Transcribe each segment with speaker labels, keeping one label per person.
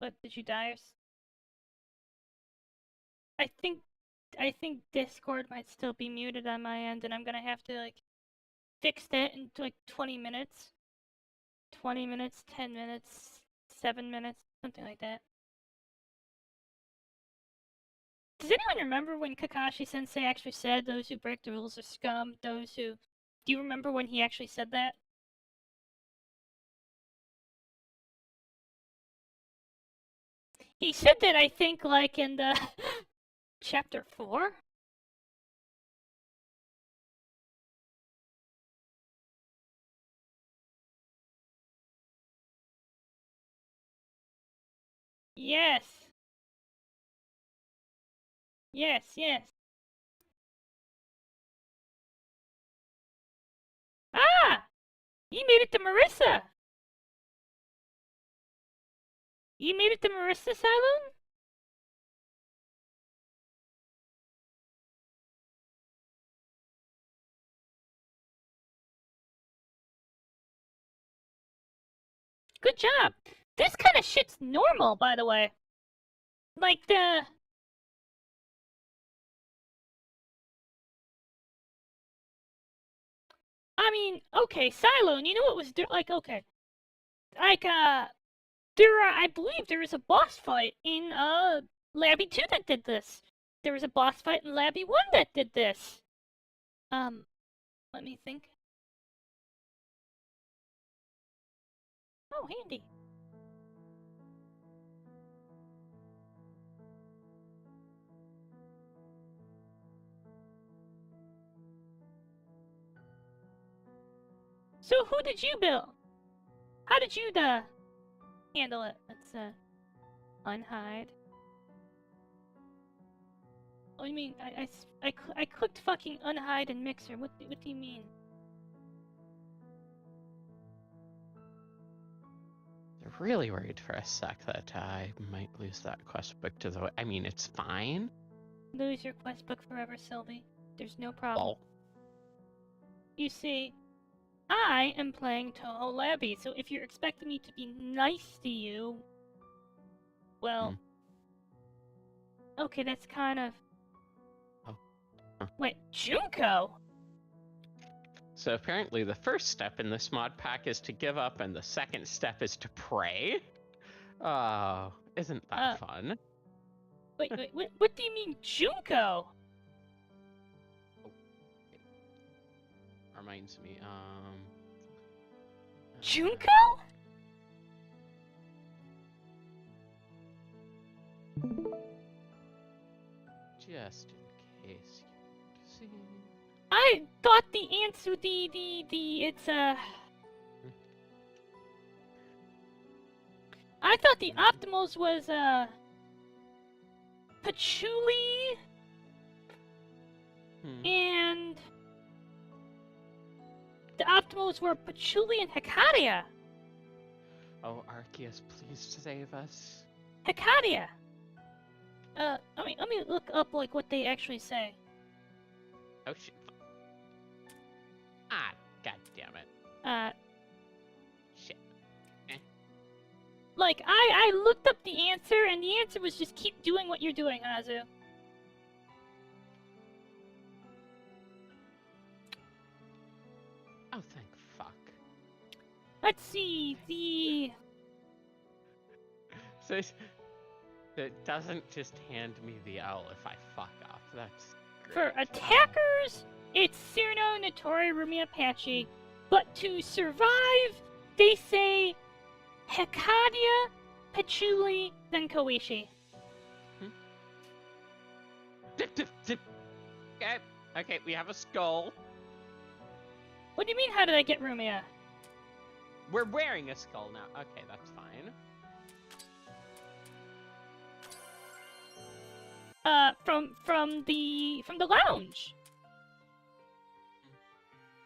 Speaker 1: What, did you die? I think Discord might still be muted on my end, and I'm gonna have to, like, fix that in, like, 20 minutes. 20 minutes, 10 minutes, 7 minutes, something like that. Does anyone remember when Kakashi-sensei actually said those who break the rules are scum? Those who... Do you remember when he actually said that? He said that, I think, like, in the... Chapter 4? Yes. Yes, yes. Ah! You made it to Marissa! You made it to Marissa's Asylum? Good job! This kind of shit's normal, by the way. Like, the... I mean, okay, Cylone, you know what was... Like, okay. Like, I believe there was a boss fight in, Laby 2 that did this. There was a boss fight in Laby 1 that did this. Let me think. Oh, handy. So who did you build? How did you, handle it? Let's, unhide. Oh, you mean, I clicked fucking unhide and mixer. What do you mean?
Speaker 2: They're really worried for a sec that I might lose that quest book to the... I mean, it's fine.
Speaker 1: Lose your quest book forever, Sylvie. There's no problem.
Speaker 2: Oh.
Speaker 1: You see, I am playing Toho Laby, so if you're expecting me to be nice to you... Well... Okay, that's kind of...
Speaker 2: Oh. Huh.
Speaker 1: Wait, Junko?
Speaker 2: So apparently the first step in this mod pack is to give up, and the second step is to pray? Oh, isn't that fun?
Speaker 1: Wait, what do you mean, Junko?
Speaker 2: Oh, reminds me,
Speaker 1: Junko?
Speaker 2: Just in case you see.
Speaker 1: I thought the answer, it's, I thought the optimals was, Patchouli, and the optimals were Patchouli and Hecadia.
Speaker 2: Oh, Arceus, please save us.
Speaker 1: Hecadia. Let me look up, like, what they actually say.
Speaker 2: Oh, shit. Ah, god damn it. Shit.
Speaker 1: Like, I looked up the answer, and the answer was just keep doing what you're doing, Hazu.
Speaker 2: Oh, thank fuck.
Speaker 1: Let's see,
Speaker 2: So it doesn't just hand me the L if I fuck up. That's great.
Speaker 1: For attackers, it's Cyrano, Notori, Rumia, Apache. But to survive, they say Hecadia, Patchouli, then Koishi.
Speaker 2: Dip, dip, dip. Okay, we have a skull.
Speaker 1: What do you mean, how did I get Rumia?
Speaker 2: We're wearing a skull now. Okay, that's fine.
Speaker 1: From the lounge.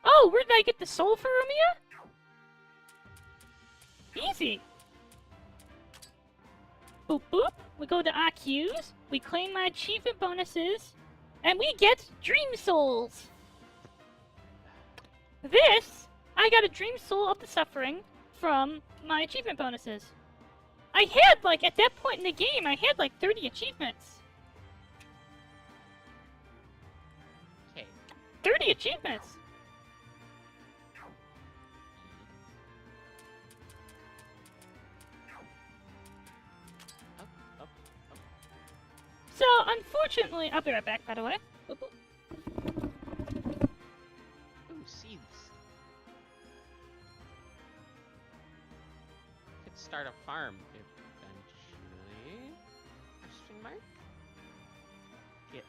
Speaker 1: Oh, where did I get the soul for Rumia? Easy. Boop boop. We go to AQs, we claim my achievement bonuses, and we get Dream Souls. This, I got a Dream Soul of the Suffering from my achievement bonuses. I had, like, at that point in the game, I had, like, 30 achievements.
Speaker 2: Okay.
Speaker 1: 30 achievements! So, unfortunately, I'll be right back, by the way. Boop, boop.
Speaker 2: Ooh, seeds. Could start a farm eventually. Question mark? Get.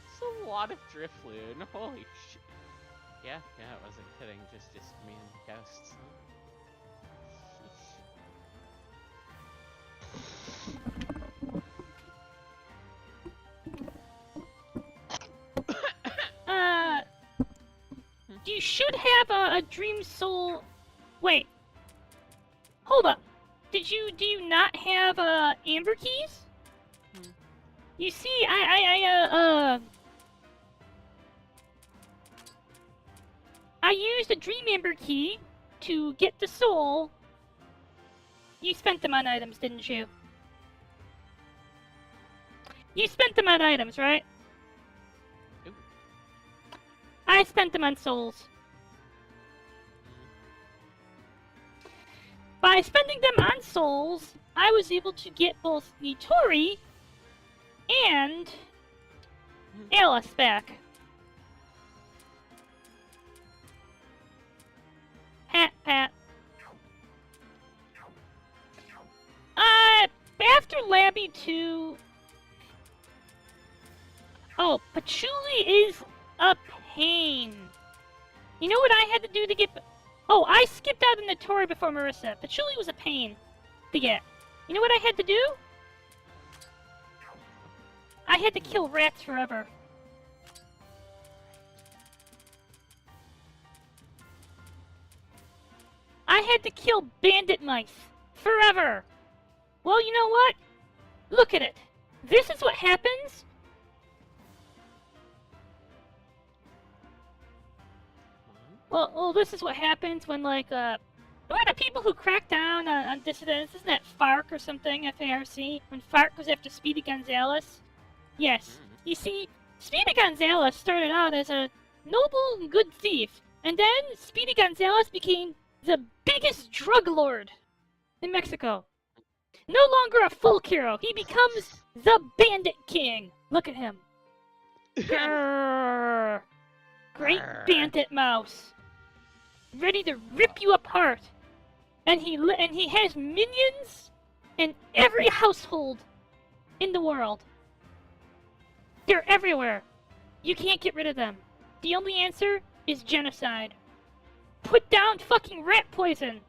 Speaker 2: It's a lot of Drifloon. Holy shit. Yeah, it wasn't kidding. Just me and the ghosts.
Speaker 1: You should have a Dream Soul. Wait. Hold up. Do you not have Amber Keys? You see, I used a Dream Amber Key to get the soul. You spent them on items, didn't you? You spent them on items, right?
Speaker 2: Ooh.
Speaker 1: I spent them on souls. By spending them on souls, I was able to get both Nitori and Alice back. Pat. After Laby 2... Oh, Patchouli is a pain. You know what I had to do to get... Oh, I skipped out on Nitori before Marissa. Patchouli was a pain to get. You know what I had to do? I had to kill rats forever. I had to kill bandit mice forever. Well, you know what? Look at it. This is what happens. Well, this is what happens when, like, what are the people who crack down on dissidents? Isn't that FARC or something, FARC? When FARC goes after Speedy Gonzales? Yes. You see, Speedy Gonzales started out as a noble and good thief, and then Speedy Gonzales became the biggest drug lord in Mexico. No longer a folk hero, he becomes the Bandit King. Look at him. Grrr. Great bandit mouse. Ready to rip you apart. And he has minions in every household in the world. They're everywhere. You can't get rid of them. The only answer is genocide. Put down fucking rat poison.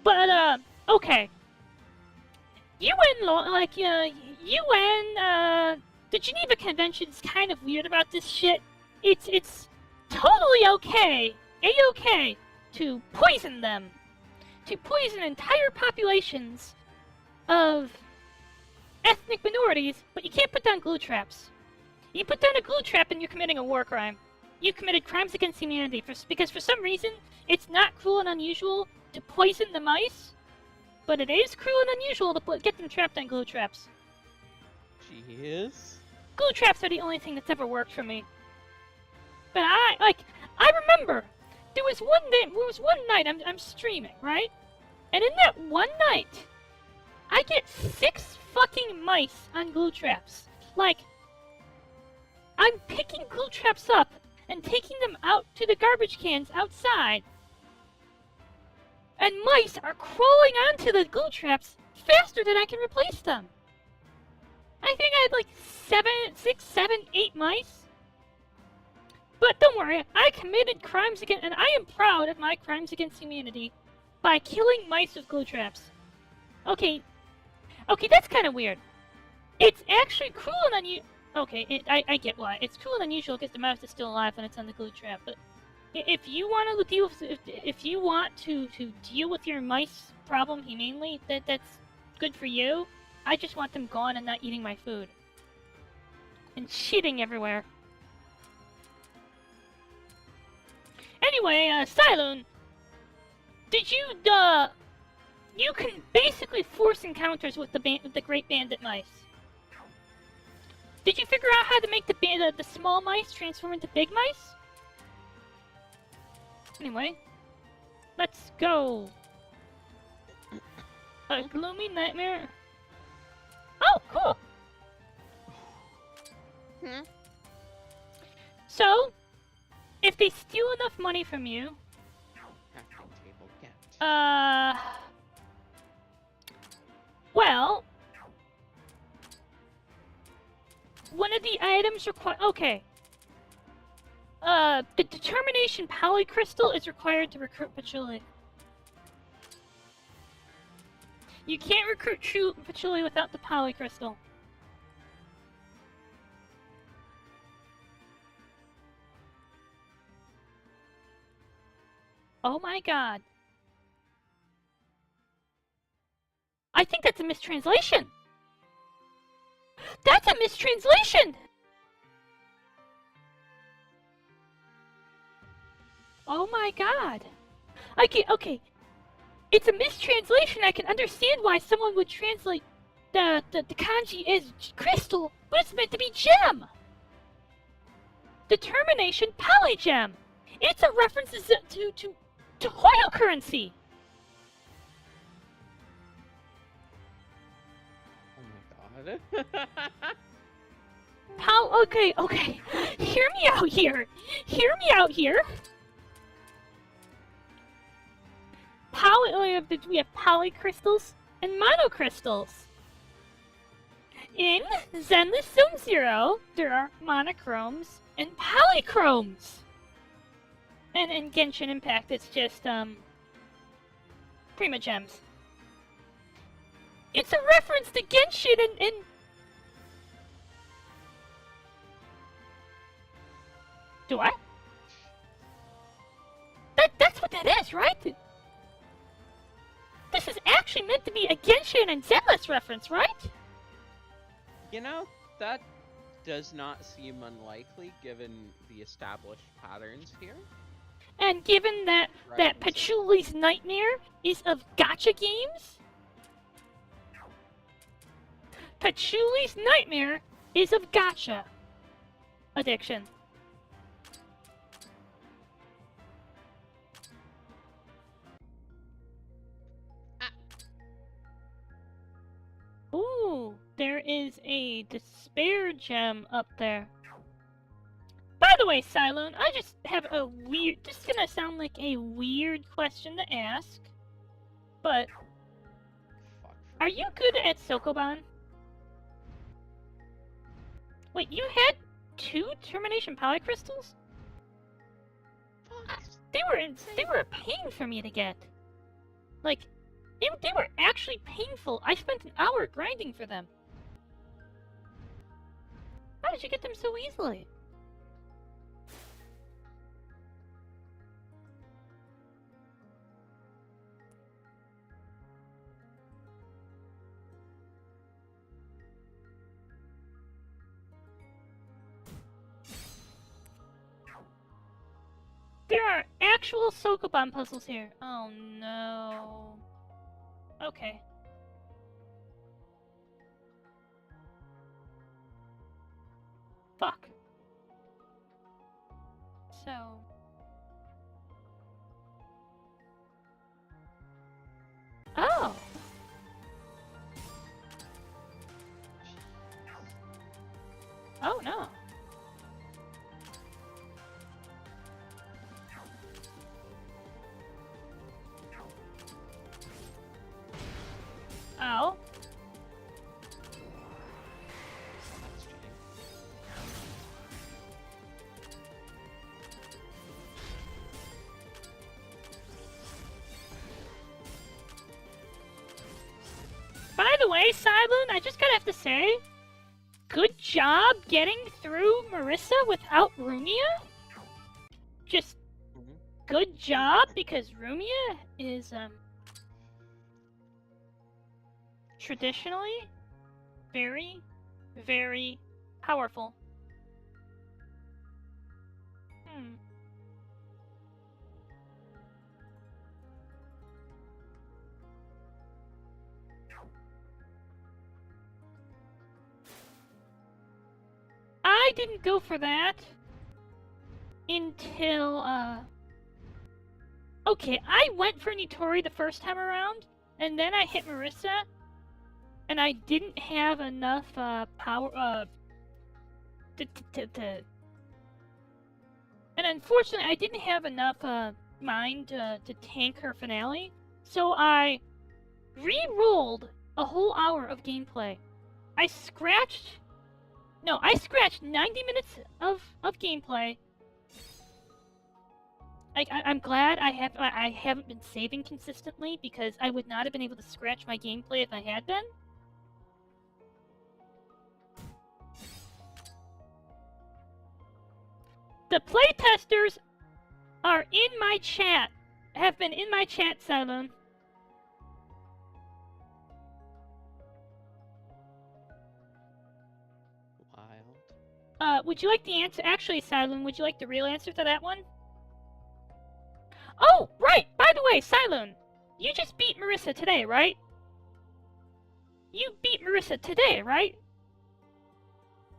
Speaker 1: But, okay. The Geneva Convention's kind of weird about this shit. It's totally okay, A-okay, to poison them. To poison entire populations of ethnic minorities, but you can't put down glue traps. You put down a glue trap and you're committing a war crime. You committed crimes against humanity, because for some reason, it's not cruel and unusual to poison the mice, but it is cruel and unusual to get them trapped on glue traps.
Speaker 2: Jeez.
Speaker 1: Glue traps are the only thing that's ever worked for me. But I remember, there was one night I'm streaming, right? And in that one night, I get 6 fucking mice on glue traps. Like, I'm picking glue traps up and taking them out to the garbage cans outside. And mice are crawling onto the glue traps faster than I can replace them. I think I had like 6, 7, 8 mice. But don't worry, I committed crimes against, and I am proud of my crimes against humanity by killing mice with glue traps. Okay, that's kind of weird. It's actually cruel and unusual. Okay, I get why. It's cruel and unusual because the mouse is still alive when it's on the glue trap. But if you want to deal with, if you want to deal with your mice problem humanely, that's good for you. I just want them gone and not eating my food and shitting everywhere. Anyway, Cylone, did you you can basically force encounters with the Great Bandit Mice. Did you figure out how to make the small mice transform into big mice? Anyway, let's go. A gloomy nightmare. Oh, cool. So, if they steal enough money from you, well, one of the items required. Okay. The determination polycrystal is required to recruit patchouli. You can't recruit true patchouli without the polycrystal. Oh my god. I think that's a mistranslation! That's a mistranslation! Oh my god. Okay. It's a mistranslation. I can understand why someone would translate the kanji as crystal, but it's meant to be gem! Determination polygem! It's a reference to oil currency!
Speaker 2: Oh my god.
Speaker 1: Okay. Hear me out here. We have polycrystals and monocrystals. In Zenless Zone Zero, there are monochromes and polychromes. And in Genshin Impact, it's just, Prima Gems. It's a reference to Genshin and Do I? That's what that is, right? This is actually meant to be a Genshin and Zenless reference, right?
Speaker 2: You know, that does not seem unlikely given the established patterns here.
Speaker 1: And given that Patchouli's nightmare is of gacha games, Patchouli's nightmare is of gacha addiction. Ooh, there is a despair gem up there. By the way, Cylone, I just have a weird... This is gonna sound like a weird question to ask, but... Are you good at Sokoban? Wait, you had 2 Termination Polycrystals? They were a pain for me to get. Like, they were actually painful. I spent an hour grinding for them. How did you get them so easily? There are actual Sokoban puzzles here. Oh no. Okay. Fuck. So... Oh! Oh no. Ow. By the way, Cylone, I just gotta have to say, good job getting through Marissa without Rumia. Just good job, because Rumia is, traditionally very, very powerful. I didn't go for that until, okay, I went for Nitori the first time around, and then I hit Marissa, and I didn't have enough, power, and unfortunately, I didn't have enough, mind, to tank her finale, so I re-rolled a whole hour of gameplay. I scratched 90 minutes of gameplay. I'm glad I haven't been saving consistently, because I would not have been able to scratch my gameplay if I had been. The playtesters are in my chat. Have been in my chat, Cylone.
Speaker 2: Wild.
Speaker 1: Would you like the answer? Actually, Cylone, would you like the real answer to that one? Oh, right! By the way, Cylone, you just beat Marissa today, right? You beat Marissa today, right?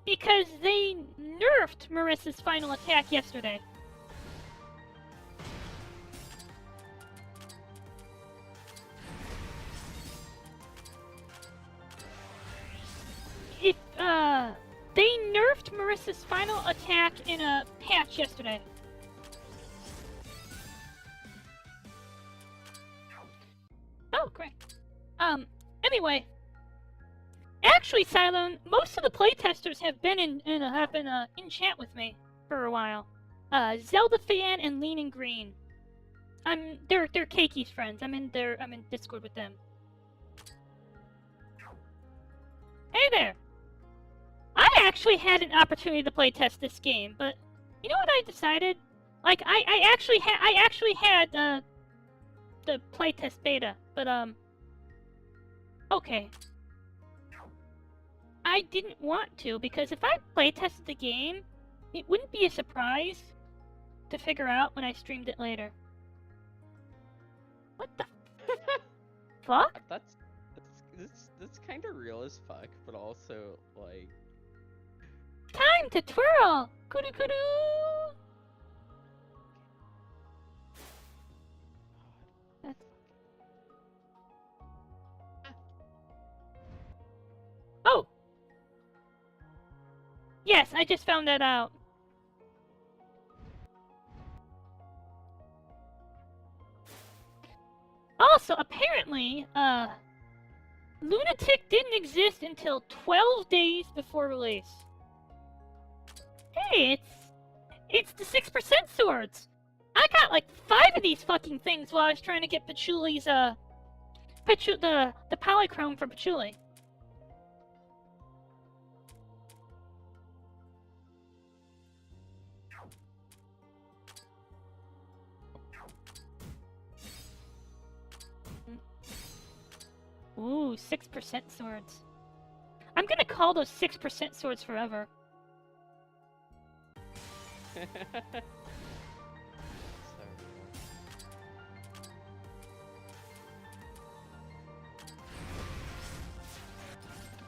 Speaker 1: Because they nerfed Marissa's final attack yesterday. If, they nerfed Marissa's final attack in a patch yesterday. Oh, great. Anyway. Actually, Cylone, most of the playtesters have been in chat with me for a while. Zelda Fan and Leaning Green. They're Keki's friends. I'm in Discord with them. Hey there! I actually had an opportunity to playtest this game, but you know what I decided? Like, I actually had the playtest beta, but okay. I didn't want to, because if I playtested the game, it wouldn't be a surprise to figure out when I streamed it later. What the fuck?
Speaker 2: That's kind of real as fuck, but also like.
Speaker 1: Time to twirl! Kudu kudu! Oh! Yes, I just found that out. Also, apparently, Lunatic didn't exist until 12 days before release. Hey, it's the 6% swords! I got like 5 of these fucking things while I was trying to get Pachuli's, the polychrome for Pachuli. Ooh, 6% swords. I'm gonna call those 6% swords forever.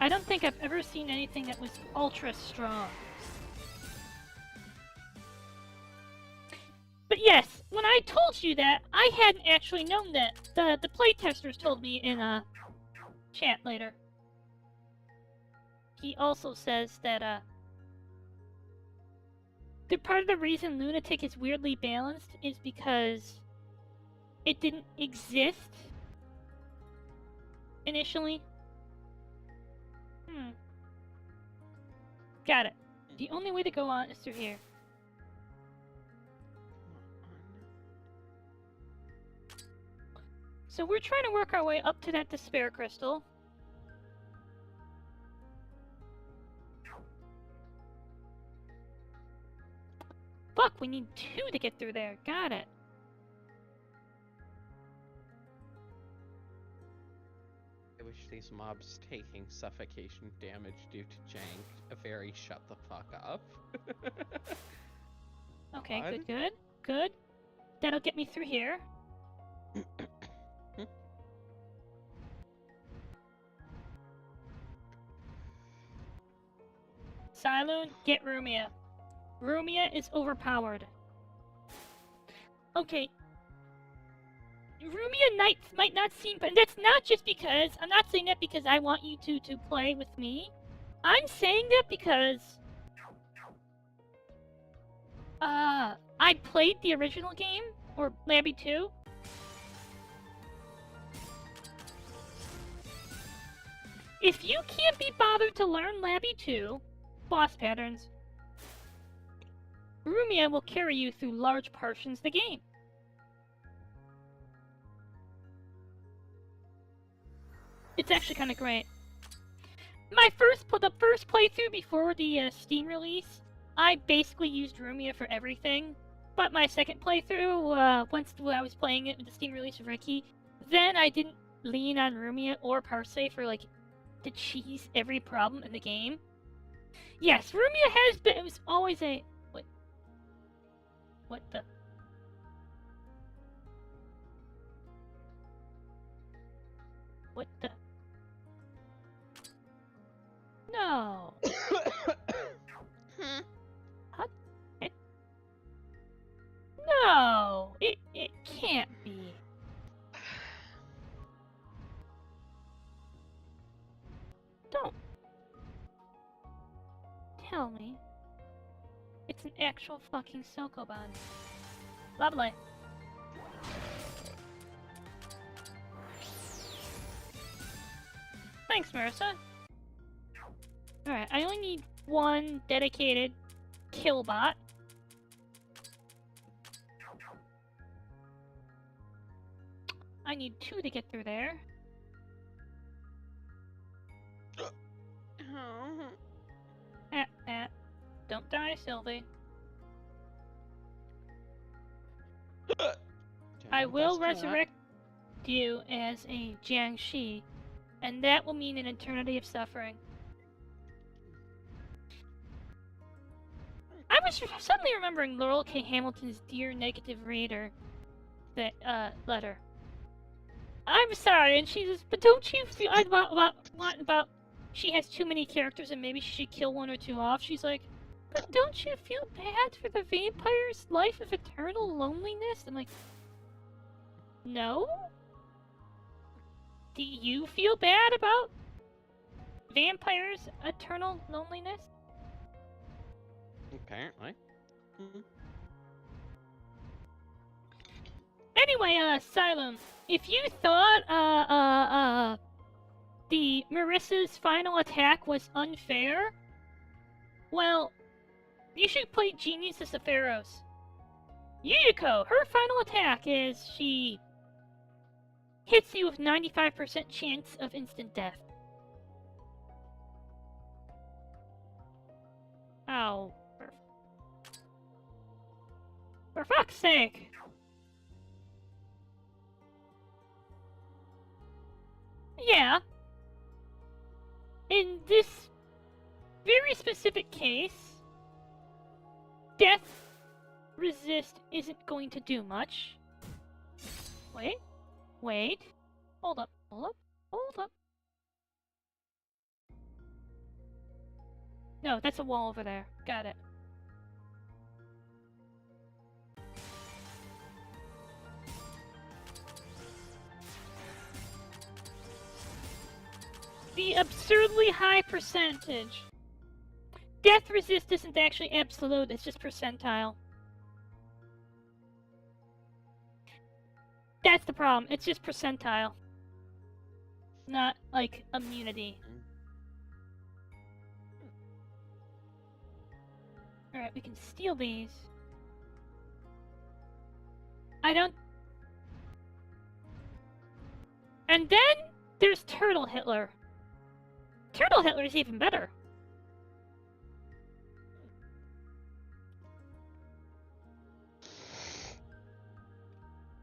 Speaker 1: I don't think I've ever seen anything that was ultra strong. But yes, when I told you that, I hadn't actually known that. The playtesters told me in chat later. He also says that the part of the reason Lunatic is weirdly balanced is because it didn't exist initially. Got it. The only way to go on is through here. So we're trying to work our way up to that Despair Crystal. Fuck, we need 2 to get through there. Got it.
Speaker 2: I wish these mobs taking suffocation damage due to jank very shut the fuck up.
Speaker 1: Okay,
Speaker 2: God.
Speaker 1: good. That'll get me through here. Siloon, get Rumia. Rumia is overpowered. Okay. Rumia Knights might not seem, but that's not just because, I'm not saying that because I want you to play with me. I'm saying that because, I played the original game, or Laby 2. If you can't be bothered to learn Laby 2 boss patterns, Rumia will carry you through large portions of the game. It's actually kind of great. The first playthrough before the Steam release, I basically used Rumia for everything. But my second playthrough, once I was playing it with the Steam release of Ricky, then I didn't lean on Rumia or Parse for like to cheese every problem in the game. Yes, Rumia has been. It was always a what the. What the? No. What? No, it can't be. Don't tell me it's an actual fucking Sokoban. Lovely. Thanks, Marissa. Alright, I only need one dedicated killbot. I need 2 to get through there. Don't die, Sylvie. I will resurrect you as a Jiangshi, and that will mean an eternity of suffering. I was suddenly remembering Laurel K. Hamilton's Dear Negative Reader letter. I'm sorry, and she says, but don't you feel about she has too many characters and maybe she should kill 1 or 2 off? She's like, but don't you feel bad for the vampire's life of eternal loneliness? I'm like, no? Do you feel bad about vampires' eternal loneliness?
Speaker 2: Apparently.
Speaker 1: Anyway, Asylum, if you thought, the Marissa's final attack was unfair, well, you should play Genius of the Pharaohs. Yuyuko, her final attack is she hits you with 95% chance of instant death. Oh, for fuck's sake. Yeah. In this very specific case, death resist isn't going to do much. Wait. Hold up. No, that's a wall over there. Got it. The absurdly high percentage. Death resist isn't actually absolute, it's just percentile. That's the problem, it's just percentile. Not, like, immunity. Alright, we can steal these. And then, there's Turtle Hitler. Turtle Hitler's even better.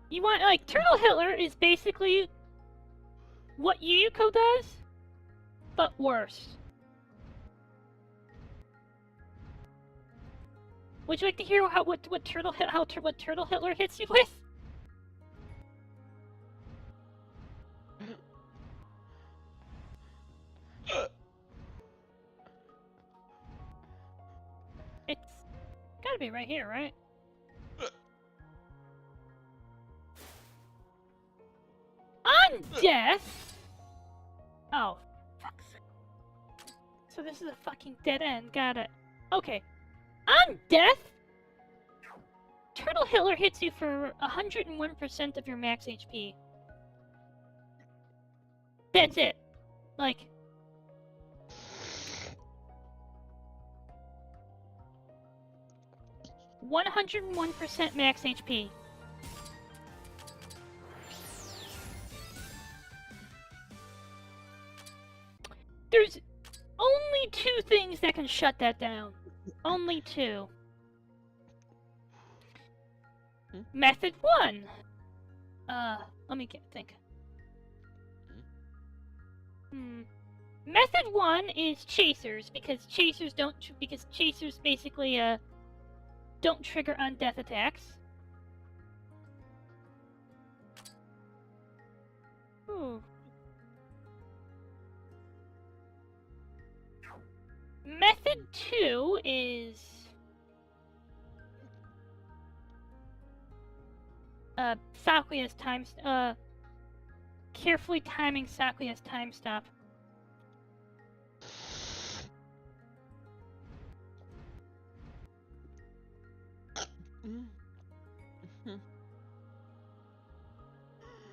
Speaker 1: You want, like, Turtle Hitler is basically what Yuyuko does, but worse. Would you like to hear what Turtle Hitler hits you with? be right here, right? On death! Oh, fuck's sake. So this is a fucking dead end, got it. Okay. On death, Turtle Hitler hits you for 101% of your max HP. That's it. Like... 101% max HP. There's only 2 things that can shut that down. Only 2. Method 1. Let me think. Method 1 is chasers, because chasers basically, don't trigger on death attacks. Ooh. Method 2 is... Sakuya's carefully timing Sakuya's time stop.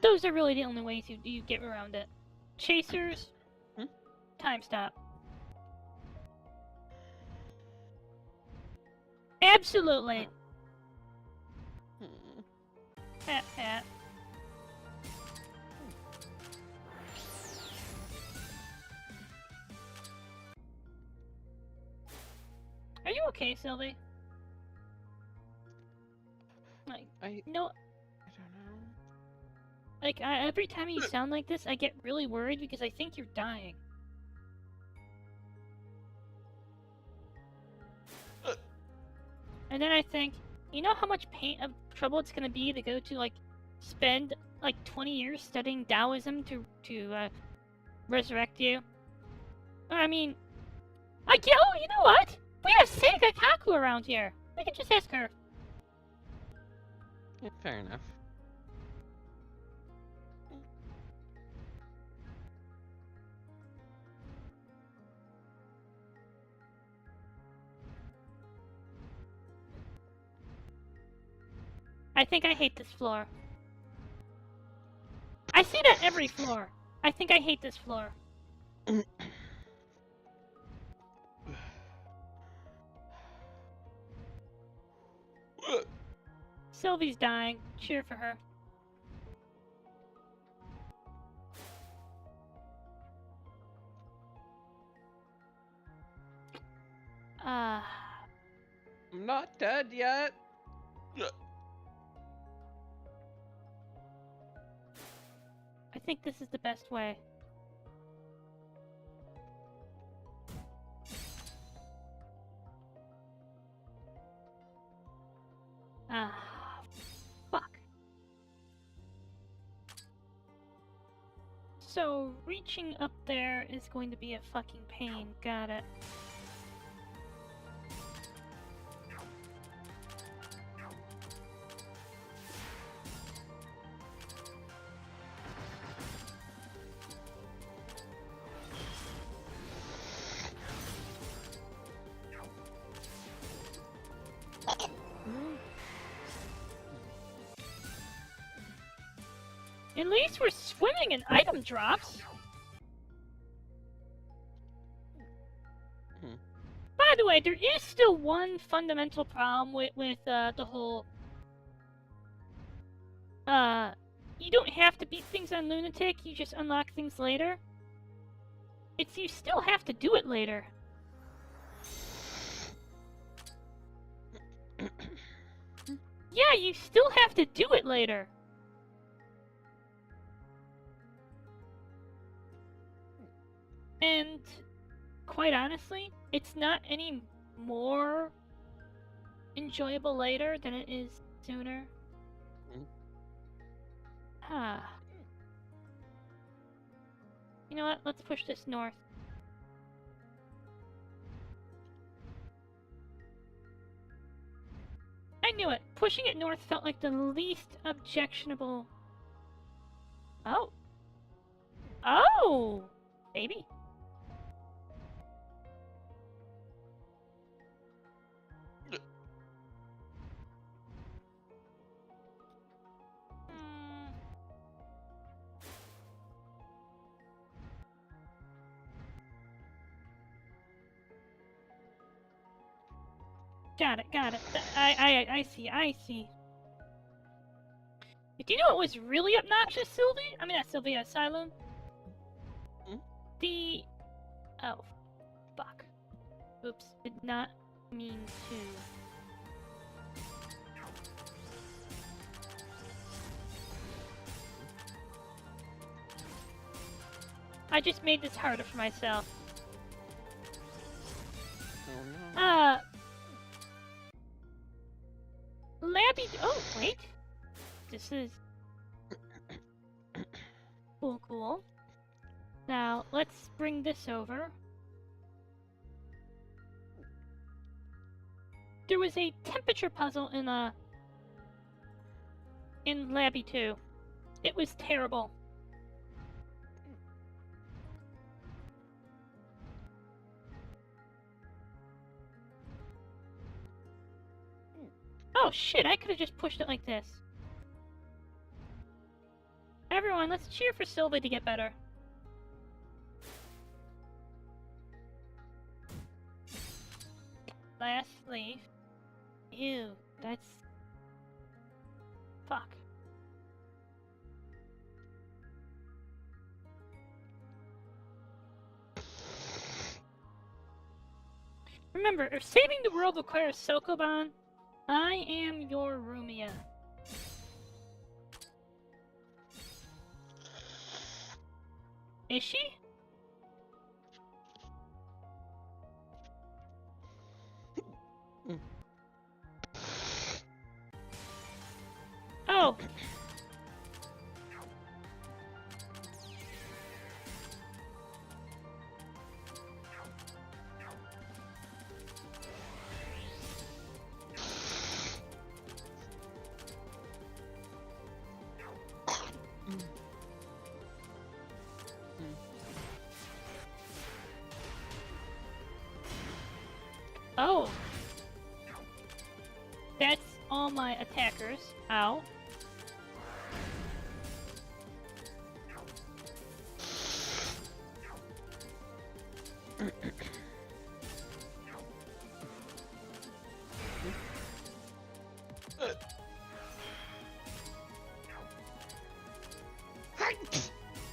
Speaker 1: Those are really the only ways you get around it. Chasers, time stop. Absolutely. Pat, pat. Are you okay, Sylvie? Like, no.
Speaker 2: I don't know.
Speaker 1: Like, every time you sound like this, I get really worried because I think you're dying. And then I think, you know how much pain of trouble it's gonna be to go to, like, spend, like, 20 years studying Taoism to resurrect you? I mean, oh, you know what? We have Seiga Kaku around here. We can just ask her.
Speaker 2: Yeah, fair enough.
Speaker 1: I think I hate this floor. I see that every floor. I think I hate this floor. Sylvie's dying. Cheer for her.
Speaker 2: I'm not dead yet.
Speaker 1: I think this is the best way. Fuck. So, reaching up there is going to be a fucking pain. Got it. At least we're swimming in item drops. By the way, there is still one fundamental problem with the whole... you don't have to beat things on Lunatic, you just unlock things later. It's you still have to do it later. Yeah, you still have to do it later. And, quite honestly, it's not any more enjoyable later than it is sooner. Huh. You know what? Let's push this north. knew it. Pushing it north felt like the least objectionable. Oh. Oh! Maybe. Got it. I see. Do you know what was really obnoxious, Sylvie? I mean, not Sylvie, Asylum. The... Oh. Fuck. Oops. Did not mean to... I just made this harder for myself.
Speaker 2: Oh no.
Speaker 1: Laby... Oh, wait. This is... Cool. Now, let's bring this over. There was a temperature puzzle in Laby 2. It was terrible. Oh shit, I could have just pushed it like this. Everyone, let's cheer for Sylvie to get better. Last leaf. Ew, that's... Fuck. Remember, if saving the world requires Sokoban, I am your Rumia. Is she? Oh! Oh! That's all my attackers. Ow.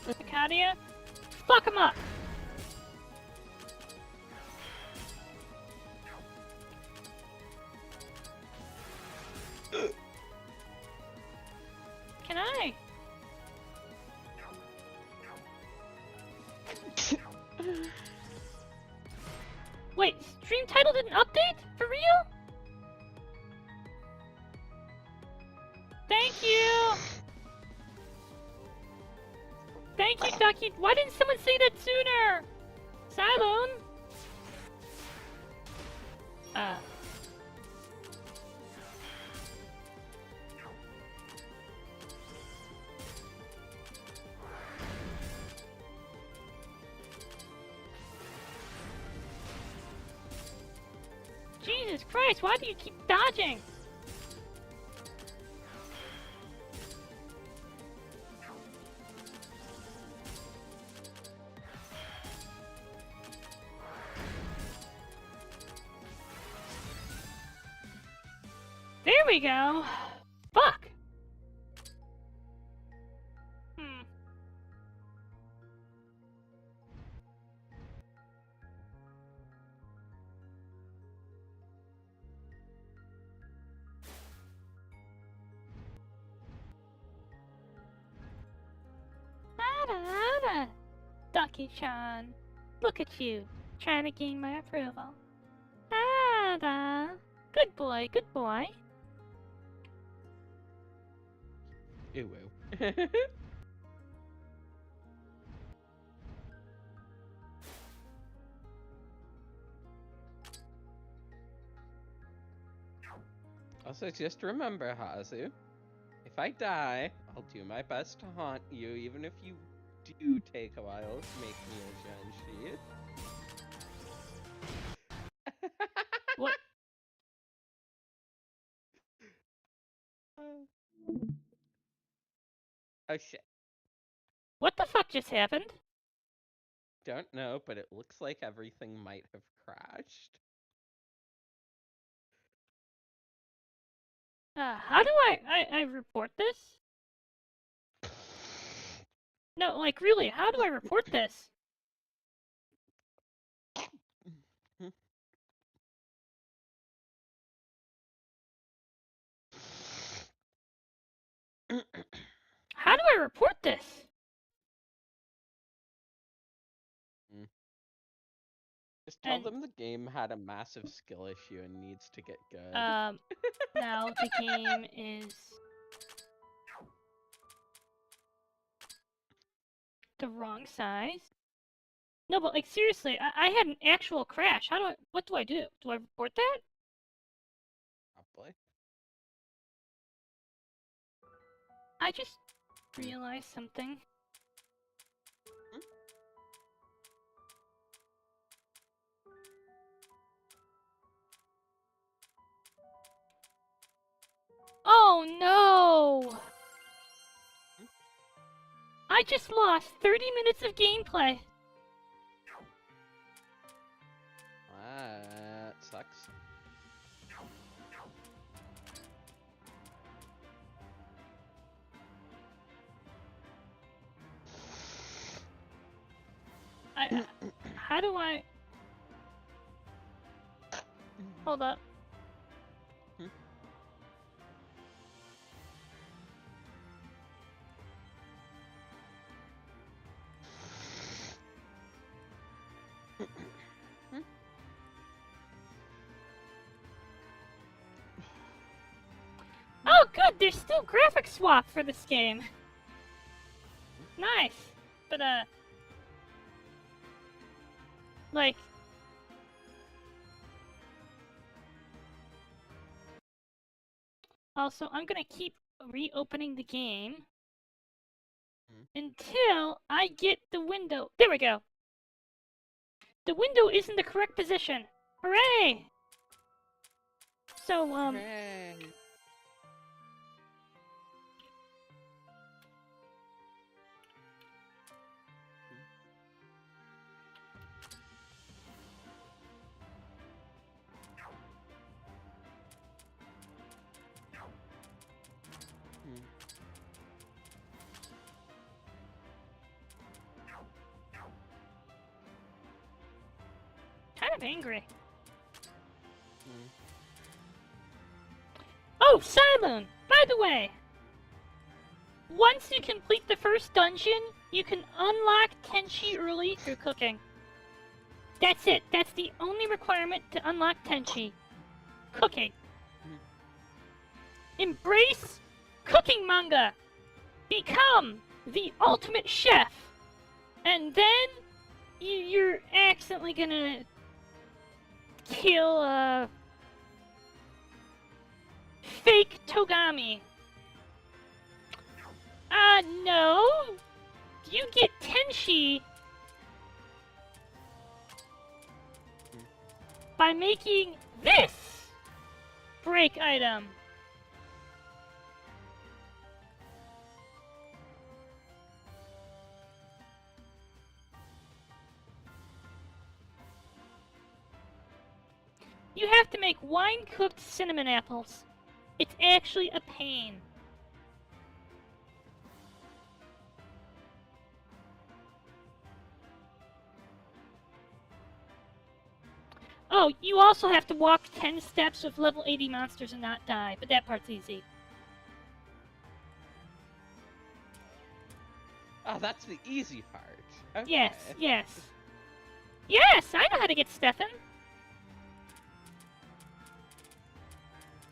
Speaker 1: Arcadia? Fuck him up! Can I? Wait, stream title didn't update? For real? Thank you! Thank you, Ducky. Why didn't someone say that sooner? Cylone? Jesus Christ, why do you keep dodging? There we go. Fuck. Ducky-chan, look at you, trying to gain my approval. Good boy, good boy.
Speaker 2: Ew, ew. Also, just remember, Hazu, if I die, I'll do my best to haunt you, even if you do take a while to make me a Shinji.
Speaker 1: What?
Speaker 2: Oh shit.
Speaker 1: What the fuck just happened?
Speaker 2: Don't know, but it looks like everything might have crashed.
Speaker 1: How do I report this? No, like really, how do I report this? How do I report this?
Speaker 2: Just tell
Speaker 1: And
Speaker 2: them the game had a massive skill issue and needs to get good.
Speaker 1: now the game is the wrong size. No, but like seriously, I had an actual crash. What do I do? Do I report that?
Speaker 2: Probably.
Speaker 1: I just realized something. Oh no! I just lost 30 minutes of gameplay.
Speaker 2: That sucks.
Speaker 1: How do I... Hold up. Oh good, there's still graphic swap for this game. Nice. But like... Also, I'm gonna keep reopening the game until I get the window. There we go. The window is in the correct position. Hooray! So,
Speaker 2: Hooray.
Speaker 1: kind of angry. Oh, Simon! By the way, once you complete the first dungeon, you can unlock Tenchi early through cooking. That's it. That's the only requirement to unlock Tenchi. Cooking. Embrace cooking manga. Become the ultimate chef. And then you're accidentally gonna kill fake Togami. No. You get Tenchi by making this break item. You have to make wine-cooked cinnamon apples. It's actually a pain. Oh, you also have to walk 10 steps with level 80 monsters and not die, but that part's easy.
Speaker 2: Oh, that's the easy part. Okay.
Speaker 1: Yes, yes. Yes, I know how to get Stefan.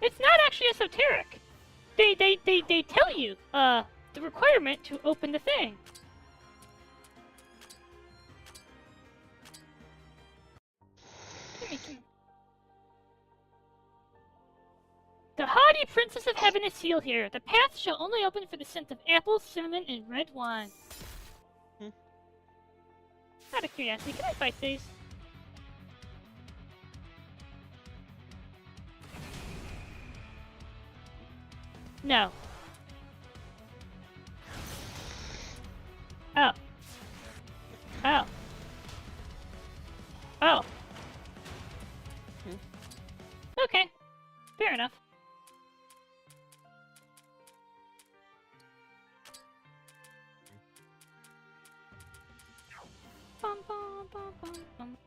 Speaker 1: It's not actually esoteric. They tell you, the requirement to open the thing. The Lady Princess of Heaven is sealed here. The path shall only open for the scent of apples, cinnamon, and red wine. Out of curiosity, can I fight these? No. Oh. Oh. Oh. Okay. Fair enough. Bum, bum, bum, bum, bum.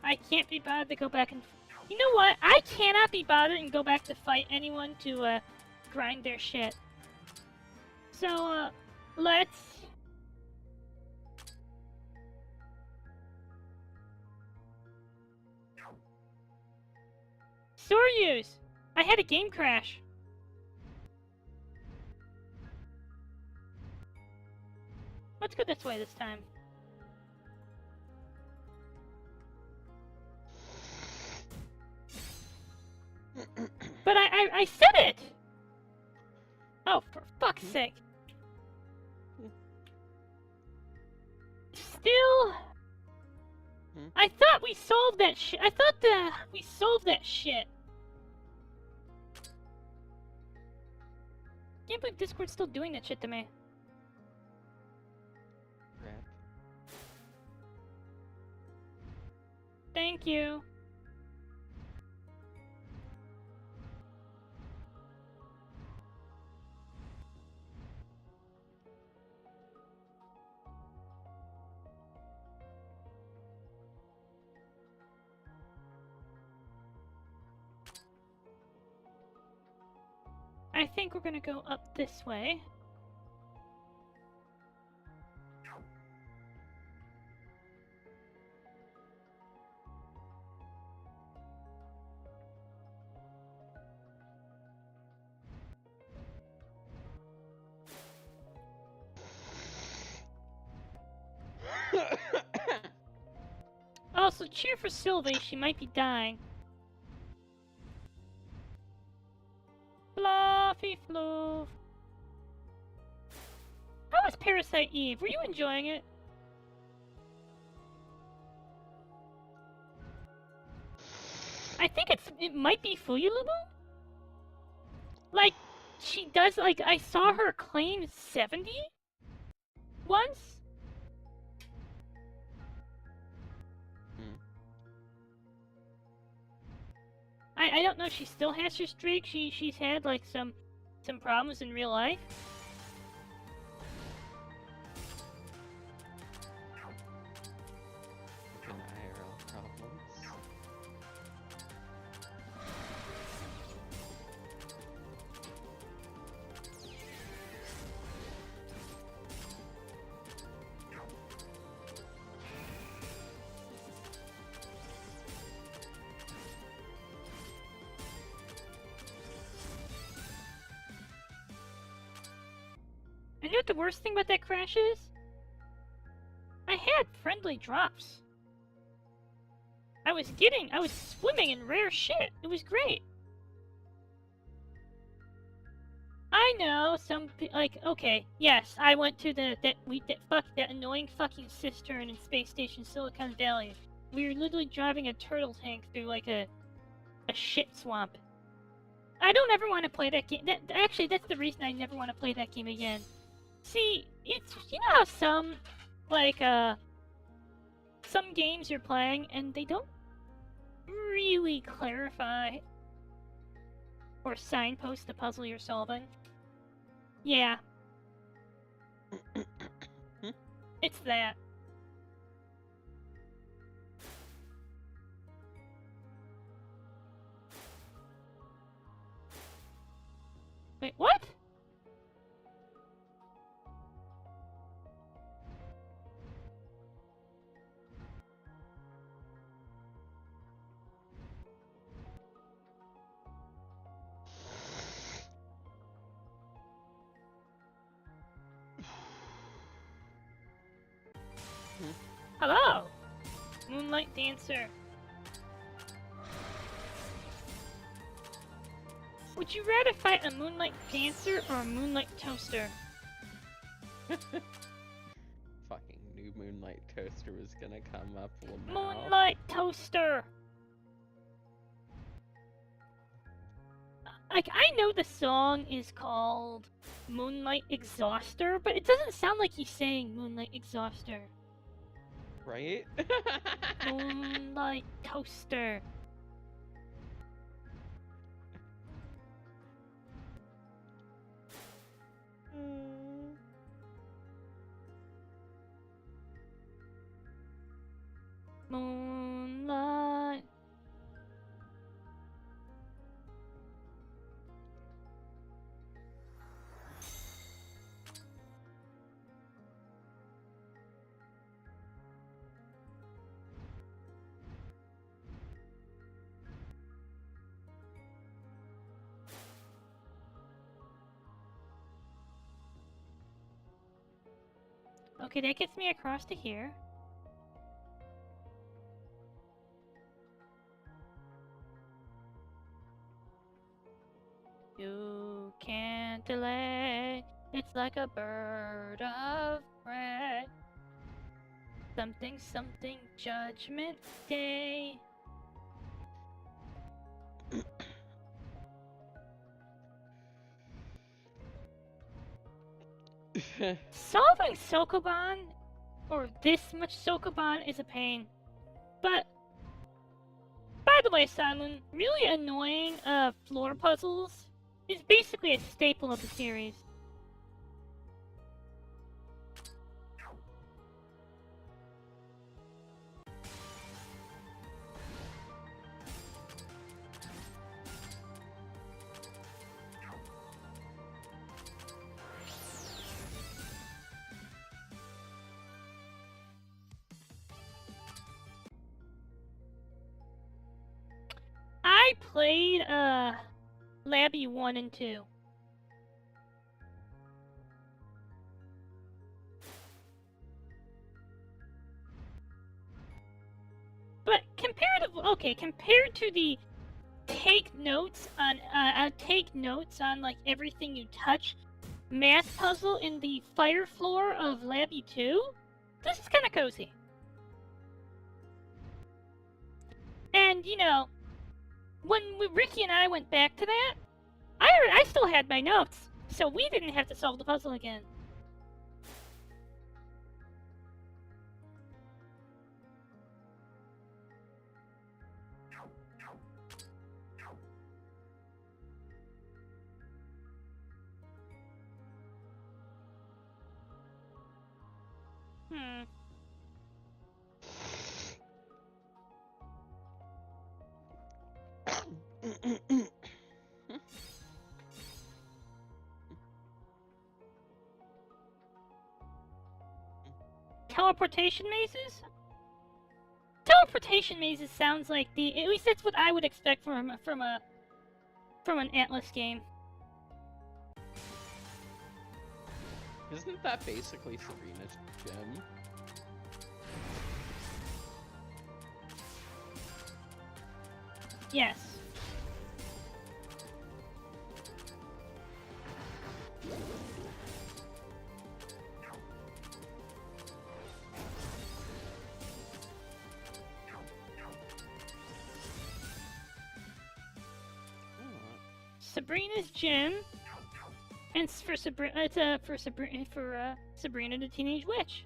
Speaker 1: I can't be bothered to go back and... You know what? I cannot be bothered and go back to fight anyone to, grind their shit. So, let's... Soryus! I had a game crash. Let's go this way this time. But I said it! Oh, for fuck's sake. Still... I thought we solved that shit. I thought we solved that shit. Can't believe Discord's still doing that shit to me.
Speaker 2: Crap.
Speaker 1: Thank you. I think we're gonna go up this way. Also, cheer for Sylvie, she might be dying. Fluffy Floof. How was Parasite Eve? Were you enjoying it? I think it might be Fuyulubu? Like, she does, like, I saw her claim 70? Once? I don't know if she still has her streak. She's had, like, some problems in real life.
Speaker 2: IRL problems.
Speaker 1: And you know what the worst thing about that crash is? I had friendly drops. I was swimming in rare shit. It was great. I know, okay, yes, I went to that annoying fucking cistern in Space Station Silicon Valley. We were literally driving a turtle tank through, like, a shit swamp. I don't ever want to play that game. Actually, that's the reason I never want to play that game again. See, it's, you know how some games you're playing and they don't really clarify or signpost the puzzle you're solving? Yeah. It's that. Wait, what? Hello! Moonlight Dancer. Would you rather fight a Moonlight Dancer or a Moonlight Toaster?
Speaker 2: Fucking new Moonlight Toaster was gonna come up.
Speaker 1: Moonlight Toaster! Like, I know the song is called Moonlight Exhauster, but it doesn't sound like he's saying Moonlight Exhauster.
Speaker 2: Right?
Speaker 1: Moonlight Toaster. Moonlight. Okay, that gets me across to here. You can't delay. It's like a bird of prey. Something, something, Judgment Day. Solving Sokoban, or this much Sokoban, is a pain. But, by the way, Simon, really annoying floor puzzles is basically a staple of the series. I played Laby 1 and 2. But compared to the take notes on like everything you touch math puzzle in the fire floor of Laby 2, this is kind of cozy. And you know, when Ricky and I went back to that, I still had my notes, so we didn't have to solve the puzzle again. Teleportation mazes? Teleportation mazes sounds like at least that's what I would expect from an Atlas game.
Speaker 2: Isn't that basically Sabrina's gym?
Speaker 1: Yes. Sabrina's gym, and for Sabrina the Teenage Witch.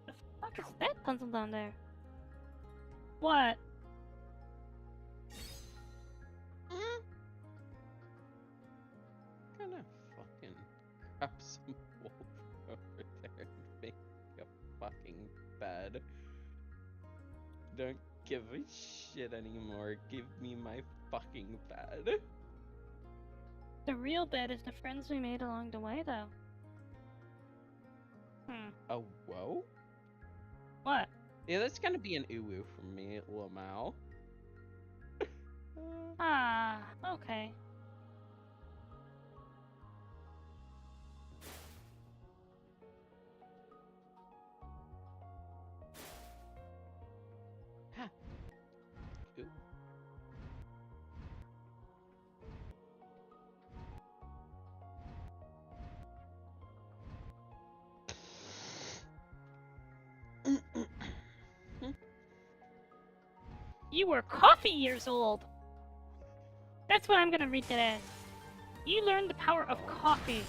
Speaker 1: The fuck is that puzzle down there? What?
Speaker 2: Gonna fucking grab some wolf over there and make a fucking bed. Don't give a shit anymore. Give me my fucking bed.
Speaker 1: The real bed is the friends we made along the way, though.
Speaker 2: Oh, whoa?
Speaker 1: What?
Speaker 2: Yeah, that's gonna be an uwu from me, Lamau.
Speaker 1: Ah, okay.
Speaker 2: Ha. Ooh.
Speaker 1: You were coffee years old. That's what I'm gonna read it as. You learned the power of coffee.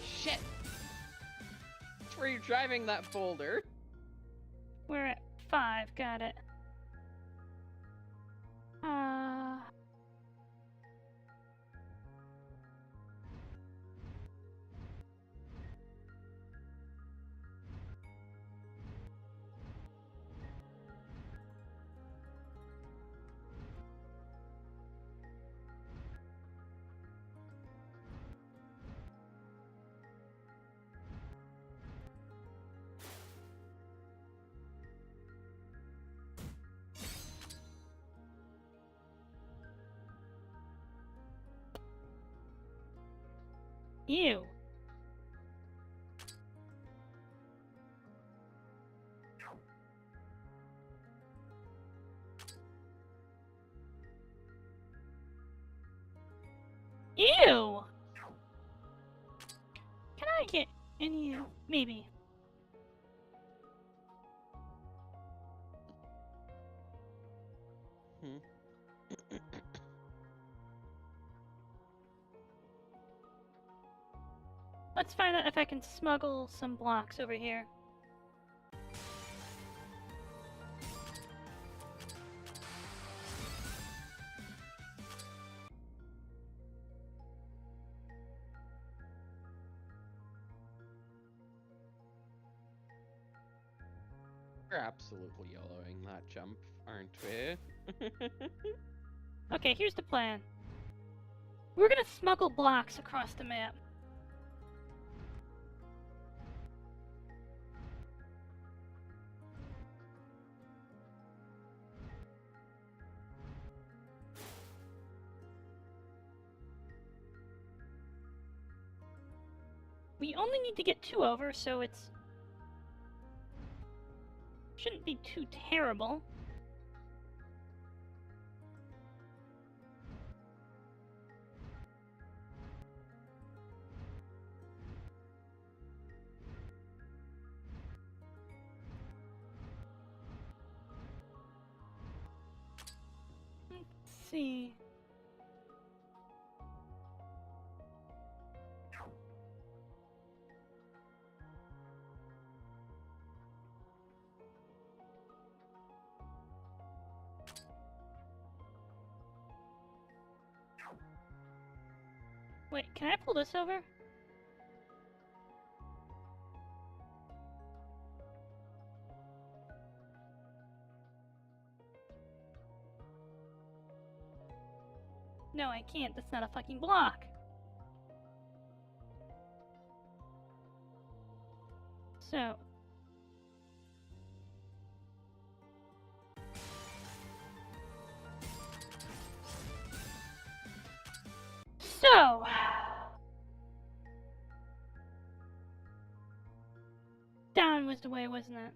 Speaker 2: Shit! That's where you're driving that boulder.
Speaker 1: We're at 5, got it. Ew. Ew! Can I get any... maybe.
Speaker 2: Hmm.
Speaker 1: Let's find out if I can smuggle some blocks over here.
Speaker 2: We're absolutely yellowing that jump, aren't we?
Speaker 1: Okay, here's the plan. We're gonna smuggle blocks across the map. We only need to get 2 over, so it's... shouldn't be too terrible. Let's see. Wait, can I pull this over? No, I can't. That's not a fucking block. So... So... down was the way, wasn't it?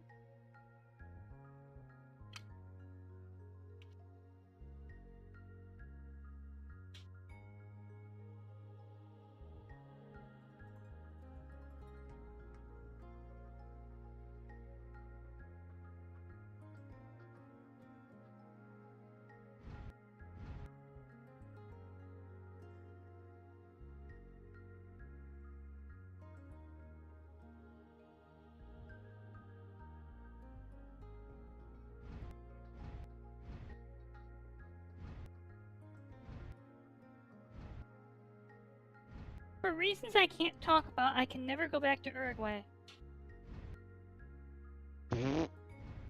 Speaker 1: For reasons I can't talk about, I can never go back to Uruguay.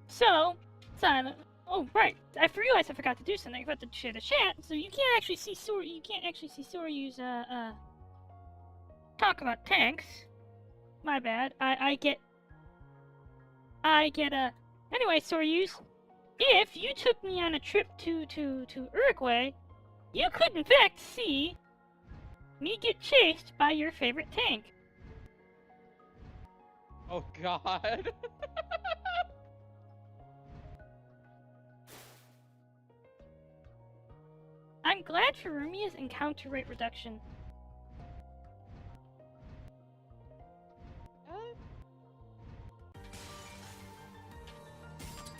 Speaker 1: So, Simon, Oh, right. I realized I forgot to do something. I forgot to share the chat, so you can't actually see Soryu's, talk about tanks. My bad. Anyway, Soryus, if you took me on a trip to Uruguay, you could in fact see me get chased by your favorite tank.
Speaker 2: Oh god.
Speaker 1: I'm glad for Rumia's encounter rate reduction.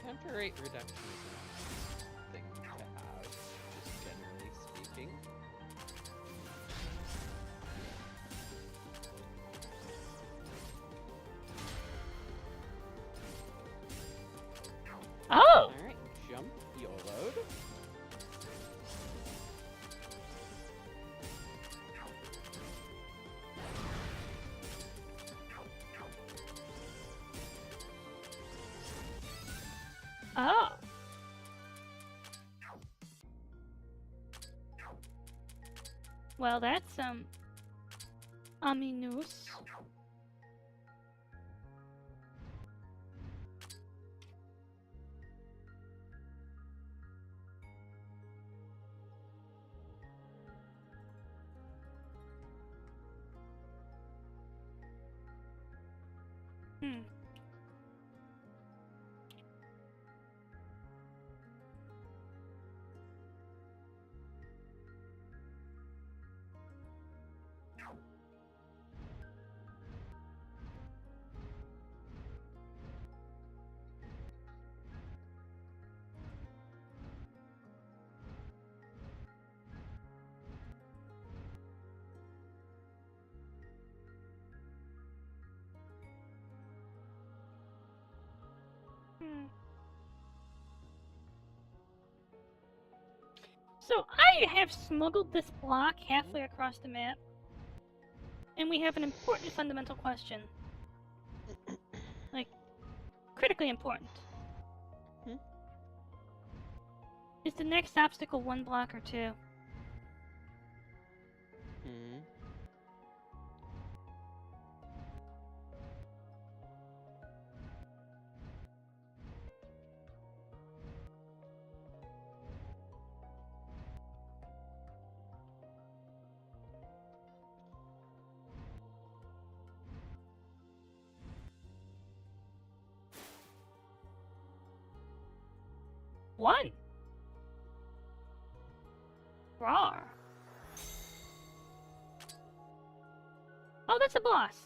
Speaker 2: Counter rate reduction is a nice thing to have, just generally speaking.
Speaker 1: Oh!
Speaker 2: Alright, jump, YOLO'd.
Speaker 1: Oh. Well, that's, ominous. So I have smuggled this block halfway across the map, and we have an important fundamental question. Like, critically important. Is the next obstacle 1 block or 2? One. Rawr. Oh, that's a boss.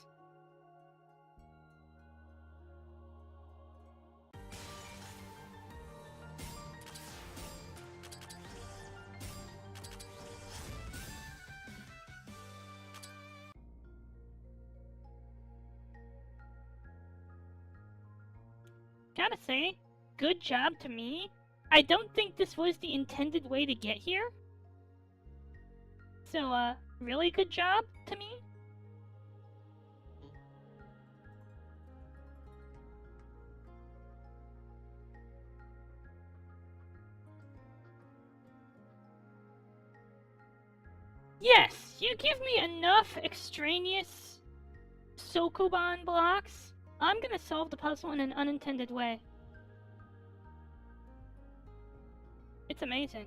Speaker 1: Gotta say, good job to me. I don't think this was the intended way to get here. So, really good job to me. Yes, you give me enough extraneous Sokoban blocks, I'm gonna solve the puzzle in an unintended way. It's amazing.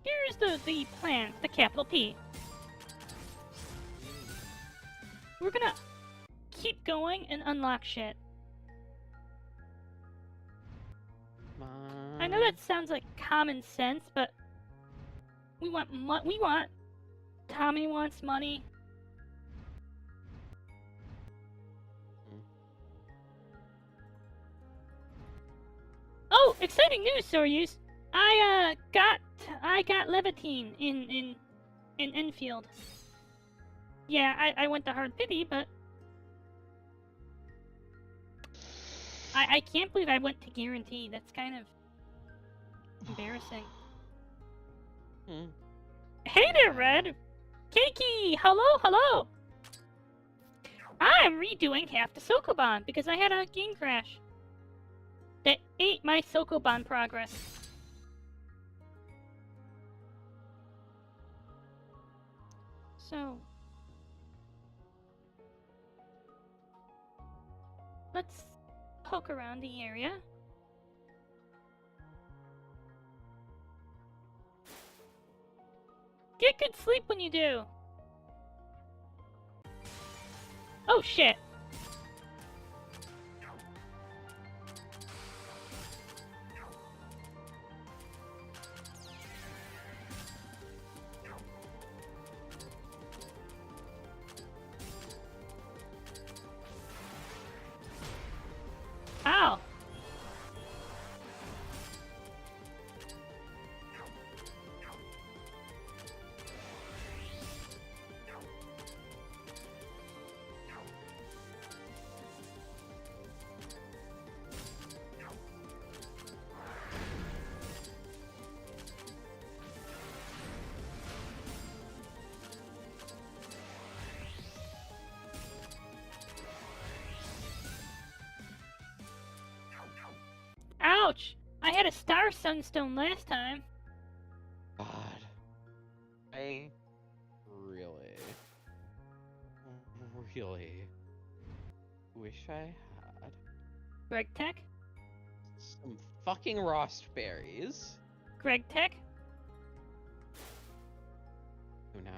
Speaker 1: Here's the plan, the capital P. We're gonna keep going and unlock shit. I know that sounds like common sense, but we want Tommy wants money. Oh, exciting news, Soryus! I got Levitine in Enfield. Yeah, I went to hard pity, but I can't believe I went to guarantee. That's kind of embarrassing.
Speaker 2: Hmm.
Speaker 1: Hey there, Red! Keiki! Hello, hello! I'm redoing half the Sokoban because I had a game crash that ate my Sokoban progress. So, let's poke around the area. Get good sleep when you do! Oh shit! Ow! Ouch! I had a Star Sunstone last time.
Speaker 2: God. I really wish I had
Speaker 1: Greg Tech?
Speaker 2: some fucking Rost berries.
Speaker 1: Greg Tech?
Speaker 2: Oh no.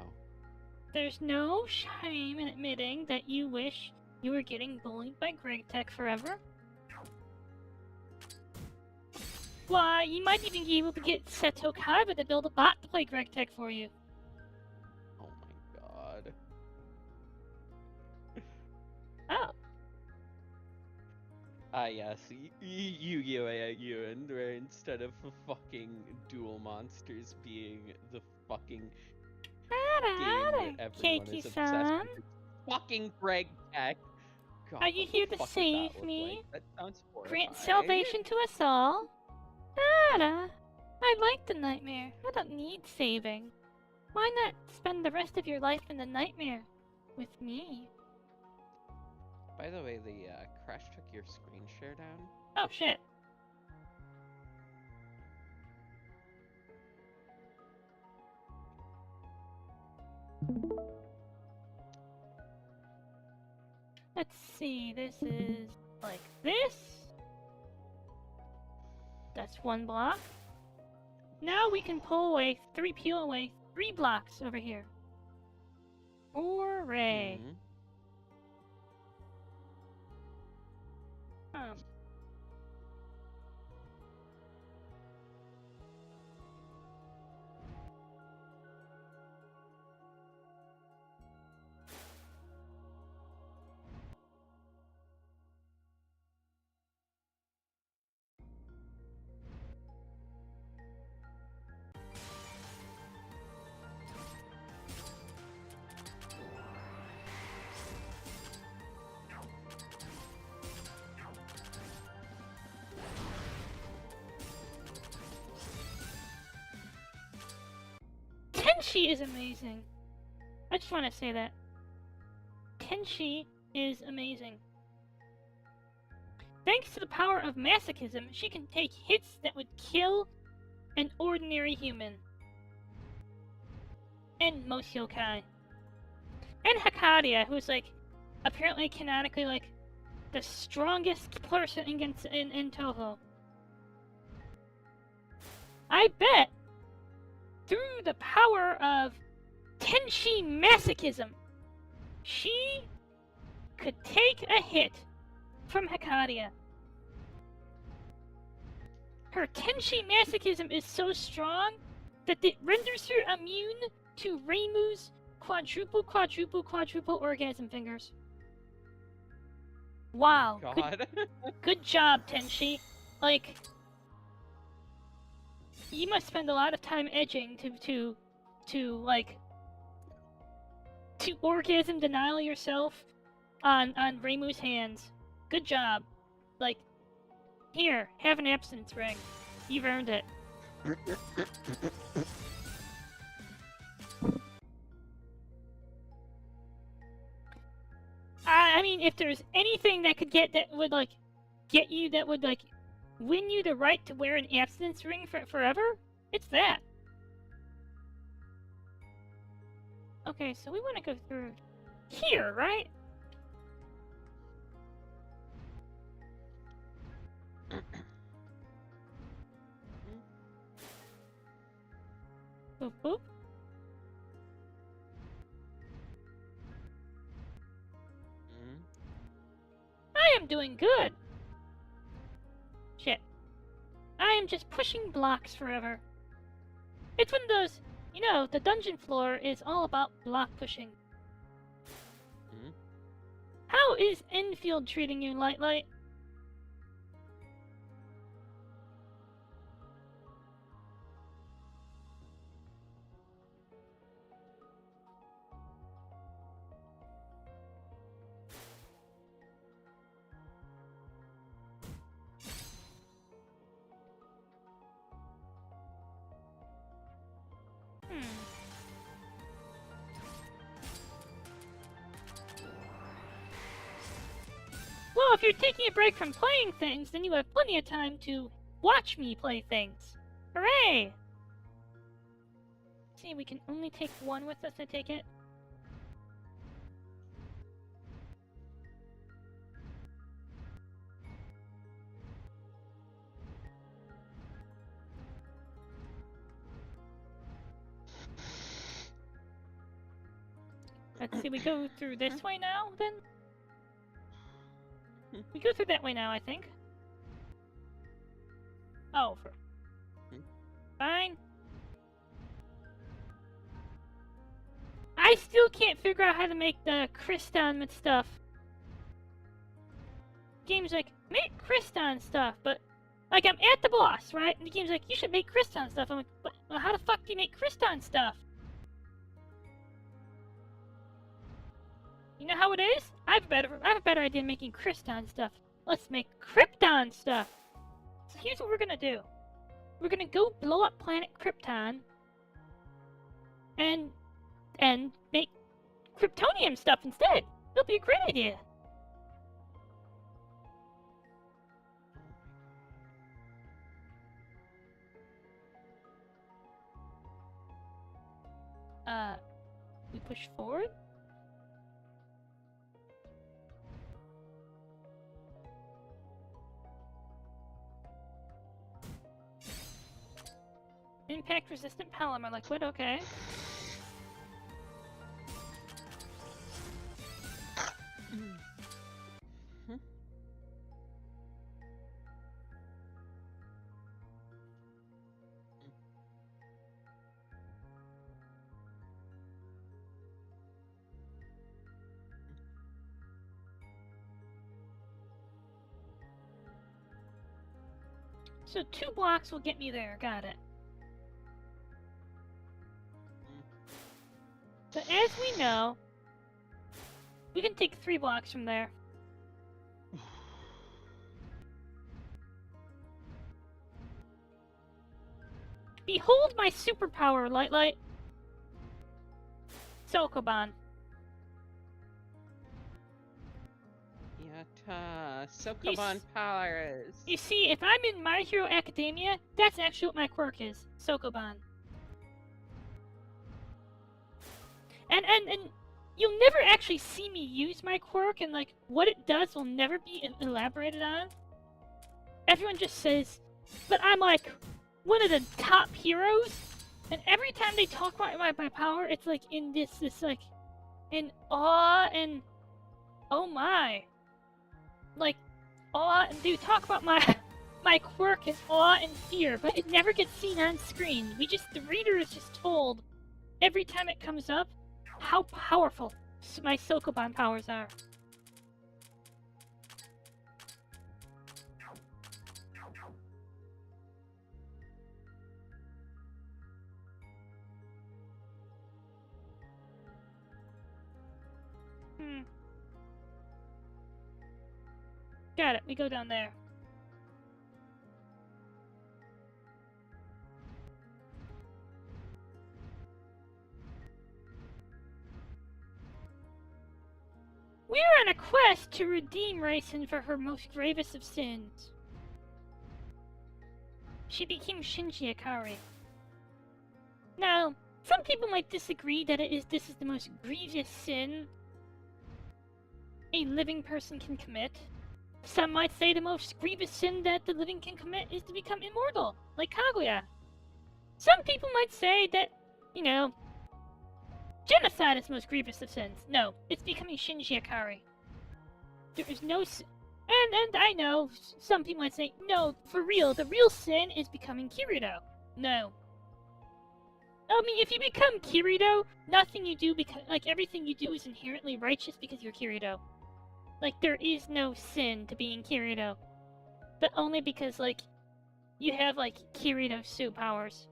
Speaker 1: There's no shame in admitting that you wish you were getting bullied by Greg Tech forever. Why, you might even be able to get Seto Kaiba to build a bot to play Greg Tech for you.
Speaker 2: Oh my god.
Speaker 1: Oh.
Speaker 2: Yes, Yu-Gi-Oh! Yuan, where instead of fucking dual monsters being the fucking game that everyone is obsessed with, it's fucking Greg Tech. God,
Speaker 1: Are you
Speaker 2: what the
Speaker 1: here to
Speaker 2: fuck does that
Speaker 1: save
Speaker 2: look
Speaker 1: me?
Speaker 2: like? That sounds horrifying.
Speaker 1: Grant salvation to us all? Nada. I like the nightmare. I don't need saving. Why not spend the rest of your life in the nightmare with me?
Speaker 2: By the way, the crash took your screen share down.
Speaker 1: Oh shit. Let's see, this is like this. That's one block. Now we can peel away 3 blocks over here. Hooray.
Speaker 2: Mm-hmm.
Speaker 1: Tenshi is amazing. I just want to say that. Tenshi is amazing. Thanks to the power of masochism, she can take hits that would kill an ordinary human. And most yokai. And Hakaria, who's like, apparently canonically like, the strongest person against in Toho. I bet, through the power of Tenshi masochism, she could take a hit from Hakaria. Her Tenshi masochism is so strong that it renders her immune to Reimu's quadruple orgasm fingers. Wow.
Speaker 2: God.
Speaker 1: Good job, Tenshi. Like, you must spend a lot of time edging to orgasm denial yourself on Reimu's hands. Good job. Like, Here, have an absence ring. You've earned it. I mean, if there's anything that could get that would like get you that would like win you the right to wear an abstinence ring forever, it's that. Okay, so we want to go through here, right? Boop boop. I am doing good. Shit. I am just pushing blocks forever. It's one of those, you know, the dungeon floor is all about block pushing. How is Enfield treating you, Light Light? Well, if you're taking a break from playing things, then you have plenty of time to watch me play things. Hooray! See, we can only take one with us, I take it? Let's see, we go through this way now, then? We go through that way now, I think. Oh, fine. I still can't figure out how to make the Kriston stuff. Game's like, make Kriston stuff, but like I'm at the boss, right? And the game's like, you should make Kriston stuff. I'm like, well, how the fuck do you make Kriston stuff? You know how it is? I have a better idea of making Kriston stuff. Let's make Krypton stuff. So here's what we're gonna do. We're gonna go blow up planet Krypton and make Kryptonium stuff instead. It'll be a great idea. We push forward? Impact resistant polymer liquid, okay. So 2 blocks will get me there, got it. But as we know, we can take 3 blocks from there. Behold my superpower, Light Light. Sokoban.
Speaker 2: Yatta! Sokoban powers!
Speaker 1: You see, if I'm in My Hero Academia, that's actually what my quirk is. Sokoban. And you'll never actually see me use my quirk, and like what it does will never be elaborated on. Everyone just says, but I'm like one of the top heroes, and every time they talk about my power, it's like in this like in awe and oh my, like awe. And they talk about my quirk in awe and fear, but it never gets seen on screen. The reader is just told every time it comes up how powerful my Sokoban powers are. Got it, we go down there. We're on a quest to redeem Reisen for her most gravest of sins. She became Shinji Ikari. Now, some people might disagree that this is the most grievous sin a living person can commit. Some might say the most grievous sin that the living can commit is to become immortal, like Kaguya. Some people might say that, you know, genocide is the most grievous of sins. No, it's becoming Shinji Ikari. There is no and I know some people might say, no, for real, the real sin is becoming Kirito. No. I mean, if you become Kirito, nothing you do, like, everything you do is inherently righteous because you're Kirito. Like, there is no sin to being Kirito. But only because, like, you have, like, Kirito suit powers.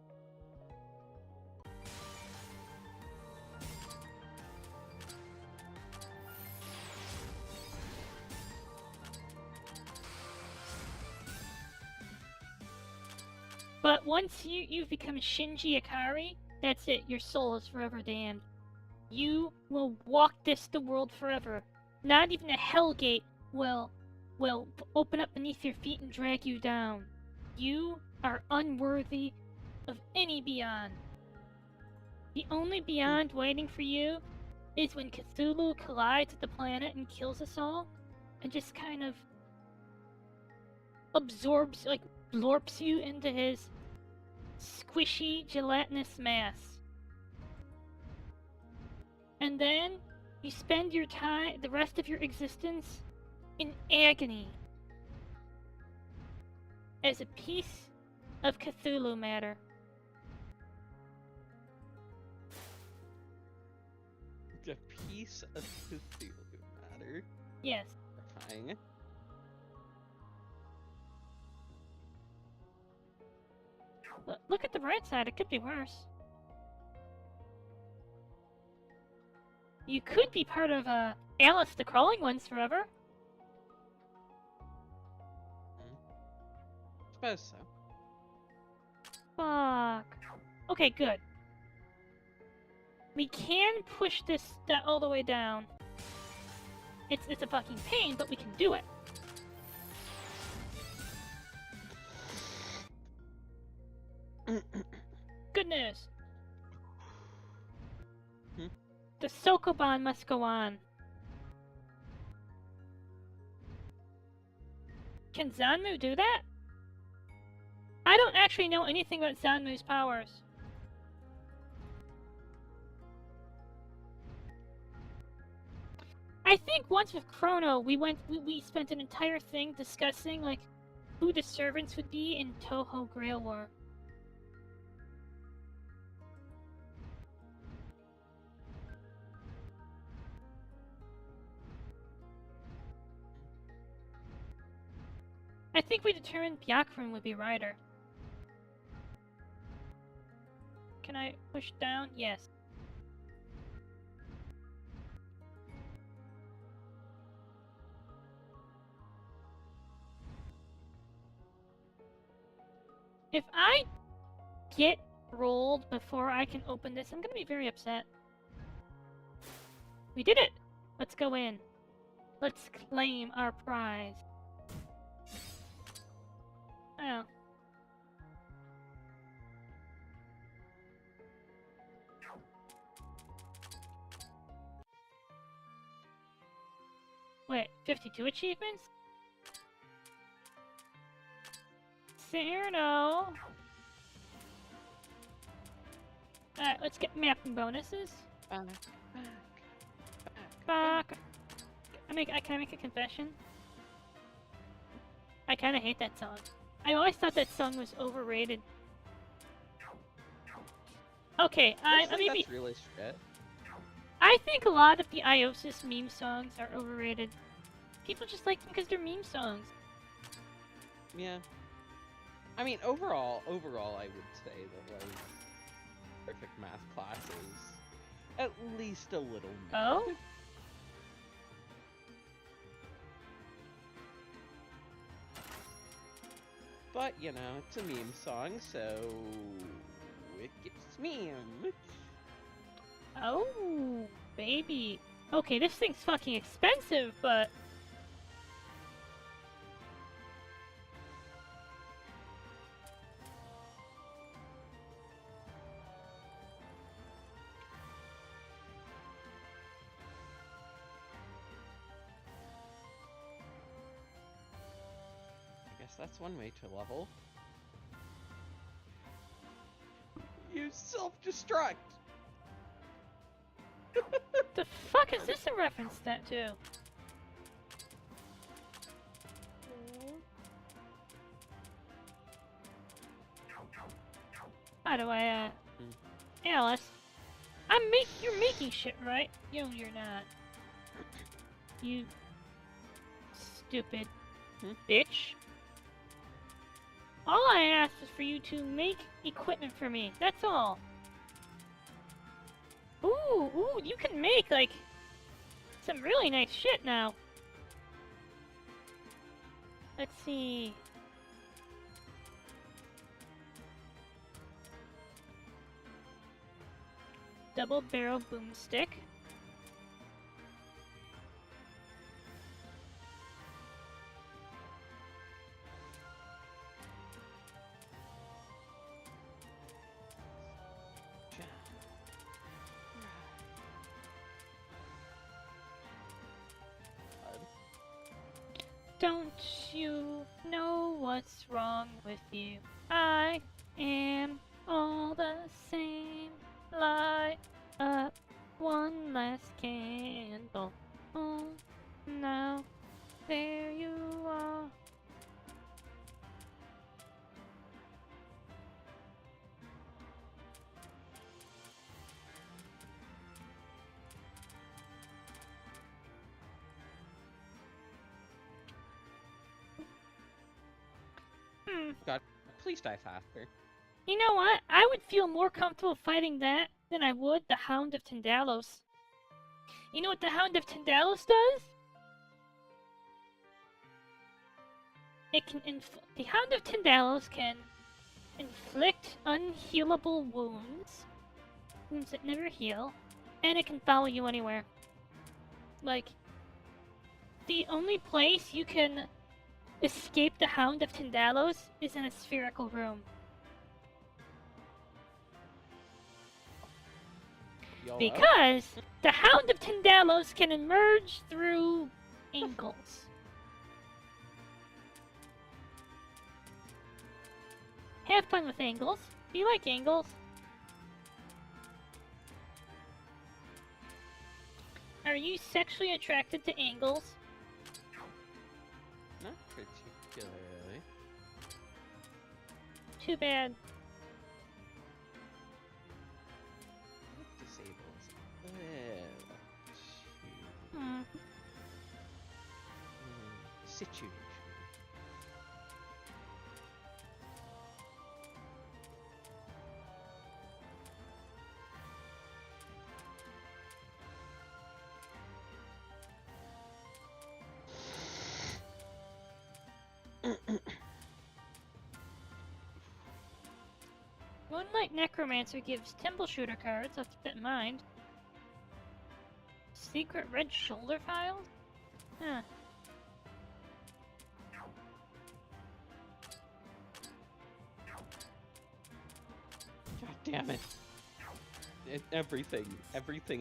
Speaker 1: But once you've become Shinji Ikari, that's it, your soul is forever damned. You will walk the world forever. Not even a Hellgate will open up beneath your feet and drag you down. You are unworthy of any beyond. The only beyond waiting for you is when Cthulhu collides with the planet and kills us all, and just kind of absorbs, like, blorps you into his squishy, gelatinous mass. And then you spend your time, the rest of your existence, in agony as a piece of Cthulhu matter.
Speaker 2: A piece of Cthulhu matter?
Speaker 1: Yes.
Speaker 2: Terrifying.
Speaker 1: Look at the bright side, it could be worse. You could be part of Alice the Crawling Ones forever.
Speaker 2: Suppose so.
Speaker 1: Fuck. Okay, good. We can push this all the way down. It's a fucking pain, but we can do it. Good news. The Sokoban must go on. Can Zanmu do that? I don't actually know anything about Zanmu's powers. I think once with Chrono, we spent an entire thing discussing, like, who the servants would be in Toho Grail War. I think we determined Byakuren would be Rider. Can I push down? Yes. If I get rolled before I can open this, I'm gonna be very upset. We did it! Let's go in. Let's claim our prize. Oh. Wait, 52 achievements? Cyrano! Alright, let's get mapping bonuses. Back. Can I make a confession? I kinda hate that song. I always thought that song was overrated. Okay, I maybe
Speaker 2: that's really shit.
Speaker 1: I think a lot of the Iosis meme songs are overrated. People just like them because they're meme songs.
Speaker 2: Yeah. I mean, overall, I would say that, like, Perfect Math class is at least a little mid.
Speaker 1: Oh?
Speaker 2: But, you know, it's a meme song, so it gets meme.
Speaker 1: Oh, baby. Okay, this thing's fucking expensive, but...
Speaker 2: I guess that's one way to level. You self-destruct!
Speaker 1: The fuck is this a reference to? How do I, Alice? You're making shit, right? You're not. You... stupid bitch. All I asked is for you to make equipment for me. That's all. Ooh, you can make, like, some really nice shit now. Let's see. Double barrel boomstick. Don't you know what's wrong with you? I am all the same. Light up one last candle. Oh, now there you are.
Speaker 2: God, please die faster.
Speaker 1: You know what? I would feel more comfortable fighting that than I would the Hound of Tindalos. You know what the Hound of Tindalos does? It can the Hound of Tindalos can inflict unhealable wounds that never heal, and it can follow you anywhere. Like, the only place you can escape the Hound of Tindalos is in a spherical room.
Speaker 2: YOLO?
Speaker 1: Because the Hound of Tindalos can emerge through angles. Have fun with angles. Do you like angles? Are you sexually attracted to angles?
Speaker 2: Not particularly.
Speaker 1: Too bad.
Speaker 2: What disables? Situation.
Speaker 1: Moonlight Necromancer gives Temple Shooter cards, I'll keep that in mind. Secret Red Shoulder Files? Huh.
Speaker 2: God damn it. Everything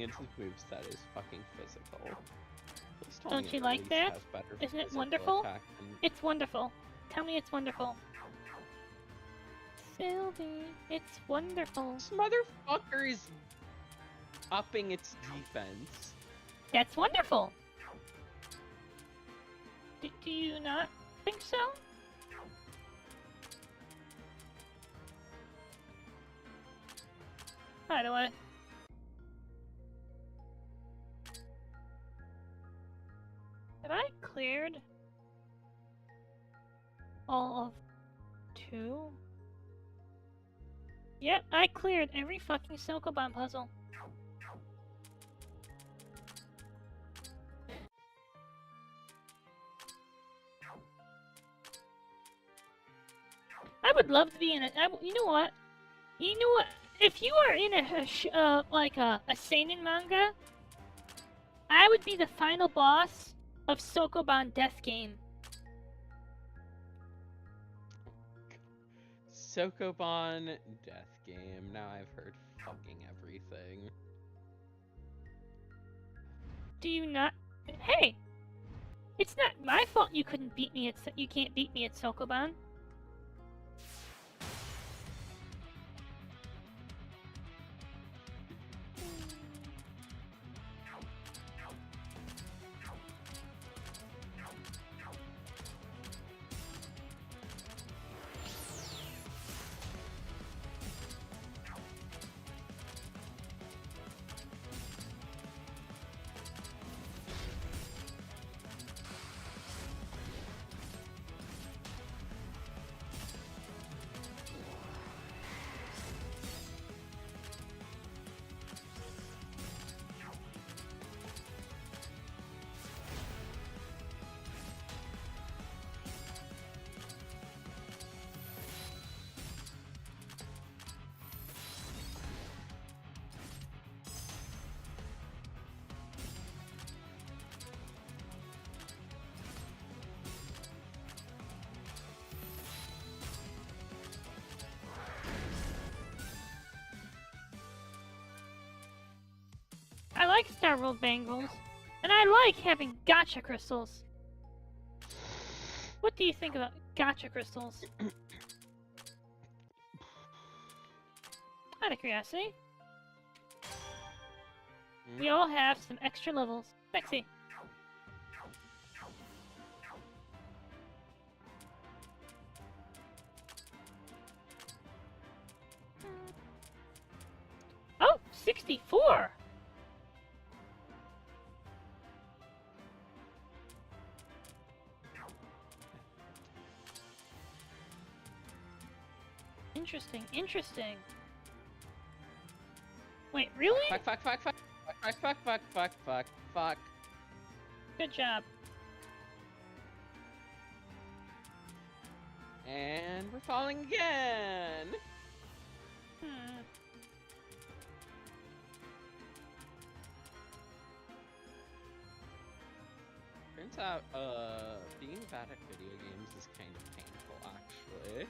Speaker 2: in his moveset is fucking physical. Please tell
Speaker 1: Don't
Speaker 2: me
Speaker 1: you
Speaker 2: it
Speaker 1: like
Speaker 2: at least
Speaker 1: that?
Speaker 2: has better
Speaker 1: Isn't it
Speaker 2: physical
Speaker 1: wonderful?
Speaker 2: attack than-
Speaker 1: It's wonderful. Tell me it's wonderful. Sylvie, it's wonderful.
Speaker 2: This motherfucker is upping its defense.
Speaker 1: That's wonderful. Do you not think so? By the way. Have I cleared all of 2? Yep, I cleared every fucking Sokoban puzzle. I would love to be in it. You know what? You know what? If you are in like a seinen manga, I would be the final boss of Sokoban Death Game.
Speaker 2: Sokoban Death Game. Now I've heard fucking everything.
Speaker 1: Do you not? Hey! It's not my fault you couldn't beat me at you can't beat me at Sokoban. I like Star World Bangles, and I like having gacha crystals. What do you think about gacha crystals? Out of curiosity. We all have some extra levels. Sexy. Oh, 64! Interesting, interesting. Wait, really?
Speaker 2: Fuck.
Speaker 1: Good job.
Speaker 2: And we're falling again! Turns out, being bad at video games is kind of painful, actually.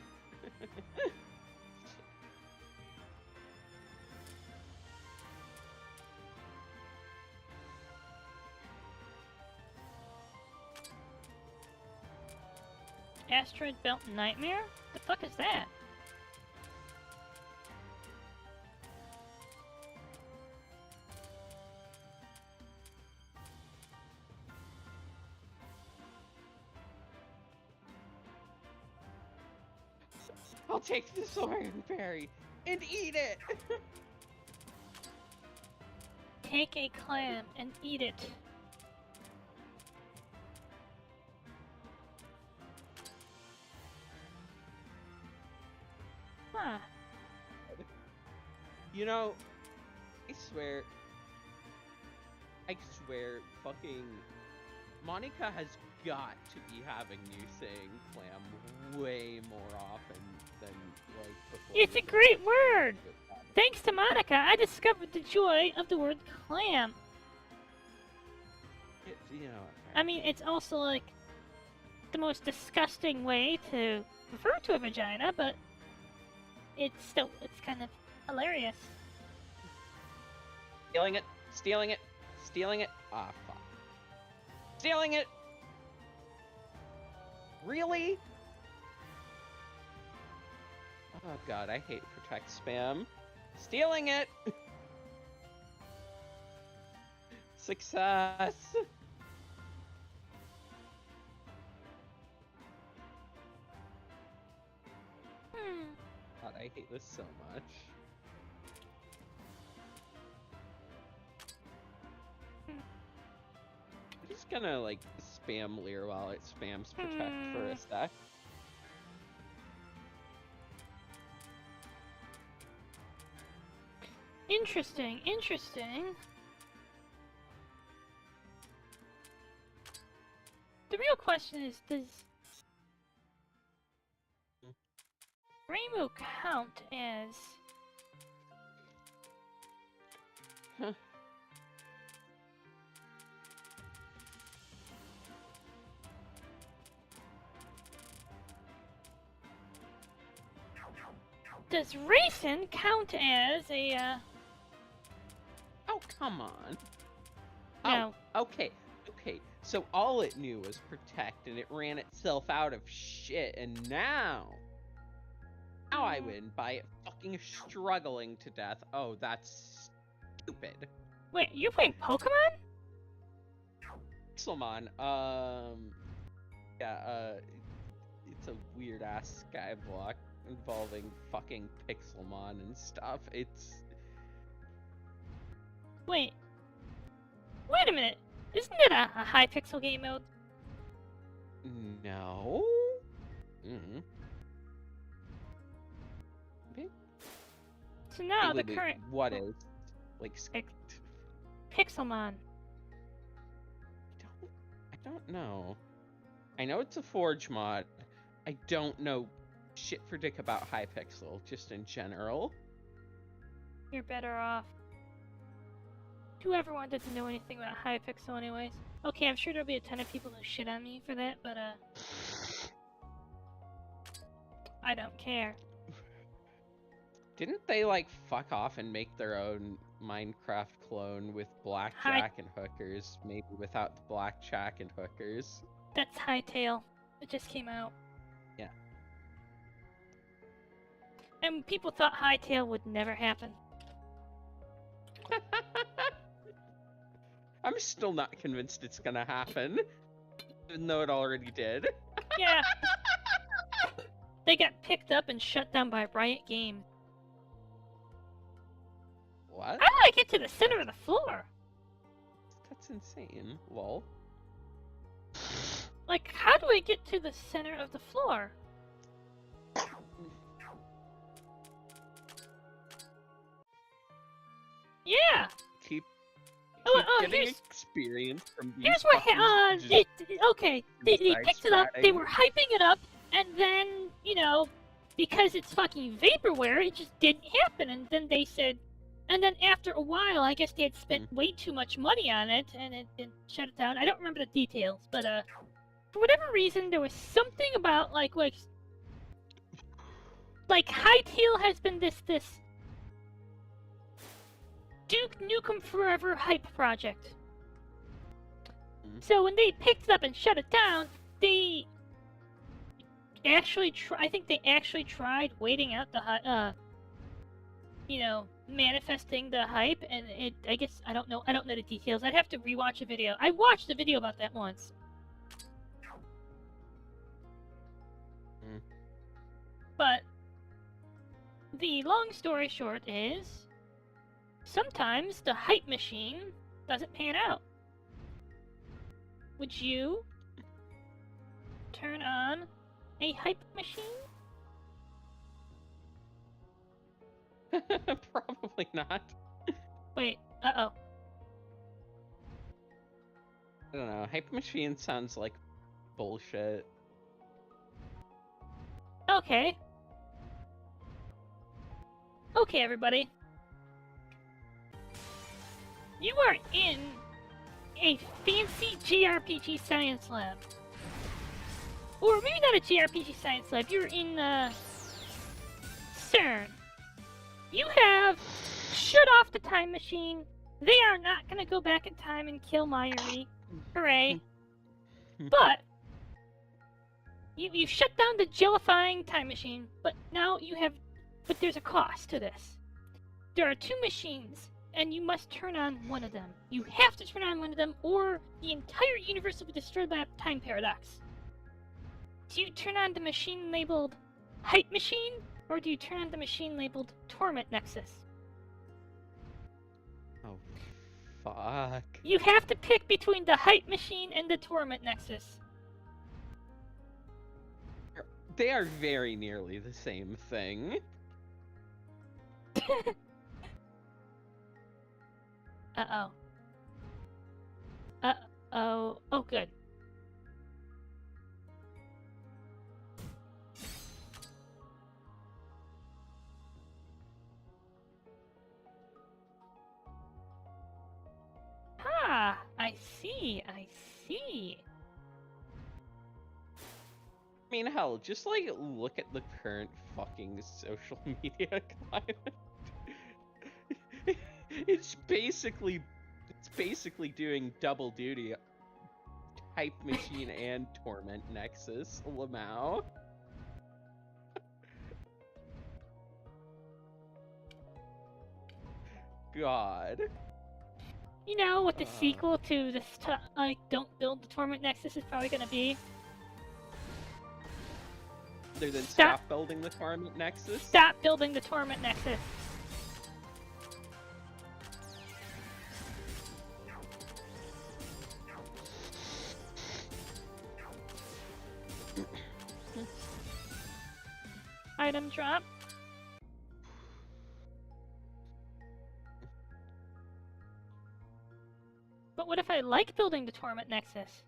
Speaker 1: Asteroid Belt Nightmare? The fuck is that?
Speaker 2: I'll take this iron berry and eat it!
Speaker 1: Take a clam and eat it. Huh.
Speaker 2: You know, I swear, fucking Monica has got to be having you saying clam way more often than, like, before.
Speaker 1: It's a great word! Thanks to Monica, I discovered the joy of the word clam. I mean, it's also, like, the most disgusting way to refer to a vagina, but it's kind of hilarious.
Speaker 2: Stealing it. Ah, fuck. Stealing it! Really? Oh god, I hate protect spam. Stealing it! Success! God, I hate this so much. I'm just gonna, like, spam Lear while it spams protect for a sec.
Speaker 1: Interesting, interesting. The real question is, does Rainbow count as...
Speaker 2: Huh.
Speaker 1: does Reisen count as a,
Speaker 2: Oh, come on.
Speaker 1: No.
Speaker 2: Oh, okay. So all it knew was protect, and it ran itself out of shit, and now I win by it fucking struggling to death. Oh, that's stupid.
Speaker 1: Wait, you're playing Pokemon?
Speaker 2: Pixelmon, yeah, it's a weird-ass skyblock involving fucking Pixelmon and stuff. It's...
Speaker 1: Wait a minute. Isn't it a high pixel game mode?
Speaker 2: No? Mm-hmm.
Speaker 1: So now
Speaker 2: Wait,
Speaker 1: the current
Speaker 2: what is? Like...
Speaker 1: Pixelmon.
Speaker 2: I don't know. I know it's a Forge mod. I don't know shit for dick about Hypixel, just in general.
Speaker 1: You're better off. Whoever wanted to know anything about Hypixel anyways. Okay, I'm sure there'll be a ton of people who shit on me for that, but I don't care.
Speaker 2: Didn't they, like, fuck off and make their own Minecraft clone with blackjack and hookers? Maybe without the blackjack and hookers?
Speaker 1: That's Hytale. It just came out.
Speaker 2: Yeah.
Speaker 1: And people thought Hytale would never happen.
Speaker 2: I'm still not convinced it's gonna happen, even though it already did.
Speaker 1: Yeah. They got picked up and shut down by Riot Games.
Speaker 2: What?
Speaker 1: How do I get to the center of the floor?
Speaker 2: That's insane. Lol.
Speaker 1: Like, how do I get to the center of the floor?
Speaker 2: Keep
Speaker 1: Keep
Speaker 2: getting
Speaker 1: here's-
Speaker 2: experience from these
Speaker 1: Here's what
Speaker 2: fucking
Speaker 1: okay, they picked it up, they were hyping it up, and then, you know, because it's fucking vaporware, it just didn't happen, and then they said, and then after a while, I guess they had spent way too much money on it, and it shut it down. I don't remember the details, but, for whatever reason, there was something about, like Hytale has been this Duke Nukem Forever hype project. So when they picked it up and shut it down, they actually I think they actually tried waiting out the you know, manifesting the hype, and I guess I don't know the details. I'd have to rewatch a video. I watched a video about that once. But the long story short is, sometimes the hype machine doesn't pan out. Would you turn on a hype machine?
Speaker 2: Probably not.
Speaker 1: Wait, uh-oh.
Speaker 2: I don't know. Hype machine sounds like bullshit.
Speaker 1: Okay. Okay, everybody. You are in a fancy JRPG science lab. Or maybe not a JRPG science lab, you're in, CERN. You have shut off the time machine. They are not gonna go back in time and kill Mayuri. Hooray. But you shut down the gellifying time machine, but now but there's a cost to this. There are two machines, and you must turn on one of them. You have to turn on one of them, or the entire universe will be destroyed by a time paradox. Do you turn on the machine labeled Hype Machine, or do you turn on the machine labeled Torment Nexus?
Speaker 2: Oh, fuck.
Speaker 1: You have to pick between the Hype Machine and the Torment Nexus.
Speaker 2: They are very nearly the same thing.
Speaker 1: Uh-oh. Uh-oh. Oh, good. Ah, I see.
Speaker 2: mean, hell, just like look at the current fucking social media climate. It's basically doing double duty. Hype Machine and Torment Nexus, Lamau. God.
Speaker 1: You know what the sequel to this, like, Don't Build the Torment Nexus is probably gonna be?
Speaker 2: Other than stop building the Torment Nexus?
Speaker 1: Stop building the Torment Nexus. Item drop. But what if I like building the Torment Nexus?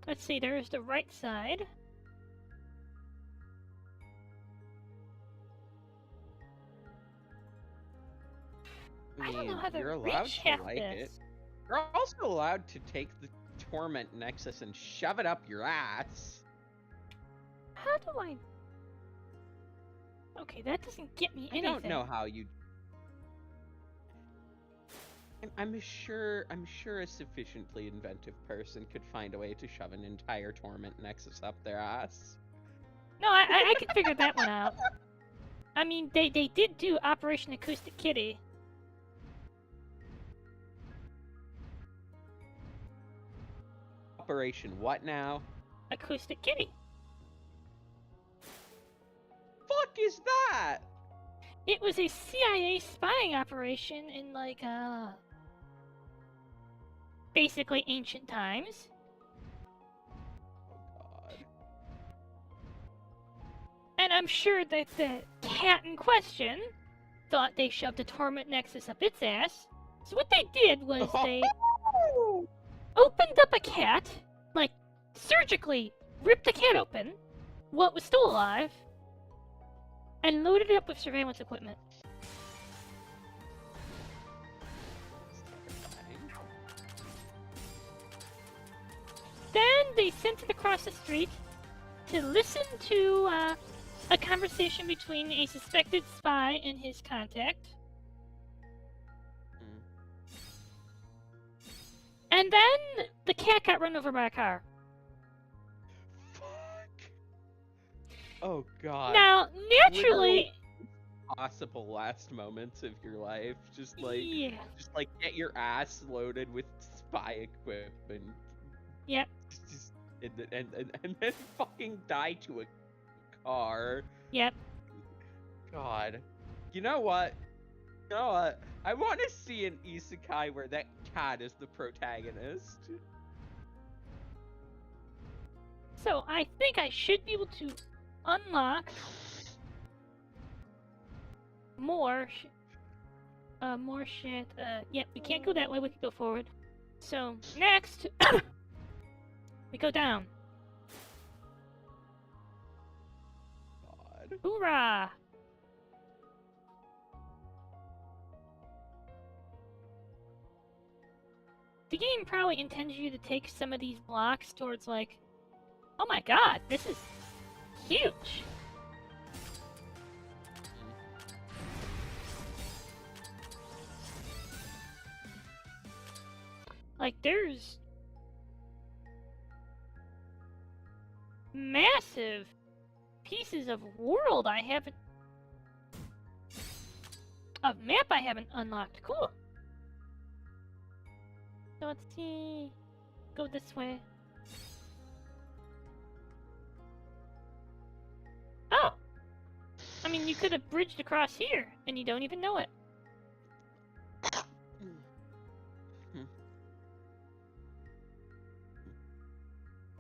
Speaker 1: Let's see, there's the right side. I don't know how to
Speaker 2: you're allowed
Speaker 1: reach
Speaker 2: to
Speaker 1: half
Speaker 2: like
Speaker 1: this.
Speaker 2: it. You're also allowed to take the Torment Nexus and shove it up your ass.
Speaker 1: How do I... Okay, that doesn't get me anything.
Speaker 2: I don't know how you... I'm sure a sufficiently inventive person could find a way to shove an entire Torment Nexus up their ass.
Speaker 1: No, I could figure that one out. I mean, they did do Operation Acoustic Kitty.
Speaker 2: Operation what now?
Speaker 1: Acoustic Kitty.
Speaker 2: Fuck is that?
Speaker 1: It was a CIA spying operation in, like, basically ancient times.
Speaker 2: Oh god.
Speaker 1: And I'm sure that the cat in question thought they shoved a Torment Nexus up its ass. So what they did was they opened up a cat, like, surgically ripped the cat open, while it was still alive, and loaded it up with surveillance equipment. Then they sent it across the street to listen to a conversation between a suspected spy and his contact. And then the cat got run over by a car.
Speaker 2: Fuck. Oh god.
Speaker 1: Now, naturally...
Speaker 2: Possible last moments of your life. Just like,
Speaker 1: yeah.
Speaker 2: just like get your ass loaded with spy equipment.
Speaker 1: Yep.
Speaker 2: And then fucking die to a car.
Speaker 1: Yep.
Speaker 2: God. You know what? I want to see an isekai where that cat is the protagonist.
Speaker 1: So I think I should be able to unlock more shit. Yeah, we can't go that way. We can go forward. So next, we go down.
Speaker 2: God.
Speaker 1: Hoorah! The game probably intends you to take some of these blocks towards, like, oh my god, this is huge! Like, there's massive pieces of world I haven't... of map I haven't unlocked. Cool. So let's see... go this way. Oh! I mean, you could have bridged across here, and you don't even know it.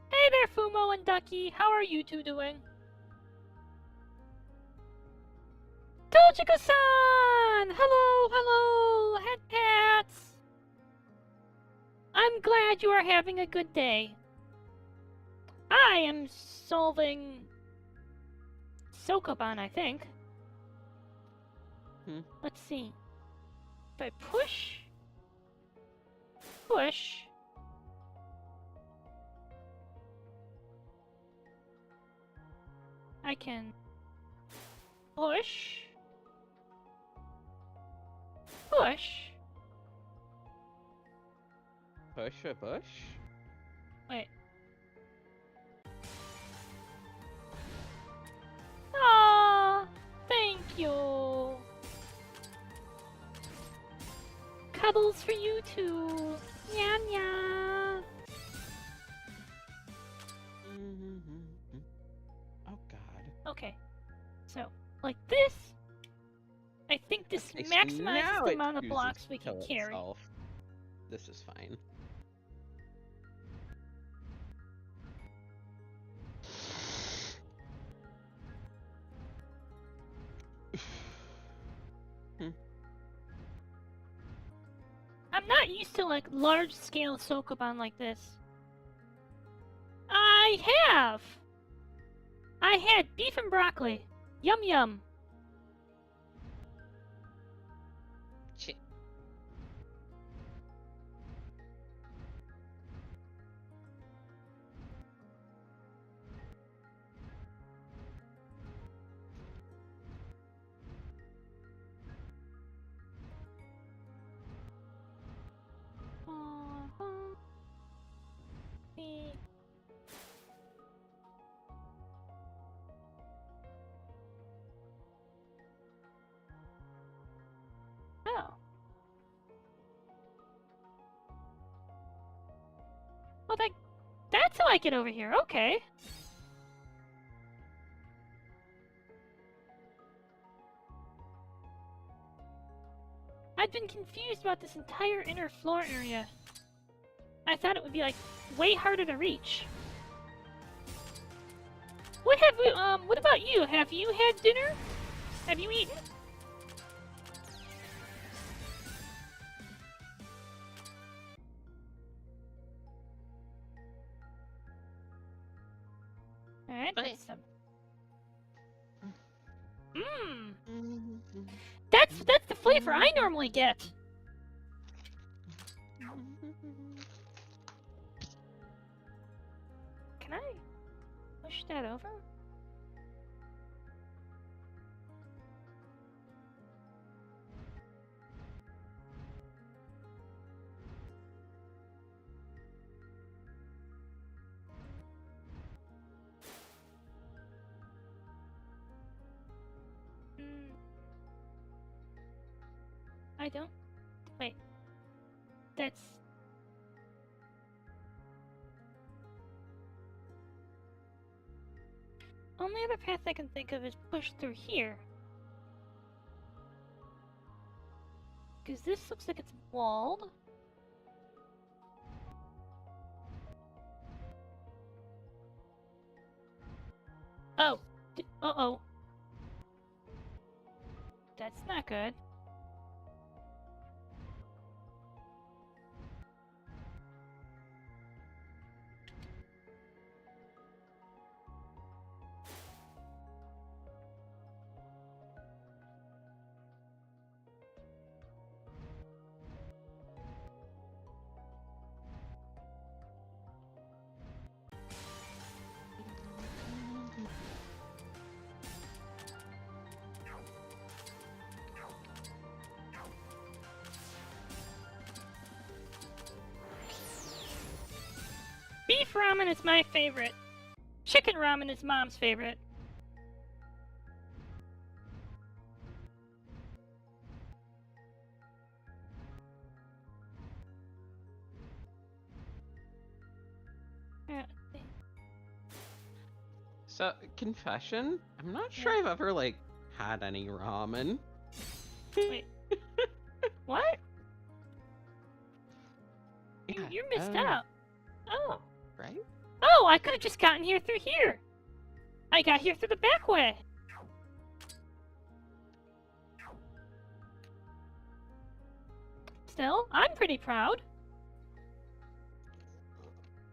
Speaker 1: Hey there, Fumo and Ducky. How are you two doing? Dojiko-san! Hello, hello, head pats! I'm glad you are having a good day. I am solving Sokoban, I think. Let's see. If I push... I can push. Push.
Speaker 2: Push a bush?
Speaker 1: Wait. Aww, thank you. Cuddles for you too. Nya nya.
Speaker 2: Oh god.
Speaker 1: Okay, so like this. I think this
Speaker 2: Okay, so
Speaker 1: maximizes
Speaker 2: now
Speaker 1: the
Speaker 2: it
Speaker 1: amount of
Speaker 2: chooses
Speaker 1: blocks
Speaker 2: to
Speaker 1: we can
Speaker 2: kill
Speaker 1: carry.
Speaker 2: itself. This is fine.
Speaker 1: I'm not used to like large-scale Sokoban like this. I have. I had beef and broccoli. Yum yum.
Speaker 2: Shit.
Speaker 1: Oh. Well, that's how I get over here. Okay. I've been confused about this entire inner floor area. I thought it would be like way harder to reach. What have we, what about you? Have you had dinner? Have you eaten? Alright,
Speaker 2: Okay.
Speaker 1: that's some. That's the flavor I normally get. Can I push that over? I don't. Wait. That's. Only other path I can think of is push through here. Because this looks like it's walled. Oh. Uh-oh. That's not good. Beef ramen is my favorite. Chicken ramen is Mom's favorite.
Speaker 2: So, confession, I'm not sure I've ever, like, had any ramen.
Speaker 1: Wait. What?
Speaker 2: Yeah,
Speaker 1: You missed out. Oh.
Speaker 2: Right?
Speaker 1: Oh, I could have just gotten here through here. I got here through the back way. Still, I'm pretty proud.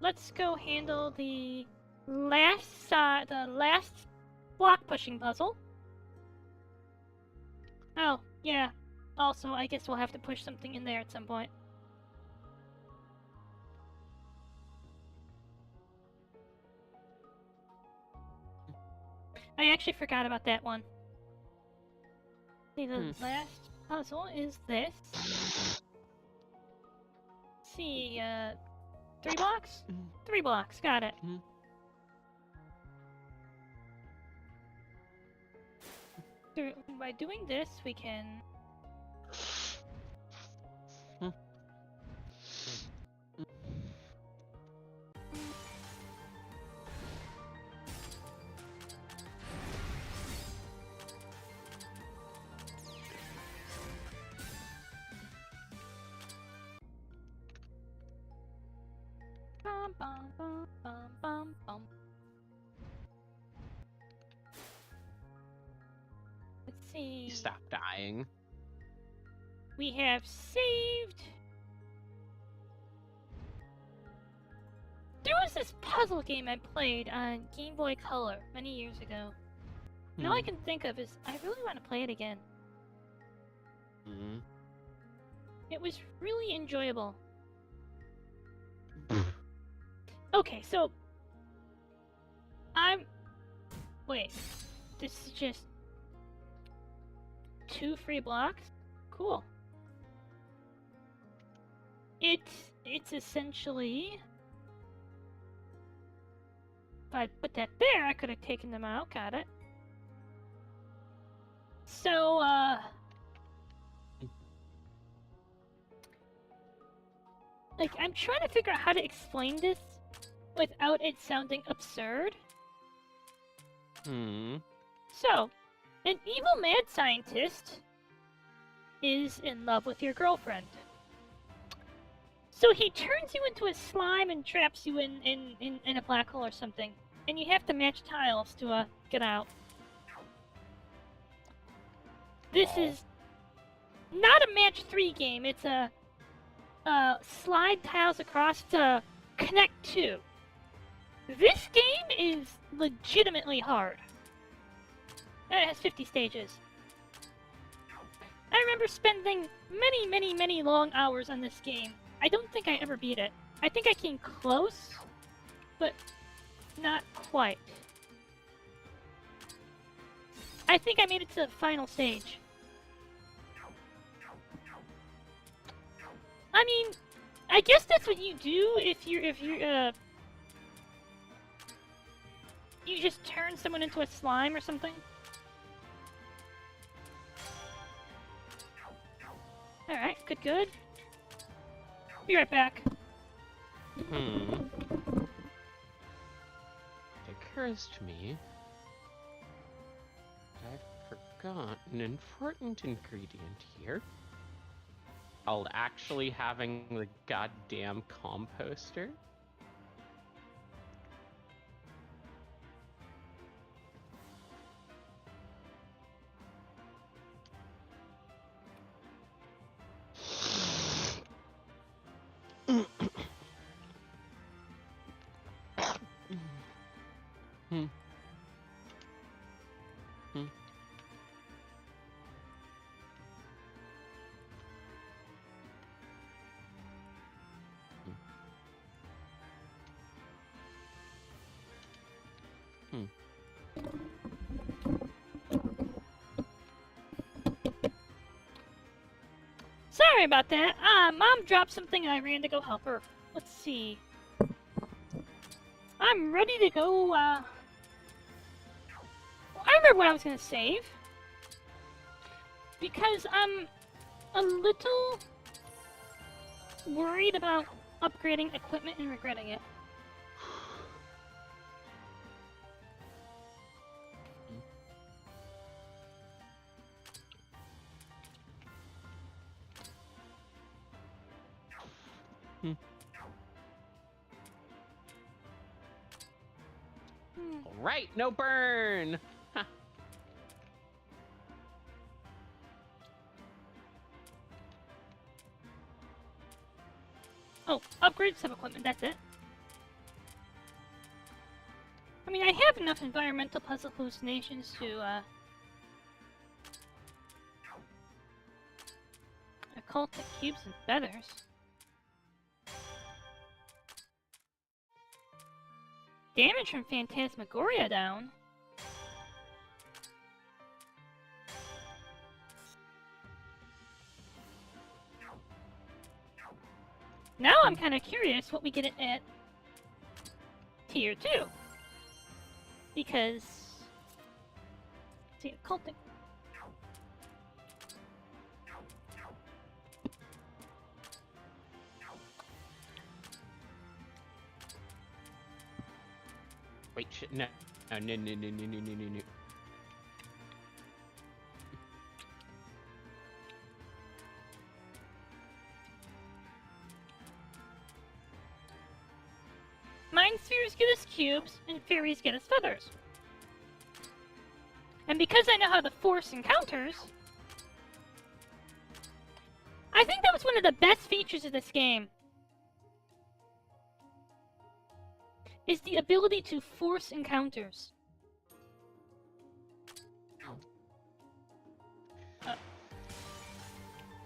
Speaker 1: Let's go handle the last block pushing puzzle. Oh, yeah. Also, I guess we'll have to push something in there at some point. I actually forgot about that one. See, the last puzzle is this. See, 3 blocks? 3 blocks, got it. By doing this, we can... Bum, bum, bum, bum, bum, bum. Let's see.
Speaker 2: Stop dying.
Speaker 1: We have saved. There was this puzzle game I played on Game Boy Color many years ago. And all I can think of is I really want to play it again. It was really enjoyable. Okay, so wait, this is just 2 free blocks? Cool. It's essentially, if I put that there, I could have taken them out, got it. So, like, I'm trying to figure out how to explain this without it sounding absurd. So, an evil mad scientist is in love with your girlfriend. So he turns you into a slime and traps you in a black hole or something. And you have to match tiles to get out. This is not a match 3 game, it's a slide tiles across to connect 2. This game is legitimately hard. It has 50 stages. I remember spending many long hours on this game. I don't think I ever beat it. I think I came close, but not quite. I think I made it to the final stage. I mean, I guess that's what you do if you just turn someone into a slime or something. Alright, good. Be right back.
Speaker 2: It occurs to me that I forgot an important ingredient here. Called actually having the goddamn composter.
Speaker 1: Sorry about that. Mom dropped something and I ran to go help her. Let's see. I'm ready to go, I remember what I was gonna save. Because I'm a little worried about upgrading equipment and regretting it.
Speaker 2: Right, no burn! Huh.
Speaker 1: Oh, upgrade some equipment, that's it. I mean, I have enough environmental puzzle hallucinations to, occultic cubes and feathers. Damage from Phantasmagoria down. Now I'm kind of curious what we get at tier 2. Because... let's see, occulting.
Speaker 2: Wait, shit, no. No.
Speaker 1: Mind spheres get us cubes, and fairies get us feathers. And because I know how the Force encounters, I think that was one of the best features of this game. Is the ability to force encounters.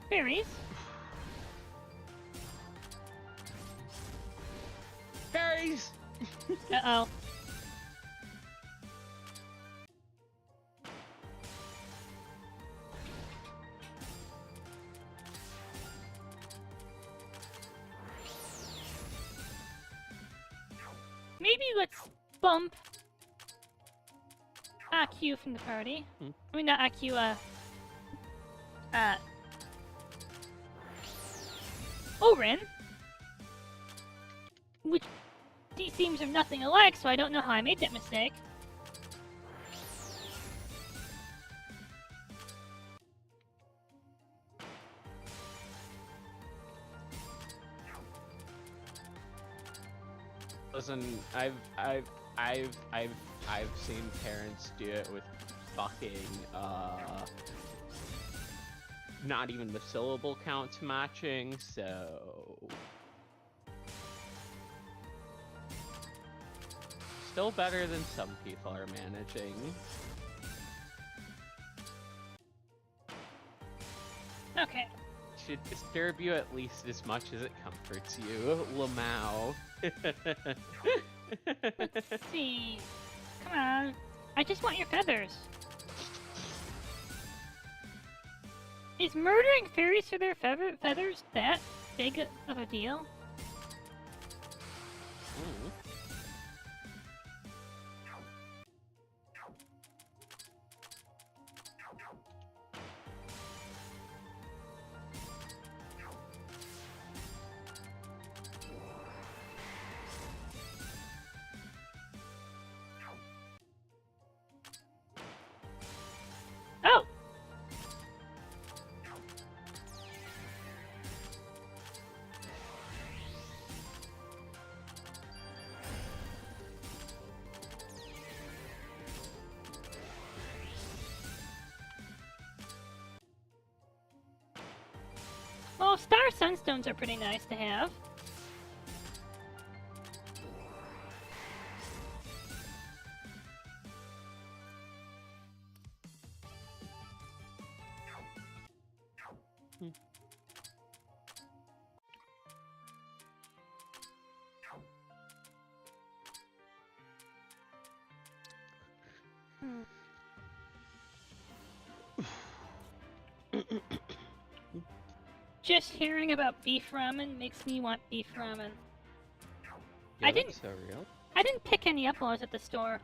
Speaker 1: Fairies.
Speaker 2: Fairies!
Speaker 1: Uh-oh. Maybe let's bump AQ from the party. I mean, not AQ, Orin. Which, these themes are nothing alike, so I don't know how I made that mistake.
Speaker 2: Listen, I've seen parents do it with fucking, not even the syllable counts matching, so... Still better than some people are managing.
Speaker 1: Okay.
Speaker 2: Should disturb you at least as much as it comforts you, Lamau.
Speaker 1: Let's see. Come on. I just want your feathers. Is murdering fairies for their feathers that big of a deal?
Speaker 2: Mm.
Speaker 1: Oh! Well, star sunstones are pretty nice to have. Just hearing about beef ramen makes me want beef ramen.
Speaker 2: Yeah,
Speaker 1: I didn't-
Speaker 2: that's so real.
Speaker 1: I didn't pick any up while I was at the store.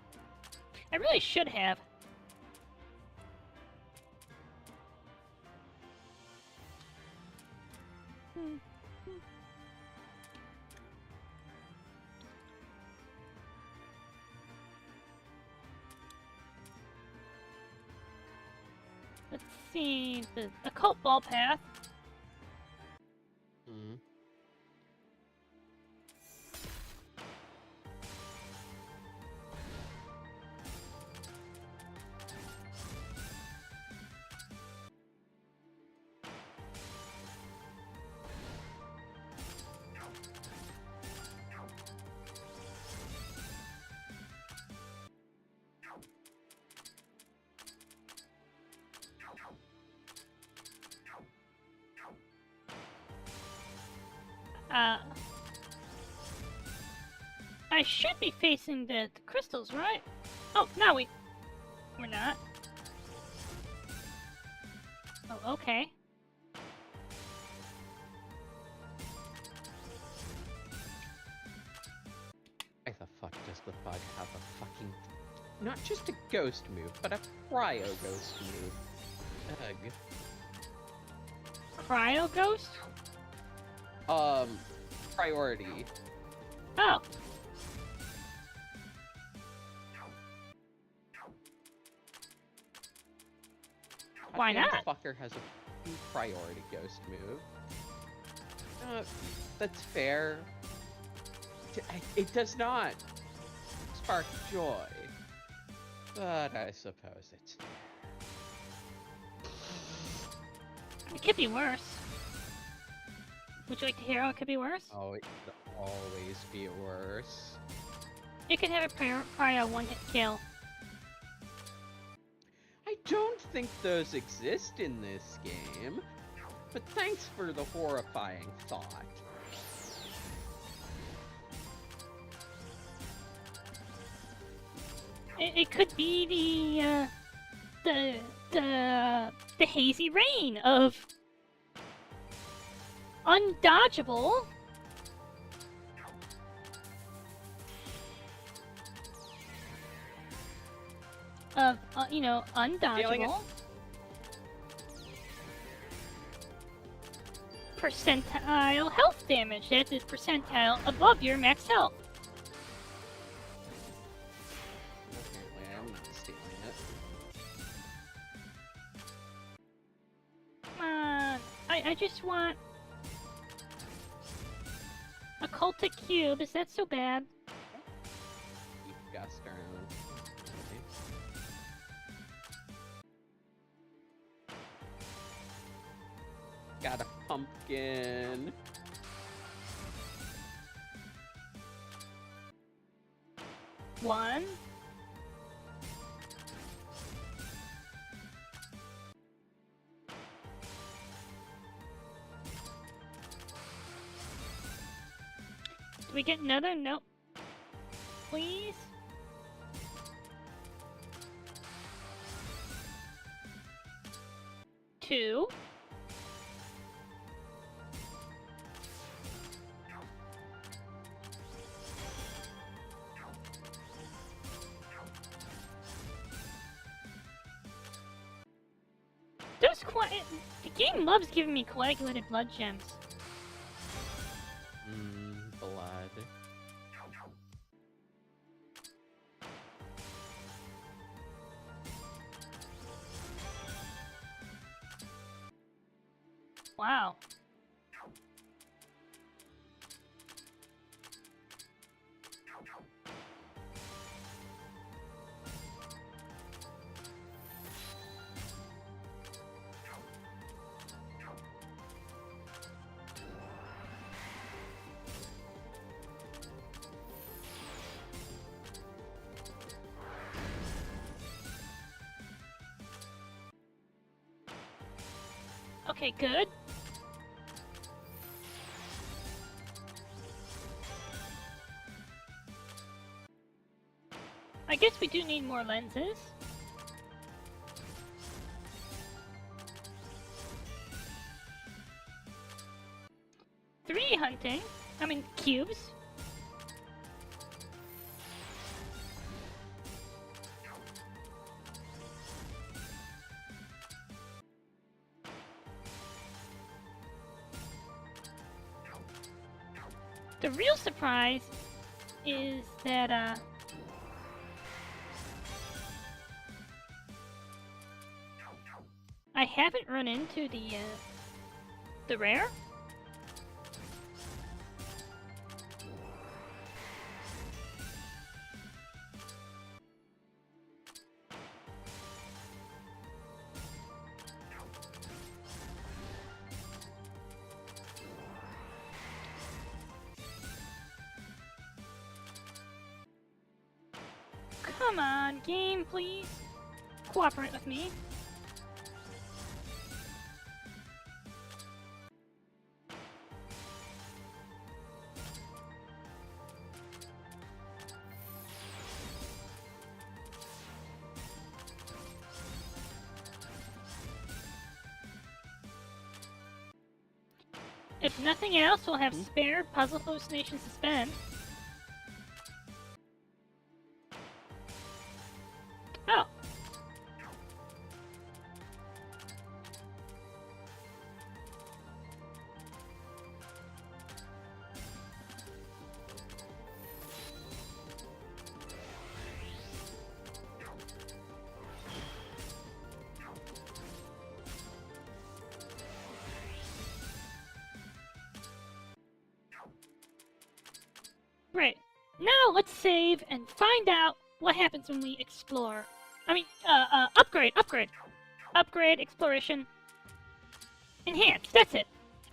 Speaker 1: I really should have. Let's see, the occult ball path.
Speaker 2: Mm.
Speaker 1: I should be facing the crystals, right? Oh, no, we're not. Oh, okay.
Speaker 2: Not just a ghost move, but a cryo ghost move. Ugh.
Speaker 1: Cryo ghost?
Speaker 2: Priority.
Speaker 1: Oh. Why
Speaker 2: That
Speaker 1: not?
Speaker 2: fucker has a priority ghost move. That's fair. It does not spark joy. But I suppose it's fair.
Speaker 1: It could be worse. Would you like to hear how it could be worse?
Speaker 2: Oh, it could always be worse.
Speaker 1: You could have a cryo one-hit kill.
Speaker 2: I don't think those exist in this game, but thanks for the horrifying thought.
Speaker 1: It could be the hazy rain of undodgeable undodgeable percentile health damage. That is percentile above your max health.
Speaker 2: Apparently, I'm not stealing it.
Speaker 1: Come on, I just want a cultic cube. Is that so bad?
Speaker 2: You've guessed around. Got a pumpkin.
Speaker 1: One. Do we get another? Nope. Please? Two. The game loves giving me coagulated blood gems.
Speaker 2: Blood.
Speaker 1: Wow. Okay, good. I guess we do need more lenses. Three hunting. I mean, cubes. The real surprise is that, I haven't run into the rare. Come on, game, please. Cooperate with me. If nothing else, we'll have spare puzzle hallucination suspend. Right. Now let's save and find out what happens when we explore. I mean, upgrade. Upgrade, exploration. Enhance, that's it.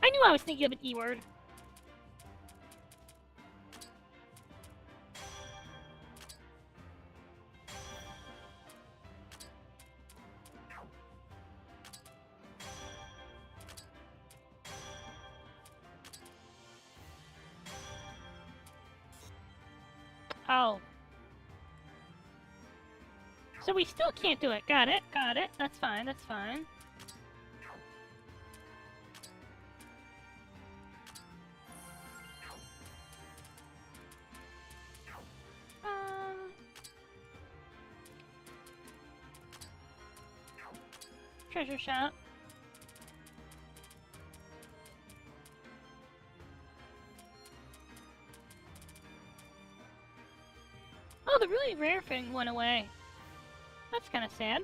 Speaker 1: I knew I was thinking of an E word. Oh. So we still can't do it. Got it. That's fine, that's fine. Treasure shop. Oh, the really rare thing went away. That's kind of sad.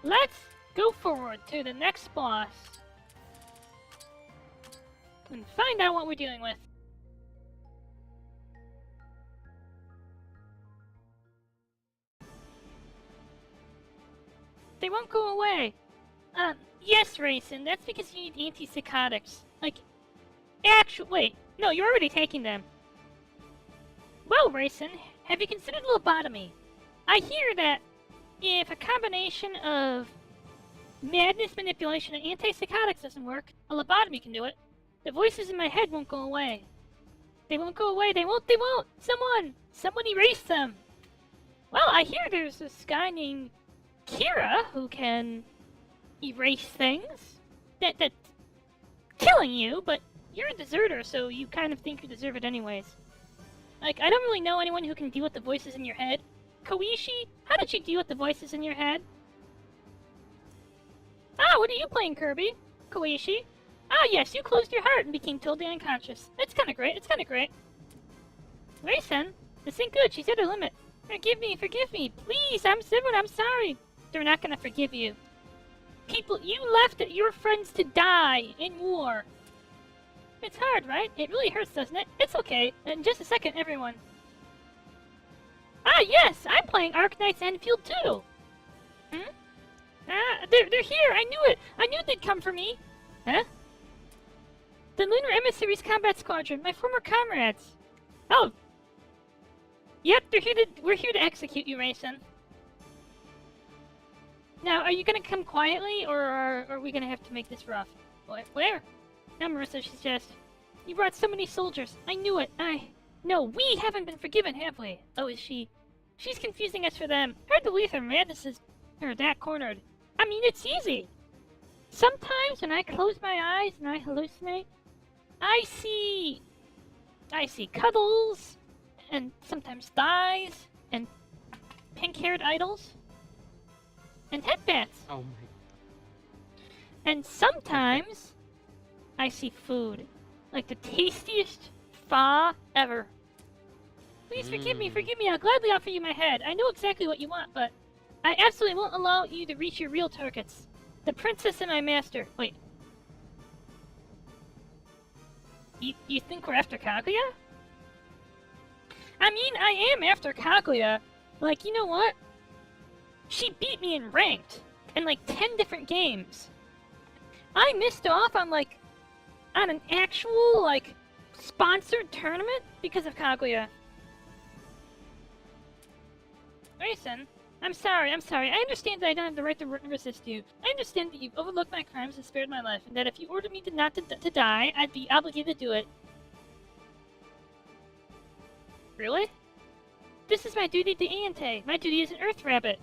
Speaker 1: Let's go forward to the next boss and find out what we're dealing with. They won't go away. Yes, Reisen, that's because you need antipsychotics. Like, wait, no, you're already taking them. Well, Reisen, have you considered lobotomy? I hear that if a combination of madness, manipulation, and antipsychotics doesn't work, a lobotomy can do it. The voices in my head won't go away. They won't go away, they won't! Someone erase them! Well, I hear there's this guy named Kira who can erase things. That's killing you, but you're a deserter, so you kind of think you deserve it anyways. Like, I don't really know anyone who can deal with the voices in your head. Koishi, how did you deal with the voices in your head? Ah, what are you playing, Kirby? Koishi? Ah, yes, you closed your heart and became totally unconscious. It's kinda great, Reisen, this ain't good, she's at her limit. Forgive me, please, I'm sorry. They're not gonna forgive you. People, you left your friends to die in war. It's hard, right? It really hurts, doesn't it? It's okay. In just a second, everyone. Ah, yes! I'm playing Arknight's Enfield too! Hmm? Ah, they're here! I knew it! I knew they'd come for me! Huh? The Lunar Emissaries Combat Squadron, my former comrades! Oh! Yep, we're here to execute you, Reisen. Now, are you gonna come quietly, or are we gonna have to make this rough? Where? Now Marissa suggests, you brought so many soldiers. I knew it. No, we haven't been forgiven, have we? Oh, is she? She's confusing us for them. Hard to believe her madness is that cornered. I mean, it's easy. Sometimes when I close my eyes and I hallucinate, I see cuddles, and sometimes thighs, and pink-haired idols, and headbands.
Speaker 2: Oh my.
Speaker 1: And sometimes I see food. Like the tastiest pho ever. Please forgive me, I'll gladly offer you my head. I know exactly what you want, but I absolutely won't allow you to reach your real targets. The princess and my master. Wait. You think we're after Kaguya? I mean, I am after Kaguya. Like, you know what? She beat me in ranked in like 10 different games. I missed off on an actual, sponsored tournament because of Kaguya. Reisen, I'm sorry. I understand that I don't have the right to resist you. I understand that you've overlooked my crimes and spared my life, and that if you ordered me to die, I'd be obligated to do it. Really? This is my duty to Iante. My duty as an Earth Rabbit.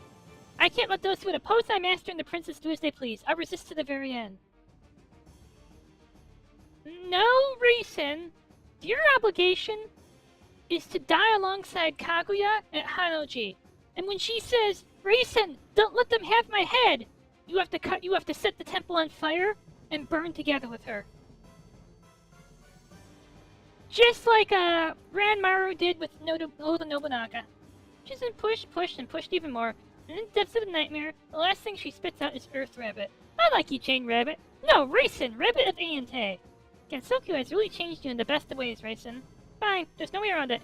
Speaker 1: I can't let those who would oppose my master and the princess do as they please. I'll resist to the very end. No, Reisen. Your obligation is to die alongside Kaguya at Hanoji. And when she says, Reisen, don't let them have my head, you have to set the temple on fire and burn together with her. Just like Ranmaru did with Oda Nobunaga. She's been pushed and pushed even more. In the depths of a nightmare, the last thing she spits out is Earth Rabbit. I like you, Chain Rabbit. No, Reisen, Rabbit of Aeontae. Gensokyo has really changed you in the best of ways, Reisen. Fine, there's no way around it.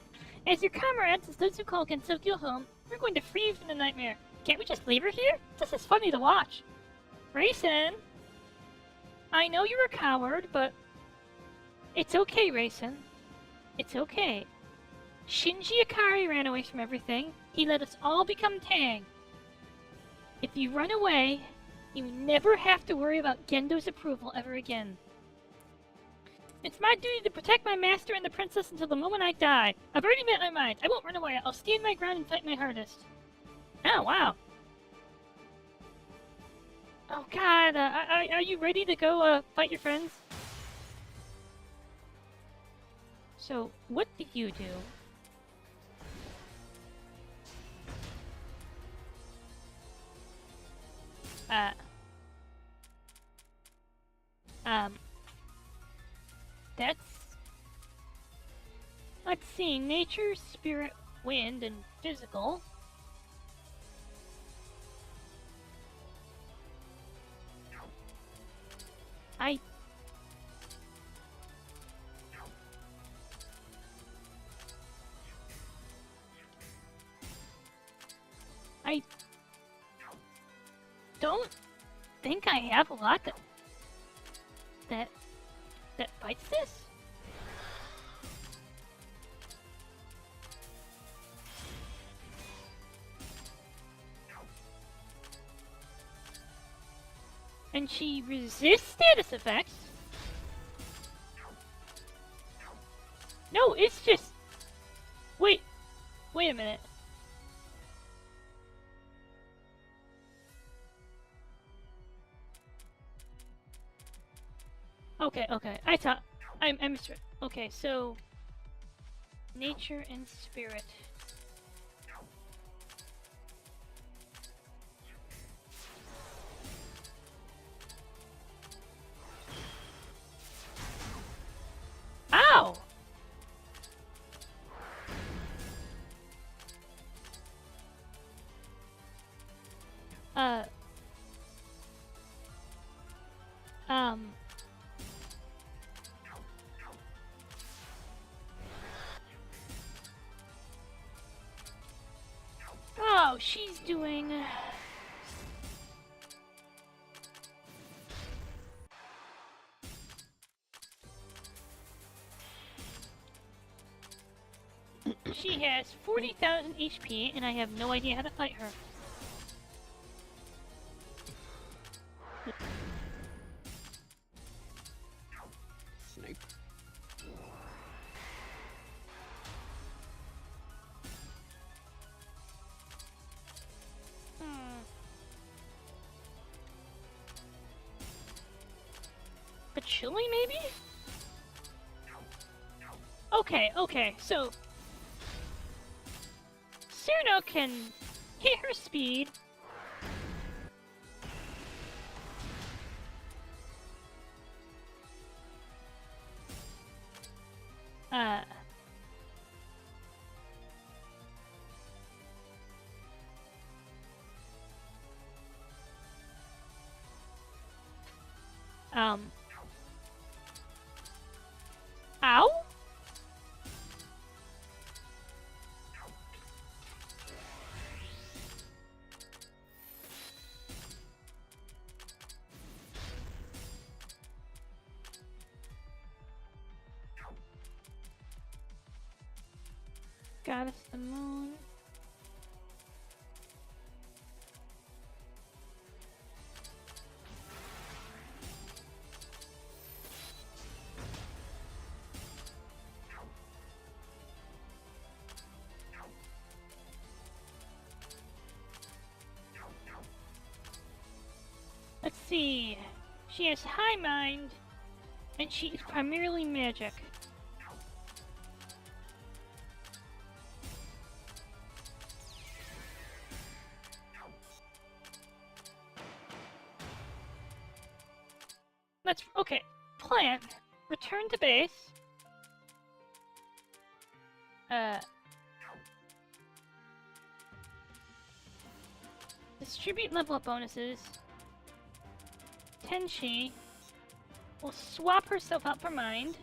Speaker 1: As your comrades, as those who call Gensokyo home, we're going to free you from the nightmare. Can't we just leave her here? This is funny to watch. Reisen! I know you're a coward, but... It's okay, Reisen. It's okay. Shinji Ikari ran away from everything. He let us all become Tang. If you run away, you never have to worry about Gendo's approval ever again. It's my duty to protect my master and the princess until the moment I die. I've already made my mind. I won't run away. I'll stand my ground and fight my hardest. Oh, wow. Oh, God. Are you ready to go fight your friends? So, what did you do? That's... Let's see, nature, spirit, wind, and physical. I don't think I have a lot that fights this. And she resists status effects. No, it's just... Wait a minute. Okay. I thought... I misread. Okay, so... Nature and spirit. Ow! Oh, she's doing... She has 40,000 HP, and I have no idea how to fight her.
Speaker 2: Snipe.
Speaker 1: A chili, maybe? Okay, so... Suno can hit her speed. Ow? Goddess the moon. Let's see. She has high mind, and she is primarily magic. Okay. Plan. Return to base. distribute level up bonuses. Tenchi will swap herself out for Mind.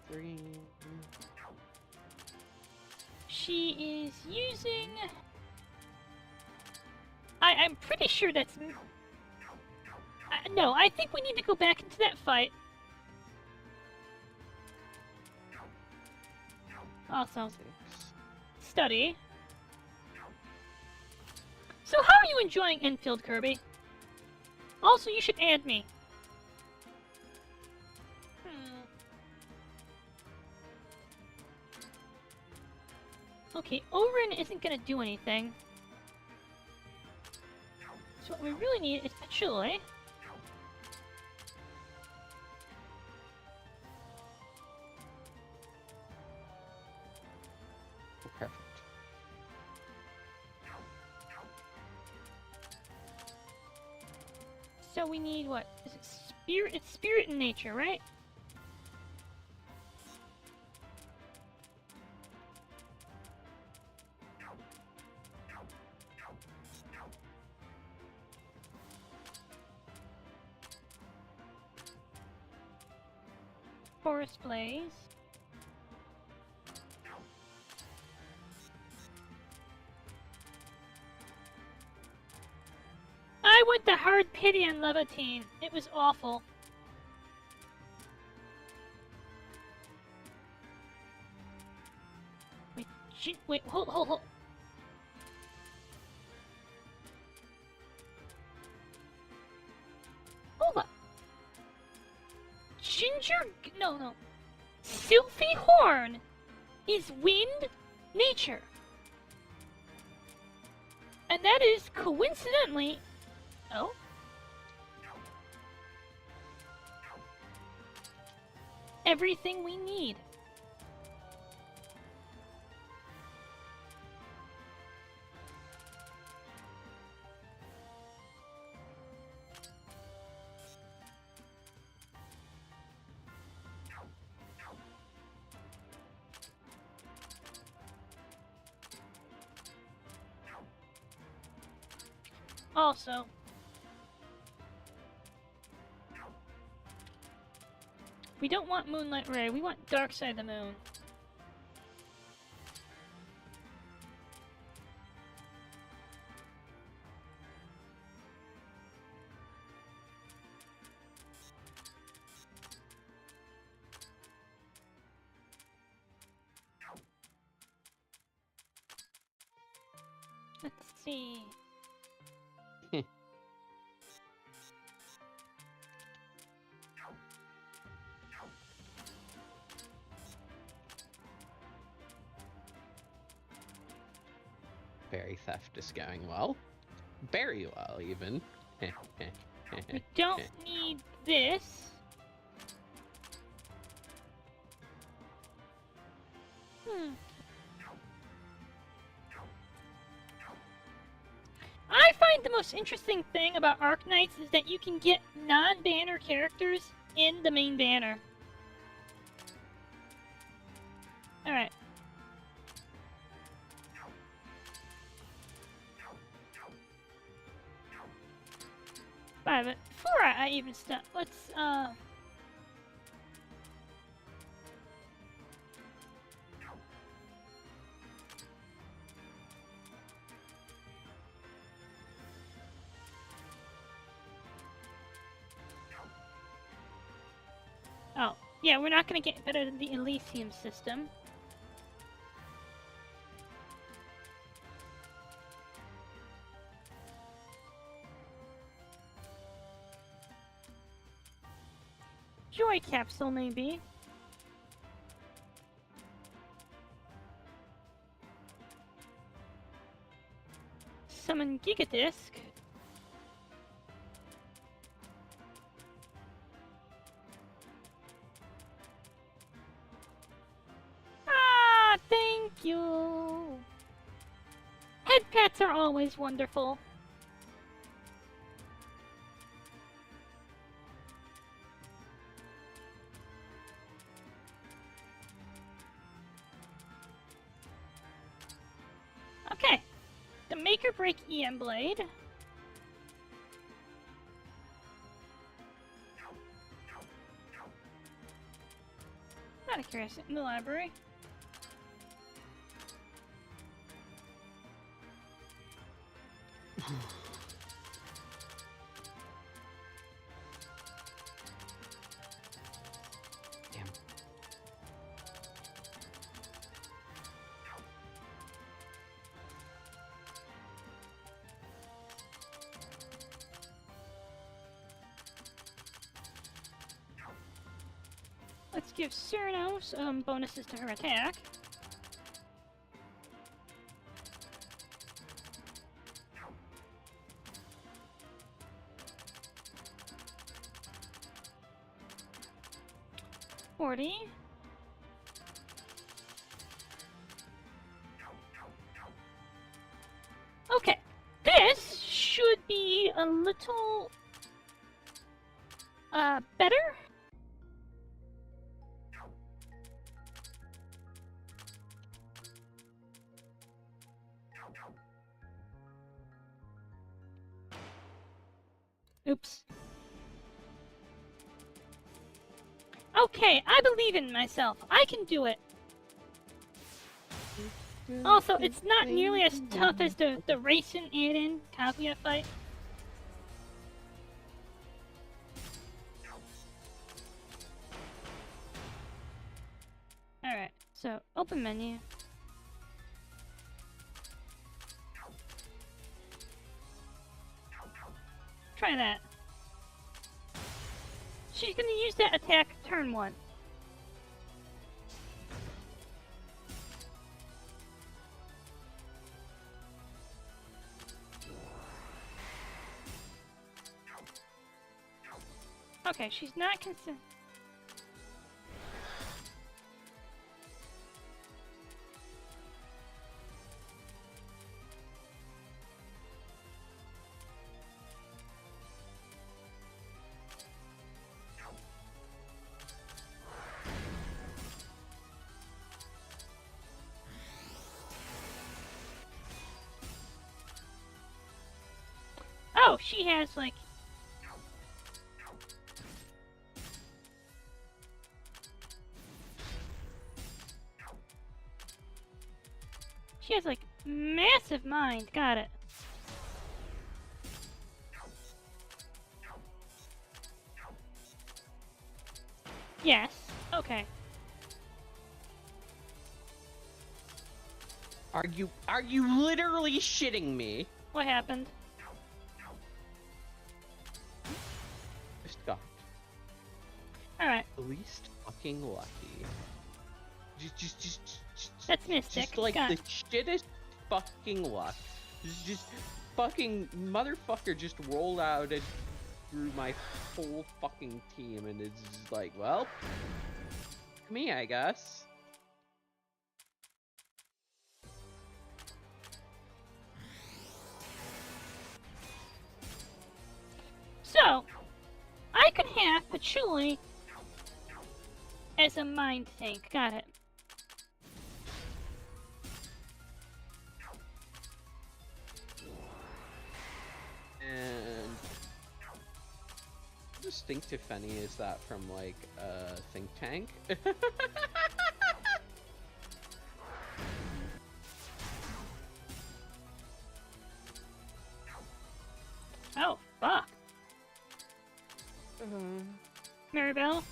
Speaker 2: Three.
Speaker 1: She is using... I'm pretty sure that's... no, I think we need to go back into that fight. Also, study. So how are you enjoying Enfield, Kirby? Also, you should add me. Okay, Orin isn't gonna do anything. So what we really need is Patchouli.
Speaker 2: Perfect.
Speaker 1: So we need what? Is it spirit? It's spirit and nature, right? Forest Blaze. I went the hard pity on Levantine. It was awful. Wait, hold. Hold up. No. Sylphie Horn is wind, nature. And that is coincidentally... Oh? Everything we need. Also, we don't want Moonlight Ray, we want Dark Side of the Moon. Let's see.
Speaker 2: Berry theft is going well. Very well, even.
Speaker 1: We don't need this. I find the most interesting thing about Arknights is that you can get non-banner characters in the main banner. Alright. But before I even start, let's, oh, yeah, we're not gonna get better than the Elysium system. Joy Capsule, maybe. Summon Gigadisc. Ah, thank you. Head pats are always wonderful. make or break EM Blade. Out of curiosity, in the library.
Speaker 2: Damn.
Speaker 1: Let's give Cyrano some bonuses to her attack. $40. Okay, this should be a little better. Oops. Okay, I believe in myself. I can do it. Also, it's not nearly as tough as the Reisen and Kaguya fight. Alright, so open menu. Try that. She's gonna use that attack turn 1. Okay, she's not consistent. Oh, she has like... She has like massive mind. Got it. Yes. Okay.
Speaker 2: Are you literally shitting me?
Speaker 1: What happened?
Speaker 2: Just got
Speaker 1: Alright.
Speaker 2: the least fucking lucky.
Speaker 1: That's Mystic.
Speaker 2: Just like
Speaker 1: Got
Speaker 2: the
Speaker 1: it.
Speaker 2: shittest fucking luck. Just fucking motherfucker just rolled out and through my whole fucking team, and it's just like, well, me, I guess.
Speaker 1: So, I could have Patchouli as a mind tank. Got it.
Speaker 2: And how distinct, if any, is that from like a think tank?
Speaker 1: Oh, fuck. Maribel?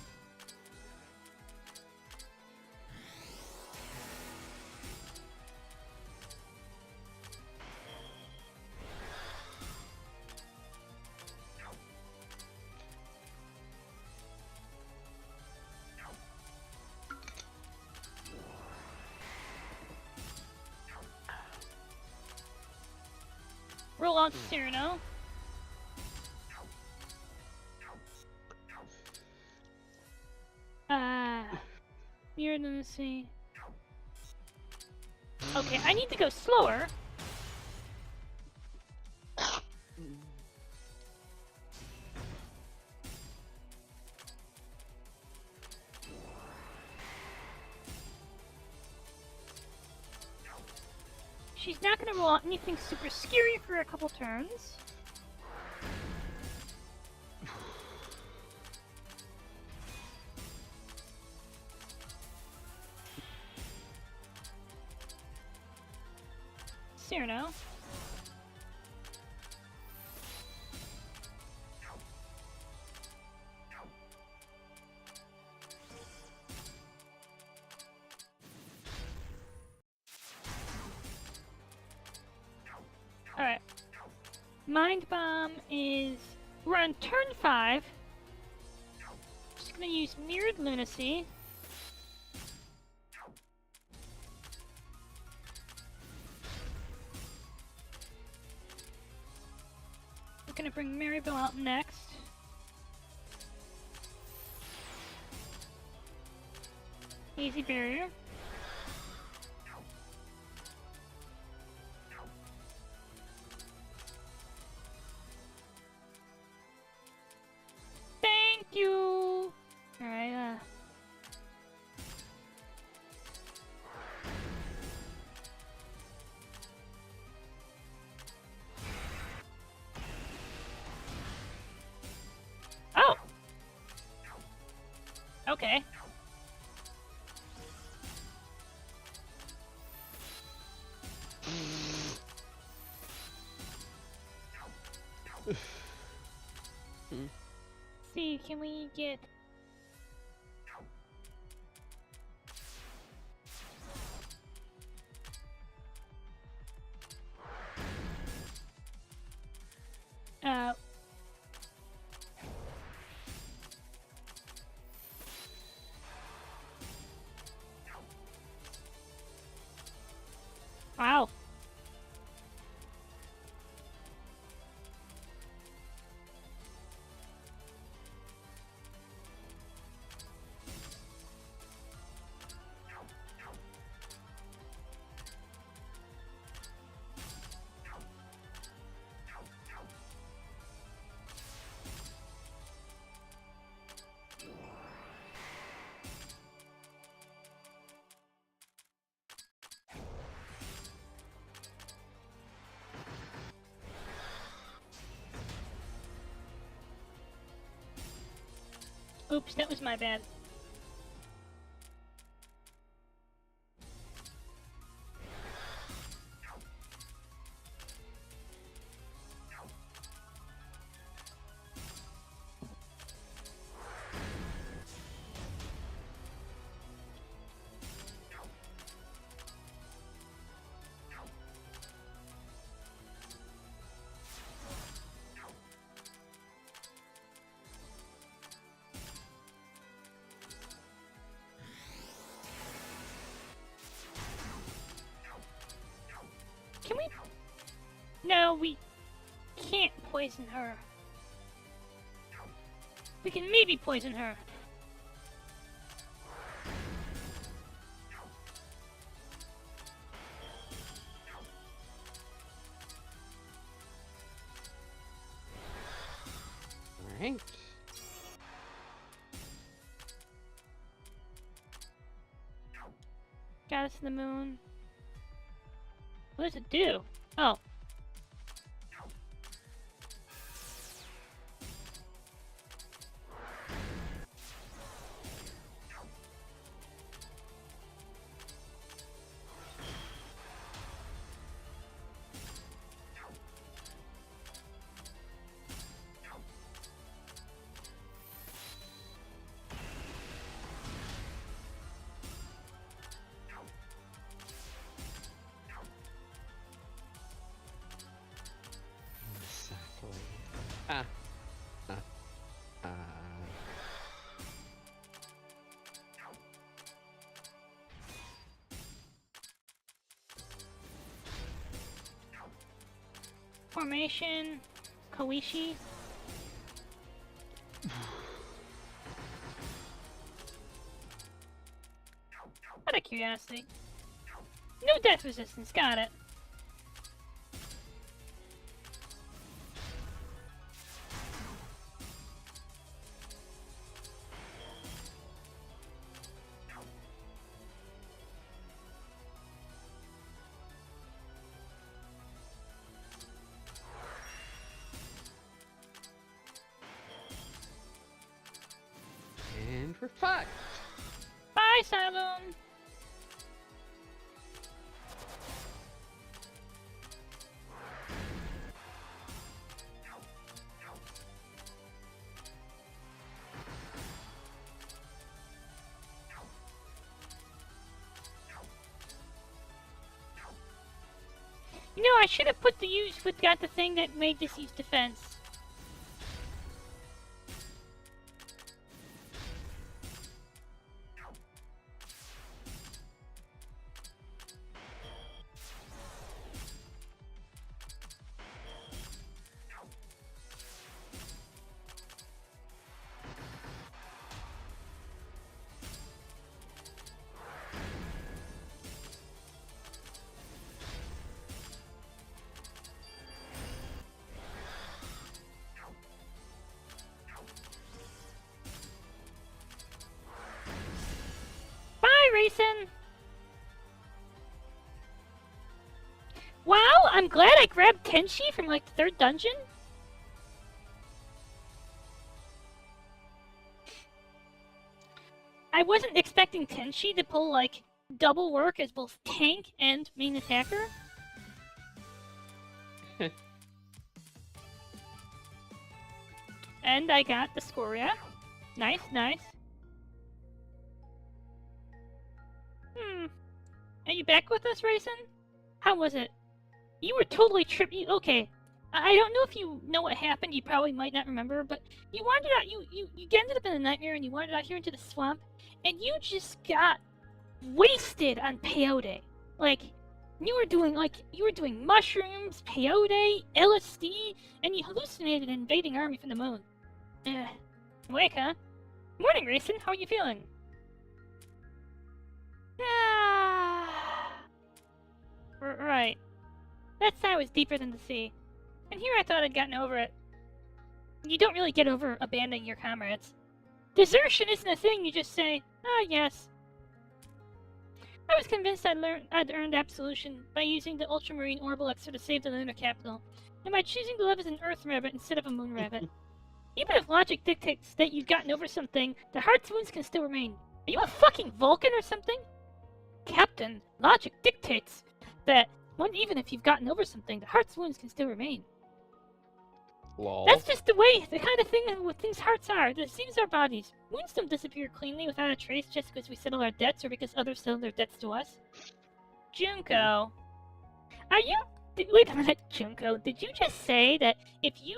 Speaker 1: Roll on Cyrano. You're gonna see. Okay, I need to go slower. She's not gonna roll out anything super scary for a couple turns. Cyrano. Alright. Mind Bomb is... We're on turn 5. Just gonna use Mirrored Lunacy. We're gonna bring Maribel out next. Easy barrier. Thank you! Alright, Oh! Okay. See, can we get... Wow. Oops, that was my bad. Can we... No, we can't poison her. We can maybe poison her.
Speaker 2: Alright.
Speaker 1: Goddess of the Moon. What does it do? Oh.
Speaker 2: Ah.
Speaker 1: Formation. Koishi. Out of curiosity. No death resistance, got it.
Speaker 2: We're fucked.
Speaker 1: Bye, Saloon. You know, I should have put got the thing that made this use defense. Reisen. Wow, I'm glad I grabbed Tenshi from like the third dungeon. I wasn't expecting Tenshi to pull like double work as both tank and main attacker. And I got the Scoria. Nice, nice. Are you back with us, Reisen? How was it? You were totally trippy. Okay, I don't know if you know what happened. You probably might not remember, but you wandered out. You ended up in a nightmare, and you wandered out here into the swamp, and you just got wasted on peyote. Like you were doing mushrooms, peyote, LSD, and you hallucinated an invading army from the moon. Awake, huh? Morning, Reisen. How are you feeling? Right. That sigh was deeper than the sea. And here I thought I'd gotten over it. You don't really get over abandoning your comrades. Desertion isn't a thing you just say, ah, yes. I was convinced I'd earned absolution by using the ultramarine orb elixir to save the lunar capital, and by choosing to live as an earth rabbit instead of a moon rabbit. Even if logic dictates that you've gotten over something, the heart's wounds can still remain. Are you a fucking Vulcan or something? Captain, logic dictates that even if you've gotten over something, the heart's wounds can still remain.
Speaker 2: Lol.
Speaker 1: That's just the kind of thing with things hearts are. The same as our bodies. Wounds don't disappear cleanly without a trace just because we settle our debts or because others settle their debts to us. Junko. Wait a minute, Junko. Did you just say that if you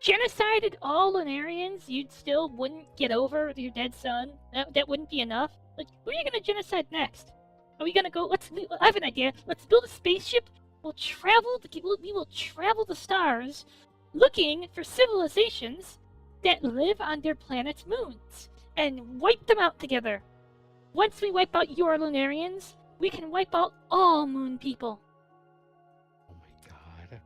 Speaker 1: genocided all Lunarians, you still wouldn't get over your dead son? That wouldn't be enough? Like, who are you gonna genocide next? Are we gonna go? I have an idea. Let's build a spaceship. We will travel the stars, looking for civilizations that live on their planet's moons, and wipe them out together. Once we wipe out your Lunarians, we can wipe out all moon people.
Speaker 2: Oh my god.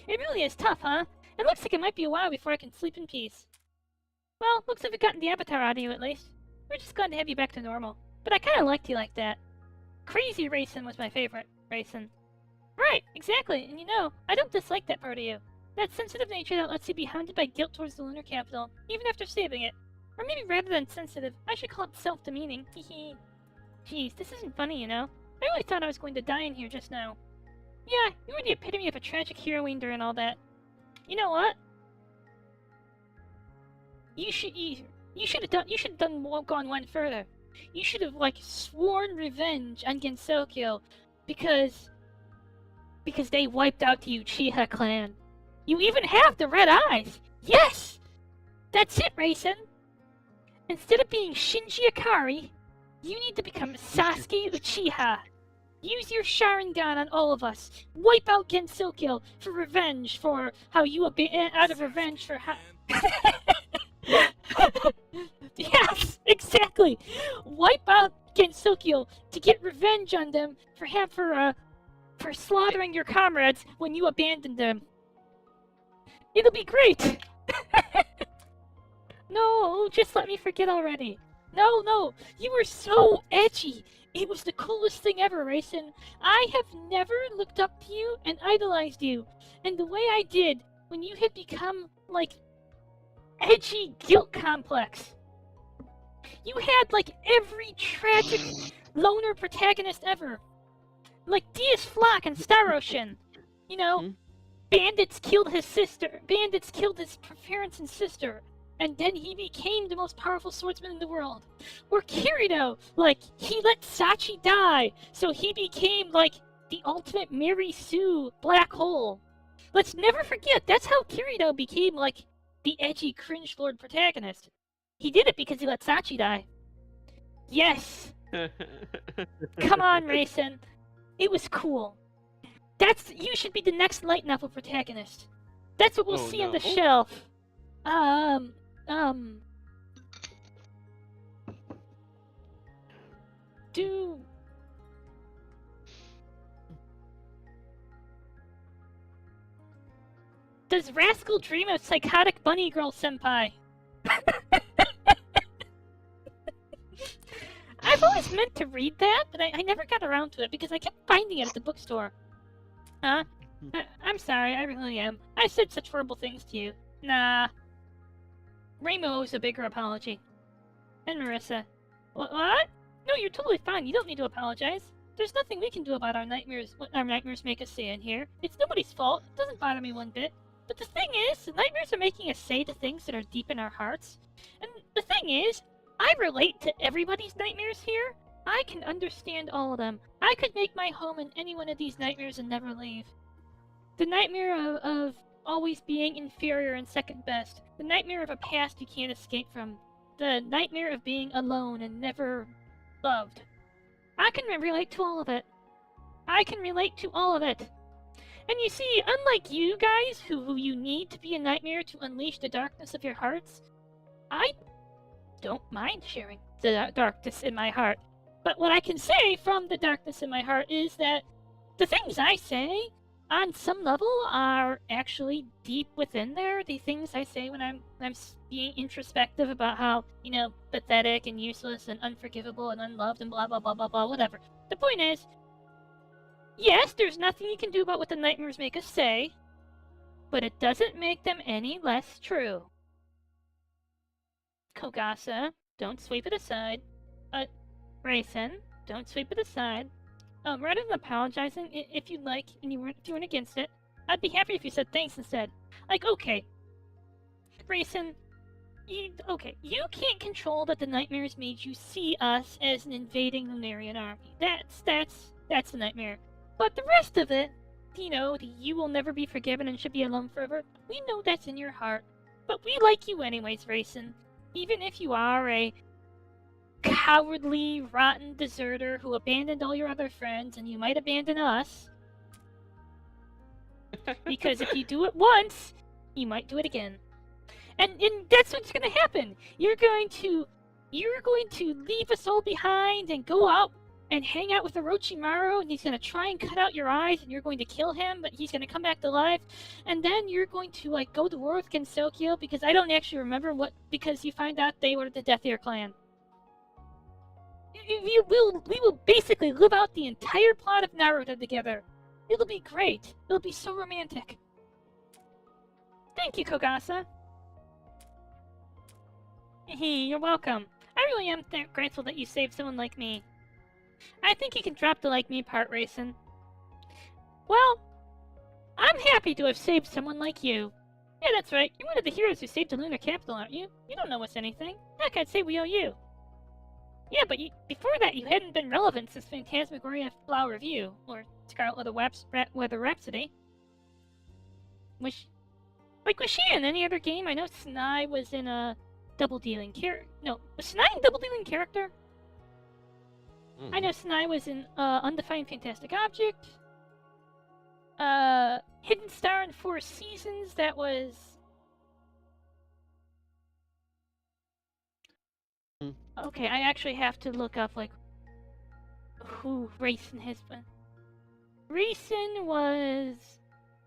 Speaker 1: It really is tough, huh? It looks like it might be a while before I can sleep in peace. Well, looks like we've gotten the Avatar out of you at least. We're just glad to have you back to normal. But I kinda liked you like that. Crazy Reisen was my favorite, Reisen. Right, exactly, and you know, I don't dislike that part of you. That sensitive nature that lets you be hounded by guilt towards the lunar capital, even after saving it. Or maybe rather than sensitive, I should call it self-demeaning. Hehe. Jeez, this isn't funny, you know? I really thought I was going to die in here just now. Yeah, you were the epitome of a tragic heroine during all that. You know what? You should have gone one further. You should have, like, sworn revenge on Gensokyo because they wiped out the Uchiha clan. You even have the red eyes! Yes! That's it, Reisen! Instead of being Shinji Ikari, you need to become Sasuke Uchiha. Use your Sharingan on all of us. Wipe out Gensokyo for revenge for how you out of revenge for how... Yes, exactly! Wipe out Gensokyo to get revenge on them for slaughtering your comrades when you abandoned them. It'll be great! No, just let me forget already. No, you were so edgy. It was the coolest thing ever, Reisen. I have never looked up to you and idolized you. And the way I did when you had become, like, edgy guilt complex. You had, like, every tragic loner protagonist ever. Like Diaz Flock and Star Ocean. You know, bandits killed his sister. Bandits killed his parents and sister. And then he became the most powerful swordsman in the world. Or Kirito, like, he let Sachi die, so he became, like, the ultimate Mary Sue black hole. Let's never forget, that's how Kirito became, like, the edgy cringe lord protagonist. He did it because he let Sachi die. Yes! Come on, Reisen. It was cool. You should be the next light novel protagonist. That's what we'll see on the shelf. Does Rascal dream of psychotic bunny girl senpai? I've always meant to read that, but I never got around to it because I kept finding it at the bookstore. Huh? I'm sorry, I really am. I said such horrible things to you. Nah. Rainbow owes a bigger apology. And Marissa. What? No, you're totally fine. You don't need to apologize. There's nothing we can do about our nightmares. What our nightmares make us say in here. It's nobody's fault. It doesn't bother me one bit. But the thing is, the nightmares are making us say the things that are deep in our hearts. And the thing is, I relate to everybody's nightmares here. I can understand all of them. I could make my home in any one of these nightmares and never leave. The nightmare of always being inferior and second best. The nightmare of a past you can't escape from. The nightmare of being alone and never loved. I can relate to all of it. I can relate to all of it. And you see, unlike you guys, who you need to be a nightmare to unleash the darkness of your hearts, I don't mind sharing the darkness in my heart. But what I can say from the darkness in my heart is that the things I say, on some level, are actually deep within there. The things I say when I'm being introspective about how, you know, pathetic and useless and unforgivable and unloved and blah blah blah blah blah, whatever. The point is, yes, there's nothing you can do about what the nightmares make us say, but it doesn't make them any less true. Kogasa, don't sweep it aside. Reisen, don't sweep it aside. Rather than apologizing, if you'd like, and you weren't against it, I'd be happy if you said thanks instead. Like, okay, Reisen, you can't control that the nightmares made you see us as an invading Lunarian army. That's the nightmare. But the rest of it, you know, you will never be forgiven and should be alone forever, we know that's in your heart. But we like you anyways, Reisen. Even if you are a cowardly, rotten deserter who abandoned all your other friends, and you might abandon us. Because if you do it once, you might do it again. And that's what's gonna happen. You're going to leave us all behind and go out and hang out with Orochimaru, and he's gonna try and cut out your eyes, and you're going to kill him, but he's gonna come back to life. And then you're going to, like, go to war with Gensokyo, because I don't actually remember because you find out they were the Death Ear clan. We will basically live out the entire plot of Naruto together. It'll be great. It'll be so romantic. Thank you, Kogasa. Hey, you're welcome. I really am grateful that you saved someone like me. I think you can drop the like me part, Reisen. Well, I'm happy to have saved someone like you. Yeah, that's right. You're one of the heroes who saved the lunar capital, aren't you? You don't know us anything. Heck, I'd say we owe you. Yeah, but before that, you hadn't been relevant since Phantasmagoria Flower Review, or Scarlet Weather Rhapsody. Was she in any other game? I know Snai was in a double-dealing character. No, was Snai a double-dealing character? I know Snai was in Undefined Fantastic Object. Hidden Star in 4 Seasons, that was... Okay, I actually have to look up, like, who Reisen has been. Reisen was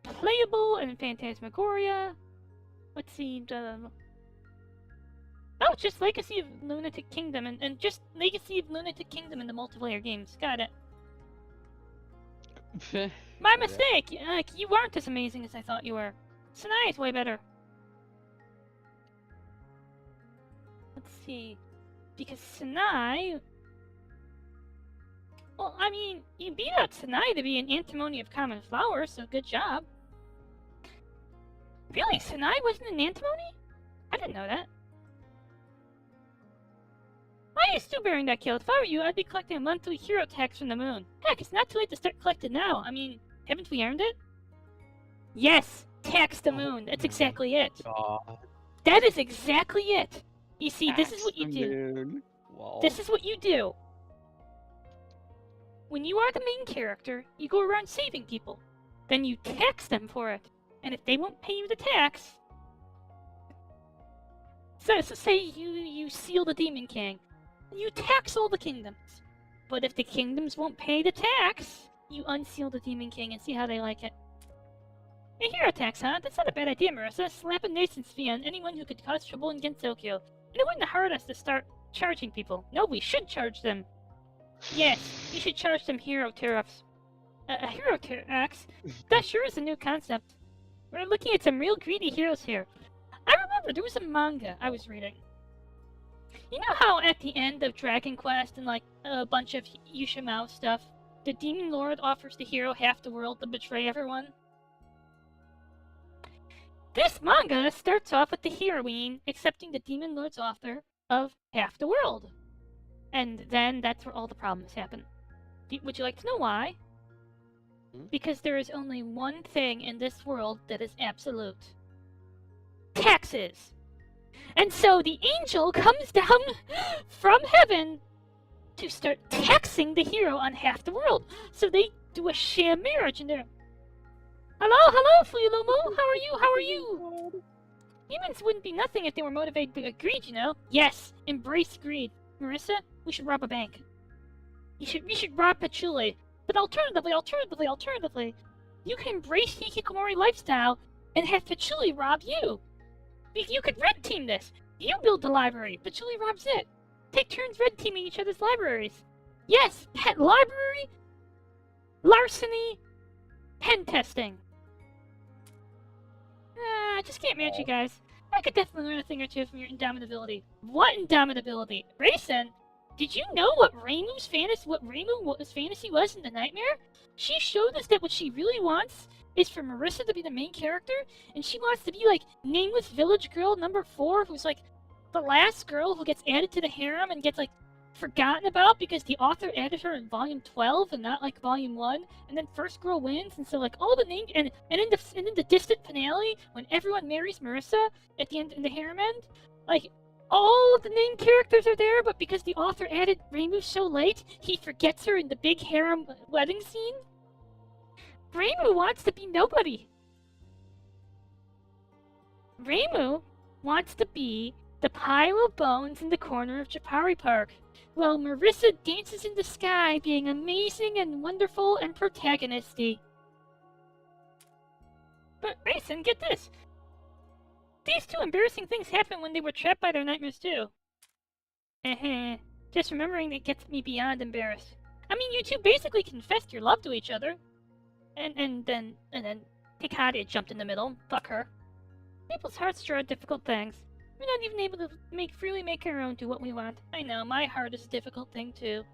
Speaker 1: playable in Phantasmagoria. Let's see, oh, just Legacy of Lunatic Kingdom, and just Legacy of Lunatic Kingdom in the multiplayer games. Got it. My mistake! You weren't as amazing as I thought you were. Sanai is way better. Let's see. Because Sanai... Well, I mean, you beat out Sanai to be an antimony of common flowers, so good job. Really? Sanai wasn't an antimony? I didn't know that. Why are you still bearing that kill? If I were you, I'd be collecting a monthly hero tax from the moon. Heck, it's not too late to start collecting now. I mean, haven't we earned it? Yes! Tax the moon. That's exactly it.
Speaker 2: God.
Speaker 1: That is exactly it. You see, this is what you do.
Speaker 2: Moon. Wow.
Speaker 1: This is what you do. When you are the main character, you go around saving people. Then you tax them for it. And if they won't pay you the tax... So say you seal the Demon King. You tax all the kingdoms. But if the kingdoms won't pay the tax, you unseal the Demon King and see how they like it. A hero tax, huh? That's not a bad idea, Marissa. Slap a nascence fee on anyone who could cause trouble in Gensokyo. And it wouldn't hurt us to start charging people. No, we should charge them. Yes, you should charge them hero tariffs. A hero tax? That sure is a new concept. We're looking at some real greedy heroes here. I remember there was a manga I was reading. You know how at the end of Dragon Quest and like a bunch of Yushimao stuff, the Demon Lord offers the hero half the world to betray everyone? This manga starts off with the heroine accepting the Demon Lord's offer of half the world. And then that's where all the problems happen. Would you like to know why? Because there is only one thing in this world that is absolute. Taxes! And so the angel comes down from heaven to start taxing the hero on half the world. So they do a sham marriage in there. Hello, Fuyulomo! How are you? How are you? Humans wouldn't be nothing if they were motivated by greed, you know? Yes, embrace greed. Marissa, we should rob a bank. We should rob Patchouli. But alternatively, you can embrace Hikikomori lifestyle and have Patchouli rob you. You could red team this. You build the library, Patchouli robs it. Take turns red teaming each other's libraries. Yes, pet library, larceny, pen testing. I just can't match you guys. I could definitely learn a thing or two from your indomitability. What indomitability? Reisen, did you know what Reimu's fantasy was in the Nightmare? She showed us that what she really wants is for Marissa to be the main character, and she wants to be like nameless village girl number 4, who's like the last girl who gets added to the harem and gets like forgotten about because the author added her in volume 12 and not like volume 1, and then first girl wins, and so like all the name and in the distant finale when everyone marries Marissa at the end in the harem end, like all of the main characters are there, but because the author added Reimu so late, he forgets her in the big harem wedding scene. Reimu wants to be nobody. Reimu wants to be the pile of bones in the corner of Japari Park, while Marissa dances in the sky, being amazing and wonderful and protagonisty. But Reisen, get this. These two embarrassing things happened when they were trapped by their nightmares too. Just remembering it gets me beyond embarrassed. I mean, you two basically confessed your love to each other. And then Hikaria jumped in the middle. Fuck her. People's hearts draw difficult things. We're not even able to freely make our own do what we want. I know, my heart is a difficult thing too.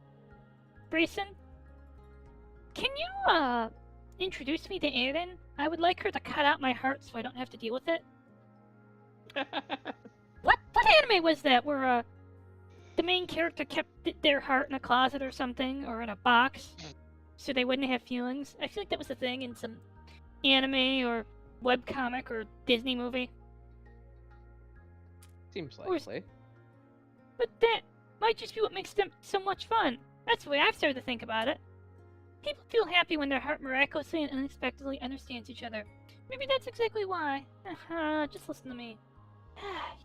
Speaker 1: Reisen, can you, introduce me to Eren? I would like her to cut out my heart so I don't have to deal with it. What anime was that where, the main character kept their heart in a closet or something, or in a box, so they wouldn't have feelings? I feel like that was the thing in some anime or webcomic or Disney movie.
Speaker 2: Seems likely.
Speaker 1: But that might just be what makes them so much fun. That's the way I've started to think about it. People feel happy when their heart miraculously and unexpectedly understands each other. Maybe that's exactly why. Just listen to me.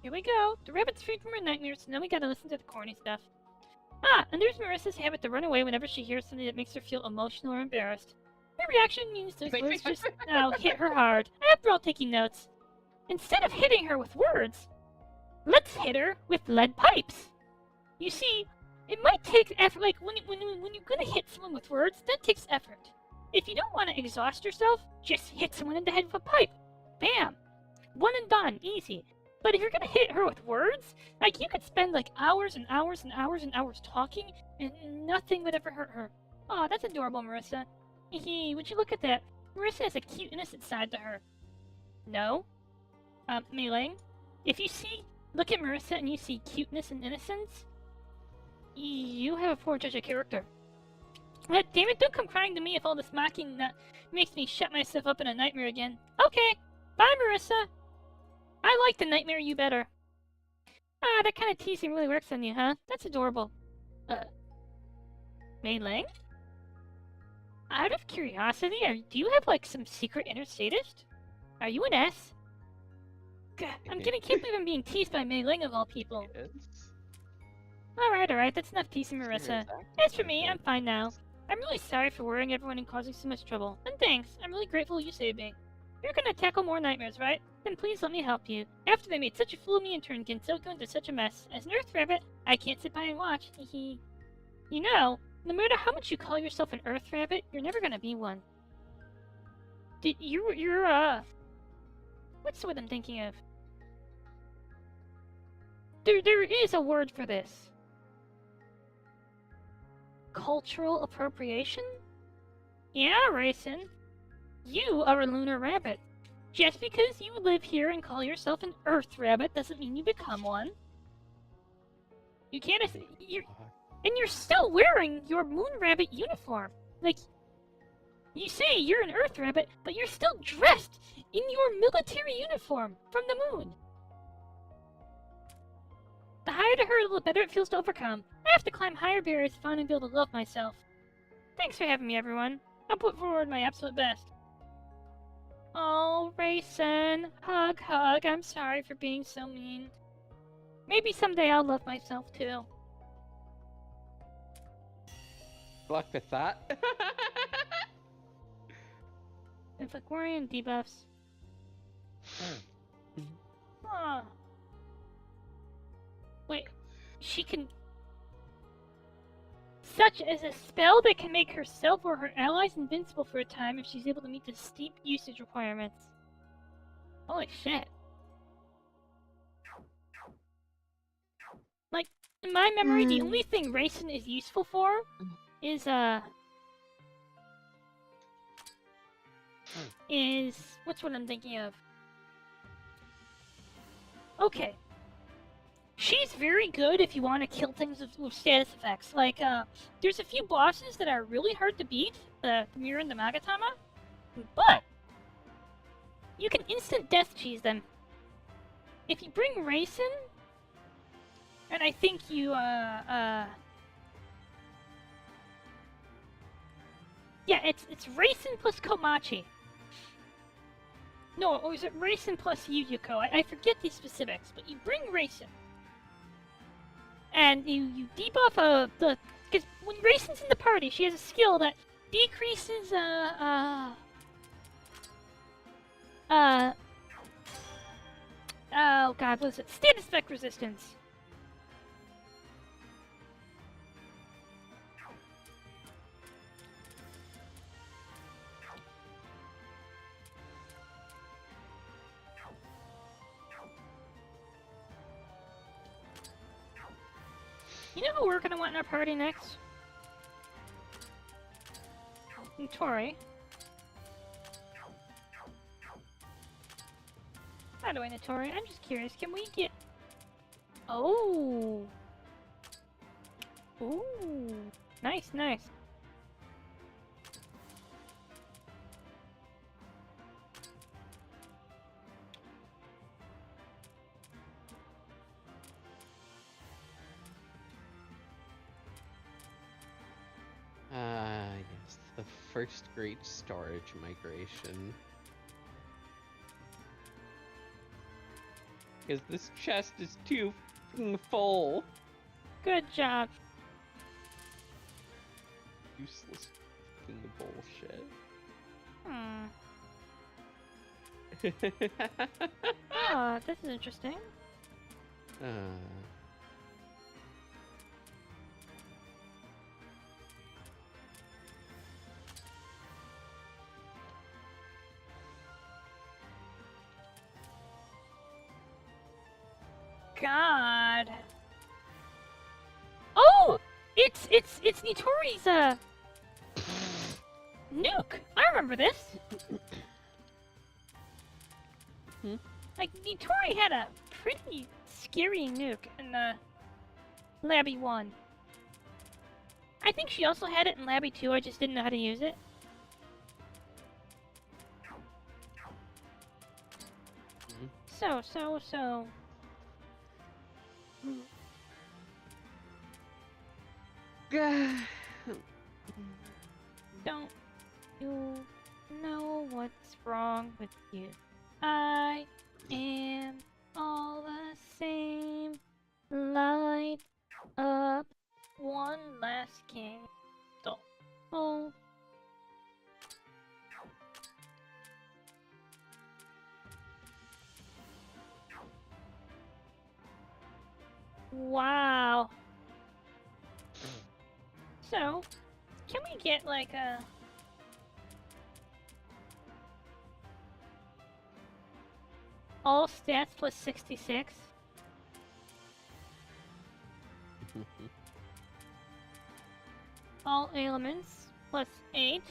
Speaker 1: Here we go. The rabbit's freed from her nightmares, so now we gotta listen to the corny stuff. And there's Marissa's habit to run away whenever she hears something that makes her feel emotional or embarrassed. Her reaction means those words just now hit her hard. After all, taking notes. Instead of hitting her with words, let's hit her with lead pipes. You see, it might take effort. Like when you're gonna hit someone with words, that takes effort. If you don't want to exhaust yourself, just hit someone in the head with a pipe. Bam! One and done. Easy. But if you're gonna hit her with words, like, you could spend, like, hours and hours and hours and hours talking, and nothing would ever hurt her. Aw, that's adorable, Marissa. Hehe, would you look at that? Marissa has a cute, innocent side to her. No? Mei Ling? If you look at Marissa and you see cuteness and innocence, you have a poor judge of character. Damn it, don't come crying to me if all this mocking makes me shut myself up in a nightmare again. Okay, bye, Marissa. I like the nightmare you better. Ah, that kind of teasing really works on you, huh? That's adorable. Mei Ling? Out of curiosity, do you have, like, some secret inner sadist? Are you an S? God, can't believe I'm being teased by Mei Ling of all people.
Speaker 2: Yes.
Speaker 1: Alright, that's enough teasing, Marissa. As for me, I'm fine now. I'm really sorry for worrying everyone and causing so much trouble. And thanks, I'm really grateful you saved me. You're gonna tackle more nightmares, right? Then please let me help you. After they made such a fool of me and turned Gensoko into such a mess, as an Earth Rabbit, I can't sit by and watch, hehe. You know, no matter how much you call yourself an Earth Rabbit, you're never gonna be one. What's the word I'm thinking of? There is a word for this. Cultural appropriation? Yeah, Reisen. You are a lunar rabbit. Just because you live here and call yourself an Earth Rabbit doesn't mean you become one. You can't. You're still wearing your Moon Rabbit uniform. Like, you say you're an Earth Rabbit, but you're still dressed in your military uniform from the moon. The higher the hurdle, the better it feels to overcome. I have to climb higher barriers to finally be able to love myself. Thanks for having me, everyone. I'll put forward my absolute best. Oh, Reisen. Hug. I'm sorry for being so mean. Maybe someday I'll love myself, too.
Speaker 2: Good luck with that.
Speaker 1: Inflict debuffs. Huh. Wait, she can... Such as a spell that can make herself or her allies invincible for a time if she's able to meet the steep usage requirements. Holy shit. Like, in my memory, the only thing Reisen is useful for is, what's what I'm thinking of? Okay. She's very good if you want to kill things with status effects. Like, there's a few bosses that are really hard to beat, the Mirror and the Magatama, but you can instant death cheese them. If you bring Reisen, and I think you, yeah, it's Reisen plus Komachi. No, or is it Reisen plus Yuyuko? I forget the specifics, but you bring Reisen. And you debuff because when Reisen's in the party, she has a skill that decreases oh god, what is it? Status effect resistance. You know who we're gonna want in our party next? Tori. By the way, Notori, I'm just curious, can we get... Oh! Ooh! Nice.
Speaker 2: Yes, the first great storage migration. Because this chest is too f***ing full.
Speaker 1: Good job.
Speaker 2: Useless f***ing bullshit.
Speaker 1: Ah, this is interesting. god. Oh! It's Nitori's, nuke! I remember this! Like, Nitori had a pretty scary nuke in the Laby 1. I think she also had it in Laby 2, I just didn't know how to use it. So... Don't you know what's wrong with you? I am all the same. Light up one last candle. Oh. Wow. So, can we get like a... all stats plus 66? All elements plus 8?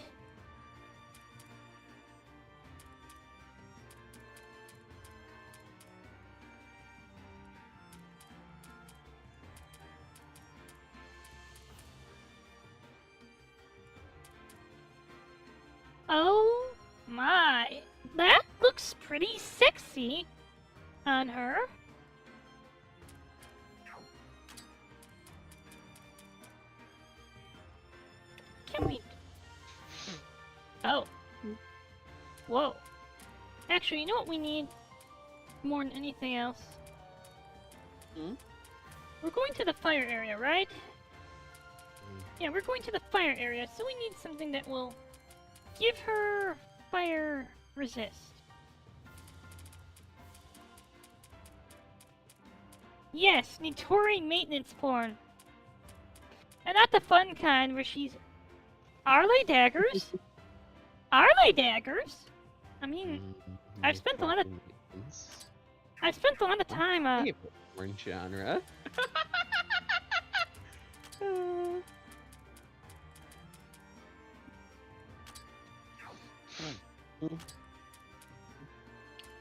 Speaker 1: Oh my, that looks pretty sexy on her. Can we... Oh. Whoa. Actually, you know what we need more than anything else? We're going to the fire area, right? Yeah, we're going to the fire area, so we need something that will give her fire resist. Yes, Nitori maintenance porn. And not the fun kind where she's... Are they daggers? Are they daggers? I mean, I've spent a lot of time,
Speaker 2: Porn genre.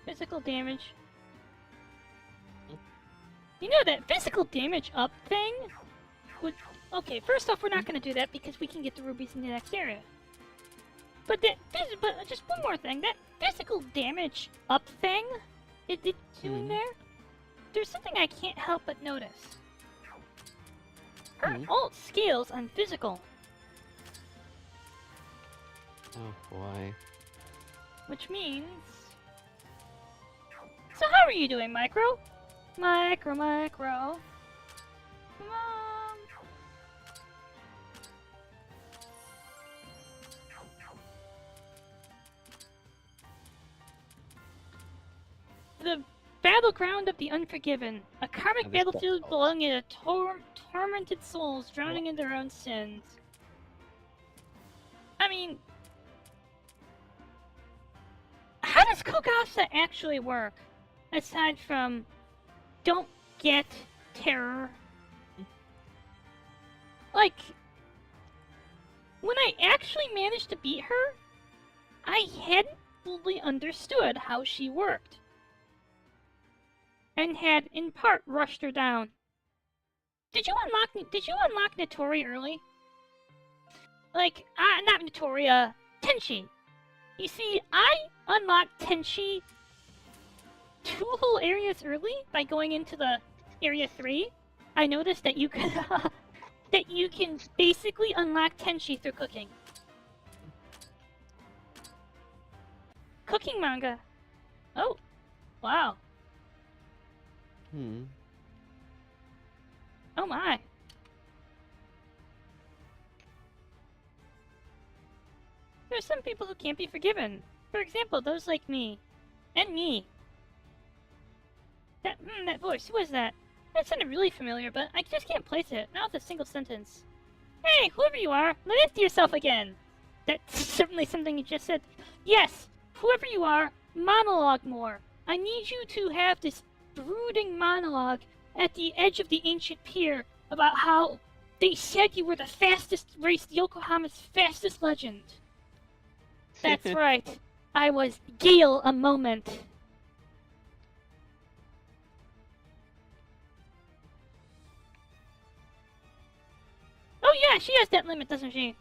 Speaker 1: Physical damage. You know that physical damage up thing would... Okay, first off, we're not going to do that because we can get the rubies in the next area. But just one more thing, that physical damage up thing it's doing there, there's something I can't help but notice. Her alt scales on physical.
Speaker 2: Oh boy.
Speaker 1: Which means... So how are you doing, Micro? Micro. Come on. The Battleground of the Unforgiven. A karmic battlefield belonging to tormented souls drowning in their own sins. I mean... How does Kogasa actually work? Aside from... Don't get terror. Like... When I actually managed to beat her, I hadn't fully understood how she worked. And had, in part, rushed her down. Did you unlock Nitori early? Like, not Nitori, Tenchi. You see, I unlocked Tenchi 2 whole areas early by going into the Area 3. I noticed that you can, that you can basically unlock Tenchi through cooking. Cooking manga. Oh, wow. Oh my. There are some people who can't be forgiven. For example, those like me. And me. That voice, who was that? That sounded really familiar, but I just can't place it. Not with a single sentence. Hey, whoever you are, listen to yourself again. That's certainly something you just said. Yes, whoever you are, monologue more. I need you to have this brooding monologue at the edge of the ancient pier about how they said you were the fastest race, Yokohama's fastest legend. That's right. I was Gale a moment. Oh yeah, she has that limit, doesn't she?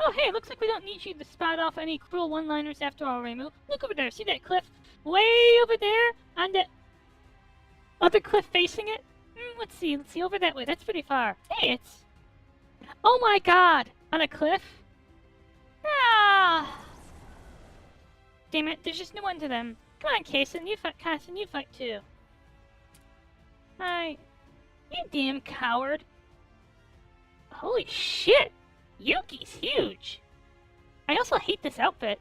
Speaker 1: Oh hey, looks like we don't need you to spout off any cruel one-liners after all, Reimu. Look over there, see that cliff? Way over there on that other cliff facing it? Let's see over that way. That's pretty far. Hey, it's... Oh my god! On a cliff? Ah! Damn it, there's just no one to them. Come on, Kason, you fight too. Hi. You damn coward. Holy shit! Yuki's huge! I also hate this outfit.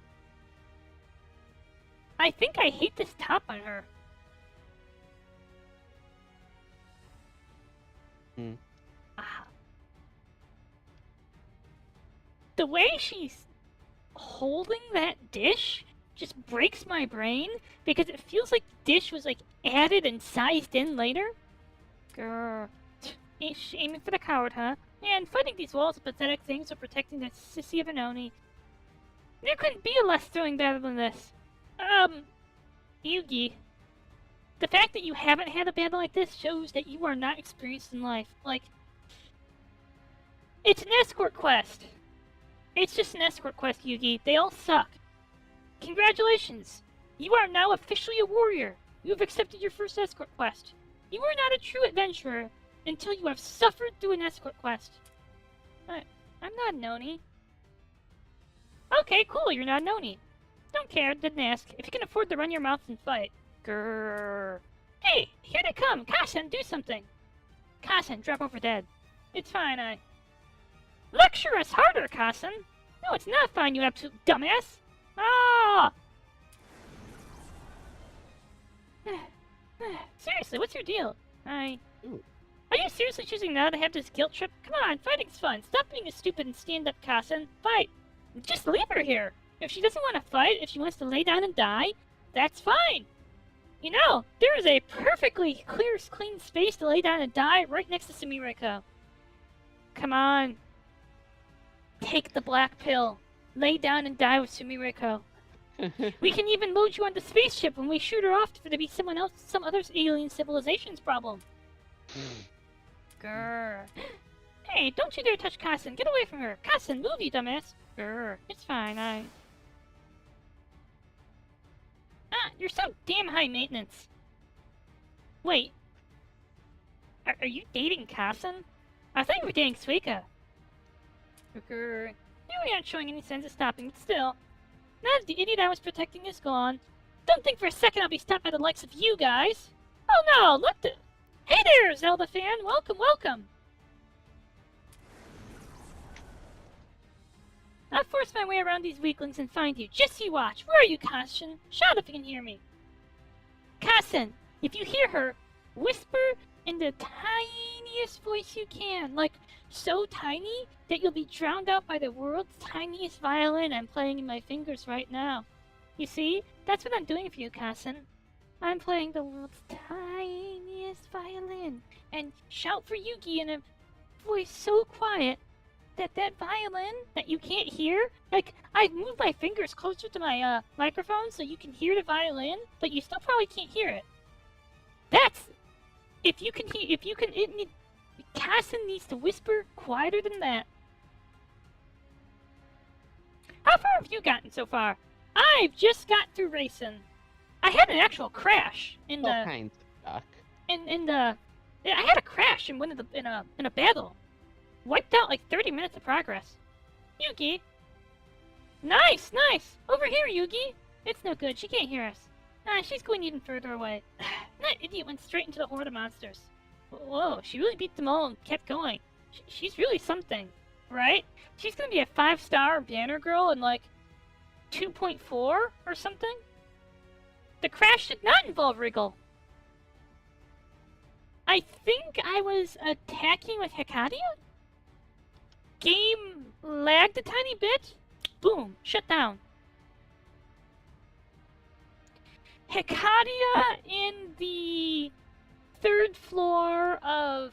Speaker 1: I think I hate this top on her. The way she's holding that dish just breaks my brain because it feels like the dish was like added and sized in later. Grr. Aiming for the coward, huh? And fighting these walls of pathetic things or protecting the sissy of an Oni. There couldn't be a less thrilling battle than this. Yugi. The fact that you haven't had a battle like this shows that you are not experienced in life. Like, it's an escort quest. It's just an escort quest, Yugi. They all suck. Congratulations! You are now officially a warrior. You have accepted your first escort quest. You are not a true adventurer until you have suffered through an escort quest. I'm not an Oni. Okay, cool, you're not an Oni. Don't care, didn't ask. If you can afford to run your mouth and fight. Grrr. Hey, here they come! Kasen, do something! Kasen, drop over dead. It's fine, Lecture us harder, Kasen! No, it's not fine, you absolute dumbass! Ah! Seriously, what's your deal?
Speaker 2: Ooh.
Speaker 1: Are you seriously choosing now to have this guilt trip? Come on, fighting's fun. Stop being a stupid and stand up, Kasen. Fight! Just leave her here! If she doesn't want to fight, if she wants to lay down and die, that's fine! You know, there is a perfectly clear, clean space to lay down and die right next to Sumireko. Come on. Take the black pill. Lay down and die with Sumireko. We can even load you on the spaceship when we shoot her off for to be some other alien civilization's problem. Grrr. Hey, don't you dare touch Kasen. Get away from her. Kasen, move, you dumbass. Grrr. It's fine, you're so damn high maintenance. Wait. Are you dating Kasen? I thought you were dating Suika. Grrr. You really aren't showing any sense of stopping, but still. Now that the idiot I was protecting is gone, don't think for a second I'll be stopped by the likes of you guys. Oh no, look the... Hey there, Zelda fan! Welcome, welcome! I'll force my way around these weaklings and find you. Just you watch. Where are you, Kasen? Shout if you can hear me. Kasen, if you hear her, whisper in the tiniest voice you can. Like, so tiny that you'll be drowned out by the world's tiniest violin I'm playing in my fingers right now. You see? That's what I'm doing for you, Kasen. I'm playing the world's tiniest violin. And shout for Yugi in a voice so quiet that violin that you can't hear, like, I've moved my fingers closer to my microphone so you can hear the violin, but you still probably can't hear it. That's... Kasen needs to whisper quieter than that. How far have you gotten so far? I've just got through Reisen. I had an actual crash in the...
Speaker 2: All kinds of duck.
Speaker 1: I had a crash in one of the in a battle. Wiped out like 30 minutes of progress. Yugi. Nice, nice. Over here, Yugi. It's no good. She can't hear us. She's going even further away. That idiot went straight into the horde of monsters. Whoa, she really beat them all and kept going. She's really something, right? She's gonna be a 5-star banner girl in like 2.4 or something? The crash did not involve Wriggle. I think I was attacking with Hekadia? Game lagged a tiny bit. Boom, shut down. Hikaria in the 3rd floor of...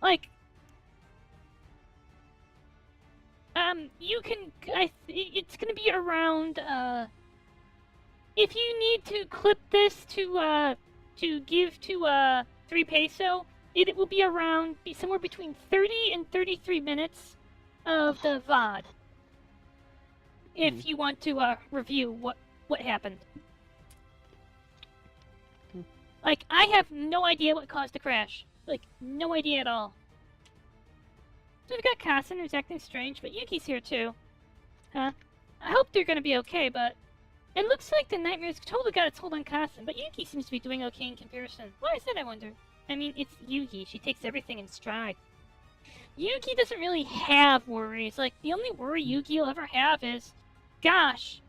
Speaker 1: Like... you can... it's gonna be around, if you need to clip this to give to, 3 peso, it will be around, somewhere between 30 and 33 minutes of the VOD. If you want to, review what happened. Like, I have no idea what caused the crash. Like, no idea at all. So we've got Kassen, who's acting strange, but Yuki's here too. Huh? I hope they're gonna be okay, but... It looks like the nightmare's totally got its hold on Kassen, but Yuki seems to be doing okay in comparison. Why is that, I wonder? I mean, it's Yuki. She takes everything in stride. Yuki doesn't really have worries. Like, the only worry Yuki will ever have is... Gosh,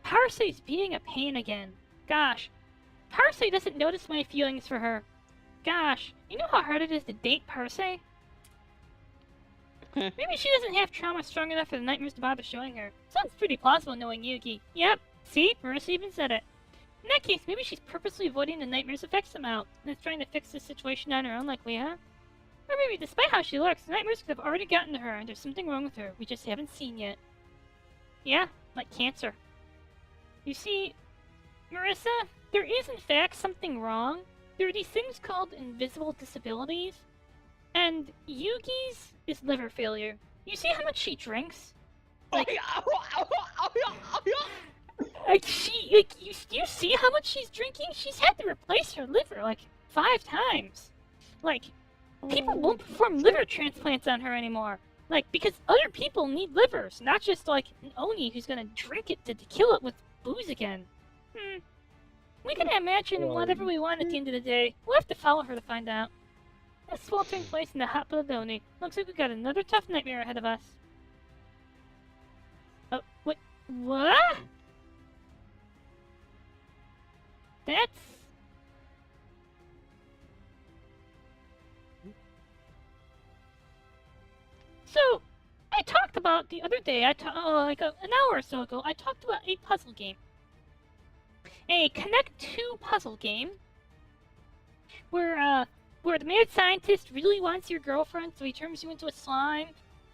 Speaker 1: Parsei's being a pain again. Gosh, Parsei doesn't notice my feelings for her. Gosh, you know how hard it is to date Parsei? Maybe she doesn't have trauma strong enough for the nightmares to bother showing her. Sounds pretty plausible knowing Yuki. Yep, see? Marissa even said it. In that case, maybe she's purposely avoiding the nightmare's effects somehow, and is trying to fix the situation on her own like we have. Or maybe, despite how she looks, the nightmares could have already gotten to her, and there's something wrong with her we just haven't seen yet. Yeah, like cancer. You see, Marissa, there is in fact something wrong. There are these things called invisible disabilities, and Yuki's is liver failure. You see how much she drinks? Like, you see how much she's drinking? She's had to replace her liver like 5 times. Like, people won't perform liver transplants on her anymore. Like, because other people need livers, not just like an Oni who's gonna drink it to kill it with booze again. We can imagine whatever we want at the end of the day. We'll have to follow her to find out. A sweltering place in the hot blood Oni. Looks like we've got another tough nightmare ahead of us. Oh, wait, what? That's... So, I talked about the other day, like an hour or so ago, I talked about a puzzle game. A Connect 2 puzzle game. Where the mad scientist really wants your girlfriend, so he turns you into a slime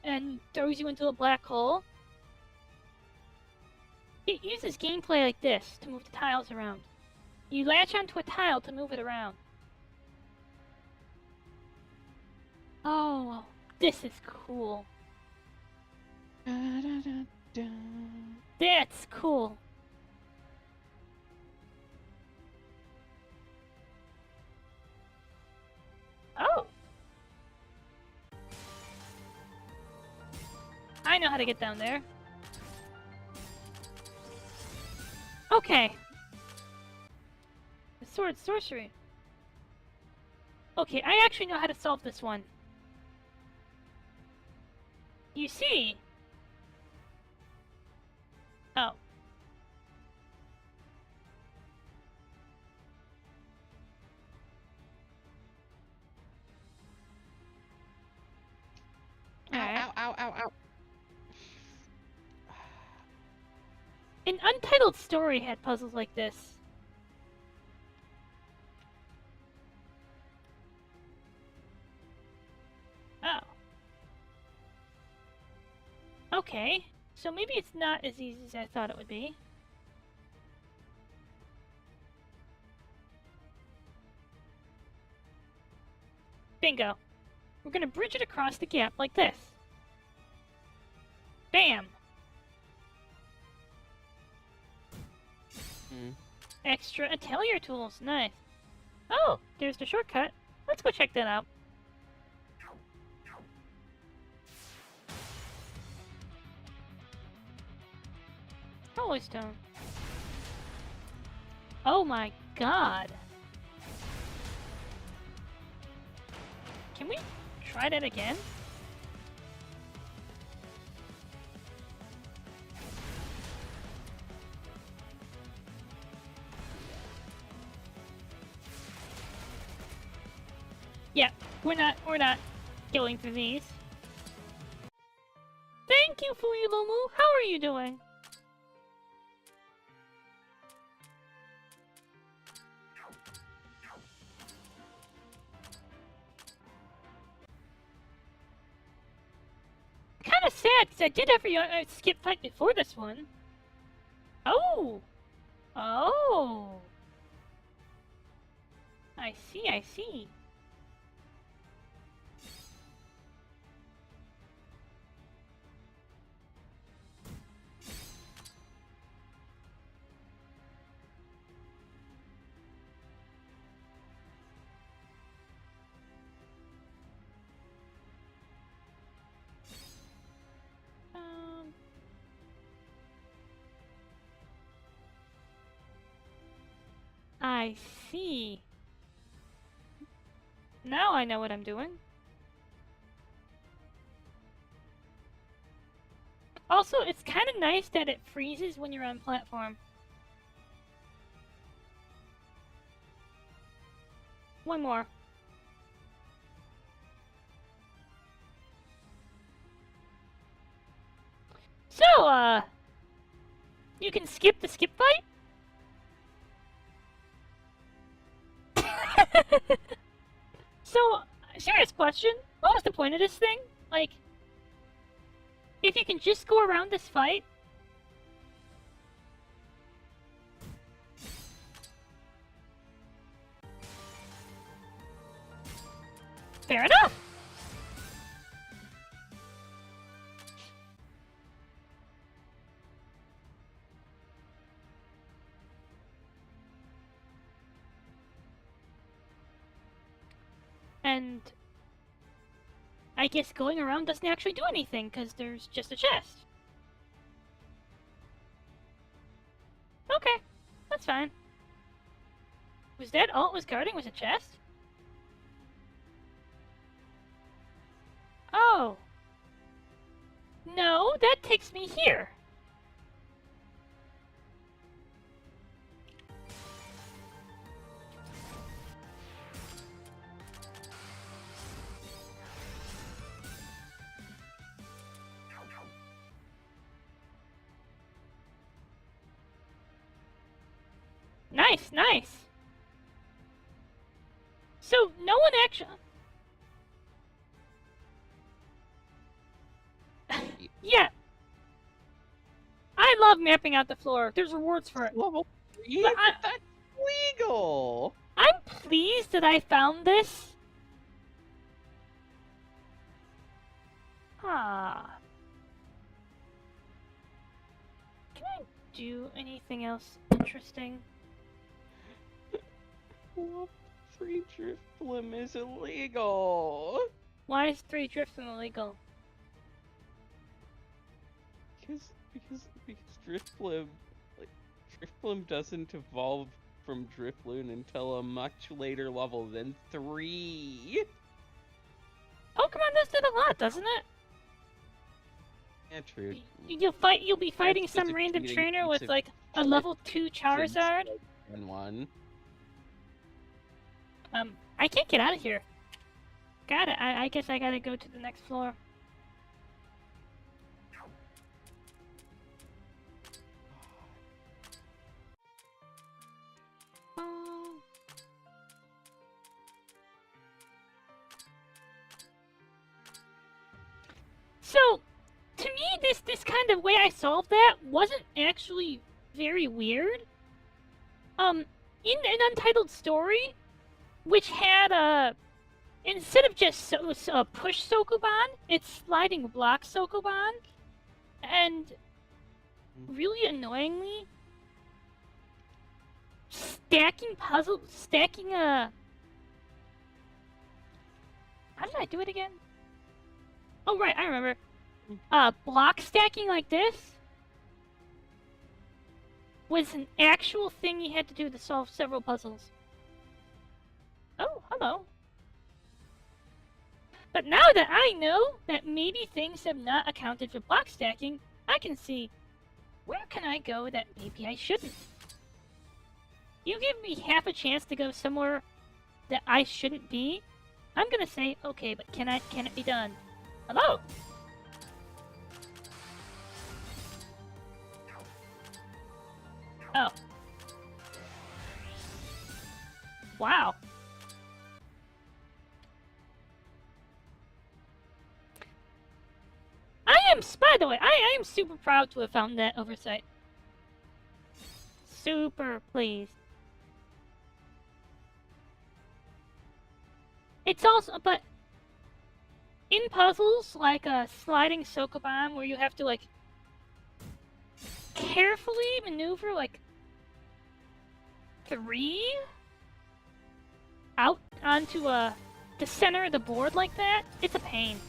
Speaker 1: and throws you into a black hole. It uses gameplay like this to move the tiles around. You latch onto a tile to move it around. Oh, this is cool. That's cool. Oh! I know how to get down there. Okay. The sword sorcery. Okay, I actually know how to solve this one. You see... Oh.
Speaker 2: Ow.
Speaker 1: An Untitled Story had puzzles like this. Oh. Okay, so maybe it's not as easy as I thought it would be. Bingo. We're gonna bridge it across the gap like this. Bam! Extra atelier tools, nice. Oh, there's the shortcut. Let's go check that out. Holy stone. Oh my god. Can we try that again? Yeah, we're not going through these. Thank you, Fuyilomu. How are you doing? sad because I did have a skip fight before this one. Oh! Oh! I see, I see. I see. Now I know what I'm doing. Also, it's kind of nice that it freezes when you're on platform. One more. So, you can skip the skip fight? So, serious question. What was the point of this thing? Like, if you can just go around this fight... Fair enough! And I guess going around doesn't actually do anything, because there's just a chest. Okay, that's fine. Was that all it was guarding, was a chest? Oh. No, that takes me here. Nice, nice. So, no one actually... Yeah. I love mapping out the floor. There's rewards for it.
Speaker 2: Level 3?
Speaker 1: But
Speaker 2: But that's legal!
Speaker 1: I'm pleased that I found this. Ah. Can I do anything else interesting?
Speaker 2: Level 3 drift blim is illegal!
Speaker 1: Why is 3 drifting illegal?
Speaker 2: Because drift blim, drift blim doesn't evolve from Drifloon until a much later level than 3.
Speaker 1: Pokemon does it a lot, doesn't it?
Speaker 2: Yeah, true.
Speaker 1: You'll be fighting
Speaker 2: That's
Speaker 1: some
Speaker 2: just a
Speaker 1: random
Speaker 2: cheating
Speaker 1: trainer
Speaker 2: piece
Speaker 1: with
Speaker 2: of
Speaker 1: like a level 2 Charizard.
Speaker 2: And one.
Speaker 1: I can't get out of here. Got it. I guess I gotta go to the next floor. So, to me, this kind of way I solved that wasn't actually very weird. In an Untitled Story, which had instead of just push Sokoban, it's sliding block Sokoban, and really annoyingly, stacking how did I do it again? Oh right, I remember. Block stacking like this was an actual thing you had to do to solve several puzzles. Oh, hello. But now that I know that maybe things have not accounted for block stacking, I can see where can I go that maybe I shouldn't. You give me half a chance to go somewhere that I shouldn't be, I'm gonna say, okay, but can it be done? Hello? Oh. Wow. I by the way, I am super proud to have found that oversight. Super pleased. It's also, but in puzzles like a sliding Sokoban where you have to like carefully maneuver like 3 out onto the center of the board like that, it's a pain.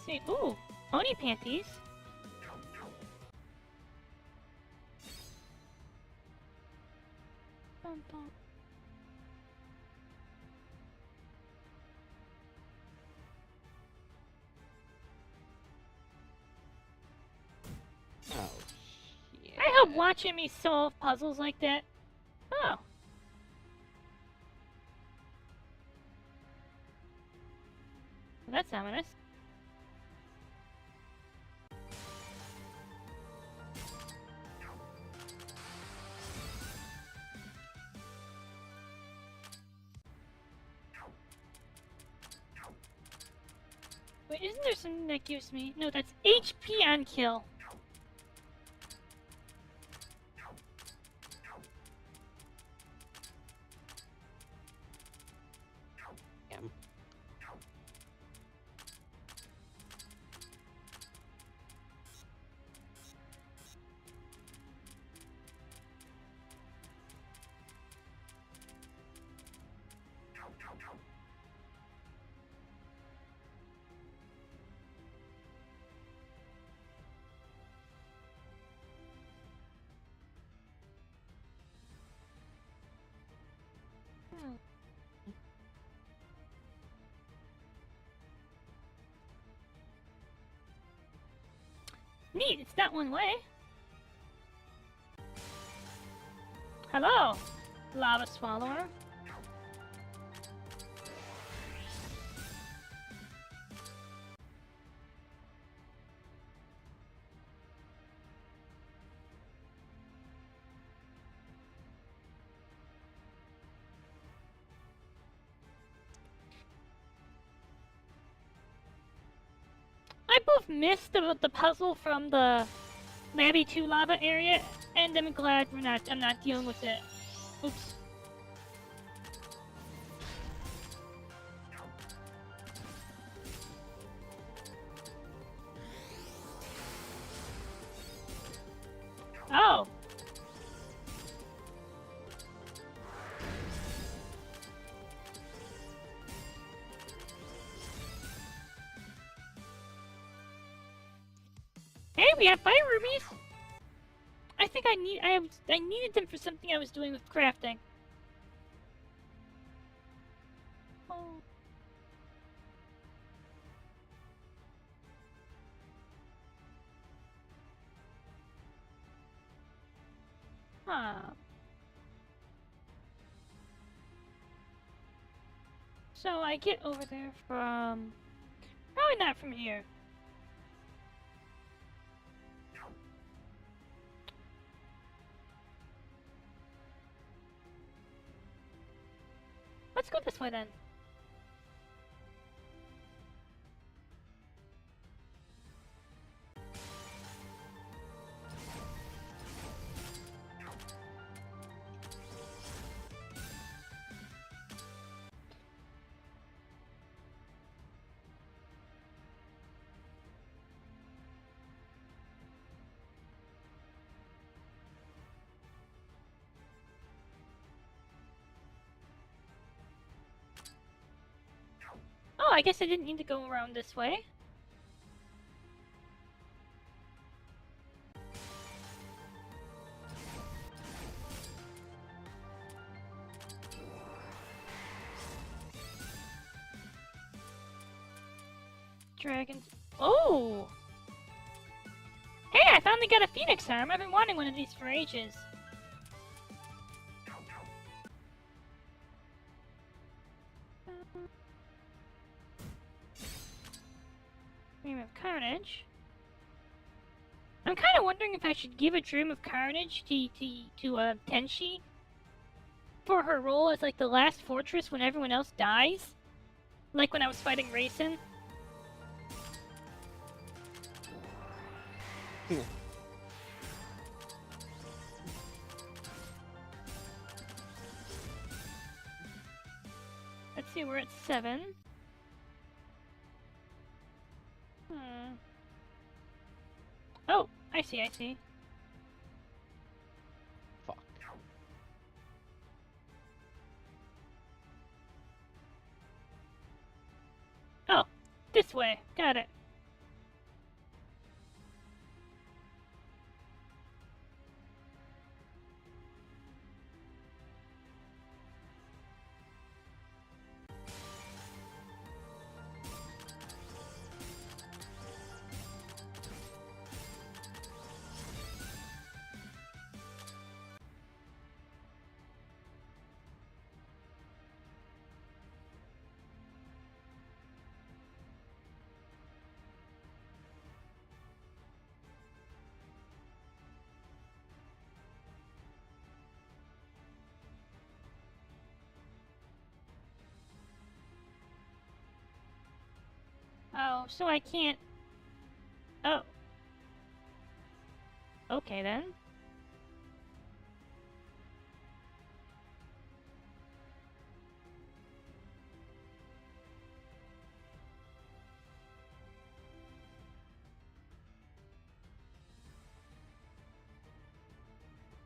Speaker 1: See, ooh, Oni panties. Bum, bum.
Speaker 2: Oh, shit.
Speaker 1: I hope watching me solve puzzles like that. Oh. Well, that's ominous. Wait, isn't there something that gives me... No, that's HP on kill.
Speaker 2: Damn.
Speaker 1: Neat, it's not one way. Hello, lava swallower. I both missed the puzzle from the Laby 2 lava area, and I'm glad I'm not dealing with it. Oops. Oh. Hey, we have fire rubies. I think I needed them for something I was doing with crafting. Oh. Huh. So I get over there from... Probably not from here. Let's go this way then. Oh, I guess I didn't need to go around this way. Dragons. Oh! Hey, I finally got a phoenix arm. I've been wanting one of these for ages. Dream of Carnage. I'm kind of wondering if I should give a Dream of Carnage to Tenshi for her role as like the last fortress when everyone else dies, like when I was fighting Reisen. Let's see, we're at 7. Oh, I see.
Speaker 2: Fuck.
Speaker 1: Oh, this way. Got it. Oh, so I can't... Oh. Okay, then.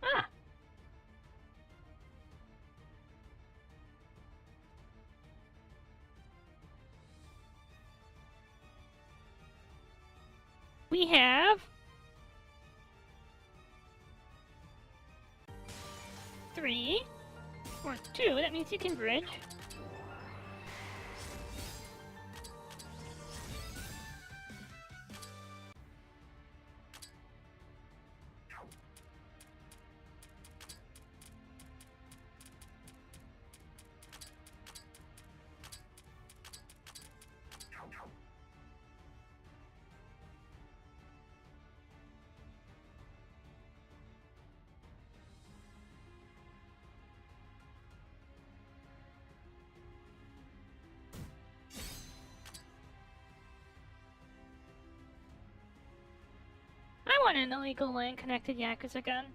Speaker 1: Ah! We have... 3. Or 2, that means you can bridge. I want an illegal land-connected Yakuza gun.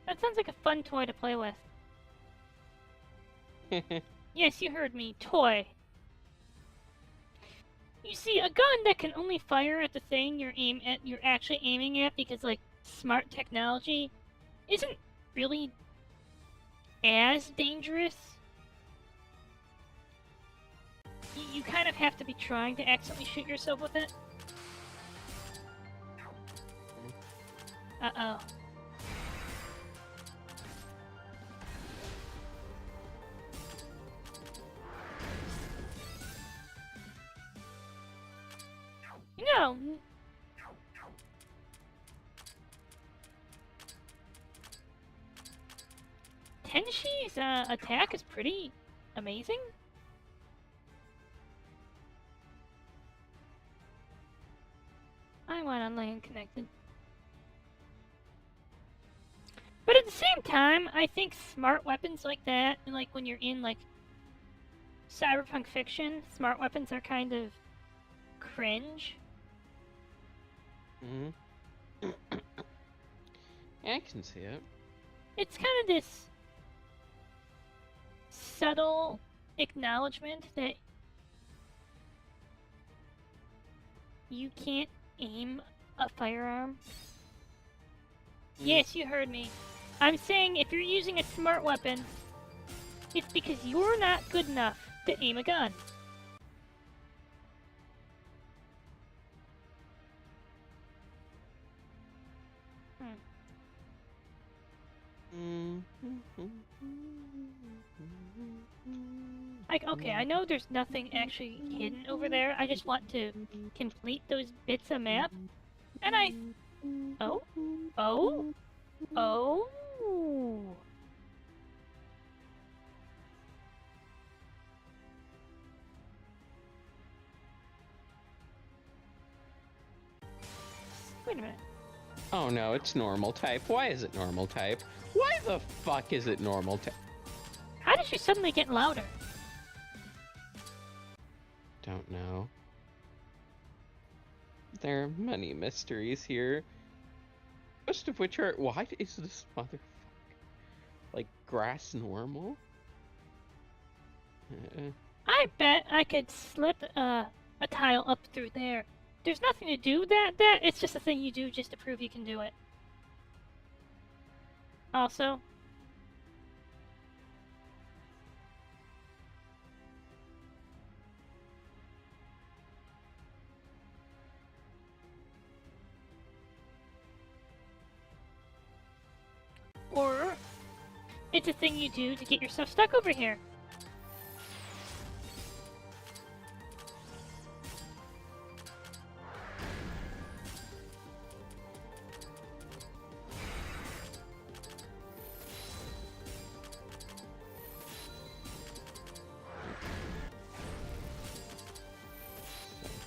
Speaker 1: That sounds like a fun toy to play with. Yes, you heard me. Toy. You see, a gun that can only fire at the thing you're actually aiming at because, like, smart technology isn't really as dangerous. You kind of have to be trying to accidentally shoot yourself with it. Uh-oh. No. Tenshi's attack is pretty amazing. I want a land connected. But at the same time, I think smart weapons like that, and like when you're in like cyberpunk fiction, smart weapons are kind of cringe.
Speaker 2: Mm-hmm. Yeah, I can see it.
Speaker 1: It's kind of this subtle acknowledgement that you can't aim a firearm. Yes, you heard me. I'm saying if you're using a smart weapon, it's because you're not good enough to aim a gun. Like, okay, I know there's nothing actually hidden over there. I just want to complete those bits of map. And I... Oh? Oh? Oh? Wait a minute.
Speaker 2: Oh no, it's normal type. Why is it normal type? Why the fuck is it normal type?
Speaker 1: How did she suddenly get louder?
Speaker 2: Don't know. There are many mysteries here. Most of which are, why is this motherfucker like grass normal?
Speaker 1: I bet I could slip a tile up through there. There's nothing to do that. It's just a thing you do just to prove you can do it. Also. Or it's a thing you do to get yourself stuck over here.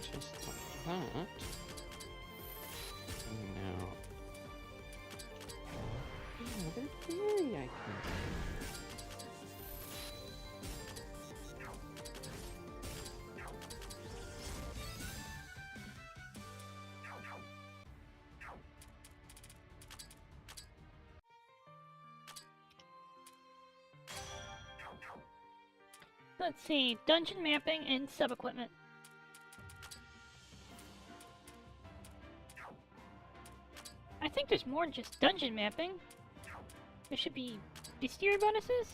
Speaker 2: So just like that. Now, another theory I can.
Speaker 1: Let's see, dungeon mapping and sub-equipment. I think there's more than just dungeon mapping. There should be bestiary bonuses?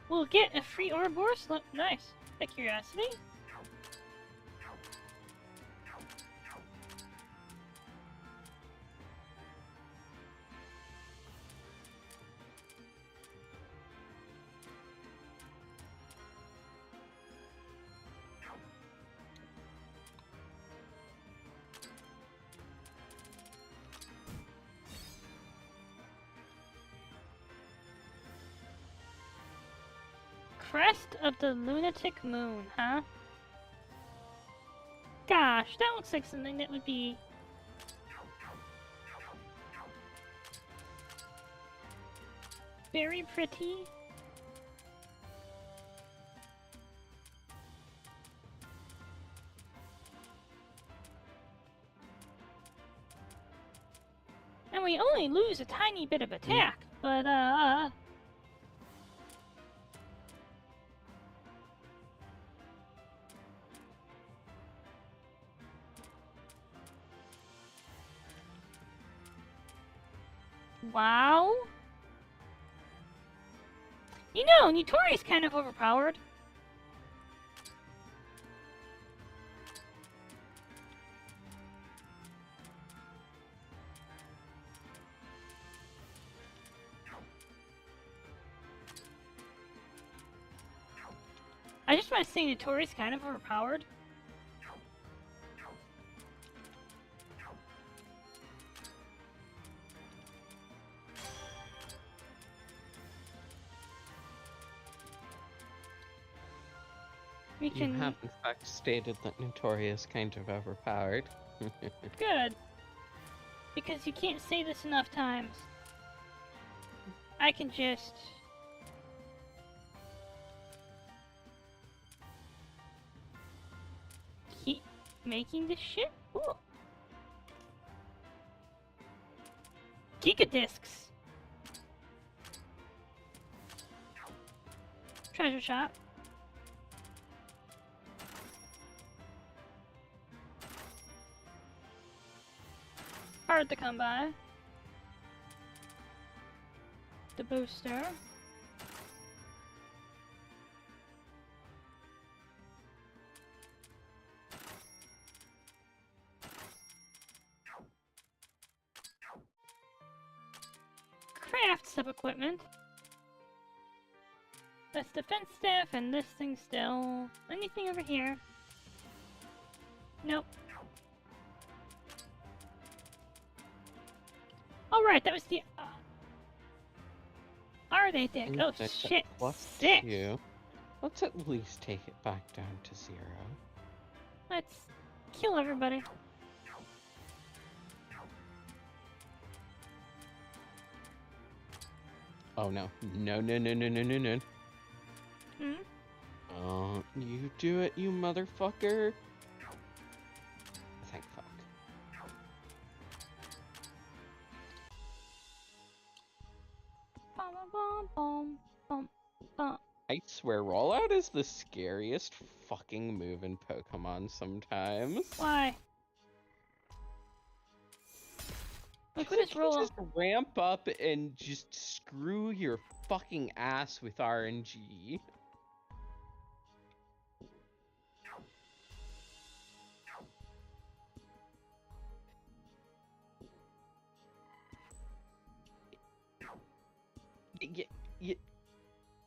Speaker 1: We'll get a free Ouroboros? Nice. Out of curiosity. Crest of the Lunatic Moon, huh? Gosh, that looks like something that would be... very pretty. And we only lose a tiny bit of attack, but wow. You know, Nitori's kind of overpowered. I just want to say Nitori's kind of overpowered. We can...
Speaker 2: You have in fact stated that Notori is kind of overpowered.
Speaker 1: Good. Because you can't say this enough times. I can just... keep making this shit? Ooh. Gigadiscs! Treasure shop. Hard to come by. The booster. Craft sub-equipment. That's defense staff and this thing still. Anything over here? Nope. Oh right, that was the. Are they thick?
Speaker 2: And
Speaker 1: Oh
Speaker 2: it's at
Speaker 1: shit. Six.
Speaker 2: +2. Let's at least take it back down to 0.
Speaker 1: Let's kill everybody.
Speaker 2: Oh no. No, no, no, no, no, no, no.
Speaker 1: Hmm?
Speaker 2: Oh, you do it, you motherfucker. Thank fuck.
Speaker 1: Bum, bum, bum, bum, bum.
Speaker 2: I swear, rollout is the scariest fucking move in Pokemon sometimes.
Speaker 1: Why? Like, what
Speaker 2: It
Speaker 1: is
Speaker 2: can
Speaker 1: roll?
Speaker 2: just ramp up and just screw your fucking ass with RNG.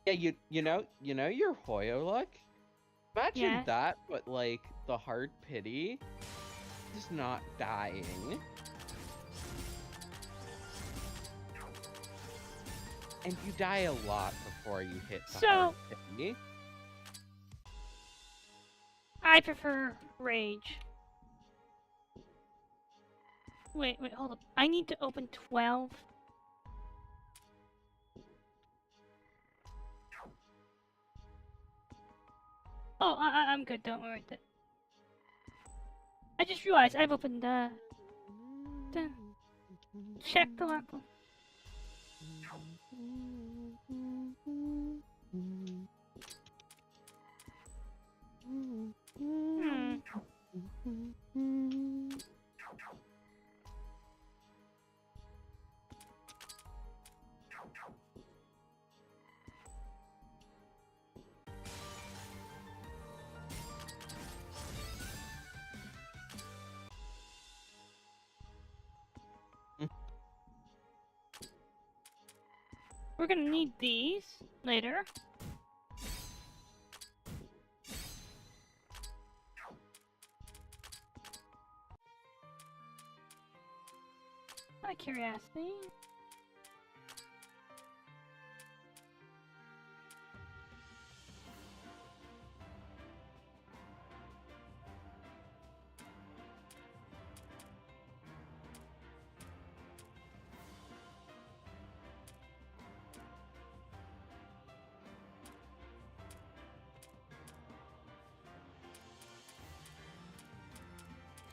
Speaker 2: Yeah, you know your Hoyo luck? Imagine
Speaker 1: Yes.
Speaker 2: that, but like the hard pity is not dying. And you die a lot before you hit the hard pity.
Speaker 1: I prefer rage. Wait, hold up. I need to open 12. Oh, I'm good. Don't worry. I just realized I've opened check the lock. Hmm. We're gonna need these later. Out of curiosity.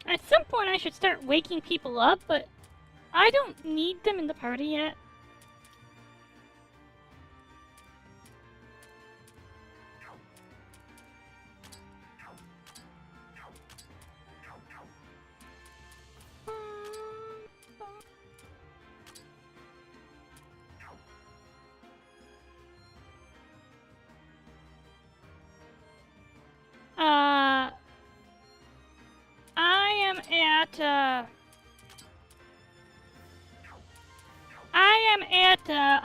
Speaker 1: At some point I should start waking people up, but I don't need them in the party yet.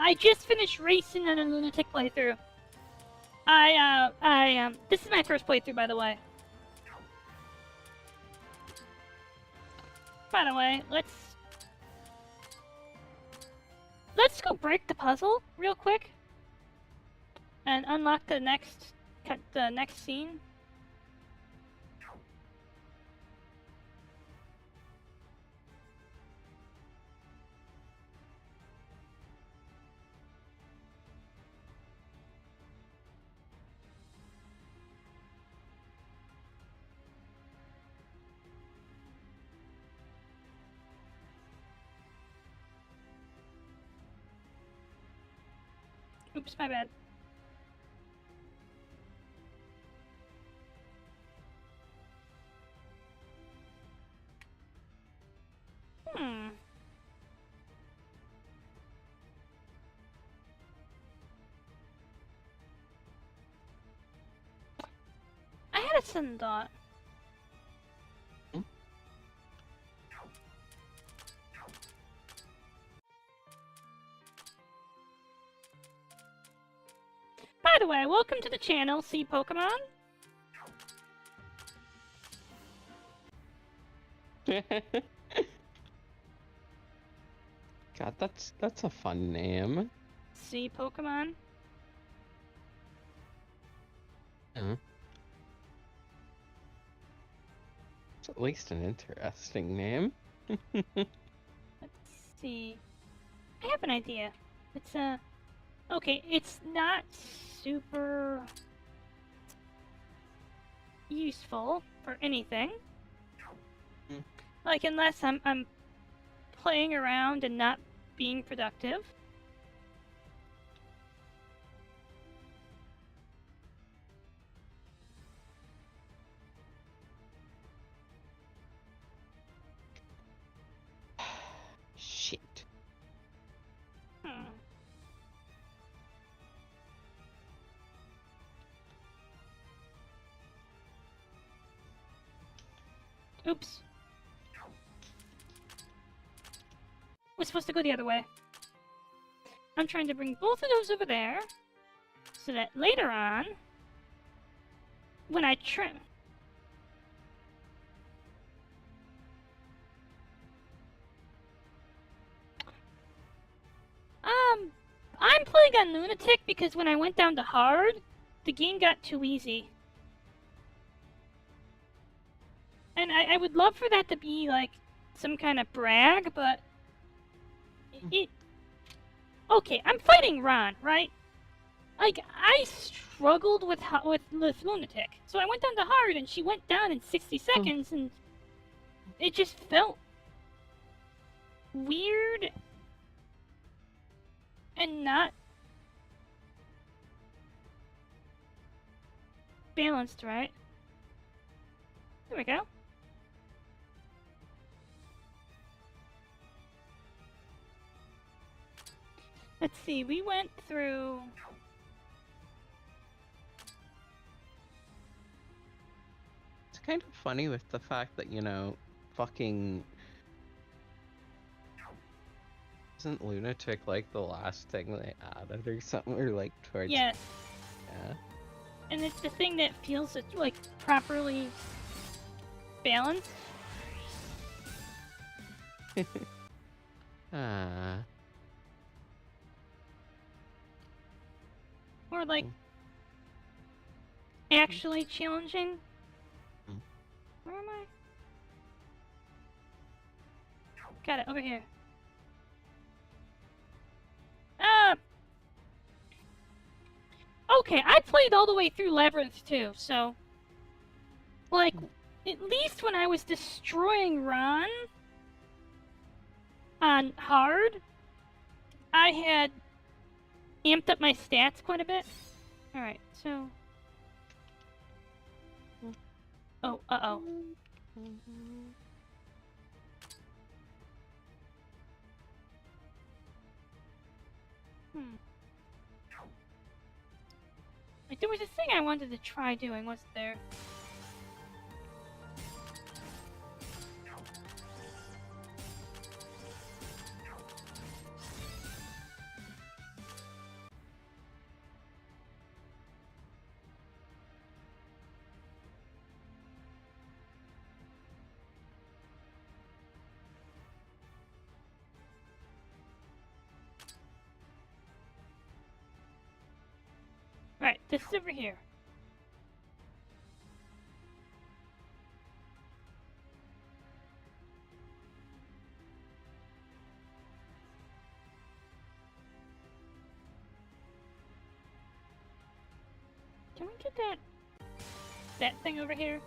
Speaker 1: I just finished Reisen on a lunatic playthrough. This is my first playthrough, by the way. By the way, let's go break the puzzle real quick and unlock the next scene. Oops, my bad. I had a sudden thought. By the way, welcome to the channel, See Pokemon.
Speaker 2: God, that's a fun name.
Speaker 1: Sea Pokemon.
Speaker 2: Yeah. It's at least an interesting name.
Speaker 1: Let's see. I have an idea. It's okay, it's not super useful for anything.
Speaker 2: Mm.
Speaker 1: Like unless I'm playing around and not being productive.
Speaker 2: Shit.
Speaker 1: Hmm. Oops. We're supposed to go the other way. I'm trying to bring both of those over there, so that later on, when I trim... I'm playing on Lunatic because when I went down to hard, the game got too easy. And I would love for that to be, like, some kind of brag, but... it... Okay, I'm fighting Ron, right? Like, I struggled with Lunatic. So I went down to hard, and she went down in 60 seconds, and it just felt weird and not balanced, right? There we go. Let's see, we went through...
Speaker 2: It's kind of funny with the fact that, you know, fucking... Isn't Lunatic like the last thing they added or something? Or like towards...
Speaker 1: Yes.
Speaker 2: Yeah.
Speaker 1: And it's the thing that feels like properly balanced.
Speaker 2: Ah.
Speaker 1: Or like actually challenging. Where am I? Got it, over here. Okay, I played all the way through Labyrinth too, so... Like, at least when I was destroying Ron on hard, I had amped up my stats quite a bit. Alright, so... Oh, uh-oh. Like, there was a thing I wanted to try doing, wasn't there? Right, this is over here. Can we get that thing over here?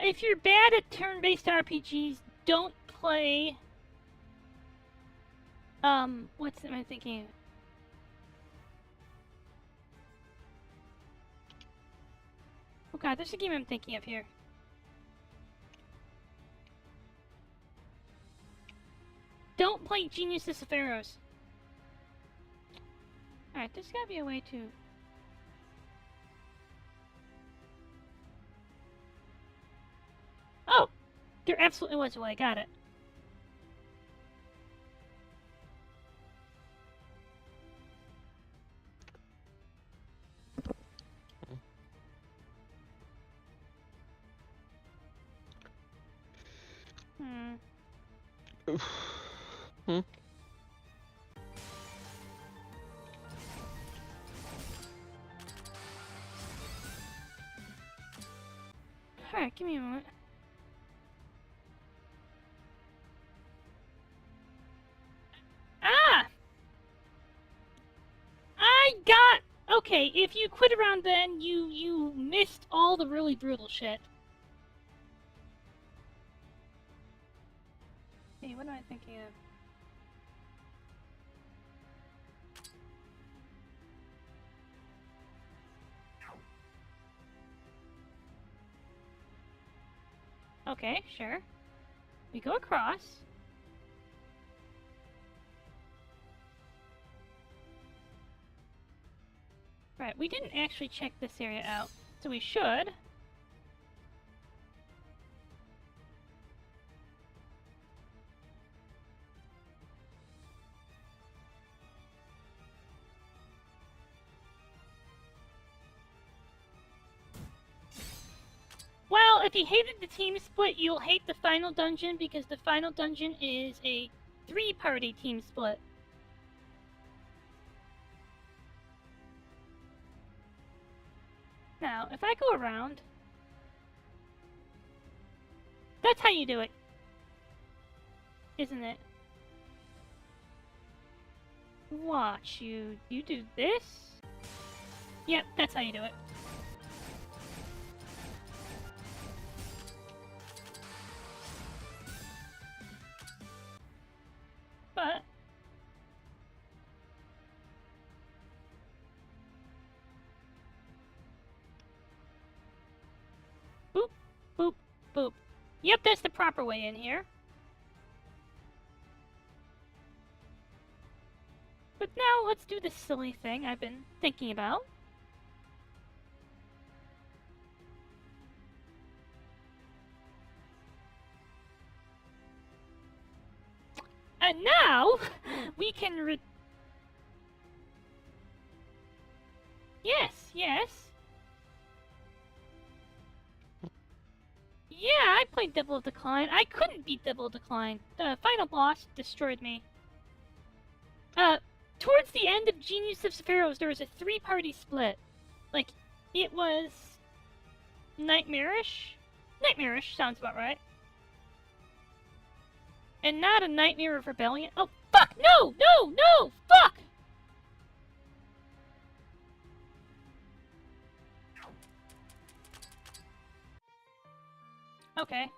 Speaker 1: If you're bad at turn-based RPGs, don't play... what am I thinking of? Oh god, there's a game I'm thinking of here. Don't play Geniuses of Pharaohs. Alright, there's gotta be a way to... Oh! There absolutely was a way, got it.
Speaker 2: Hmm.
Speaker 1: Alright, give me a moment. Ah! I got... Okay, if you quit around then, you missed all the really brutal shit. Hey, what am I thinking of? Okay, sure. We go across. Right, we didn't actually check this area out, so we should. Well, if you hated the team split, you'll hate the final dungeon because the final dungeon is a 3-party team split. Now, if I go around... That's how you do it. Isn't it? Watch, you do this? Yep, that's how you do it. But... Boop, boop, boop. Yep, that's the proper way in here. But now let's do this silly thing I've been thinking about. And now we can Yes, yes. Yeah, I played Devil of Decline. I couldn't beat Devil of Decline. The final boss destroyed me. Towards the end of Genius of Sephiroth, there was a 3-party split. Like, it was... Nightmarish? Nightmarish sounds about right. And not a Nightmare of Rebellion. Oh, fuck! No! No! No! Fuck! Okay.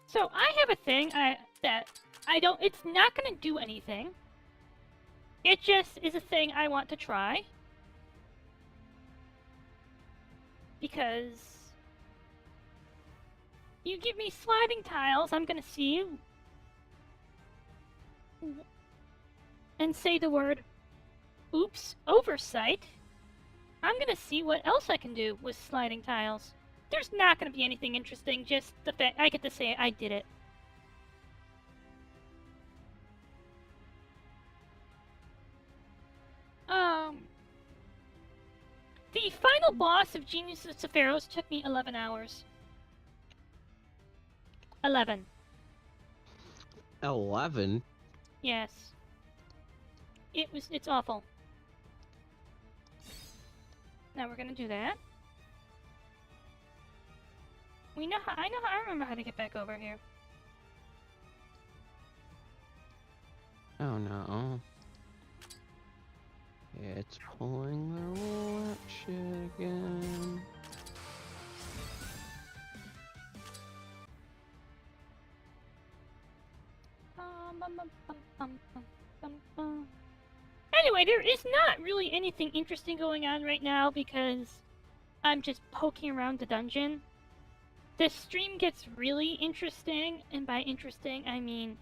Speaker 1: So, I have a thing that I don't... It's not gonna do anything. It just is a thing I want to try. Because... You give me sliding tiles, I'm gonna see you... and say the word... Oops, oversight. I'm gonna see what else I can do with sliding tiles. There's not gonna be anything interesting, just the fact I get to say I did it. The final boss of Genius of Sephiroth took me 11 hours. 11.
Speaker 2: 11?
Speaker 1: Yes. It's awful. Now we're gonna do that. I remember how to get back over here.
Speaker 2: Oh no. It's pulling the roll-up shit again.
Speaker 1: Anyway, there is not really anything interesting going on right now because I'm just poking around the dungeon. The stream gets really interesting, and by interesting I mean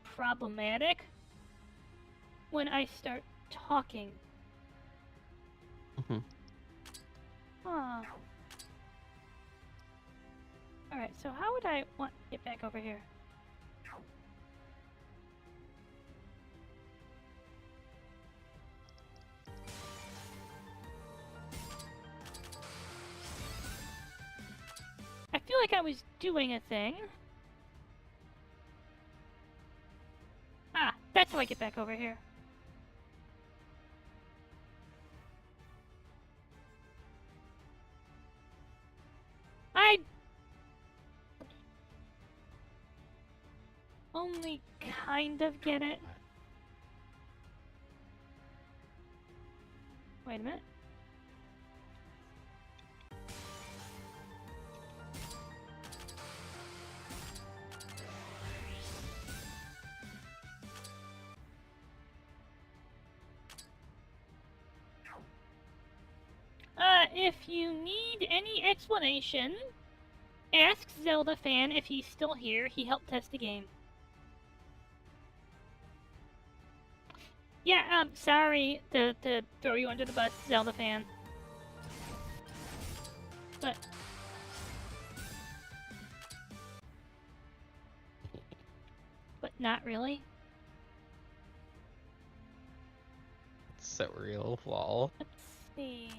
Speaker 1: problematic, when I start talking. Huh. Alright, so how would I want to get back over here? I feel like I was doing a thing. do I get back over here? I only kind of get it. Wait a minute. If you need any explanation, ask Zelda Fan if he's still here. He helped test the game. Yeah, sorry to throw you under the bus, Zelda Fan. But not really.
Speaker 2: So real, lol.
Speaker 1: Let's see.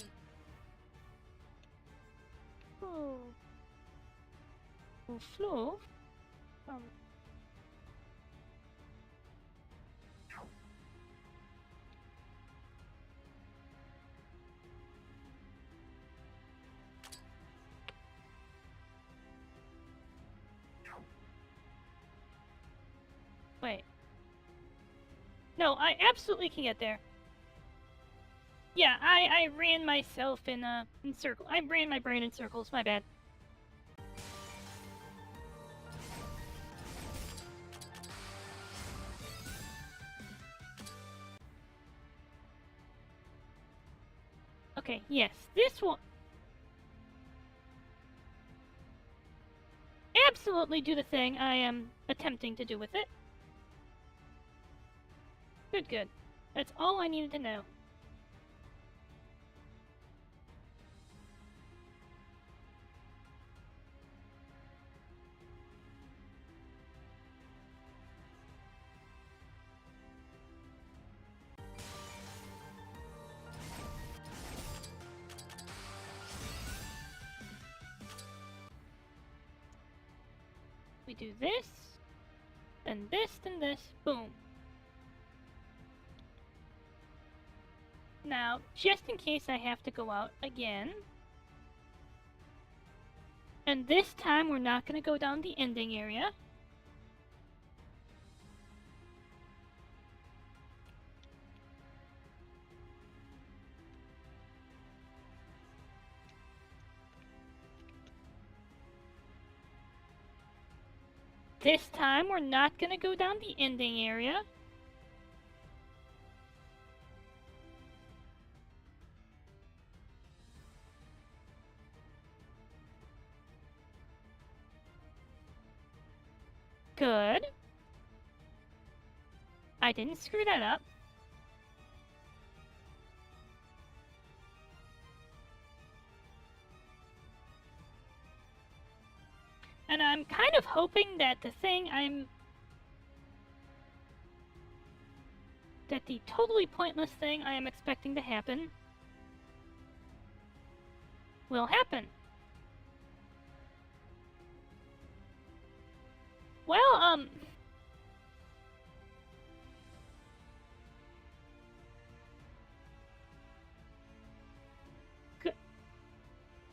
Speaker 1: Oh. Flo. Wait. No, I absolutely can get there. Yeah, I ran myself in circles. I ran my brain in circles, my bad. Okay, yes, this will absolutely do the thing I am attempting to do with it. Good, good. That's all I needed to know. We do this, then this, then this, boom. Now, just in case I have to go out again, and this time we're not going to go down the ending area. This time we're not going to go down the ending area. Good. I didn't screw that up. And I'm kind of hoping that that the totally pointless thing I am expecting to happen will happen. Well,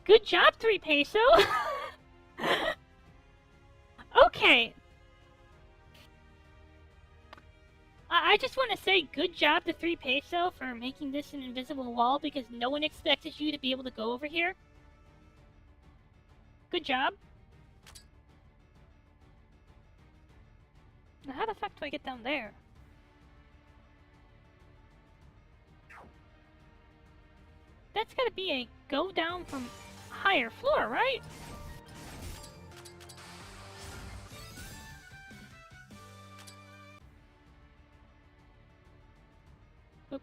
Speaker 1: good job, 3 peso. Okay. I just want to say good job to 3 peso for making this an invisible wall because no one expected you to be able to go over here. Good job. Now how the fuck do I get down there? That's gotta be a go down from higher floor, right? Oops.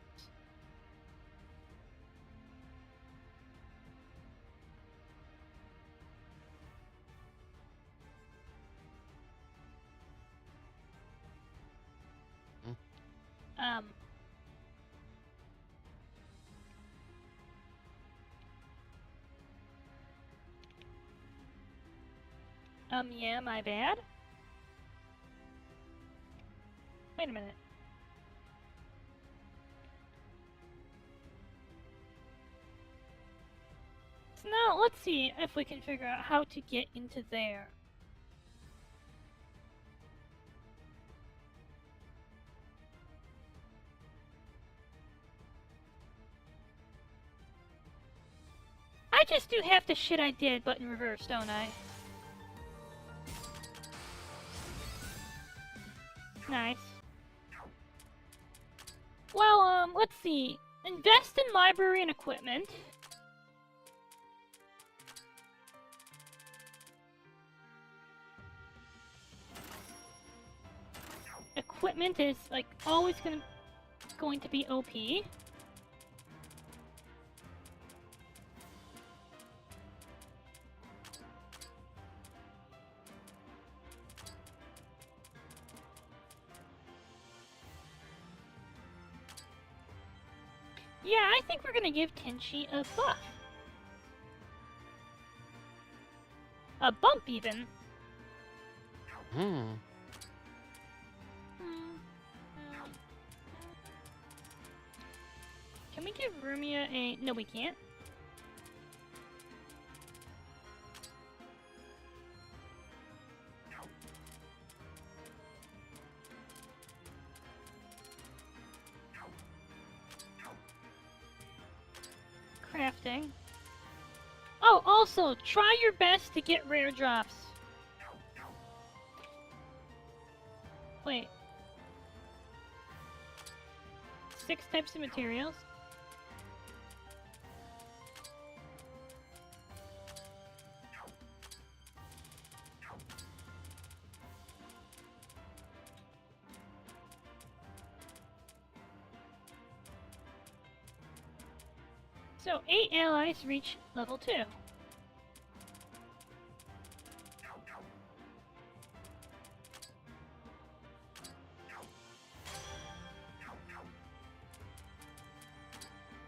Speaker 1: Yeah, my bad. Wait a minute. So now let's see if we can figure out how to get into there. I just do half the shit I did, but in reverse, don't I? Nice. Well, let's see. Invest in library and equipment. Equipment is, like, always going to be OP. Yeah, I think we're gonna give Tenchi a buff. A bump, even. Can we give Rumia a... No, we can't. Crafting. Oh, also, try your best to get rare drops. Wait. 6 types of materials. So, 8 allies reach level 2.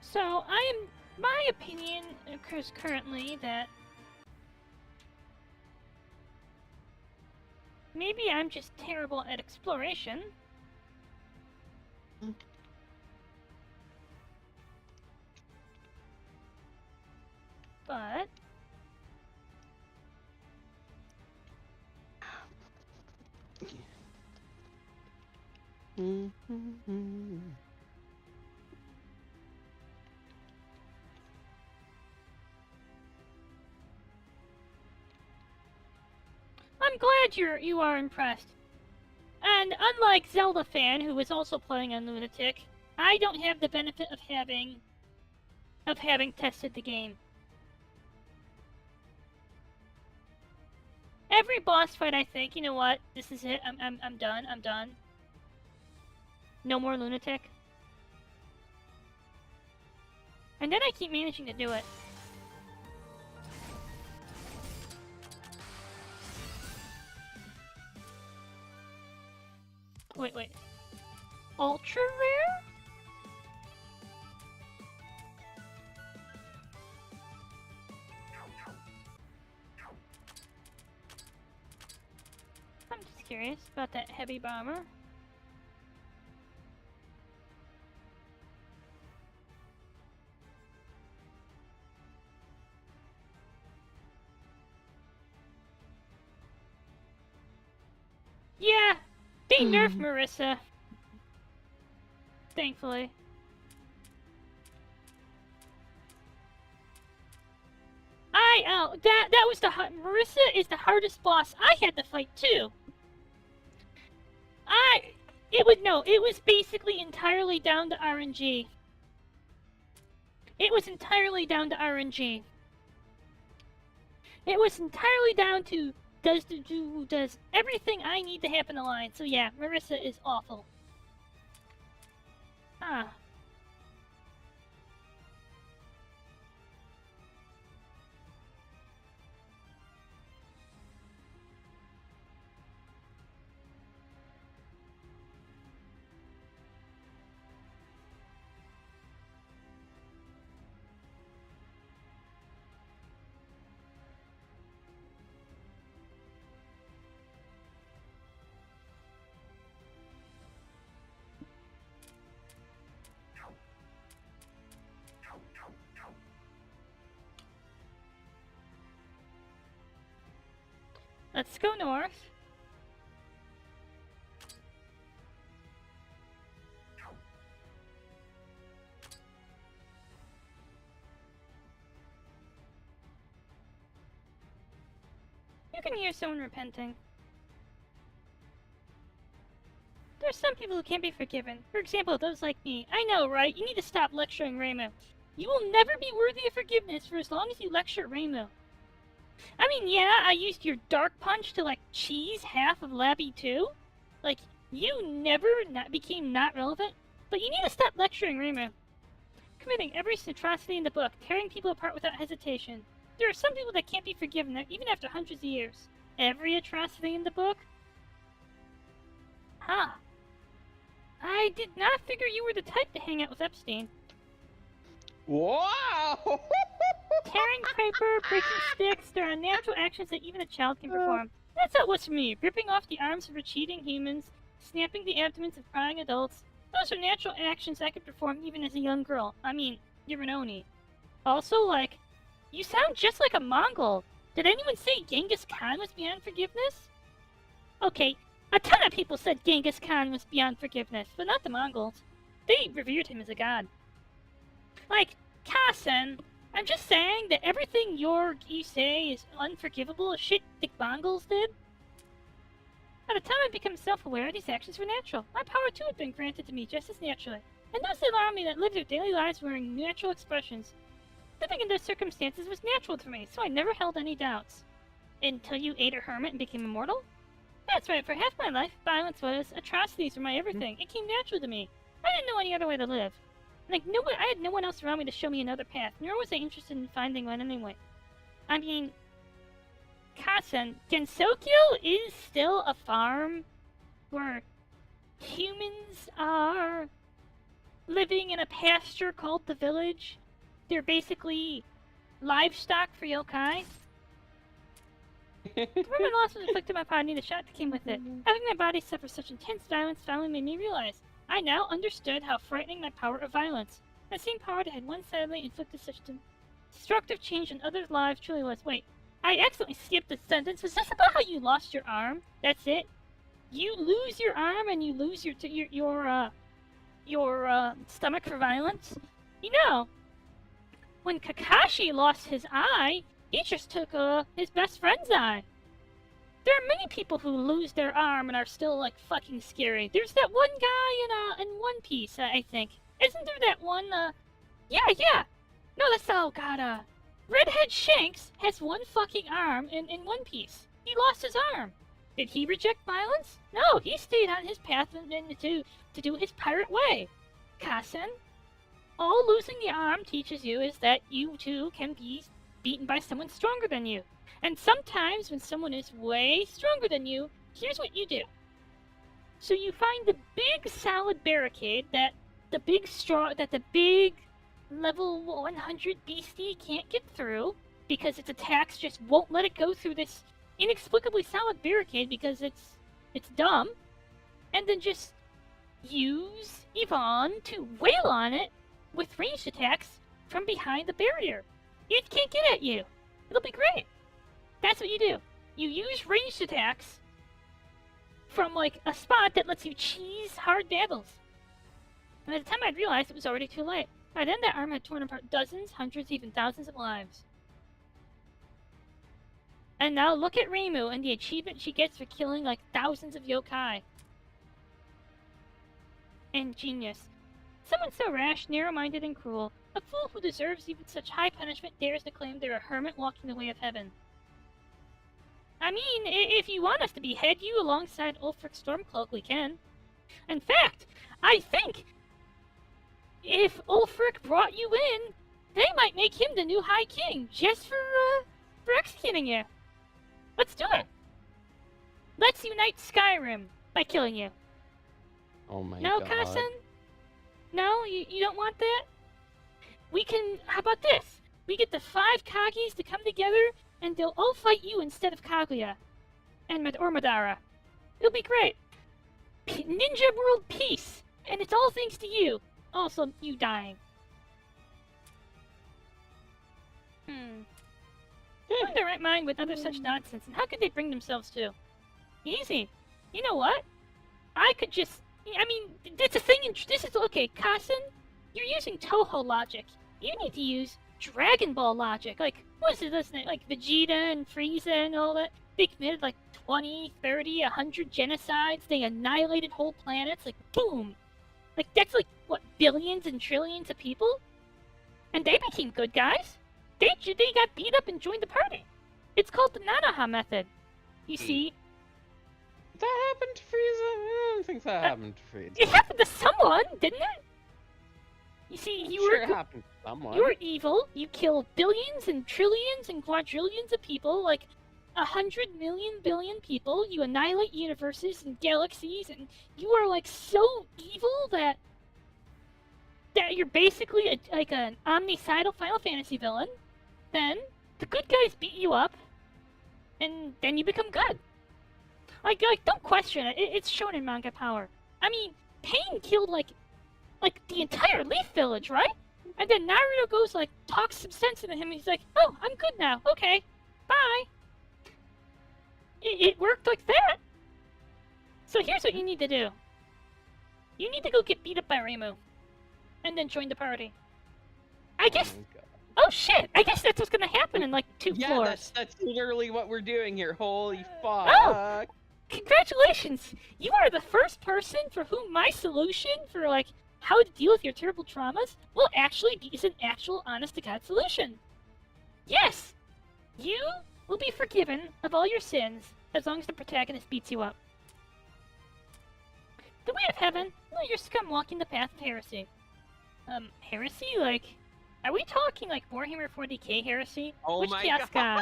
Speaker 1: So, my opinion occurs currently that maybe I'm just terrible at exploration. But I'm glad you are impressed. And unlike Zelda fan, who is also playing on Lunatic, I don't have the benefit of having tested the game. Every boss fight, I think, you know what? This is it. I'm done. I'm done. No more Lunatic. And then I keep managing to do it. Wait. Ultra rare? I'm just curious about that heavy bomber. Yeah, they nerfed Marissa. Thankfully. That was Marissa is the hardest boss I had to fight too. It was basically entirely down to RNG. It was entirely down to RNG. It was entirely down to does everything I need to happen align. So yeah, Marissa is awful. Ah. let's go north. You can hear someone repenting. There are some people who can't be forgiven. For example, those like me. I know, right? You need to stop lecturing Reimu. You will never be worthy of forgiveness for as long as you lecture Reimu. I mean, yeah, I used your Dark Punch to, like, cheese half of Laby too. Like, you never became not relevant, but you need to stop lecturing Reimu. Committing every atrocity in the book, tearing people apart without hesitation. There are some people that can't be forgiven, even after hundreds of years. Every atrocity in the book? Huh. I did not figure you were the type to hang out with Epstein.
Speaker 2: Wow!
Speaker 1: Tearing paper, breaking sticks, there are natural actions that even a child can perform. That's how it was for me. Ripping off the arms of retreating humans, snapping the abdomens of crying adults. Those are natural actions I could perform even as a young girl. I mean, you're an Oni. Also, like, you sound just like a Mongol. Did anyone say Genghis Khan was beyond forgiveness? Okay, a ton of people said Genghis Khan was beyond forgiveness, but not the Mongols. They revered him as a god. Like, Kasen, I'm just saying that everything you say is unforgivable as shit the Mongols did. By the time I become self-aware, these actions were natural. My power too had been granted to me just as naturally. And those that allow me that live their daily lives wearing natural expressions. Living in those circumstances was natural to me, so I never held any doubts. Until you ate a hermit and became immortal? That's right, for half my life, violence was, atrocities were my everything. It came natural to me. I didn't know any other way to live. Like, I had no one else around me to show me another path, nor was I interested in finding one anyway. I mean, Kasen, Gensokyo is still a farm where humans are living in a pasture called the village. They're basically livestock for yokai. The Roman loss was inflicted on my body, the shock that came with it. Having my body suffer such intense violence finally made me realize I now understood how frightening my power of violence. That same power that had one-sidedly inflicted such destructive change in others' lives truly was. Wait, I accidentally skipped the sentence. Was this about how you lost your arm? That's it? You lose your arm and you lose your stomach for violence? You know, when Kakashi lost his eye, he just took his best friend's eye. There are many people who lose their arm and are still, like, fucking scary. There's that one guy in One Piece, I think. Isn't there that one, Yeah. No, that's, oh god, Redhead Shanks has one fucking arm in One Piece. He lost his arm. Did he reject violence? No, he stayed on his path to do his pirate way. Kasen, all losing the arm teaches you is that you, too, can be beaten by someone stronger than you. And sometimes when someone is way stronger than you, here's what you do. So you find the big solid barricade that the big level 100 beastie can't get through because its attacks just won't let it go through this inexplicably solid barricade because it's dumb. And then just use Yvonne to wail on it with ranged attacks from behind the barrier. It can't get at you. It'll be great. That's what you do. You use ranged attacks from, like, a spot that lets you cheese hard battles. And by the time I'd realized, it was already too late. By then, that arm had torn apart dozens, hundreds, even thousands of lives. And now look at Reimu and the achievement she gets for killing, like, thousands of yokai. And genius. Someone so rash, narrow-minded, and cruel. A fool who deserves even such high punishment dares to claim they're a hermit walking the way of heaven. I mean, if you want us to behead you alongside Ulfric Stormcloak, we can. In fact, I think if Ulfric brought you in, they might make him the new High King just for executing you. Let's do it. Let's unite Skyrim by killing you.
Speaker 2: Oh my
Speaker 1: no,
Speaker 2: god.
Speaker 1: Kasen? No, you don't want that? We can, how about this? We get the 5 Kagis to come together and they'll all fight you instead of Kaguya. Or Madara. It'll be great. Ninja world peace! And it's all thanks to you. Also, you dying. Who in their right mind would utter such nonsense, and how could they bring themselves to? Easy. You know what? I could just... I mean, it's a thing in... This is... Okay, Kasen, you're using Toho logic. You need to use Dragon Ball logic. Like, what is it, isn't it? Like, Vegeta and Frieza and all that. They committed, like, 20, 30, 100 genocides. They annihilated whole planets. Like, boom! Like, that's like, what, billions and trillions of people? And they became good guys. They got beat up and joined the party. It's called the Nanaha method. You see?
Speaker 2: That happened to Frieza? I don't think that happened to Frieza.
Speaker 1: It happened to someone, didn't it? You see,
Speaker 2: It happened to someone.
Speaker 1: You were evil. You killed billions and trillions and quadrillions of people, like 100 million billion people. You annihilate universes and galaxies, and you are like so evil that you're basically like an omnicidal Final Fantasy villain. Then the good guys beat you up, and then you become good. Like don't question it. It's shown in manga power. I mean, Pain killed like the entire Leaf Village, right? And then Naruto goes like talks some sense into him. And he's like, "Oh, I'm good now. Okay, bye." It worked like that. So here's what you need to do. You need to go get beat up by Reimu, and then join the party. I guess. Oh shit! I guess that's what's gonna happen in like 2 floors.
Speaker 2: That's literally what we're doing here. Holy fuck!
Speaker 1: Oh, congratulations! You are the first person for whom my solution for like how to deal with your terrible traumas will actually be an actual honest-to-God solution. Yes, you will be forgiven of all your sins as long as the protagonist beats you up. The way of heaven, well, you're scum walking the path of heresy. Heresy? Like, are we talking like Warhammer 40k heresy?
Speaker 2: Oh
Speaker 1: Which
Speaker 2: my
Speaker 1: chaos
Speaker 2: god!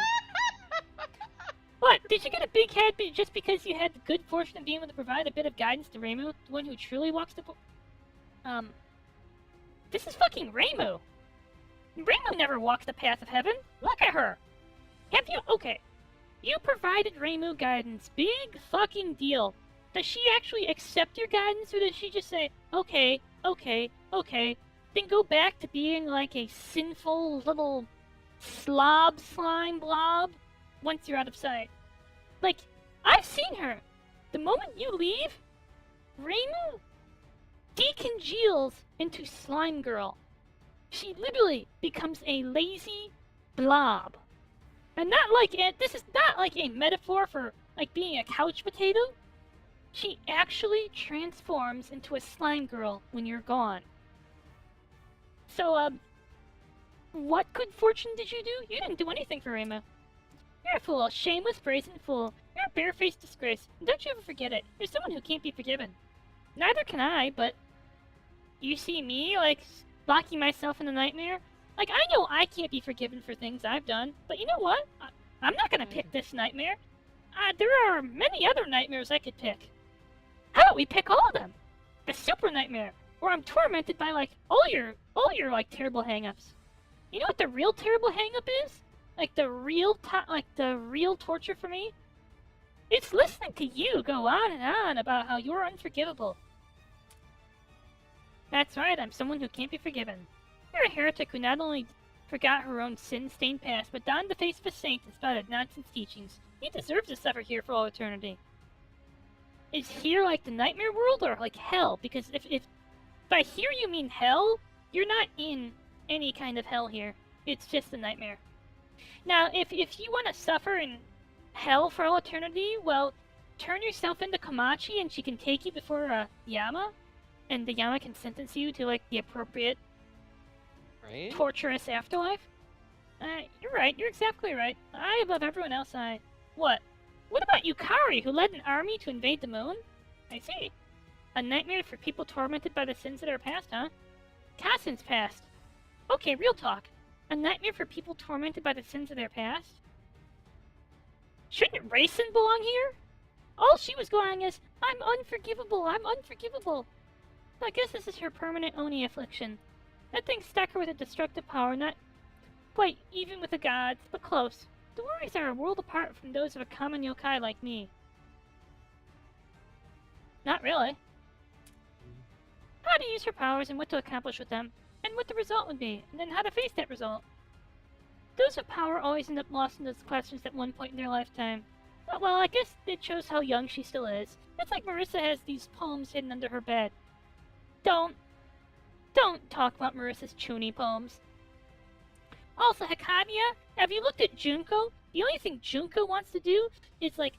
Speaker 1: What? Did you get a big head just because you had the good fortune of being able to provide a bit of guidance to Reimu, the one who truly walks the... This is fucking Reimu! Reimu never walks the path of heaven! Look at her! Have you... Okay. You provided Reimu guidance. Big fucking deal. Does she actually accept your guidance, or does she just say, okay, okay, okay, then go back to being like a sinful little slime blob once you're out of sight? Like, I've seen her. The moment you leave, Reimu decongeals into Slime Girl. She literally becomes a lazy blob. And not like this is not like a metaphor for like being a couch potato. She actually transforms into a slime girl when you're gone. So, what good fortune did you do? You didn't do anything for Reimu. You're a fool, shameless, brazen fool. You're a barefaced disgrace. And don't you ever forget it. You're someone who can't be forgiven. Neither can I, but you see me, like, locking myself in a nightmare? Like, I know I can't be forgiven for things I've done, but you know what? I'm not gonna pick this nightmare. There are many other nightmares I could pick. How about we pick all of them? The super nightmare, where I'm tormented by, like, all your like, terrible hang-ups. You know what the real terrible hang-up is? Like, the real torture for me? It's listening to you go on and on about how you're unforgivable. That's right, I'm someone who can't be forgiven. You're a heretic who not only forgot her own sin-stained past, but donned the face of a saint and spouted nonsense teachings. You deserve to suffer here for all eternity. Is here like the nightmare world or like hell? Because if by here you mean hell, you're not in any kind of hell here. It's just a nightmare. Now, if you want to suffer in hell for all eternity, well, turn yourself into Komachi and she can take you before Yama, and the Yama can sentence you to like the appropriate torturous afterlife. You're right. You're exactly right. I above everyone else. What? What about Ikari, who led an army to invade the moon? I see. A nightmare for people tormented by the sins of their past, huh? Kasen's past. Okay, real talk. A nightmare for people tormented by the sins of their past? Shouldn't Reisen belong here? All she was going is, I'm unforgivable, I'm unforgivable. I guess this is her permanent Oni affliction. That thing stuck her with a destructive power, not quite even with the gods, but close. The worries are a world apart from those of a common yokai like me. Not really. How to use her powers and what to accomplish with them, and what the result would be, and then how to face that result. those with power always end up lost in those questions at one point in their lifetime. Well, I guess it shows how young she still is. It's like Marissa has these poems hidden under her bed. Don't talk about Marissa's chuny poems. Also, Hikadia, have you looked at Junko? The only thing Junko wants to do is, like,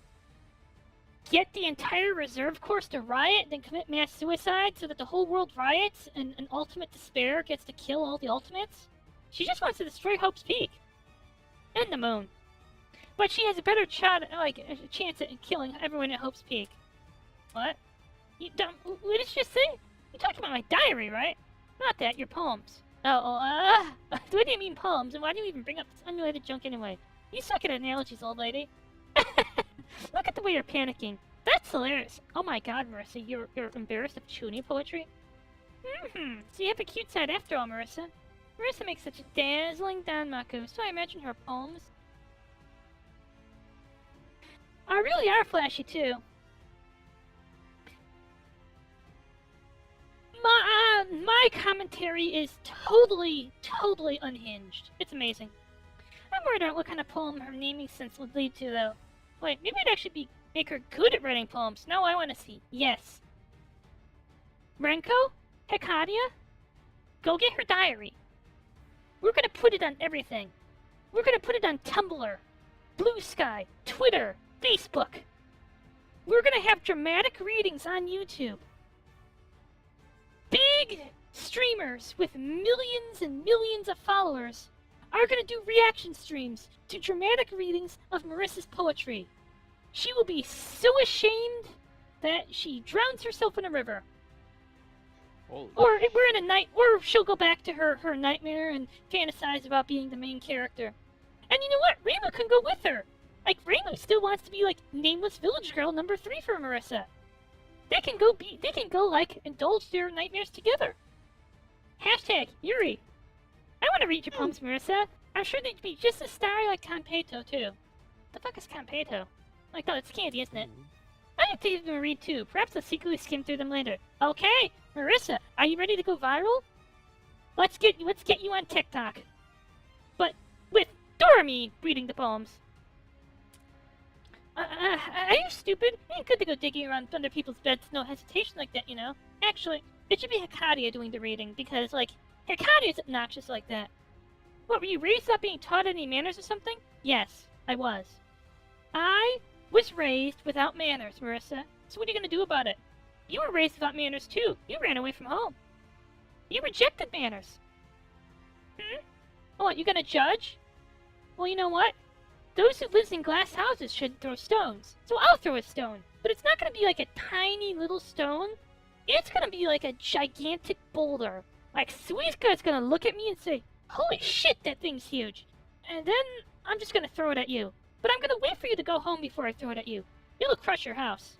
Speaker 1: get the entire reserve corps to riot, then commit mass suicide so that the whole world riots and an ultimate despair gets to kill all the ultimates. She just wants to destroy Hope's Peak. And the moon. But she has a better chance at killing everyone at Hope's Peak. What? What did you just say? You talked about my diary, right? Not that, your poems. What do you mean poems? And why do you even bring up this unrelated junk anyway? You suck at analogies, old lady. Look at the way you're panicking. That's hilarious. Oh my god, Marissa, you're embarrassed of chuny poetry? So you have a cute side after all, Marissa. Marissa makes such a dazzling danmaku, so I imagine her poems really are flashy too. My commentary is totally unhinged. It's amazing. I'm worried about what kind of poem her naming sense would lead to, though. Wait, maybe I'd actually make her good at writing poems. Now I want to see. Yes. Renko? Hikadia? Go get her diary. We're gonna put it on everything. We're gonna put it on Tumblr, Blue Sky, Twitter, Facebook. We're gonna have dramatic readings on YouTube. Big streamers with millions and millions of followers are gonna do reaction streams to dramatic readings of Marissa's poetry. She will be so ashamed that she drowns herself in a river.
Speaker 2: Holy
Speaker 1: Or or she'll go back to her nightmare and fantasize about being the main character. And you know what? Reimu can go with her. Like, Reimu still wants to be like nameless village girl number 3 for Marissa. They can go like indulge their nightmares together. Hashtag Yuri. I want to read your poems, Marissa. I'm sure they'd be just as starry like Kanpeito too. The fuck is Kanpeito? Like, oh, it's candy, isn't it? I need to give them a read too. Perhaps I'll secretly skim through them later. Okay, Marissa, are you ready to go viral? Let's get you on TikTok. But with Doremi reading the poems. Are you stupid? It ain't good to go digging around under people's beds with no hesitation like that, you know? Actually, it should be Hikadia doing the reading, because, like, Hikadia's obnoxious like that. What, were you raised without being taught any manners or something? Yes, I was. I was raised without manners, Marissa. So what are you gonna do about it? You were raised without manners, too. You ran away from home. You rejected manners. Oh, what, you gonna judge? Well, you know what? Those who live in glass houses shouldn't throw stones. So I'll throw a stone. But it's not gonna be like a tiny little stone. It's gonna be like a gigantic boulder. Like, Suizuka's gonna look at me and say, "Holy shit, that thing's huge." And then I'm just gonna throw it at you. But I'm gonna wait for you to go home before I throw it at you. It'll crush your house.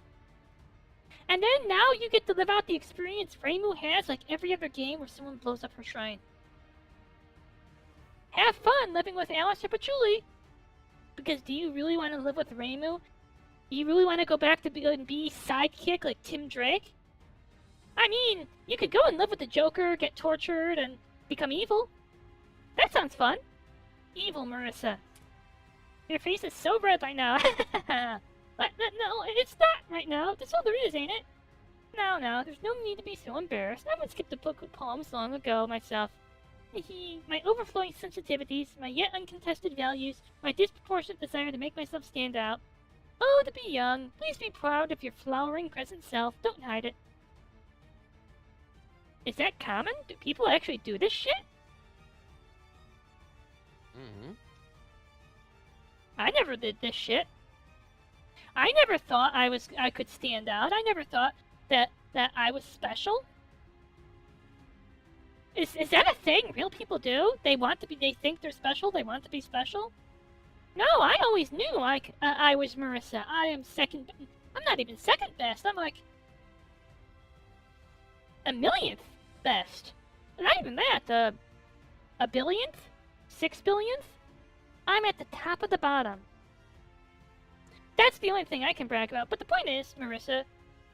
Speaker 1: And then now you get to live out the experience Reimu has like every other game where someone blows up her shrine. Have fun living with Alice or Patchouli. Because do you really want to live with Reimu? Do you really want to go back to be sidekick like Tim Drake? I mean, you could go and live with the Joker, get tortured, and become evil. That sounds fun. Evil, Marissa. Your face is so red right now. But, no, it's not right now. That's all there is, ain't it? No, there's no need to be so embarrassed. I would skip the book of poems long ago myself. My overflowing sensitivities, my yet uncontested values, my disproportionate desire to make myself stand out. Oh, to be young. Please be proud of your flowering present self. Don't hide it. Is that common? Do people actually do this shit? I never did this shit. I never thought I could stand out. I never thought that I was special. Is that a thing real people do? They think they're special, they want to be special? No, I always knew I was Marissa. I'm not even second best. I'm like a millionth best. Not even that, a billionth? 6 billionth? I'm at the top of the bottom. That's the only thing I can brag about. But the point is, Marissa,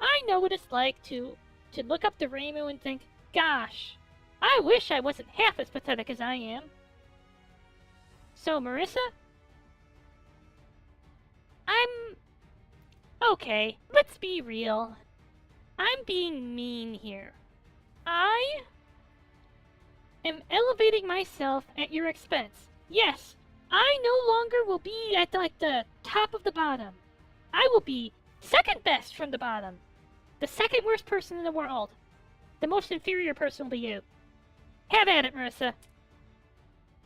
Speaker 1: I know what it's like to look up to Reimu and think, gosh, I wish I wasn't half as pathetic as I am. So, Marissa? I'm... Okay, let's be real. I'm being mean here. I am elevating myself at your expense. Yes, I no longer will be at like the top of the bottom. I will be second best from the bottom. The second worst person in the world. The most inferior person will be you. Have at it, Marissa.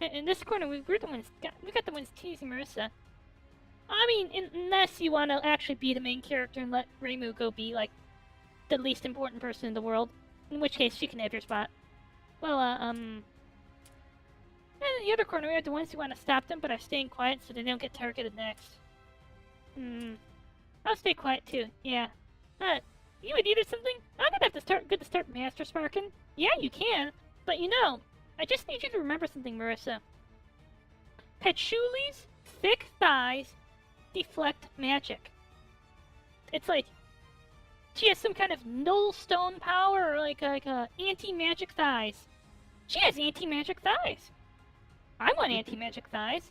Speaker 1: In this corner, we're the ones. We got the ones teasing Marissa. I mean, unless you want to actually be the main character and let Reimu go be like the least important person in the world, in which case she can have your spot. Well, in the other corner, we have the ones who want to stop them but are staying quiet so they don't get targeted next. I'll stay quiet too. Yeah. You would either something? I'm gonna have to start Master Sparking. Yeah, you can, but you know, I just need you to remember something, Marissa. Patchouli's thick thighs deflect magic. It's like she has some kind of null stone power, or like anti-magic thighs. She has anti-magic thighs. I want anti-magic thighs.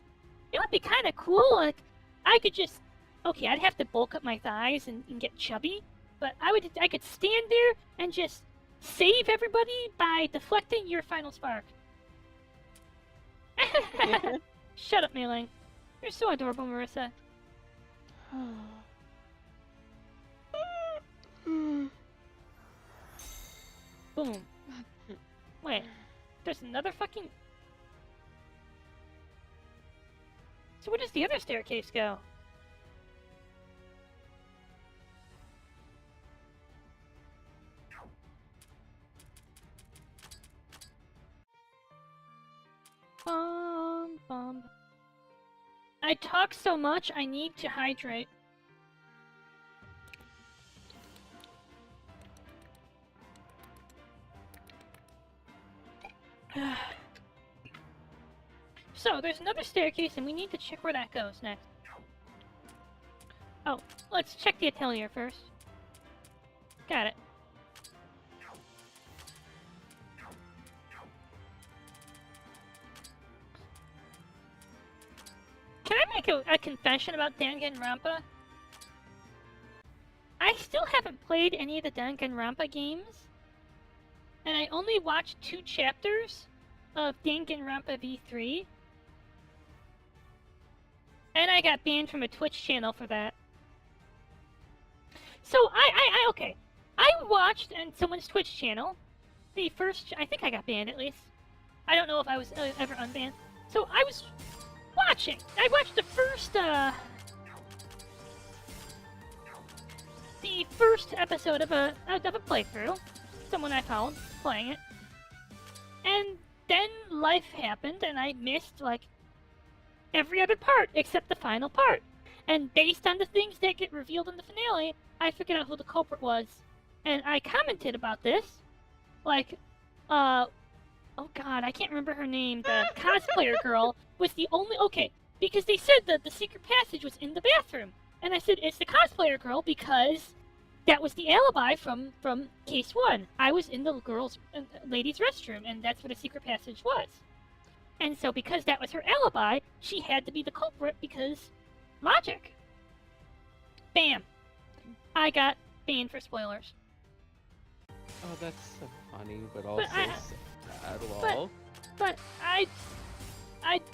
Speaker 1: It would be kind of cool. Like I could just, okay, I'd have to bulk up my thighs and get chubby, but I could stand there and just save everybody by deflecting your final spark. Shut up, Mei-ling. You're so adorable, Marissa. Boom. Wait, there's another fucking... So where does the other staircase go? Bum. I talk so much, I need to hydrate. So, there's another staircase and we need to check where that goes next. Oh, let's check the atelier first. Got it. Can I make a confession about Danganronpa? I still haven't played any of the Danganronpa games, and I only watched 2 chapters of Danganronpa V3, and I got banned from a Twitch channel for that. So okay. I watched on someone's Twitch channel the first, I think I got banned at least. I don't know if I was ever unbanned. So I was watching. I watched the first episode of a playthrough. Someone I found playing it. And then life happened and I missed like every other part except the final part. And based on the things that get revealed in the finale, I figured out who the culprit was. And I commented about this. Like, oh god, I can't remember her name. The cosplayer girl was the only... Okay, because they said that the secret passage was in the bathroom. And I said, it's the cosplayer girl because that was the alibi from case 1. I was in the ladies' restroom, and that's what a secret passage was. And so because that was her alibi, she had to be the culprit because... logic. Bam. I got banned for spoilers.
Speaker 2: Oh, that's so funny, but also sad. Lol.
Speaker 1: But I'd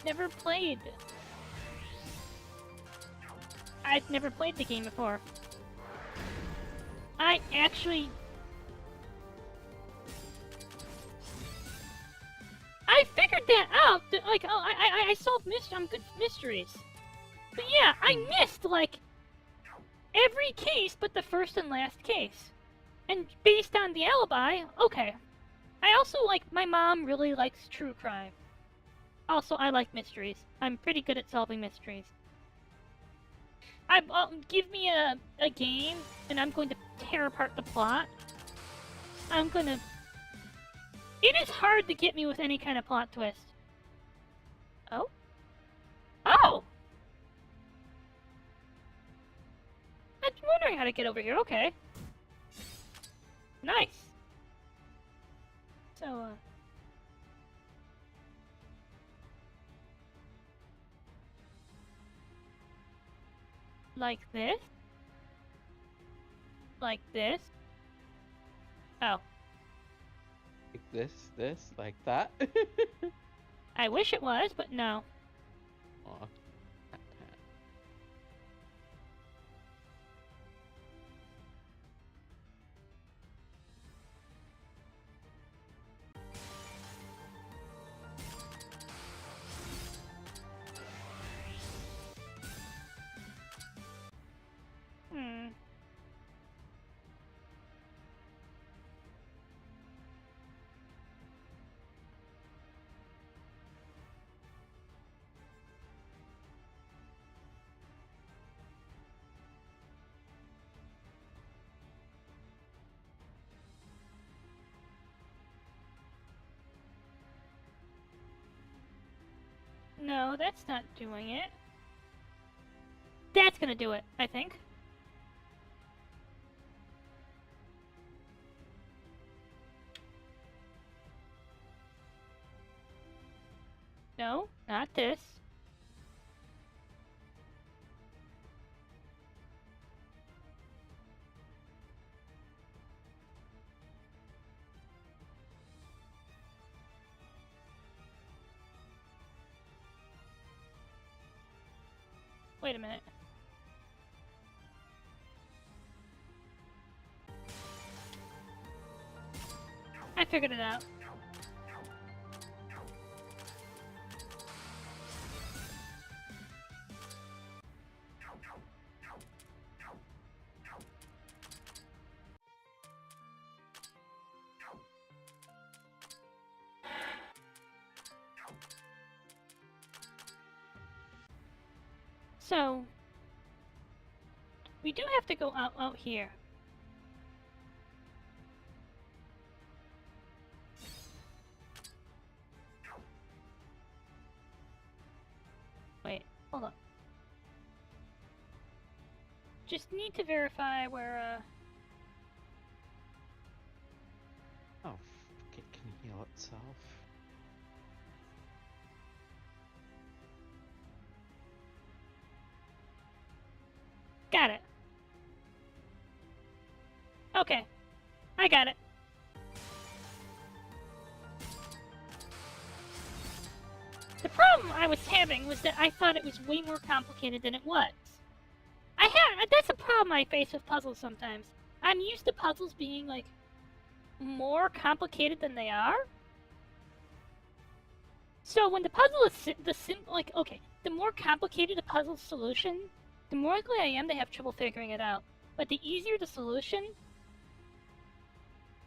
Speaker 1: never played. I'd never played the game before. I actually... I figured that out! Like, oh, I solved I'm good mysteries. But yeah, I missed, like, every case but the first and last case. And based on the alibi, okay. I also, like, my mom really likes true crime. Also, I like mysteries. I'm pretty good at solving mysteries. Give me a game, and I'm going to tear apart the plot. I'm gonna... It is hard to get me with any kind of plot twist. Oh? Oh! I'm wondering how to get over here, okay. Nice. So, like this. Like this. Oh.
Speaker 2: Like this, like that.
Speaker 1: I wish it was, but no.
Speaker 2: Aw.
Speaker 1: Hmm. No, that's not doing it. That's gonna do it, I think. No, not this. Wait a minute. I figured it out. So, we do have to go out here. Wait, hold on. Just need to verify where,
Speaker 2: Oh, fuck, it can heal itself.
Speaker 1: Got it. Okay. I got it. The problem I was having was that I thought it was way more complicated than it was. That's a problem I face with puzzles sometimes. I'm used to puzzles being, like, more complicated than they are. So when the puzzle is the more complicated the puzzle's solution, the more likely I am to have trouble figuring it out. But the easier the solution,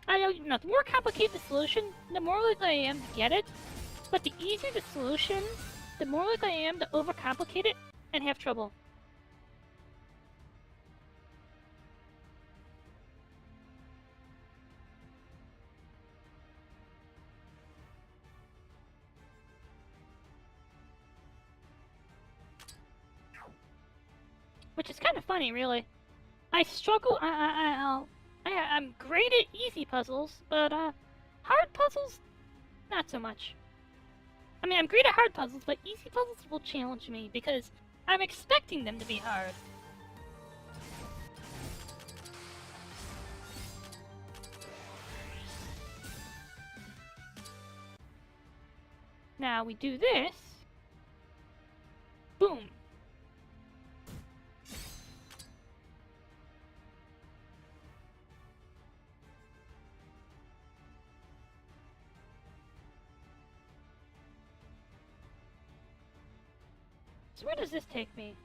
Speaker 1: the more complicated the solution, the more likely I am to get it. But the easier the solution, the more likely I am to overcomplicate it and have trouble. Which is kind of funny, really. I struggle. I'm great at easy puzzles, but hard puzzles, not so much. I mean, I'm great at hard puzzles, but easy puzzles will challenge me because I'm expecting them to be hard. Now we do this. Boom. So where does this take me?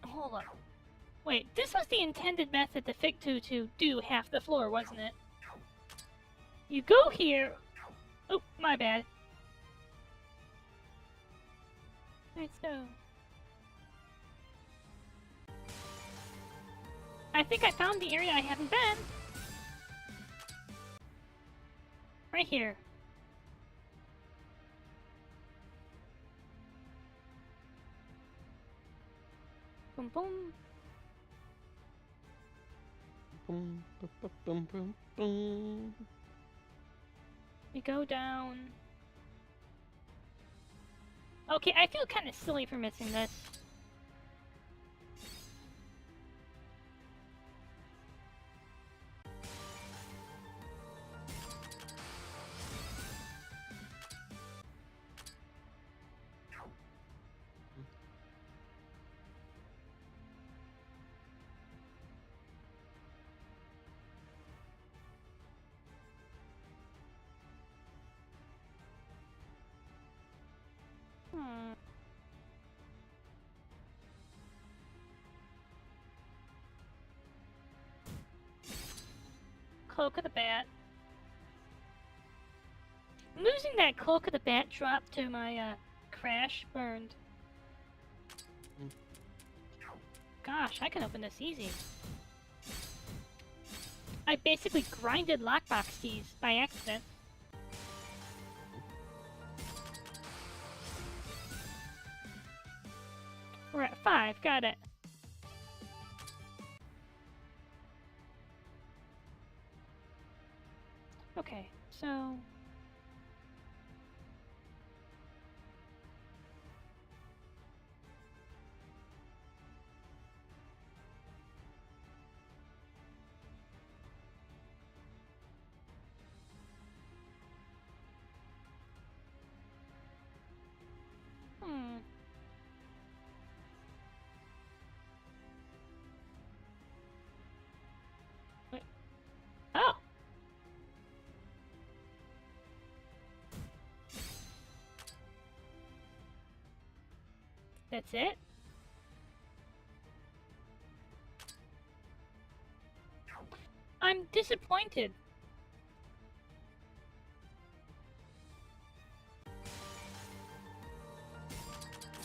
Speaker 1: Hold on. Wait, this was the intended method to Fig 2 to do half the floor, wasn't it? You go here... Oh, my bad. Alright, so... I think I found the area I haven't been. Right here. Boom, boom.
Speaker 2: Boom, boom, boom, boom, boom.
Speaker 1: We go down. Okay, I feel kind of silly for missing this. Cloak of the Bat. Losing that Cloak of the Bat drop to my crash burned. Gosh, I can open this easy. I basically grinded lockbox keys by accident. We're at 5, got it. Okay, so... Wait. Oh! That's it? I'm disappointed.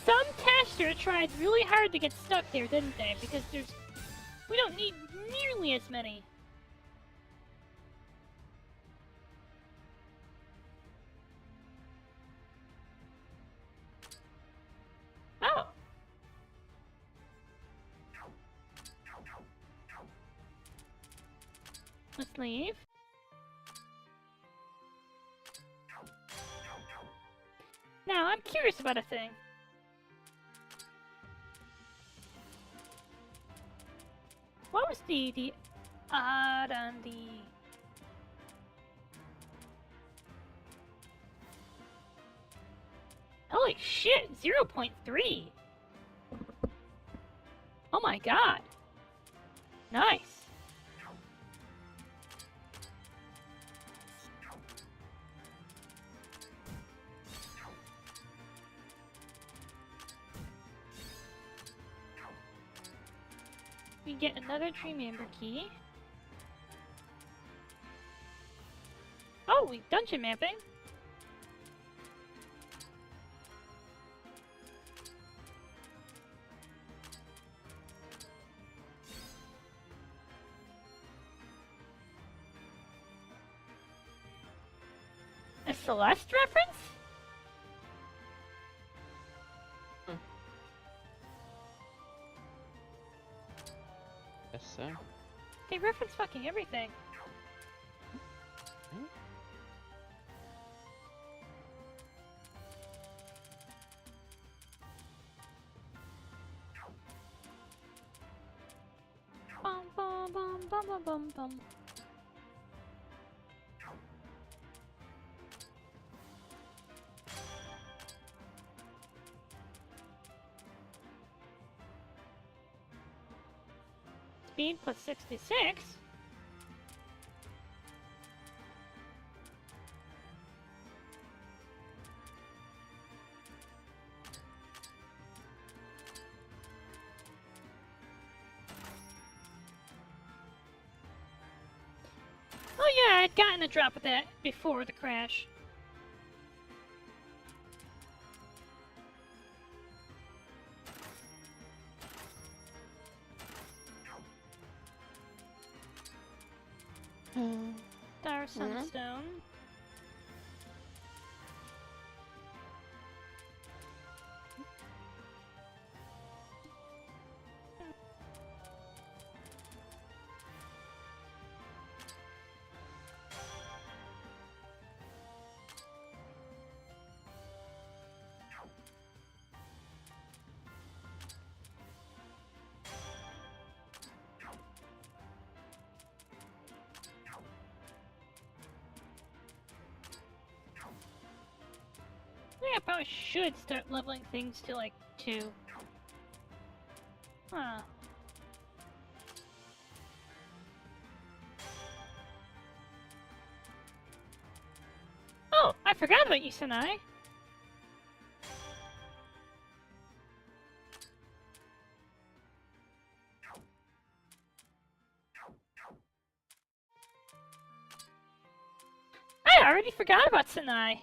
Speaker 1: Some tester tried really hard to get stuck there, didn't they? Because we don't need nearly as many. Oh. Let's leave. Now, I'm curious about a thing. What was the odd on the... Holy shit, 0.3! Oh my god! Nice! We get another tree member key. Oh, we dungeon mapping. A Celeste reference?
Speaker 2: Guess so.
Speaker 1: They reference fucking everything. Bum bum bum bum bum bum bum. Speed plus 66. Oh yeah, I'd gotten a drop of that before the crash. Star Sunstone. Maybe I probably should start leveling things to like 2. Huh. Oh, I forgot about you, Sanai. I already forgot about Sanai.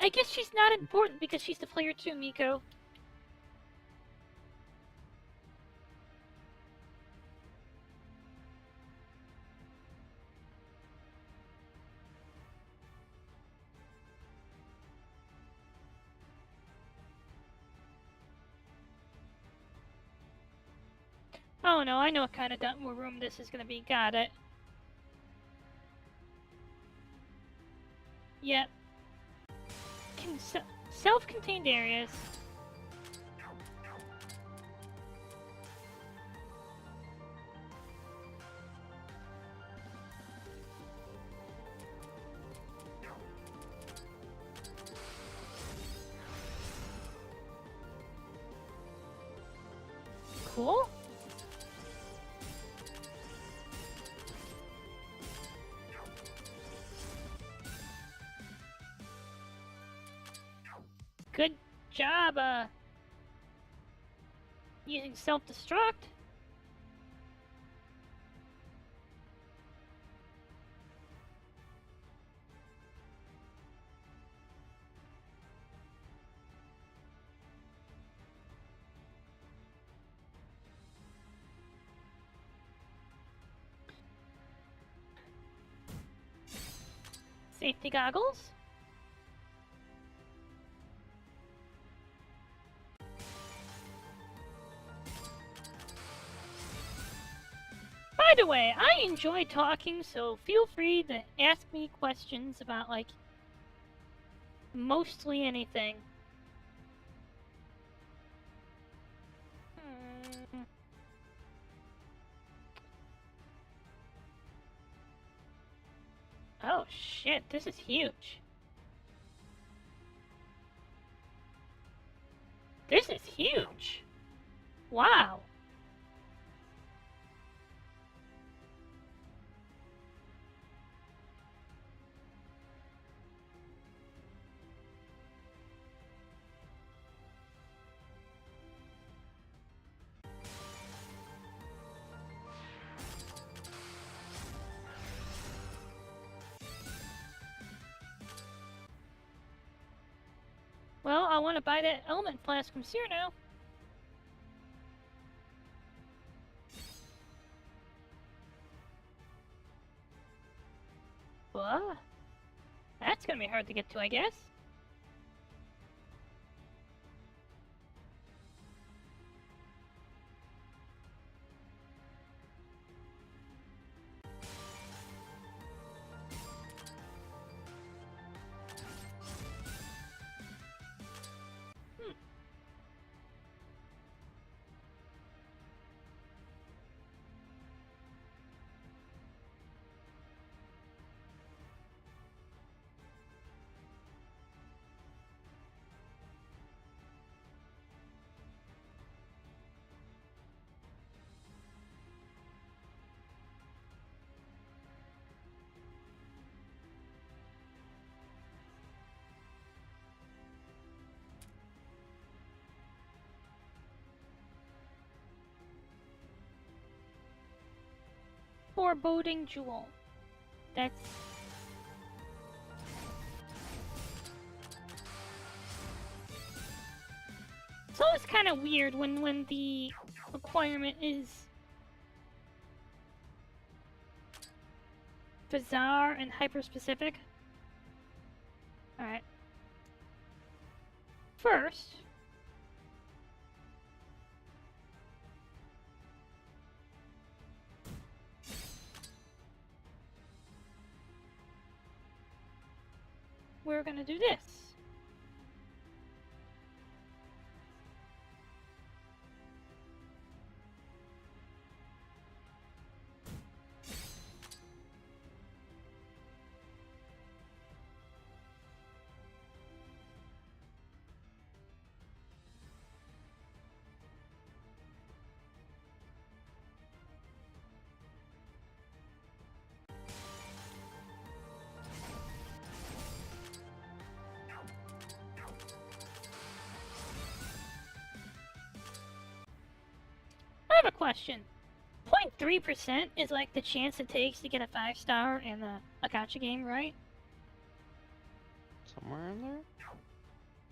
Speaker 1: I guess she's not important because she's the player 2, Miko. Oh no, I know what kind of room this is gonna be. Got it. Yep. Self-contained areas. Cool. Good job, using self-destruct. Safety goggles. By the way, I enjoy talking, so feel free to ask me questions about, like, mostly anything. Oh shit, this is huge. This is huge. Wow. Well, I want to buy that element flask from Seer now. What? That's gonna be hard to get to, I guess. Foreboding jewel. That's... It's always kind of weird when the requirement is bizarre and hyper-specific. Alright. First... we're gonna do this. have a question. 0.3% is like the chance it takes to get a 5-star in a gacha game, right?
Speaker 2: Somewhere in there?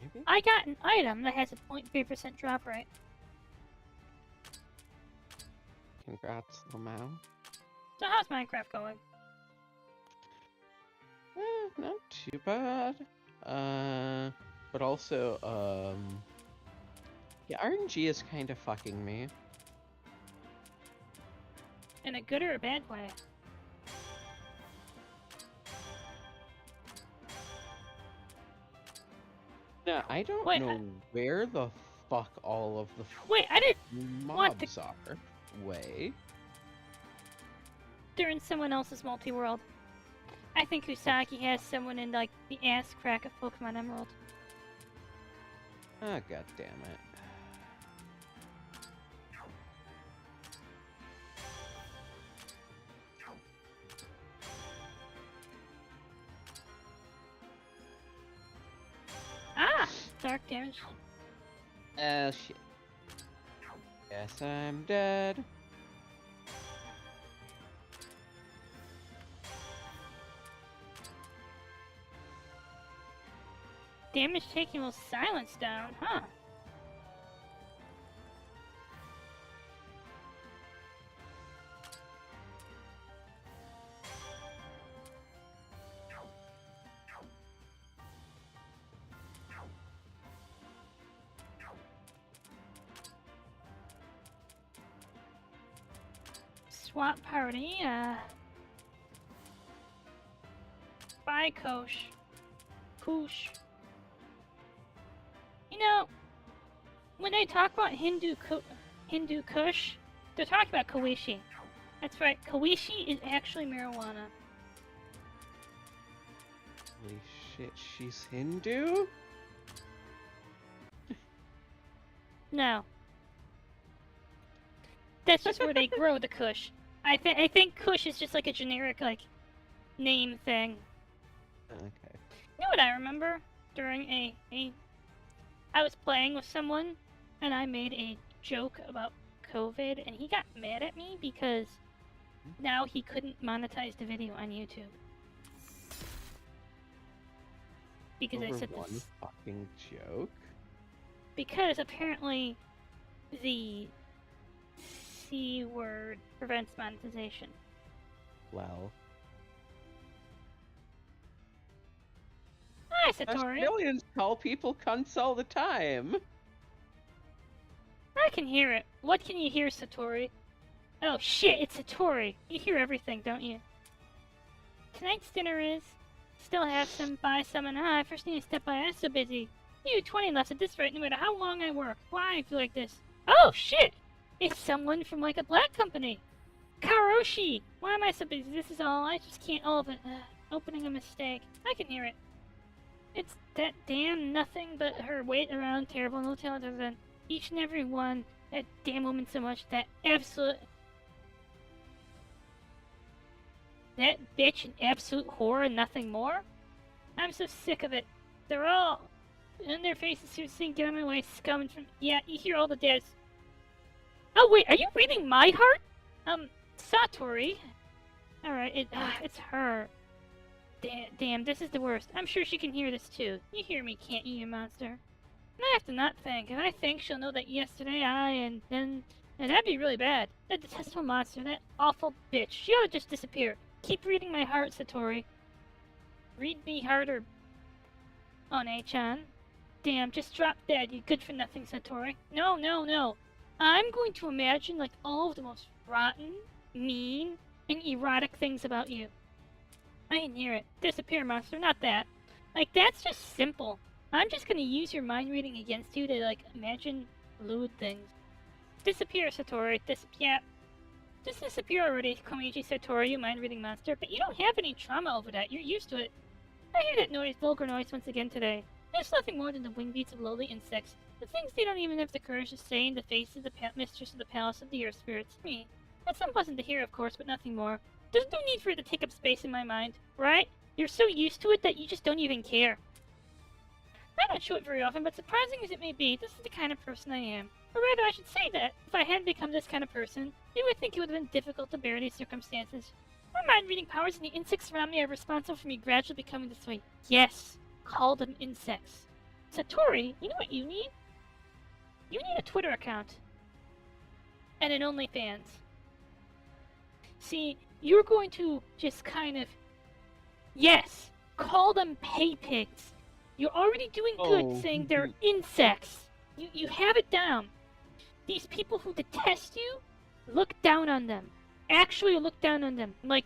Speaker 2: Maybe?
Speaker 1: I got an item that has a 0.3% drop rate.
Speaker 2: Congrats, Lamau.
Speaker 1: So how's Minecraft going?
Speaker 2: Not too bad. But also, yeah, RNG is kind of fucking me.
Speaker 1: In a good or a bad way?
Speaker 2: Yeah, I don't
Speaker 1: Wait,
Speaker 2: know where the fuck all of the
Speaker 1: Wait, I didn't want
Speaker 2: mobs are. Way.
Speaker 1: They're in someone else's multi-world. I think Usagi has someone in, like, the ass crack of Pokemon Emerald.
Speaker 2: Ah, god damn it.
Speaker 1: Ah! Dark damage.
Speaker 2: Oh shit. Guess I'm dead.
Speaker 1: Damage taken will silence down, huh? Swap party, bye, Kosh. Koosh. You know, when they talk about Hindu Kush, they're talking about Kawishi. That's right, Kawishi is actually marijuana.
Speaker 2: Holy shit, she's Hindu?
Speaker 1: No. That's just where they grow the Kush. I think Kush is just like a generic, like, name thing.
Speaker 2: Okay.
Speaker 1: You know what I remember? During I was playing with someone, and I made a joke about COVID, and he got mad at me because now he couldn't monetize the video on YouTube. Because I said
Speaker 2: one
Speaker 1: this.
Speaker 2: fucking joke?
Speaker 1: Because apparently the C word prevents monetization.
Speaker 2: Well.
Speaker 1: Hi, Satori.
Speaker 2: Australians call people cunts all the time.
Speaker 1: I can hear it. What can you hear, Satori? Oh shit, it's Satori. You hear everything, don't you? Tonight's dinner is... Still have some, buy some, and I first need to step by. I'm so busy. You 20 left at this rate, no matter how long I work. Why I feel like this? Oh shit! It's someone from like a black company. Karoshi! Why am I so busy? This is all. I just can't all of it. Opening a mistake. I can hear it. It's that damn nothing but her weight around terrible, no talent other than each and every one. That damn woman so much. That absolute... That bitch an absolute whore and nothing more? I'm so sick of it. They're all in their faces here saying, get out of my way, scum from... Yeah, you hear all the dads. Oh wait, are you reading my heart? Satori. Alright, it's her. Damn, this is the worst. I'm sure she can hear this too. You hear me, can't you, you monster? And I have to not think. If I think, she'll know that yesterday and that'd be really bad. That detestable monster, that awful bitch. She ought to just disappear. Keep reading my heart, Satori. Read me harder. One-chan. Damn, just drop dead, you good-for-nothing Satori. No, no, no. I'm going to imagine, like, all of the most rotten, mean, and erotic things about you. I can hear it. Disappear, monster. Not that. Like, that's just simple. I'm just gonna use your mind reading against you to, like, imagine lewd things. Disappear, Satori. Yeah. Just disappear already, Komichi Satori, you mind reading monster. But you don't have any trauma over that. You're used to it. I hear that noise, vulgar noise, once again today. It's nothing more than the wing beats of lowly insects. The things they don't even have the courage to say in the face of the mistress of the palace of the earth spirits. Me. That's unpleasant to hear, of course, but nothing more. There's no need for it to take up space in my mind, right? You're so used to it that you just don't even care. I don't show it very often, but surprising as it may be, this is the kind of person I am. Or rather, I should say that, if I hadn't become this kind of person, you would think it would have been difficult to bear these circumstances. My mind-reading powers and the insects around me are responsible for me gradually becoming this way. Yes, call them insects. Satori, you know what you need? You need a Twitter account. And an OnlyFans. See, you're going to just kind of... Yes, call them pay pigs. You're already doing good saying they're insects. You have it down. These people who detest you, look down on them. Actually look down on them. Like,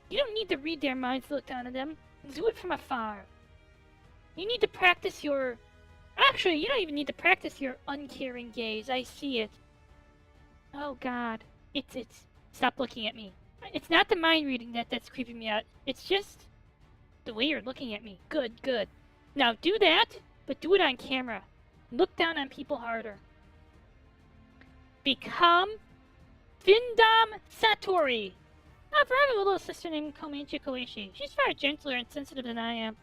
Speaker 1: you don't need to read their minds to look down on them. Do it from afar. You need to practice your... Actually, you don't even need to practice your uncaring gaze. I see it. Oh god. It's... Stop looking at me. It's not the mind reading that's creeping me out. It's just the way you're looking at me. Good, good. Now do that, but do it on camera. Look down on people harder. Become Findom Satori. I have a little sister named Komichi Koishi. She's far gentler and sensitive than I am.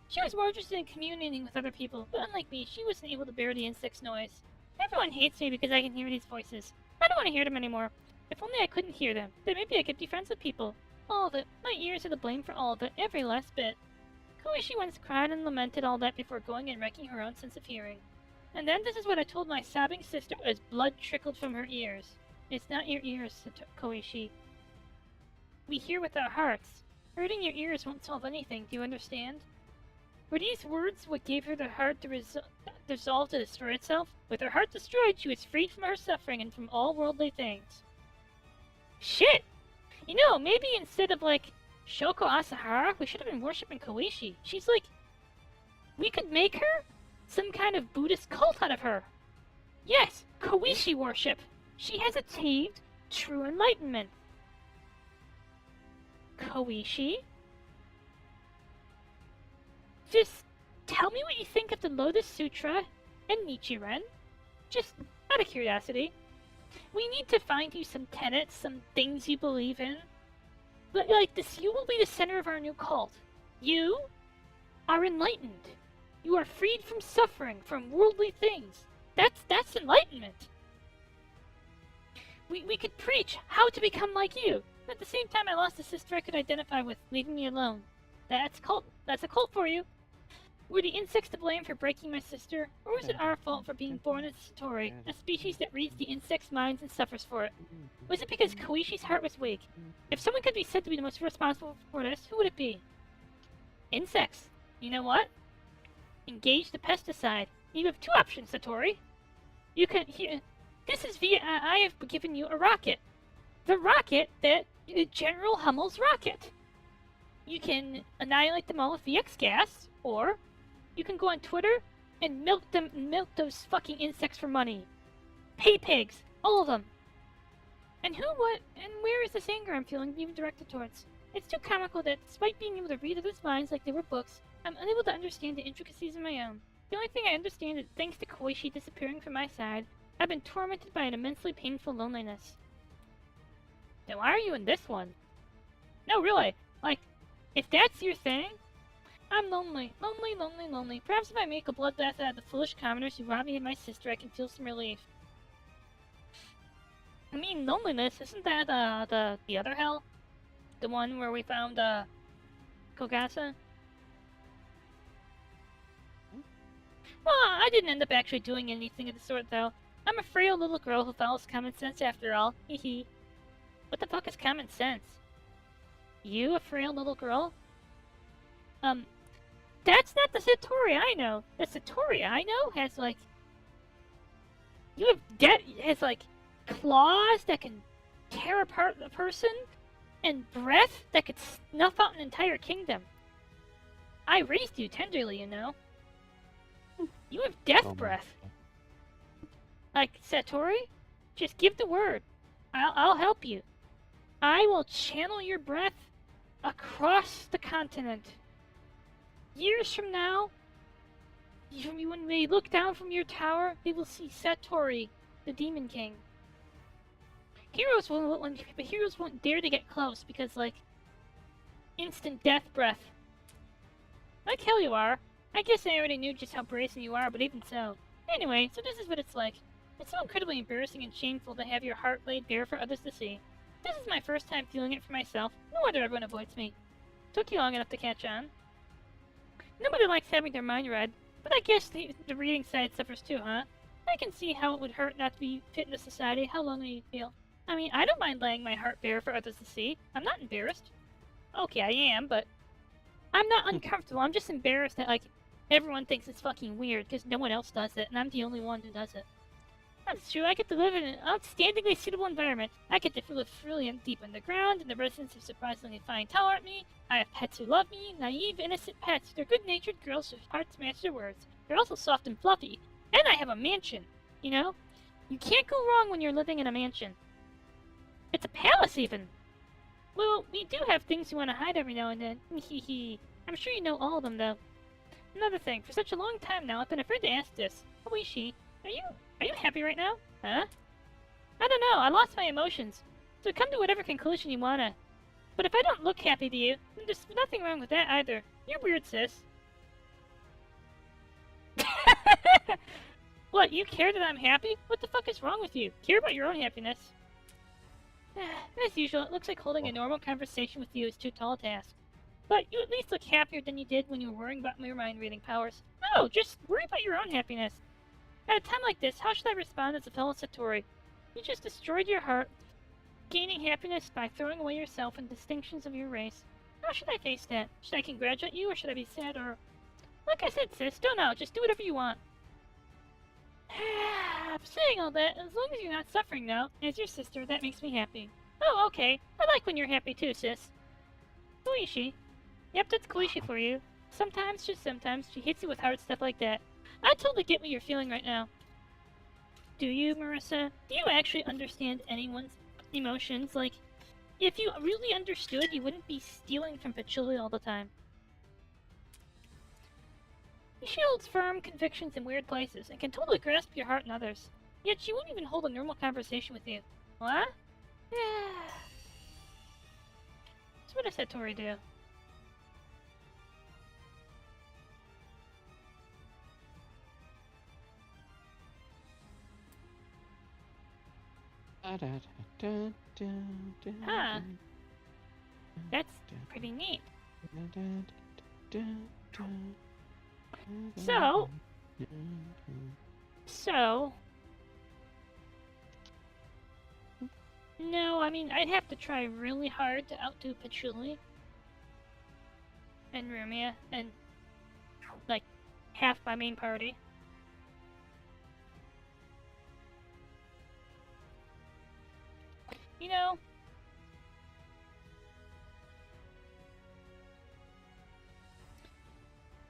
Speaker 1: She was more interested in communicating with other people, but unlike me, she wasn't able to bear the insect's noise. Everyone hates me because I can hear these voices. I don't want to hear them anymore. If only I couldn't hear them, then maybe I could be friends with people. All of it. My ears are to blame for all of it, every last bit. Koishi once cried and lamented all that before going and wrecking her own sense of hearing. And then this is what I told my sobbing sister as blood trickled from her ears. It's not your ears, Koishi. We hear with our hearts. Hurting your ears won't solve anything, do you understand? Were these words what gave her the heart to resolve to destroy itself? With her heart destroyed, she was freed from her suffering and from all worldly things. Shit! You know, maybe instead of, like, Shoko Asahara, we should have been worshipping Koishi. She's like... We could make her some kind of Buddhist cult out of her. Yes, Koishi worship. She has achieved true enlightenment. Koishi? Just tell me what you think of the Lotus Sutra and Nichiren. Just out of curiosity. We need to find you some tenets, some things you believe in. But like this, you will be the center of our new cult. You are enlightened. You are freed from suffering, from worldly things. That's enlightenment. We could preach how to become like you. At the same time, I lost a sister I could identify with, leaving me alone. That's a cult for you. Were the insects to blame for breaking my sister, or was it our fault for being born as Satori, a species that reads the insects' minds and suffers for it? Was it because Koishi's heart was weak? If someone could be said to be the most responsible for this, who would it be? Insects. You know what? Engage the pesticide. You have two options, Satori. You can... This is via... I have given you a rocket. The rocket that... General Hummel's rocket. You can annihilate them all with VX gas, or... You can go on Twitter and milk those fucking insects for money. Pay pigs. All of them. And where is this anger I'm feeling being directed towards? It's too comical that, despite being able to read others' minds like they were books, I'm unable to understand the intricacies of my own. The only thing I understand is that thanks to Koishi disappearing from my side, I've been tormented by an immensely painful loneliness. Then why are you in this one? No, really. Like, if that's your thing... I'm lonely. Lonely, lonely, lonely. Perhaps if I make a bloodbath out of the foolish commoners who robbed me and my sister, I can feel some relief. I mean, loneliness, isn't that, the other hell? The one where we found, Kogasa? Well, I didn't end up actually doing anything of the sort, though. I'm a frail little girl who follows common sense after all. Hehe. What the fuck is common sense? You, a frail little girl? That's not the Satori I know. The Satori I know has, like... has, like, claws that can tear apart a person, and breath that could snuff out an entire kingdom. I raised you tenderly, you know. You have death breath. Like, Satori, just give the word. I'll help you. I will channel your breath across the continent. Years from now, when they look down from your tower, they will see Satori, the Demon King. Heroes won't dare to get close because, like, instant death breath. Like hell you are. I guess I already knew just how brazen you are, but even so. Anyway, so this is what it's like. It's so incredibly embarrassing and shameful to have your heart laid bare for others to see. This is my first time feeling it for myself. No wonder everyone avoids me. Took you long enough to catch on. Nobody likes having their mind read, but I guess the reading side suffers too, huh? I can see how it would hurt not to be fit into society, how lonely you'd feel. I mean, I don't mind laying my heart bare for others to see. I'm not embarrassed. Okay, I am, but I'm not uncomfortable. I'm just embarrassed that, like, everyone thinks it's fucking weird because no one else does it, and I'm the only one who does it. That's true. I get to live in an outstandingly suitable environment. I get to feel freely and deep underground, and the residents are surprisingly fine tolerate me. I have pets who love me, naive, innocent pets. They're good-natured girls whose hearts match their words. They're also soft and fluffy. And I have a mansion, you know? You can't go wrong when you're living in a mansion. It's a palace, even. Well, we do have things we want to hide every now and then. Hehe. I'm sure you know all of them, though. Another thing, for such a long time now, I've been afraid to ask this. How is she? Are you happy right now? Huh? I don't know, I lost my emotions. So come to whatever conclusion you wanna. But if I don't look happy to you, then there's nothing wrong with that either. You're weird, sis. What, you care that I'm happy? What the fuck is wrong with you? Care about your own happiness. As usual, it looks like holding a normal conversation with you is too tall a task. But you at least look happier than you did when you were worrying about your mind-reading powers. No, just worry about your own happiness. At a time like this, how should I respond as a fellow Satori? You just destroyed your heart, gaining happiness by throwing away yourself and distinctions of your race. How should I face that? Should I congratulate you, or should I be sad, or... Like I said, sis, don't know, just do whatever you want. I'm saying all that, as long as you're not suffering now, as your sister, that makes me happy. Oh, okay. I like when you're happy too, sis. Koishi. Yep, that's Koishi for you. Sometimes, just sometimes, she hits you with hard stuff like that. I totally get what you're feeling right now. Do you, Marissa? Do you actually understand anyone's emotions? Like, if you really understood, you wouldn't be stealing from Patchouli all the time. She holds firm convictions in weird places, and can totally grasp your heart and others. Yet she won't even hold a normal conversation with you. What? Yeah. So what does Satori do? Huh. That's pretty neat. So... No, I mean, I'd have to try really hard to outdo Patchouli and Rumia and, like, half my main party. You know,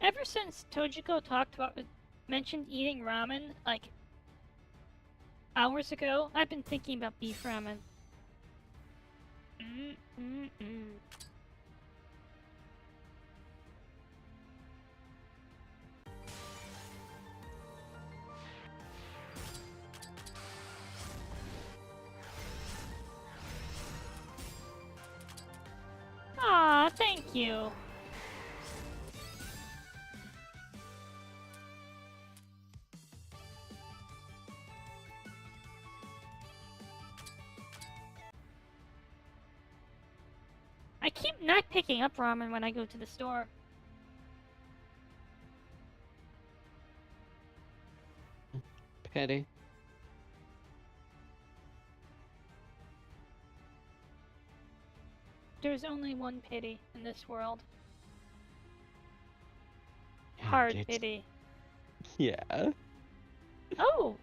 Speaker 1: ever since Tojiko mentioned eating ramen, like, hours ago, I've been thinking about beef ramen. Aw, thank you. I keep not picking up ramen when I go to the store.
Speaker 2: Petty.
Speaker 1: There's only one pity in this world.
Speaker 2: Yeah,
Speaker 1: Hard pity.
Speaker 2: Yeah.
Speaker 1: Oh!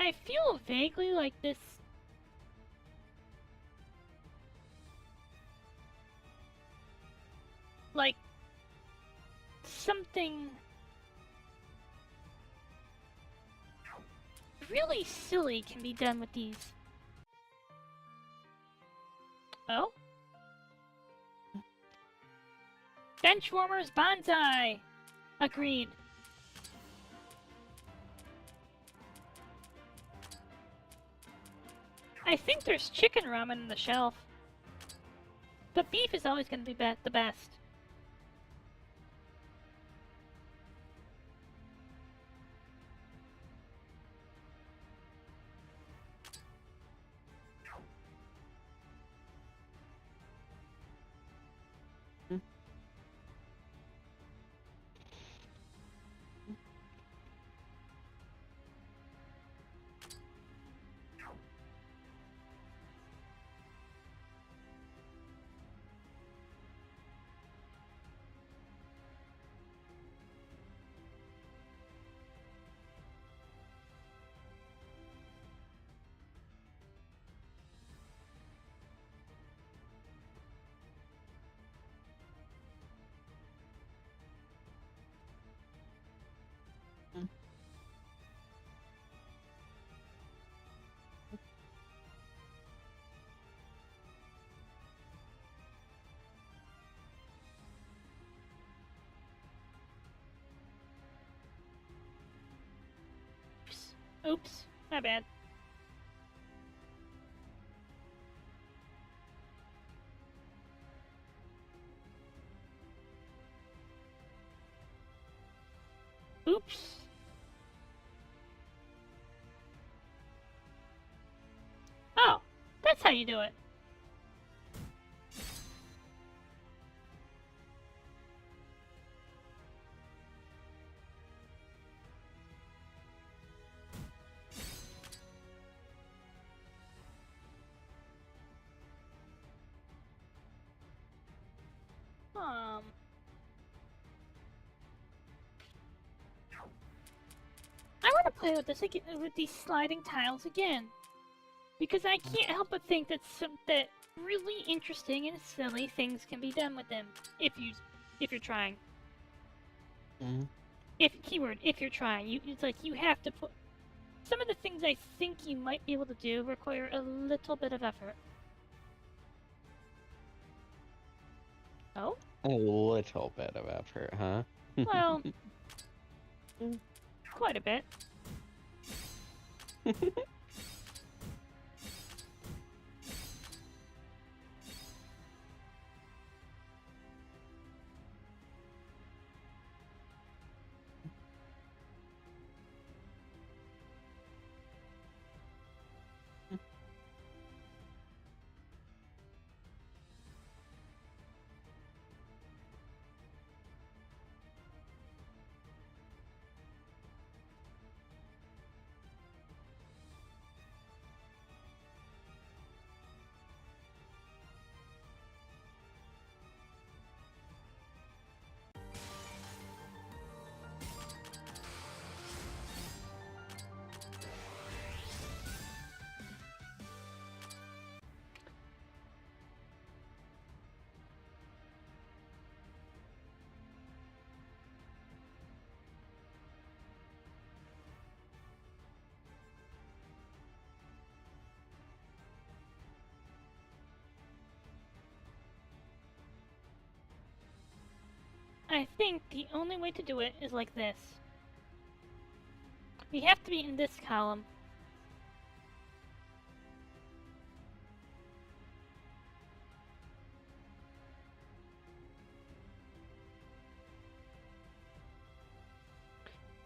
Speaker 1: I feel vaguely like this... Like... something... really silly can be done with these. Oh? Benchwarmers Banzai! Agreed. I think there's chicken ramen on the shelf. But beef is always going to be the best. Oops, my bad. Oops. Oh, that's how you do it. I want to play with this again, with these sliding tiles again, because I can't help but think that that really interesting and silly things can be done with them if you're trying. If you're trying, it's like you have to put. Some of the things I think you might be able to do require a little bit of effort. Oh?
Speaker 2: A little bit of effort, huh?
Speaker 1: Well, quite a bit. I think the only way to do it is like this. We have to be in this column.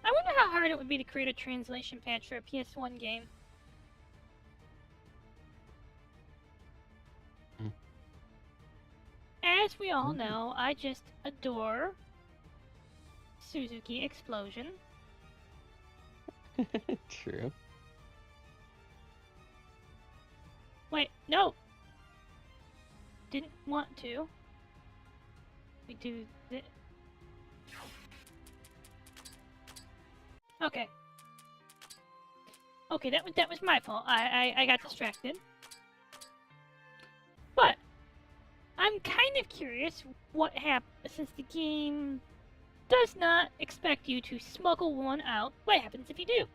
Speaker 1: I wonder how hard it would be to create a translation patch for a PS1 game. As we all know, I just adore Suzuki Explosion.
Speaker 2: True.
Speaker 1: Wait, no! Didn't want to. We do this. Okay. Okay, that was my fault. I got distracted. But I'm kind of curious what happens since the game does not expect you to smuggle one out. What happens if you do?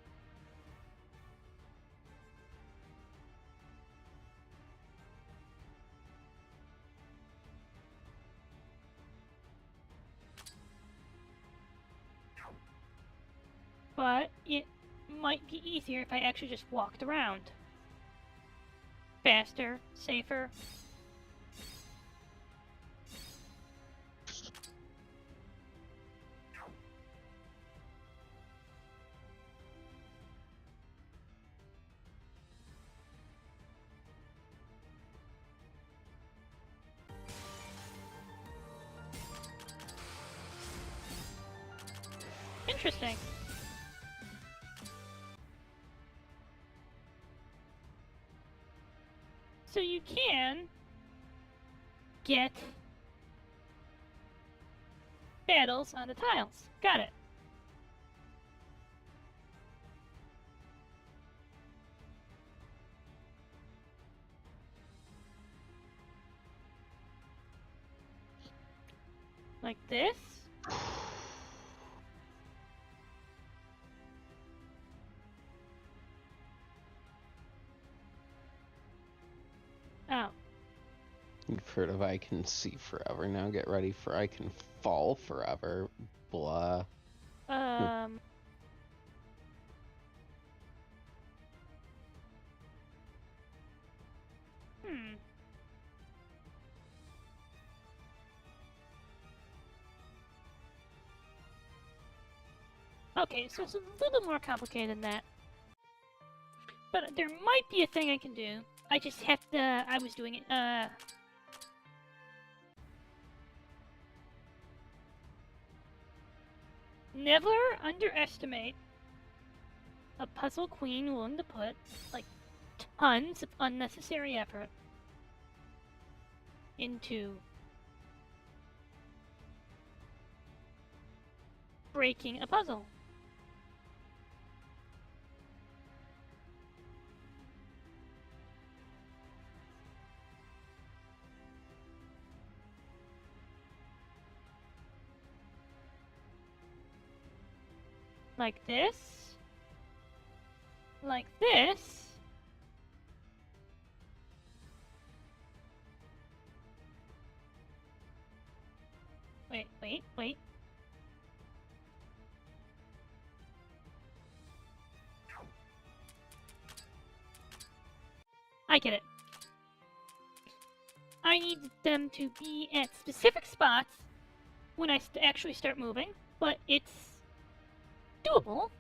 Speaker 1: but it might be easier if I actually just walked around. Faster, safer. Interesting. So you can get battles on the tiles. Got it. Like this. Oh.
Speaker 2: You've heard of I can see forever. Now get ready for I can fall forever. Blah.
Speaker 1: Okay, so it's a little more complicated than that. But there might be a thing I can do. I just have to... I was doing it, Never underestimate a puzzle queen willing to put, like, tons of unnecessary effort into breaking a puzzle. Like this. Like this. Wait. I get it. I need them to be at specific spots when I actually start moving, but it's doable.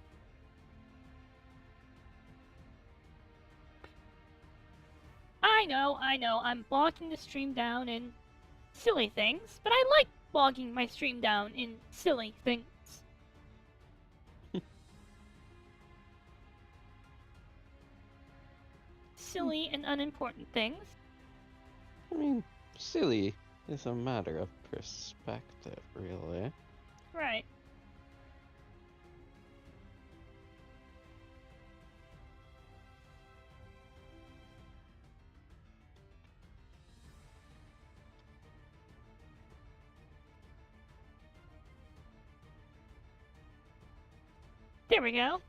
Speaker 1: I know, I'm bogging the stream down in silly things, but I like bogging my stream down in silly things. Silly and unimportant things.
Speaker 2: I mean, silly is a matter of perspective, really.
Speaker 1: Right. There we go.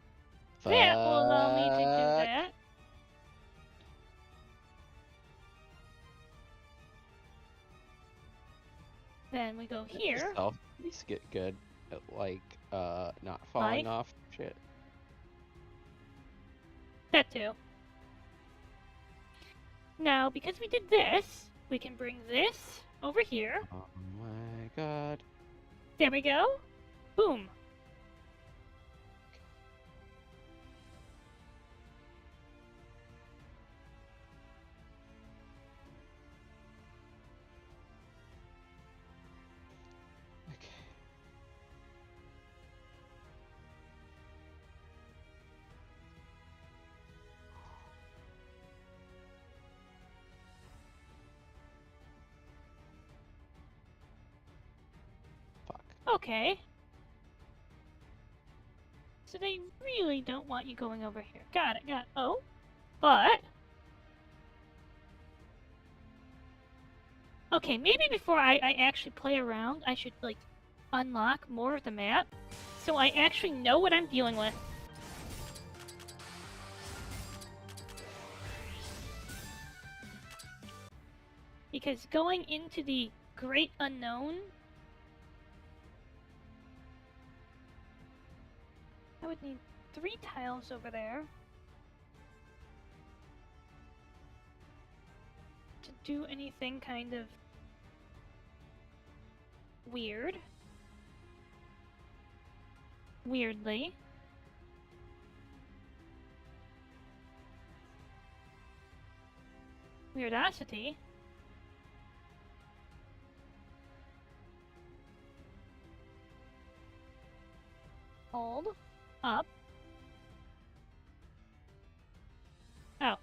Speaker 1: That will allow me to do that. Then we go here.
Speaker 2: Please get good at, like, not falling off shit.
Speaker 1: That too. Now, because we did this, we can bring this over here.
Speaker 2: Oh my god.
Speaker 1: There we go. Boom. Okay. So they really don't want you going over here. Got it. Oh. But... okay, maybe before I actually play around, I should, like, unlock more of the map, so I actually know what I'm dealing with. Because going into the great unknown I would need 3 tiles over there to do anything kind of weird. Weirdly. Weirdosity. Hold. Up. Oh.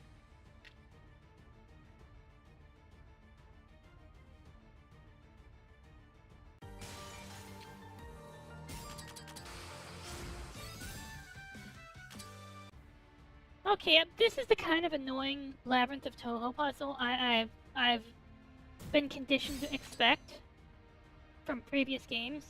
Speaker 1: Okay, this is the kind of annoying Labyrinth of Toho puzzle I've been conditioned to expect from previous games.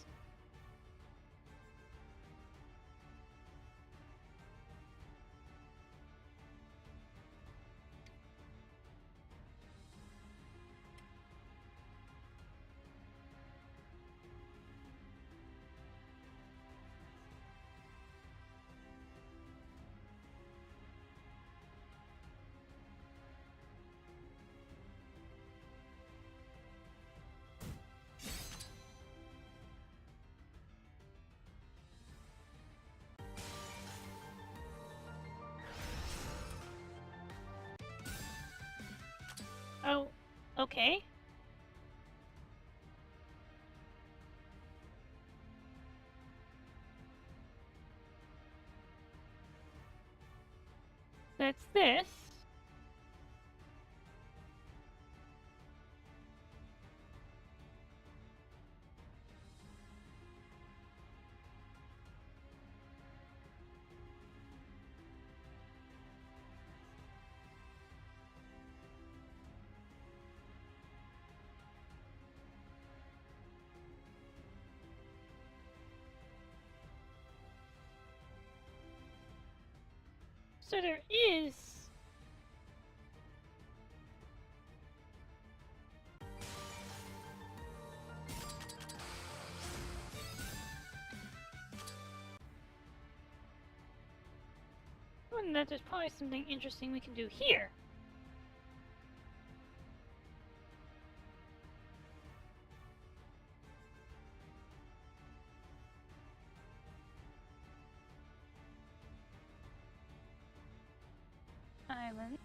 Speaker 1: Oh, okay. That's this. So there is... And that there's probably something interesting we can do here. Island.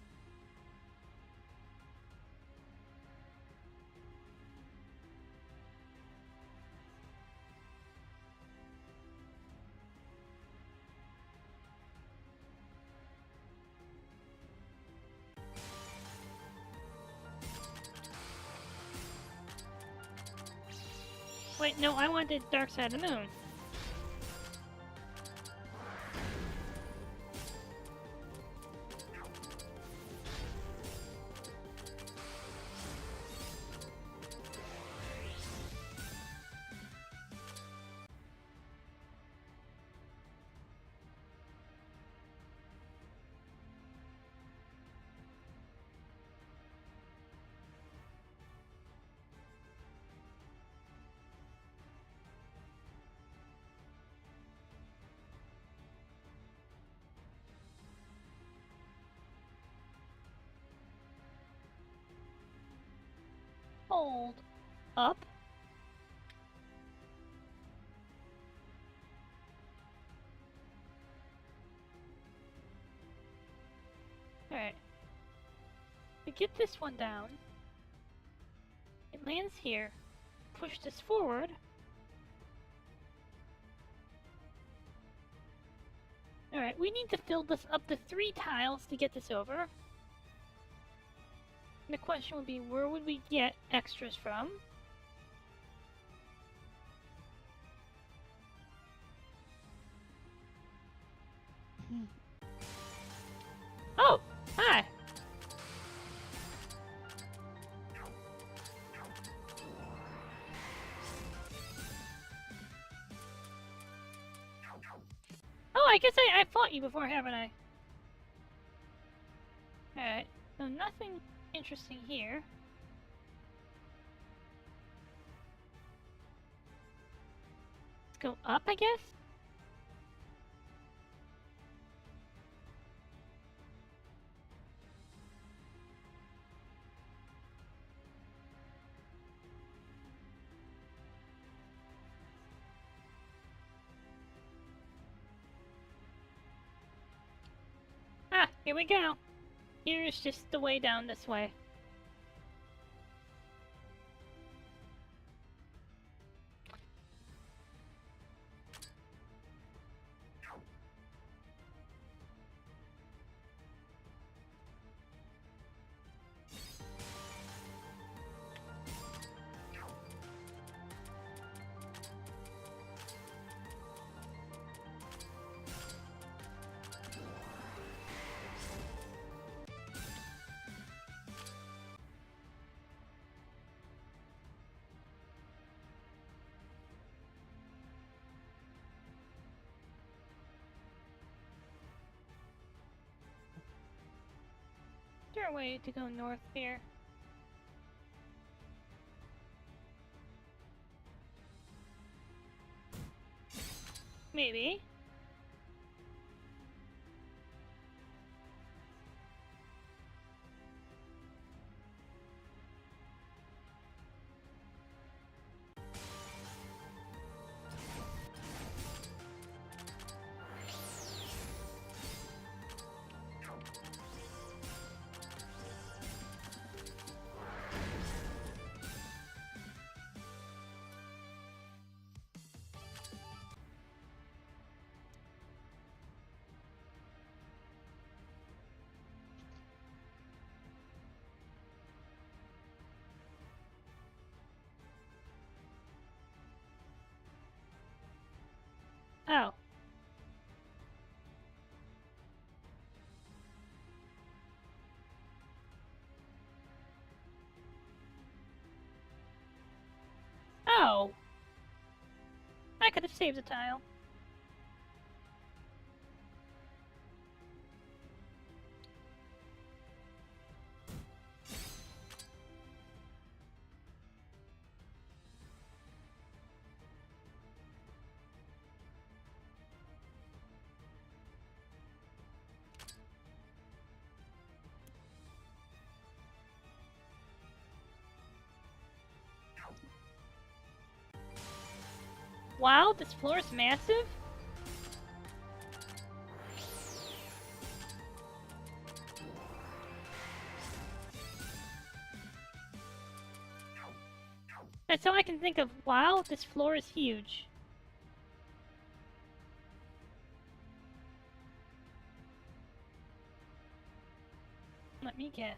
Speaker 1: Wait, no, I wanted Dark Side of the Moon. Hold. Up. Alright. We get this one down. It lands here. Push this forward. Alright, we need to fill this up to 3 tiles to get this over. And the question would be, where would we get extras from? Oh! Hi! Oh, I guess I fought you before, haven't I? Alright, so nothing interesting here. Let's go up, I guess? Here we go. Here's just the way down this way. Is there a way to go north here? Maybe. Oh. Oh! I could have saved the tile. Wow, this floor is massive? That's all I can think of. Wow, this floor is huge. Let me guess.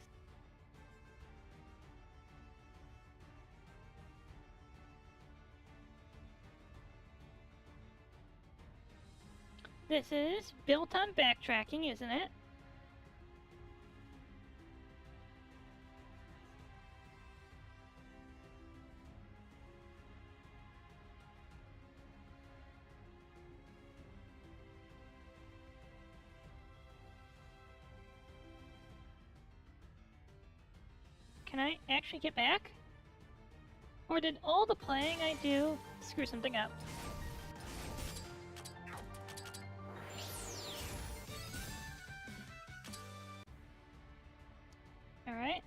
Speaker 1: This is built on backtracking, isn't it? Can I actually get back? Or did all the playing I do screw something up? Alright.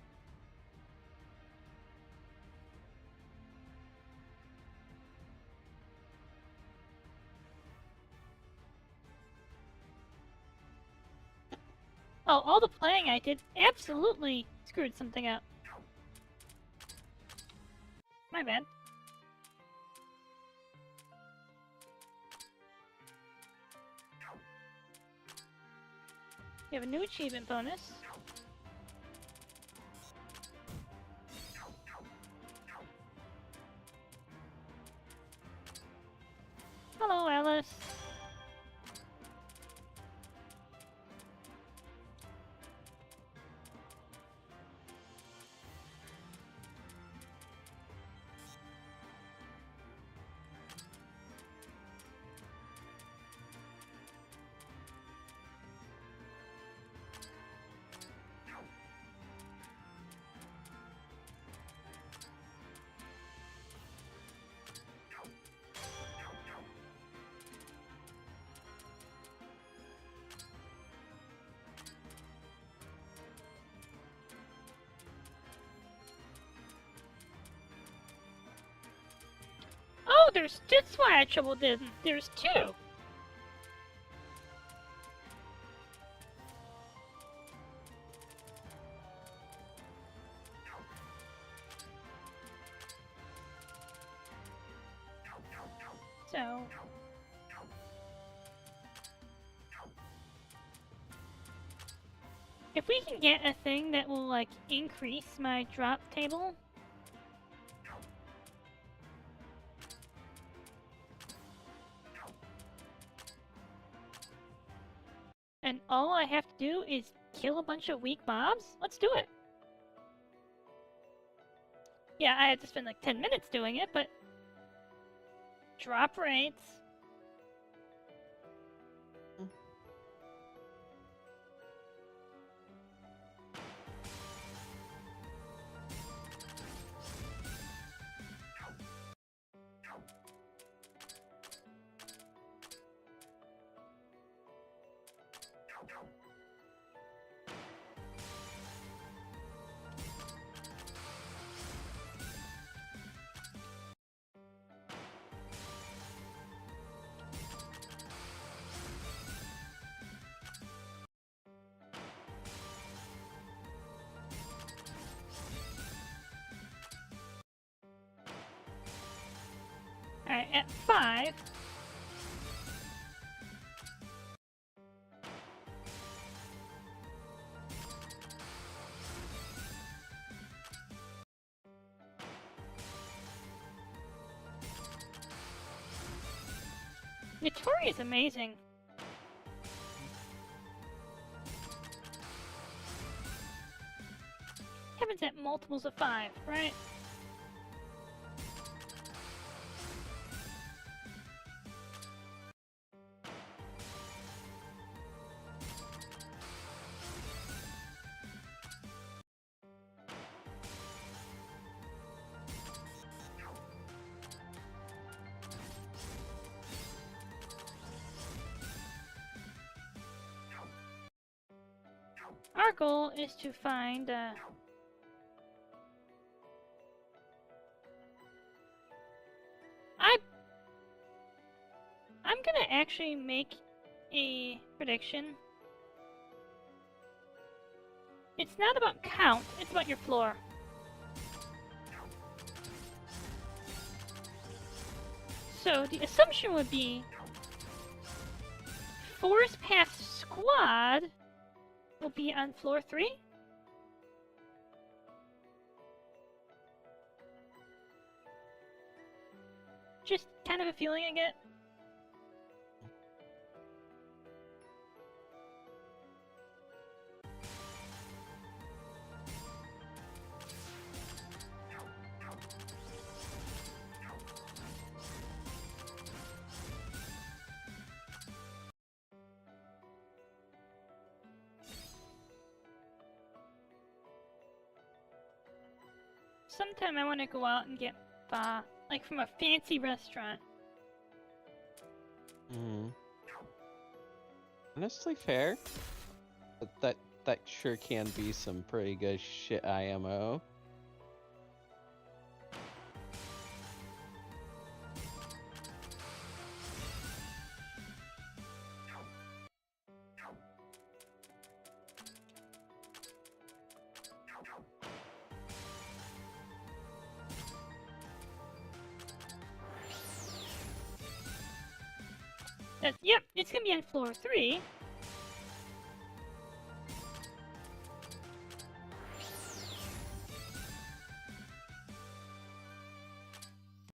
Speaker 1: Oh, all the playing I did absolutely screwed something up. My bad. We have a new achievement bonus. Hello, Alice. Oh, that's why I had trouble with them. There's two. So... if we can get a thing that will, like, increase my drop table... and all I have to do is kill a bunch of weak mobs? Let's do it! Yeah, I had to spend like 10 minutes doing it, but... drop rates... Alright, at 5... Notori is amazing. Happens at multiples of 5, right? Our goal is to find, I'm gonna actually make a prediction. It's not about count, it's about your floor. So the assumption would be Forest Path Squad will be on floor 3? Just kind of a feeling I get. Sometime I want to go out and get pho, like from a fancy restaurant.
Speaker 2: Honestly, fair. But that sure can be some pretty good shit IMO. Yep, it's gonna be on floor 3.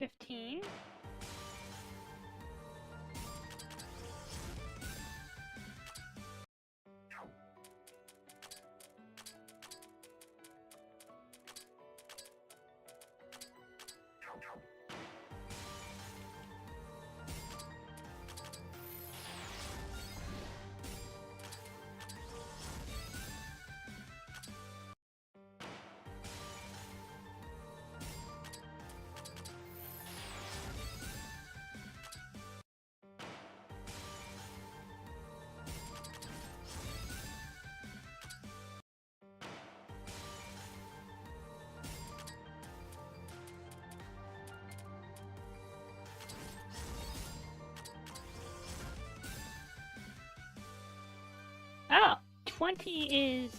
Speaker 2: $15. Oh, 20 is...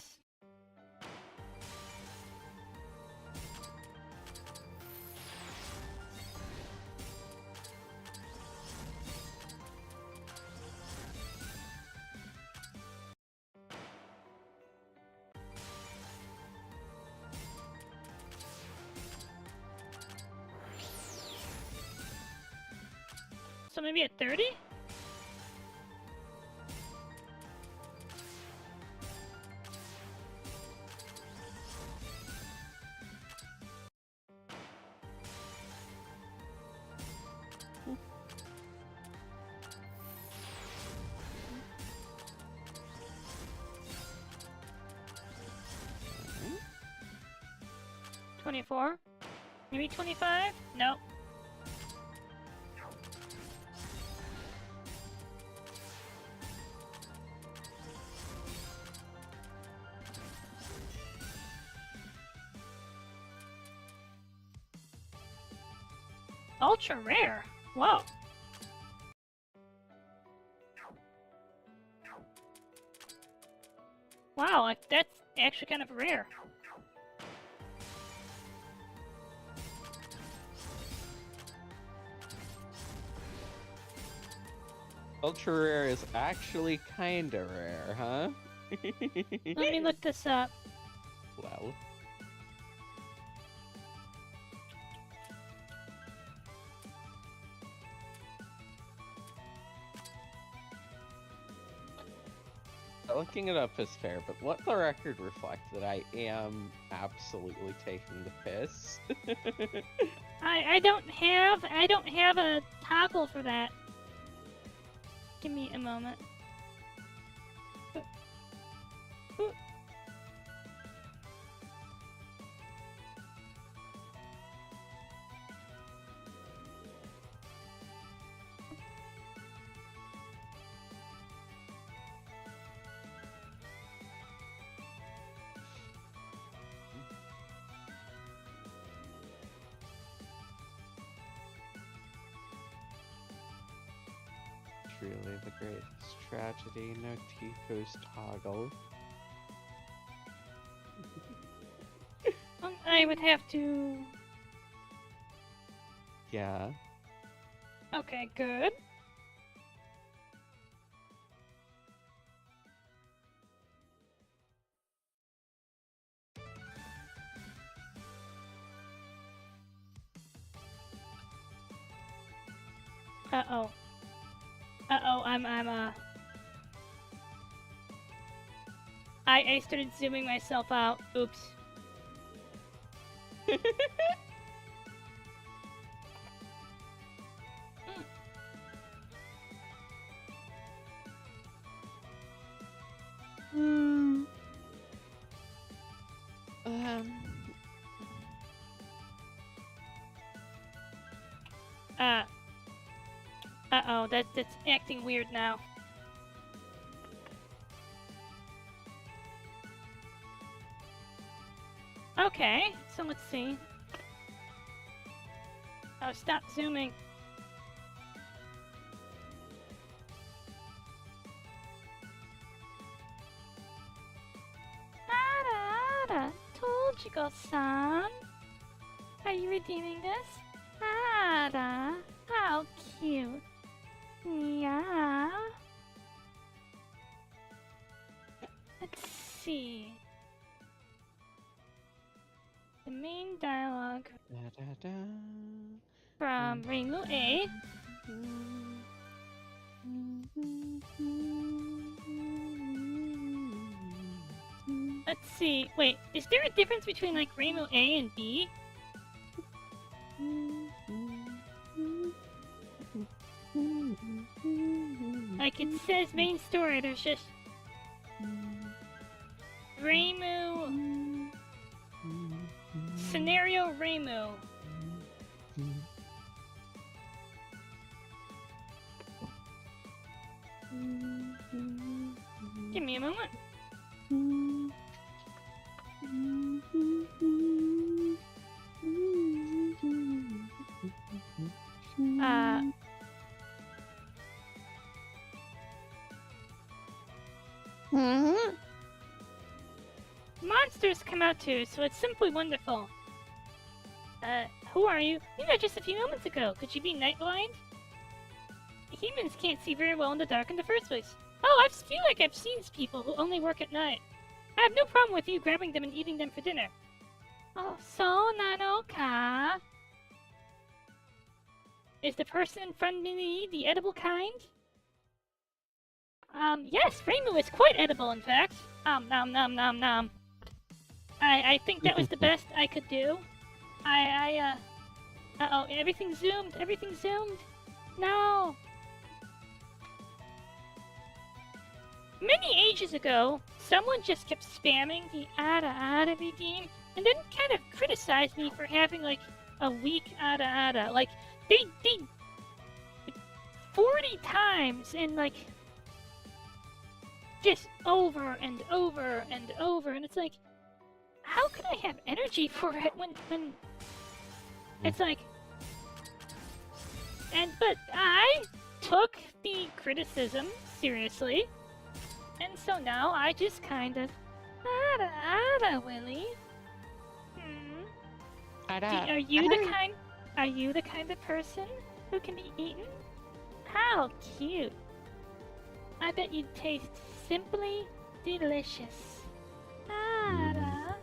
Speaker 1: so maybe at 30?
Speaker 2: Mhm.
Speaker 1: 24? Maybe 25? Nope. Ultra rare. Whoa. Wow, like that's actually kind of rare.
Speaker 2: Ultra rare is actually kinda rare, huh?
Speaker 1: Let me look this up.
Speaker 2: Well. Looking it up is fair, but let the record reflect that I am absolutely taking the piss.
Speaker 1: I don't have a toggle for that. Give me a moment.
Speaker 2: Truly the greatest tragedy, no Tifo's toggle.
Speaker 1: I would have to...
Speaker 2: Yeah.
Speaker 1: Okay, good. Uh-oh. Uh-oh, I started zooming myself out. Oops.
Speaker 2: Um.
Speaker 1: Uh-oh, that's acting weird now. Okay, so let's see. Oh, stop zooming. Ada, Tojigo-san. Are you redeeming this? Ada, how cute. Yeah. Let's see. The main dialogue from Reimu A. Let's see. Wait, is there a difference between like Reimu A and B? Like it says main story, there's just Reimu Scenario Reimu. Give me a moment. Monsters come out too, so it's simply wonderful. Who are you? You met just a few moments ago. Could you be night blind? Humans can't see very well in the dark in the first place. Oh, I feel like I've seen people who only work at night. I have no problem with you grabbing them and eating them for dinner. Oh, so nano ka? Is the person in front of me the edible kind? Yes, Reimu is quite edible, in fact. Nom nom nom nom. I think that was the best I could do. Uh-oh, everything zoomed, No! Many ages ago, someone just kept spamming the Ada Ada redeem, and then kind of criticized me for having, like, a weak Ada Ada. Like, they 40 times, and, like, just over and over and over, and it's like, how could I have energy for it when it's like, but I took the criticism seriously, and so now I just kind of, Ada, Willie. Are you the kind of person who can be eaten? How cute. I bet you taste simply delicious. Ada.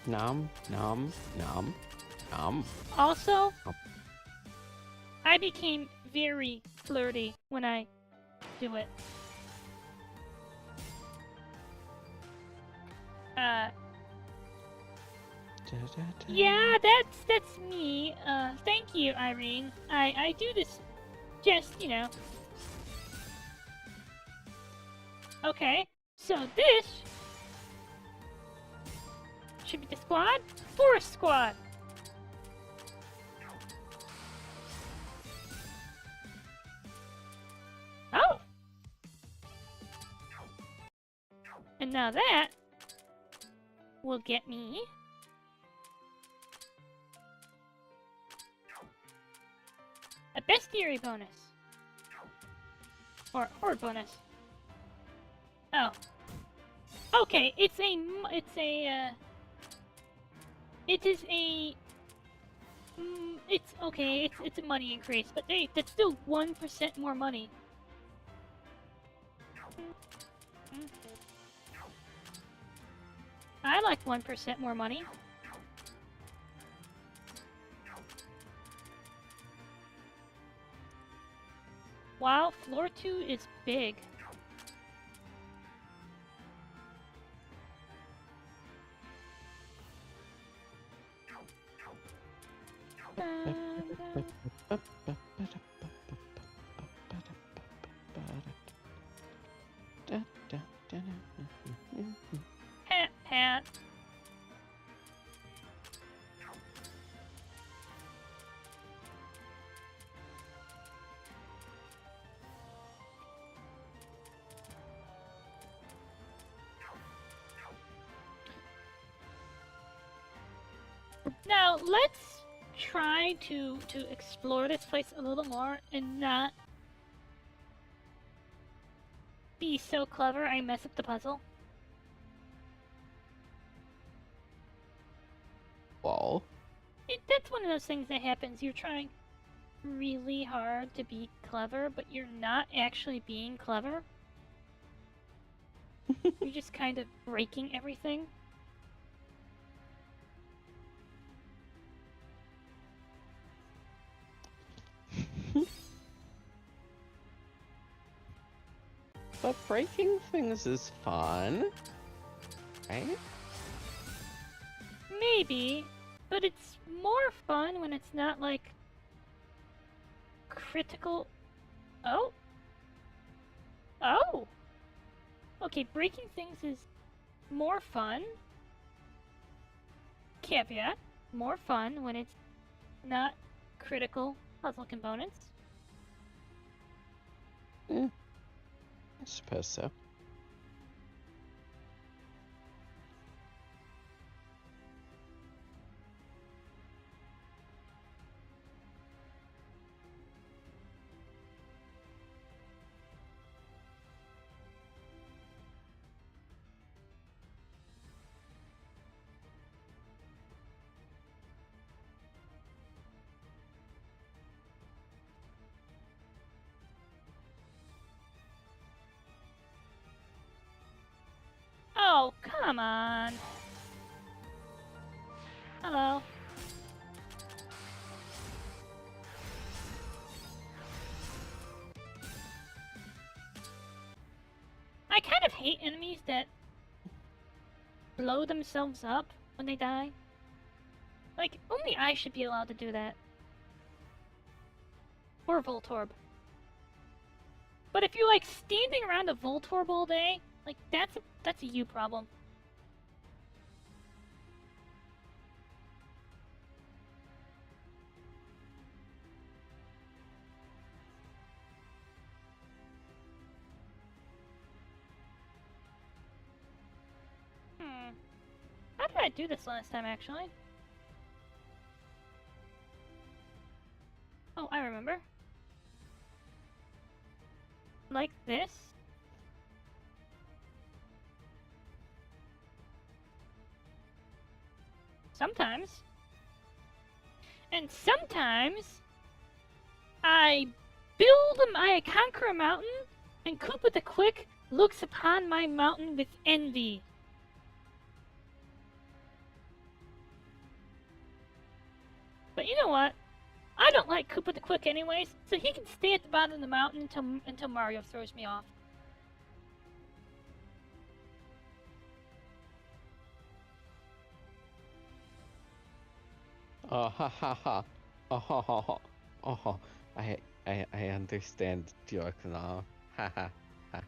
Speaker 2: Nom, nom, nom, nom.
Speaker 1: Also, I became very flirty when I do it. Yeah, that's me. Thank you, Irene. I do this just, you know. Okay, so this should be the squad. Forest squad. Oh. And now that will get me a bestiary bonus. Or horde bonus. Oh. Okay, it is it's a money increase, but hey, that's still 1% more money. I like 1% more money. Wow, floor 2 is big. Hat. Now let's try to explore this place a little more and not be so clever I mess up the puzzle.
Speaker 2: Well,
Speaker 1: That's one of those things that happens. You're trying really hard to be clever, but you're not actually being clever. You're just kind of breaking everything.
Speaker 2: but breaking things is fun, right?
Speaker 1: Maybe, but it's more fun when it's not like critical. Oh. Okay, breaking things is more fun. Caveat, more fun when it's not critical puzzle components.
Speaker 2: I suppose so.
Speaker 1: Oh, come on. Hello. I kind of hate enemies that blow themselves up when they die. Like, only I should be allowed to do that. Or Voltorb. But if you're like standing around a Voltorb all day, like that's a you problem. How did I do this last time, actually? Oh, I remember. Like this. Sometimes. And sometimes, I conquer a mountain, and Koopa the Quick looks upon my mountain with envy. But you know what? I don't like Koopa the Quick anyways, so he can stay at the bottom of the mountain until Mario throws me off.
Speaker 2: Oh, ha ha ha. Oh, ho, ho, ho. Oh, ho. I understand joke now. Ha ha ha.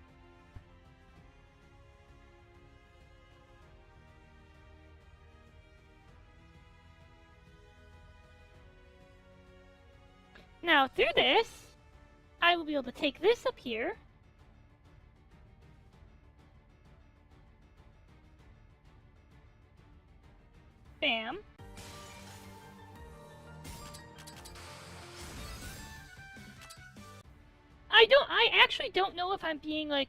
Speaker 1: Now, through this, I will be able to take this up here. Bam. I actually don't know if I'm being, like,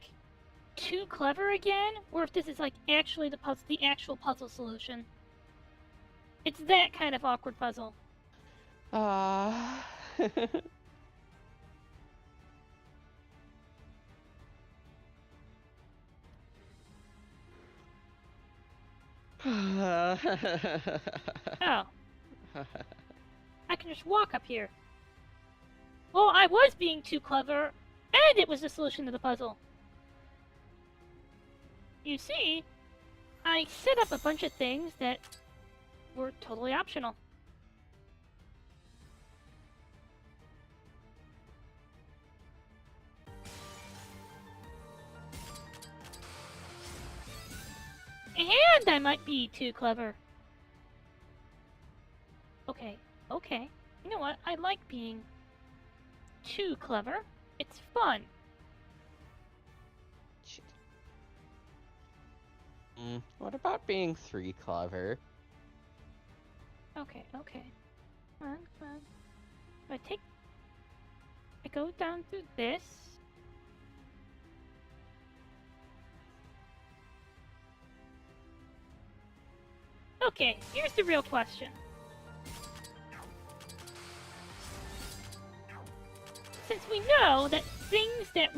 Speaker 1: too clever again, or if this is, like, actually the actual puzzle solution. It's that kind of awkward puzzle. Oh. I can just walk up here. Well, I was being too clever, and it was the solution to the puzzle. You see, I set up a bunch of things that were totally optional. And I might be too clever. Okay. You know what? I like being too clever. It's fun.
Speaker 2: Shit. What about being 3 clever?
Speaker 1: Okay. Come on. I go down through this. Okay, here's the real question. Since we know that things that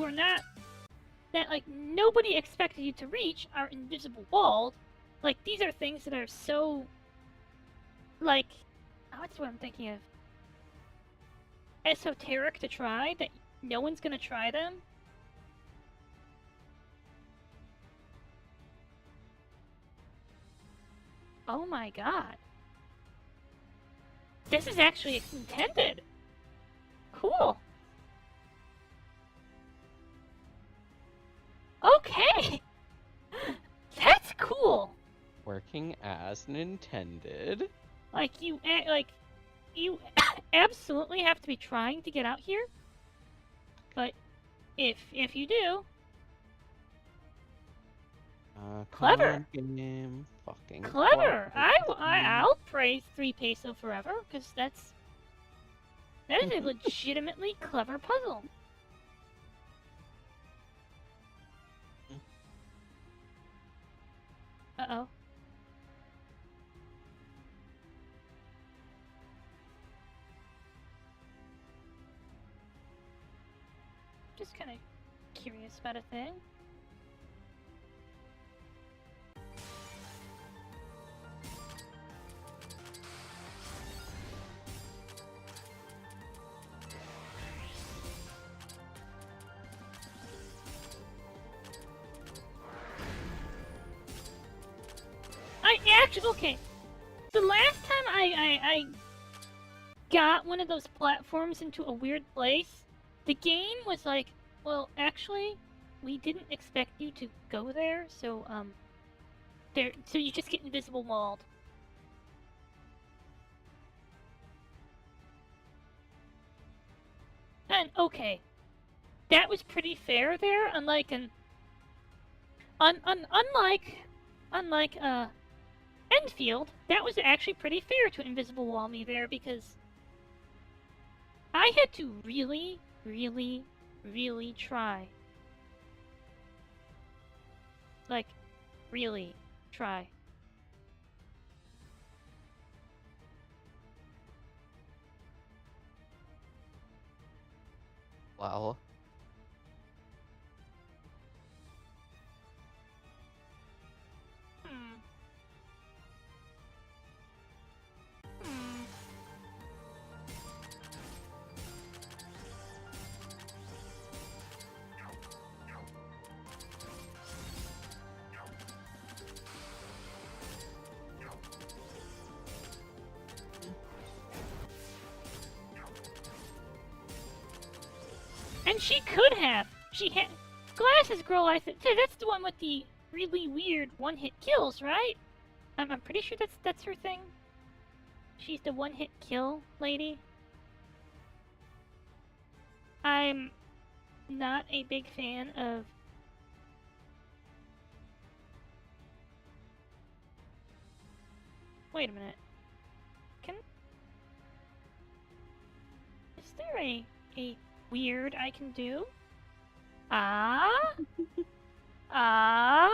Speaker 1: like nobody expected you to reach are invisible walls, like these are things that are so, like, what's what I'm thinking of? Esoteric to try, that no one's gonna try them. Oh my god. This is actually intended. Cool. Okay. That's cool.
Speaker 2: Working as intended.
Speaker 1: Like you absolutely have to be trying to get out here. But if you do, clever.
Speaker 2: Game. Fucking
Speaker 1: Clever. I'll praise 3 peso forever, because that is a legitimately clever puzzle. Uh-oh. Just kind of curious about a thing. Actually, okay. The last time I got one of those platforms into a weird place, the game was like, well, actually, we didn't expect you to go there, so so you just get invisible walled. And okay, that was pretty fair there. Unlike Enfield, that was actually pretty fair to invisible wall me there because I had to really, really, really try. Like, really try.
Speaker 2: Wow.
Speaker 1: Hmm. Hmm. And she could have. She had Glasses Girl. I said that's the one with the really weird one-hit kills, right? I'm pretty sure that's her thing. She's the one-hit kill lady. I'm not a big fan of. Wait a minute. Is there a weird I can do? Ah? Ah?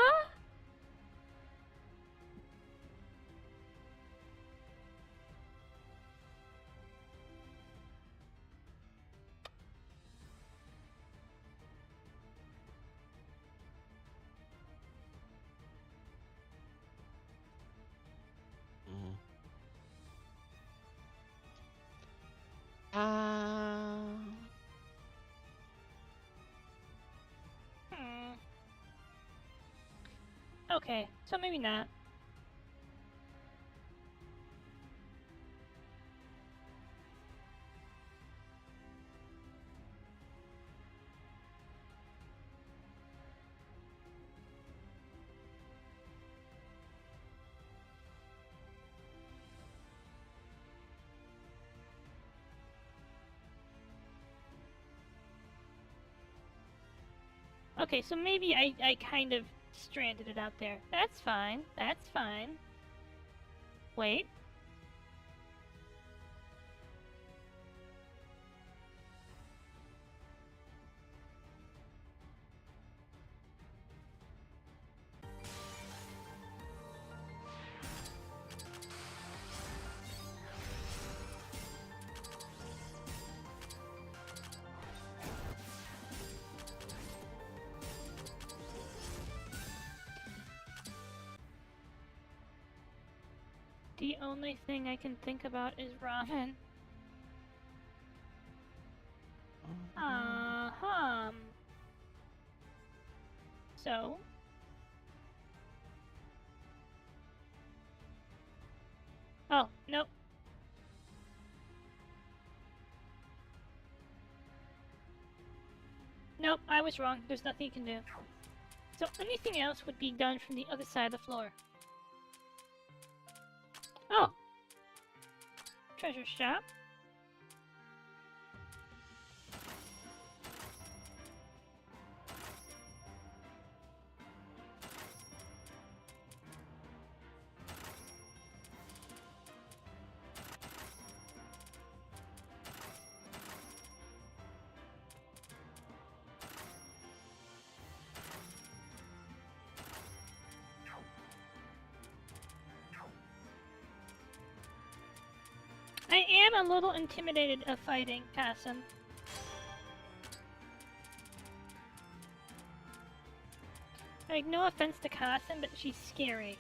Speaker 2: Mm.
Speaker 1: Hmm. Okay, so maybe not. Okay, so maybe I kind of stranded it out there. That's fine. That's fine. Wait. The only thing I can think about is ramen. So? Oh, nope. Nope, I was wrong. There's nothing you can do. So anything else would be done from the other side of the floor. Oh. Treasure shop. I am a little intimidated of fighting Kasim. Like, no offense to Kasim, but she's scary.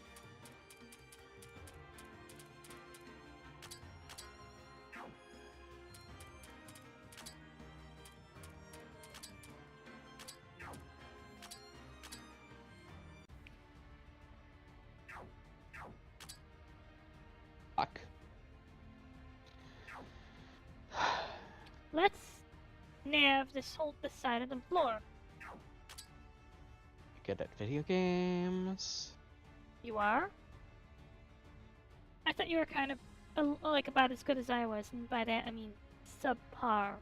Speaker 1: let's nav this side of the floor.
Speaker 2: Good at video games.
Speaker 1: You are? I thought you were kind of like about as good as I was, and by that I mean subpar.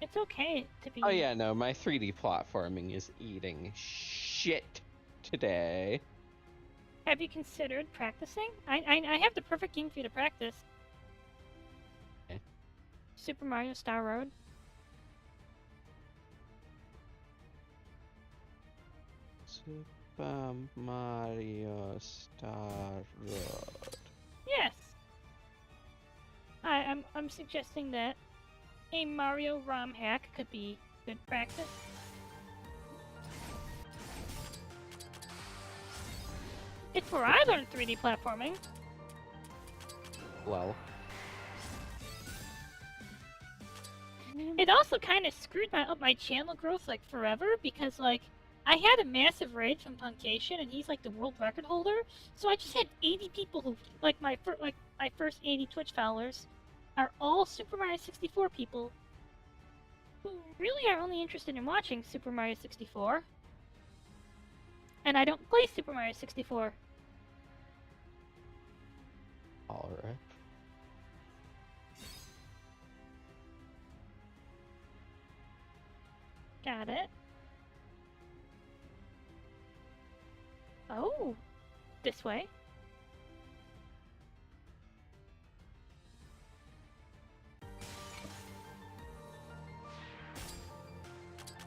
Speaker 1: It's okay to be.
Speaker 2: Oh yeah, no, my 3D platforming is eating shit today.
Speaker 1: Have you considered practicing? I have the perfect game for you to practice.
Speaker 2: Okay.
Speaker 1: Super Mario Star Road.
Speaker 2: Super Mario Star Road.
Speaker 1: Yes. I'm suggesting that a Mario ROM hack could be good practice. It's where I learned 3D platforming.
Speaker 2: Well.
Speaker 1: It also kind of screwed up my channel growth like forever because like I had a massive raid from Punkation and he's like the world record holder. So I just had 80 people who like my first 80 Twitch followers are all Super Mario 64 people who really are only interested in watching Super Mario 64. And I don't play Super Mario 64.
Speaker 2: Alright.
Speaker 1: Got it. Oh, this way.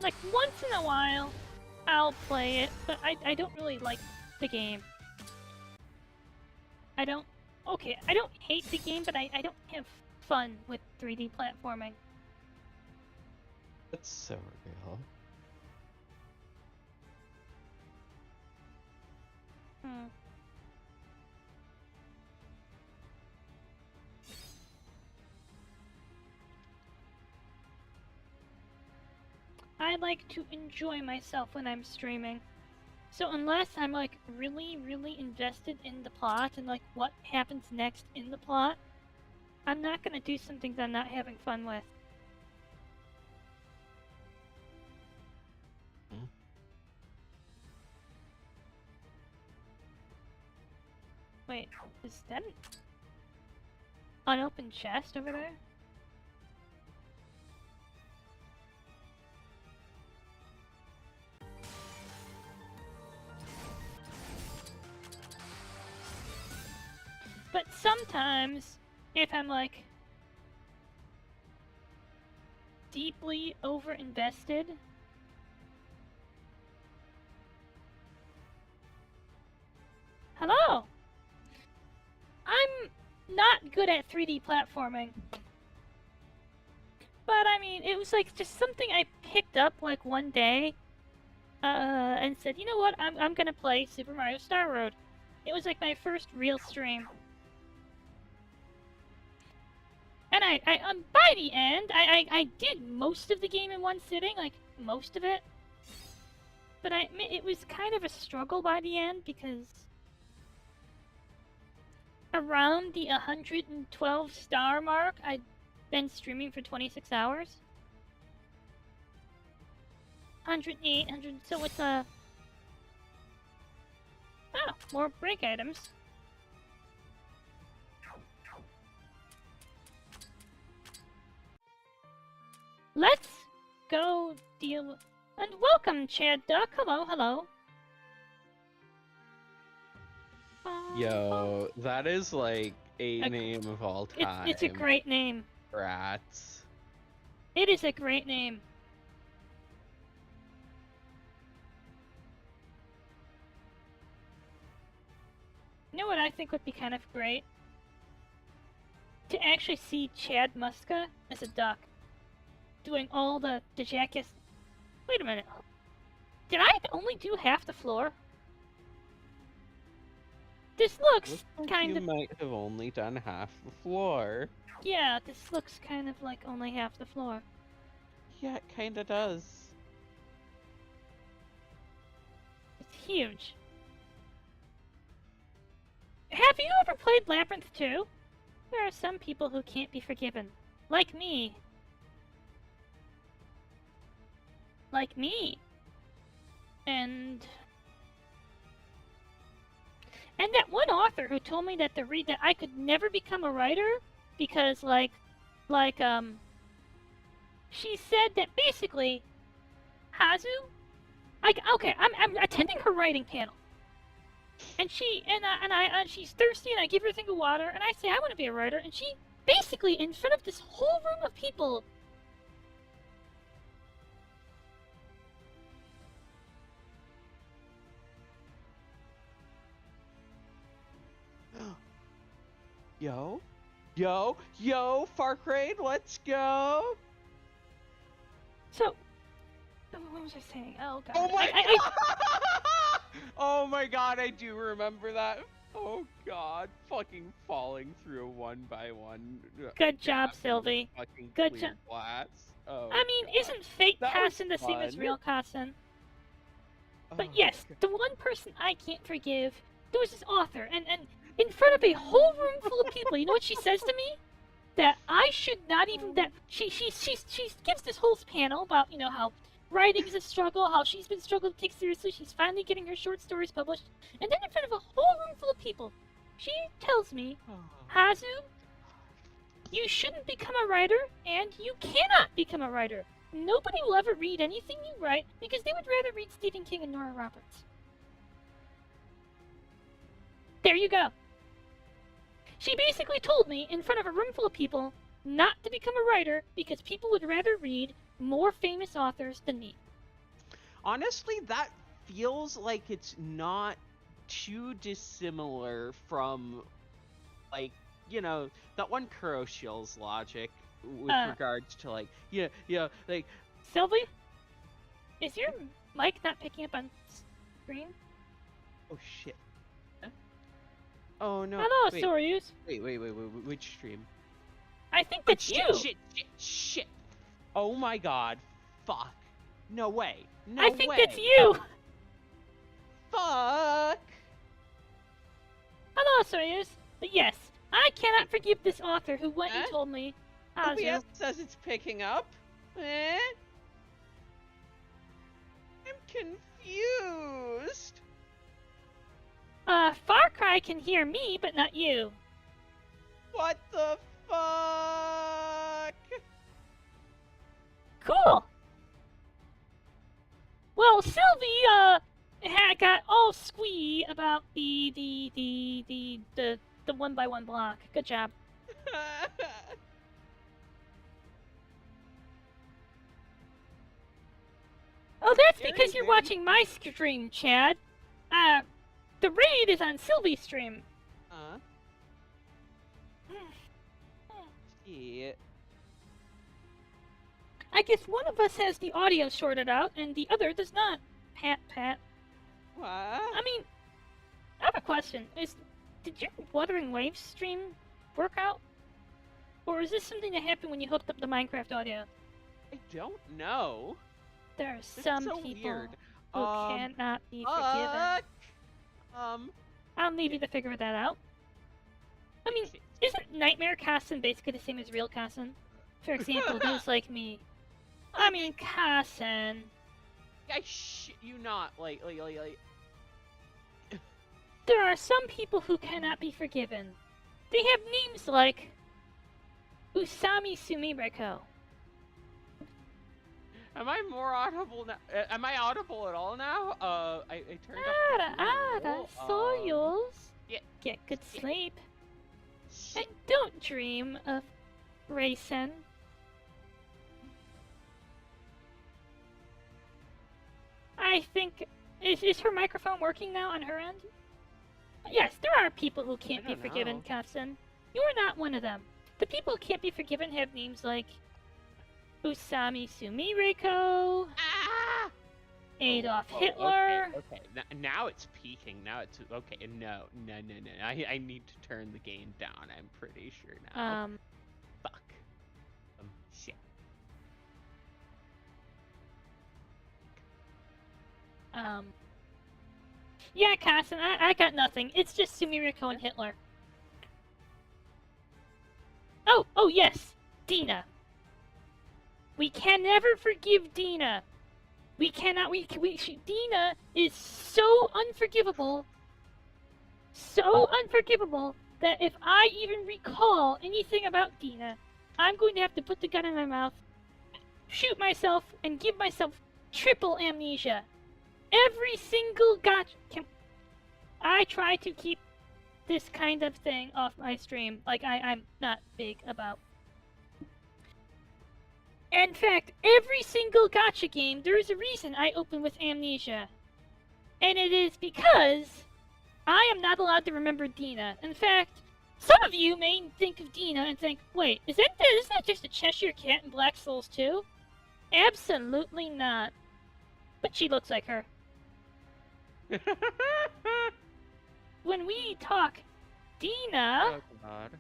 Speaker 1: Like, once in a while, I'll play it, but I don't really like the game. I don't hate the game, but I don't have fun with 3D platforming.
Speaker 2: That's so real.
Speaker 1: I like to enjoy myself when I'm streaming. So unless I'm like really, really invested in the plot and like what happens next in the plot, I'm not gonna do some things I'm not having fun with. Wait, is that an unopened chest over there? But sometimes, if I'm like deeply over-invested, hello! I'm not good at 3D platforming. But I mean, it was like just something I picked up like one day and said, you know what, I'm gonna play Super Mario Star Road. It was like my first real stream. And by the end, I did most of the game in one sitting, like most of it. But it was kind of a struggle by the end because around the 112 star mark, I'd been streaming for 26 hours. 108, 100, so it's oh, more break items. Let's go deal with... And welcome, Chad Duck. Hello, hello.
Speaker 2: Yo, that is like a name of all time.
Speaker 1: It's a great name.
Speaker 2: Rats.
Speaker 1: It is a great name. You know what I think would be kind of great? To actually see Chad Muska as a duck. Doing all the jackass... Wait a minute. Did I only do half the floor? This looks kind of...
Speaker 2: You might have only done half the floor.
Speaker 1: Yeah, this looks kind of like only half the floor.
Speaker 2: Yeah, it kinda does.
Speaker 1: It's huge. Have you ever played Labyrinth 2? There are some people who can't be forgiven. Like me. Like me. And that one author who told me that that I could never become a writer because she said that basically Hazu, I'm attending her writing panel. And she's thirsty, and I give her a thing of water, and I say I want to be a writer, and she basically in front of this whole room of people.
Speaker 2: Yo, Farcrade, let's go!
Speaker 1: So, what was I saying? Oh god.
Speaker 2: Oh my god! Oh my god, I do remember that. Oh god, fucking falling through one by one.
Speaker 1: Good job, Sylvie.
Speaker 2: Fucking
Speaker 1: Good
Speaker 2: clear
Speaker 1: job.
Speaker 2: glass. Oh,
Speaker 1: I mean,
Speaker 2: god.
Speaker 1: isn't fake
Speaker 2: That
Speaker 1: Kassen
Speaker 2: was
Speaker 1: the same as
Speaker 2: fun.
Speaker 1: real Kassen? But
Speaker 2: Oh,
Speaker 1: yes,
Speaker 2: god.
Speaker 1: the one person I can't forgive, there was this author, and in front of a whole room full of people, you know what she says to me? That I should not even, that she gives this whole panel about, you know, how writing is a struggle, how she's been struggling to take seriously, she's finally getting her short stories published, and then in front of a whole room full of people, she tells me, Hazu, you shouldn't become a writer, and you cannot become a writer. Nobody will ever read anything you write because they would rather read Stephen King and Nora Roberts. There you go. She basically told me in front of a room full of people not to become a writer because people would rather read more famous authors than me.
Speaker 2: Honestly, that feels like it's not too dissimilar from, like, you know, that one Kuroshiel's logic with regards to, like, like...
Speaker 1: Sylvie? Is your mic not picking up on screen?
Speaker 2: Oh, shit. Oh, no.
Speaker 1: Hello,
Speaker 2: wait.
Speaker 1: Soryus.
Speaker 2: Wait, which stream?
Speaker 1: I think that's you.
Speaker 2: Shit. Oh my god. Fuck. No way. No
Speaker 1: I think
Speaker 2: way.
Speaker 1: that's you.
Speaker 2: Fuck.
Speaker 1: Hello, Soryus. But yes, I cannot forgive this author who went and told me,
Speaker 2: OBS says it's picking up. Eh? I'm confused.
Speaker 1: Far Cry can hear me, but not you.
Speaker 2: What the fuck?
Speaker 1: Cool. Well, Sylvie, got all squee about the 1x1 block. Good job. Oh, that's because you're watching my stream, Chad. The raid is on Sylvie's stream.
Speaker 2: Shit.
Speaker 1: I guess one of us has the audio sorted out, and the other does not. Pat.
Speaker 2: What?
Speaker 1: I mean, I have a question. Did your Wuthering Waves stream work out? Or is this something that happened when you hooked up the Minecraft audio?
Speaker 2: I don't know.
Speaker 1: There are some
Speaker 2: so
Speaker 1: people
Speaker 2: weird.
Speaker 1: who cannot be forgiven. I'll leave you to figure that out. I mean, isn't Nightmare Kassen basically the same as real Kassen? For example, those like me. I mean, Kassen.
Speaker 2: I shit you not. Like.
Speaker 1: There are some people who cannot be forgiven. They have names like Usami Sumireko.
Speaker 2: Am I more audible now? Am I audible at all now? I turned up the
Speaker 1: Soyuz.
Speaker 2: Yeah.
Speaker 1: Get good sleep. And don't dream of Reisen. I think... Is her microphone working now on her end? Yes, there are people who can't be forgiven, Kassen. You are not one of them. The people who can't be forgiven have names like Usami Sumireko, Adolf Hitler.
Speaker 2: Okay. Now it's peaking. Now it's okay. No. I need to turn the gain down. I'm pretty sure now. Fuck. Shit.
Speaker 1: Yeah, Kassen, I got nothing. It's just Sumireko and Hitler. Oh yes, Dina. We can never forgive Dina. We cannot. Dina is so unforgivable. So unforgivable that if I even recall anything about Dina, I'm going to have to put the gun in my mouth, shoot myself, and give myself triple amnesia. Every single gotcha. I try to keep this kind of thing off my stream. Like, I'm not big about. In fact, every single gotcha game, there is a reason I open with amnesia. And it is because I am not allowed to remember Dina. In fact, some of you may think of Dina and think, wait, isn't that just a Cheshire Cat in Black Souls 2? Absolutely not. But she looks like her. When we talk Dina...
Speaker 2: Oh, God.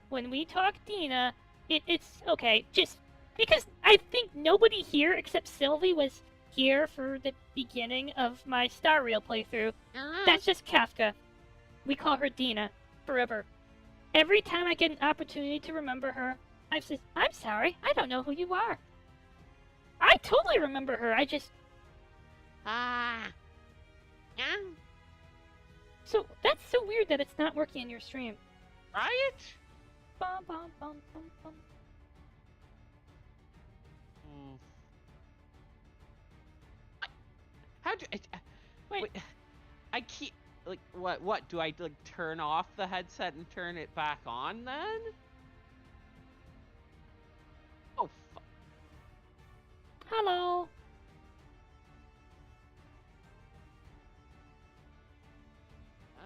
Speaker 1: When we talk Dina, it's... Okay, just... Because I think nobody here except Sylvie was here for the beginning of my Star Rail playthrough. That's just Kafka. We call her Dina. Forever. Every time I get an opportunity to remember her, I say, I'm sorry, I don't know who you are. I totally remember her, I just... So, that's so weird that it's not working in your stream.
Speaker 2: Right?
Speaker 1: Bum, bum, bum, bum, bum.
Speaker 2: How do wait, I keep like what do I like turn off the headset and turn it back on then? Oh fuck.
Speaker 1: Hello.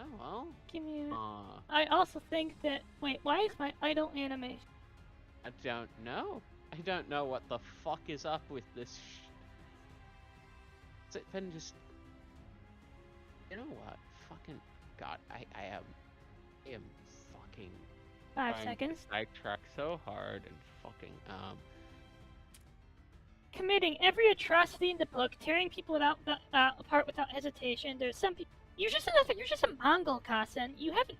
Speaker 2: Oh well.
Speaker 1: Give me a... I also think that... Wait, why is my idle animation?
Speaker 2: I don't know. I don't know what the fuck is up with this Has it been just... You know what? Fucking... God, I am fucking...
Speaker 1: 5 seconds.
Speaker 2: I track so hard and fucking,
Speaker 1: Committing every atrocity in the book, tearing people apart without hesitation. There's some people... You're just a Mongol, Kasen. You haven't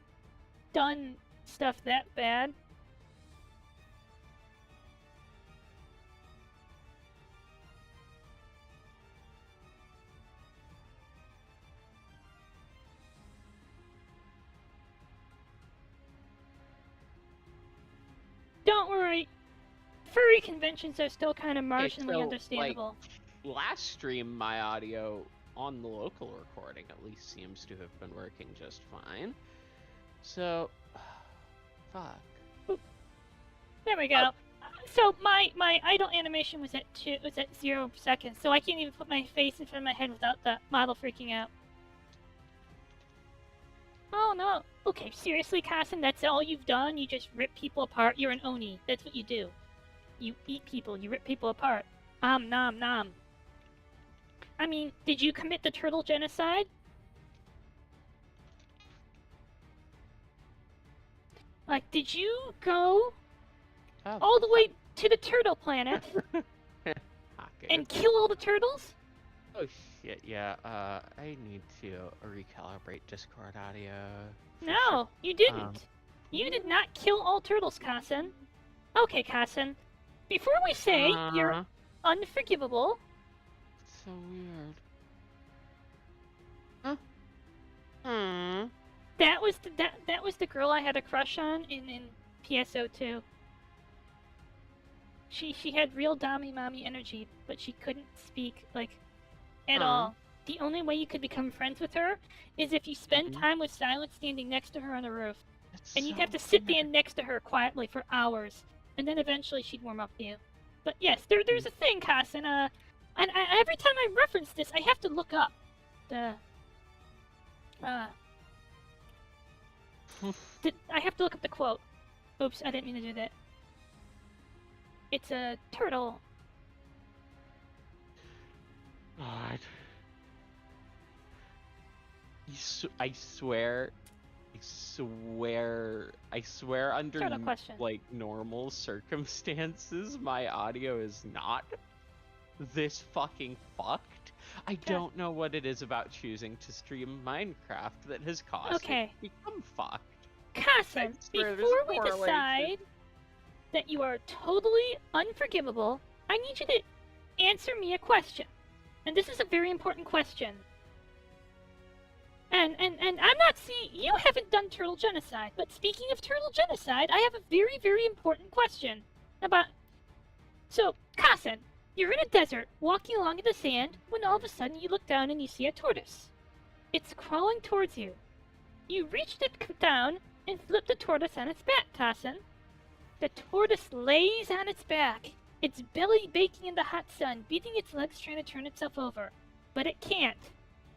Speaker 1: done stuff that bad. Don't worry. Furry conventions are still kind of marginally understandable.
Speaker 2: Like, last stream, my audio on the local recording at least seems to have been working just fine. So, fuck.
Speaker 1: Oop. There we go. So my idle animation was at 0 seconds, so I can't even put my face in front of my head without the model freaking out. Oh no. Okay, seriously, Kasen, that's all you've done? You just rip people apart? You're an Oni. That's what you do. You eat people, you rip people apart. Nom nom. I mean, did you commit the turtle genocide? Like, did you go all the way to the turtle planet and kill all the turtles?
Speaker 2: Oh shit, yeah, I need to recalibrate Discord audio.
Speaker 1: No, you didn't. You did not kill all turtles, Kasen. Okay, Kasen. Before we say you're unforgivable...
Speaker 2: So weird. Huh? Hmm.
Speaker 1: That was the girl I had a crush on in PSO2. She had real dommy mommy energy, but she couldn't speak like at all. The only way you could become friends with her is if you spend time with Silent standing next to her on the roof. And you'd have to sit there next to her quietly for hours, and then eventually she'd warm up to you. But yes, there's a thing, Kasen, and every time I reference this, I have to look up the... I have to look up the quote. Oops, I didn't mean to do that. It's a turtle.
Speaker 2: God. I swear under like normal circumstances, my audio is not this fucking fucked. I don't know what it is about choosing to stream Minecraft that has caused it to become fucked.
Speaker 1: Kasen, before we decide that you are totally unforgivable, I need you to answer me a question. And this is a very important question. And I'm not seeing, you haven't done turtle genocide, but speaking of turtle genocide, I have a very, very important question about... So, Kasen, you're in a desert, walking along in the sand, when all of a sudden you look down and you see a tortoise. It's crawling towards you. You reach it down and flip the tortoise on its back, Kasen. The tortoise lays on its back, its belly baking in the hot sun, beating its legs trying to turn itself over. But it can't.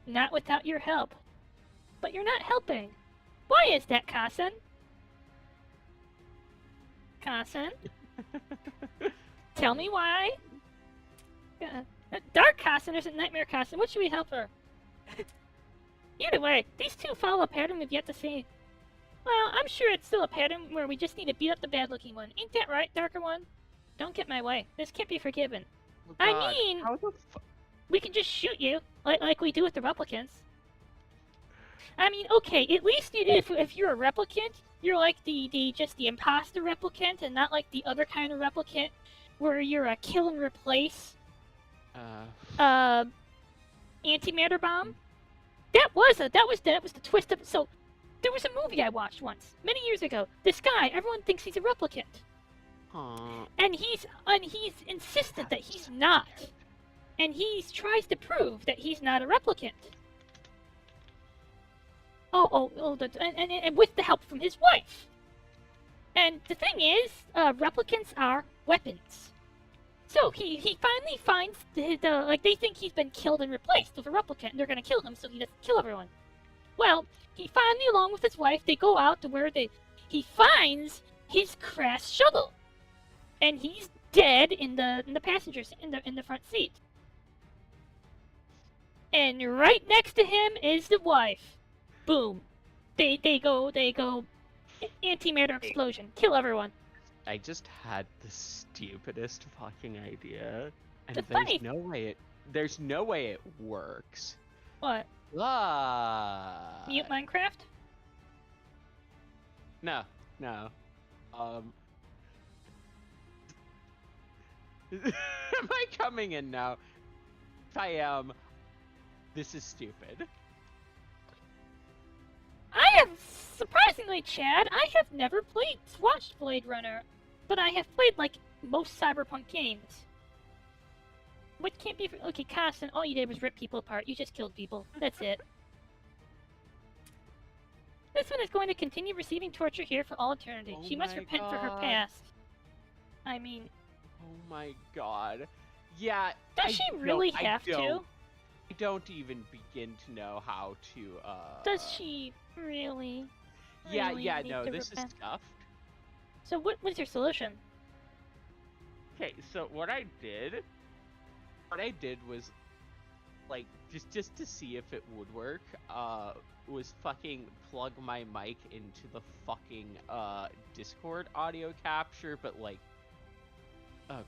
Speaker 1: Not without your help. But you're not helping. Why is that, Kasen? Kasen? Tell me why. Dark Kasen or is it Nightmare Kasen? What should we help her? Either way, these two follow a pattern we've yet to see. Well, I'm sure it's still a pattern where we just need to beat up the bad-looking one. Ain't that right, Darker One? Don't get my way. This can't be forgiven.
Speaker 2: Oh,
Speaker 1: I
Speaker 2: God,
Speaker 1: mean,
Speaker 2: how the
Speaker 1: we can just shoot you, like we do with the replicants. I mean, okay, at least if you're a replicant, you're like the imposter replicant, and not like the other kind of replicant, where you're a kill and replace. Antimatter bomb. That was the twist of. So, there was a movie I watched once, many years ago. This guy, everyone thinks he's a replicant, and he's insistent that he's not, and he tries to prove that he's not a replicant. And with the help from his wife. And the thing is, replicants are weapons. So he finally finds like they think he's been killed and replaced with a replicant, and they're gonna kill him so he doesn't kill everyone. Well, he finally, along with his wife, they go out to where he finds his crash shuttle, and he's dead in the passengers in the front seat. And right next to him is the wife. Boom. They go antimatter explosion. Kill everyone.
Speaker 2: I just had the stupidest fucking idea, and
Speaker 1: It's
Speaker 2: there's
Speaker 1: funny.
Speaker 2: no way it works.
Speaker 1: What? Mute Minecraft?
Speaker 2: No. Am I coming in now? If I am, this is stupid.
Speaker 1: I have, surprisingly, Chad, I have never watched Blade Runner, but I have played, like, most cyberpunk games. What can't be... Okay, Kasen, all you did was rip people apart. You just killed people. That's it. This one is going to continue receiving torture here for all eternity.
Speaker 2: Oh
Speaker 1: She must
Speaker 2: my
Speaker 1: repent for her
Speaker 2: God.
Speaker 1: past. I mean...
Speaker 2: Oh my god. Yeah.
Speaker 1: Does she really have to?
Speaker 2: I don't even begin to know how to,
Speaker 1: Does she really?
Speaker 2: Yeah,
Speaker 1: really need
Speaker 2: no,
Speaker 1: to
Speaker 2: this is
Speaker 1: repent?
Speaker 2: scuffed.
Speaker 1: So what was your solution?
Speaker 2: Okay, so what I did was, like, just to see if it would work, was fucking plug my mic into the fucking, Discord audio capture, but, like, okay.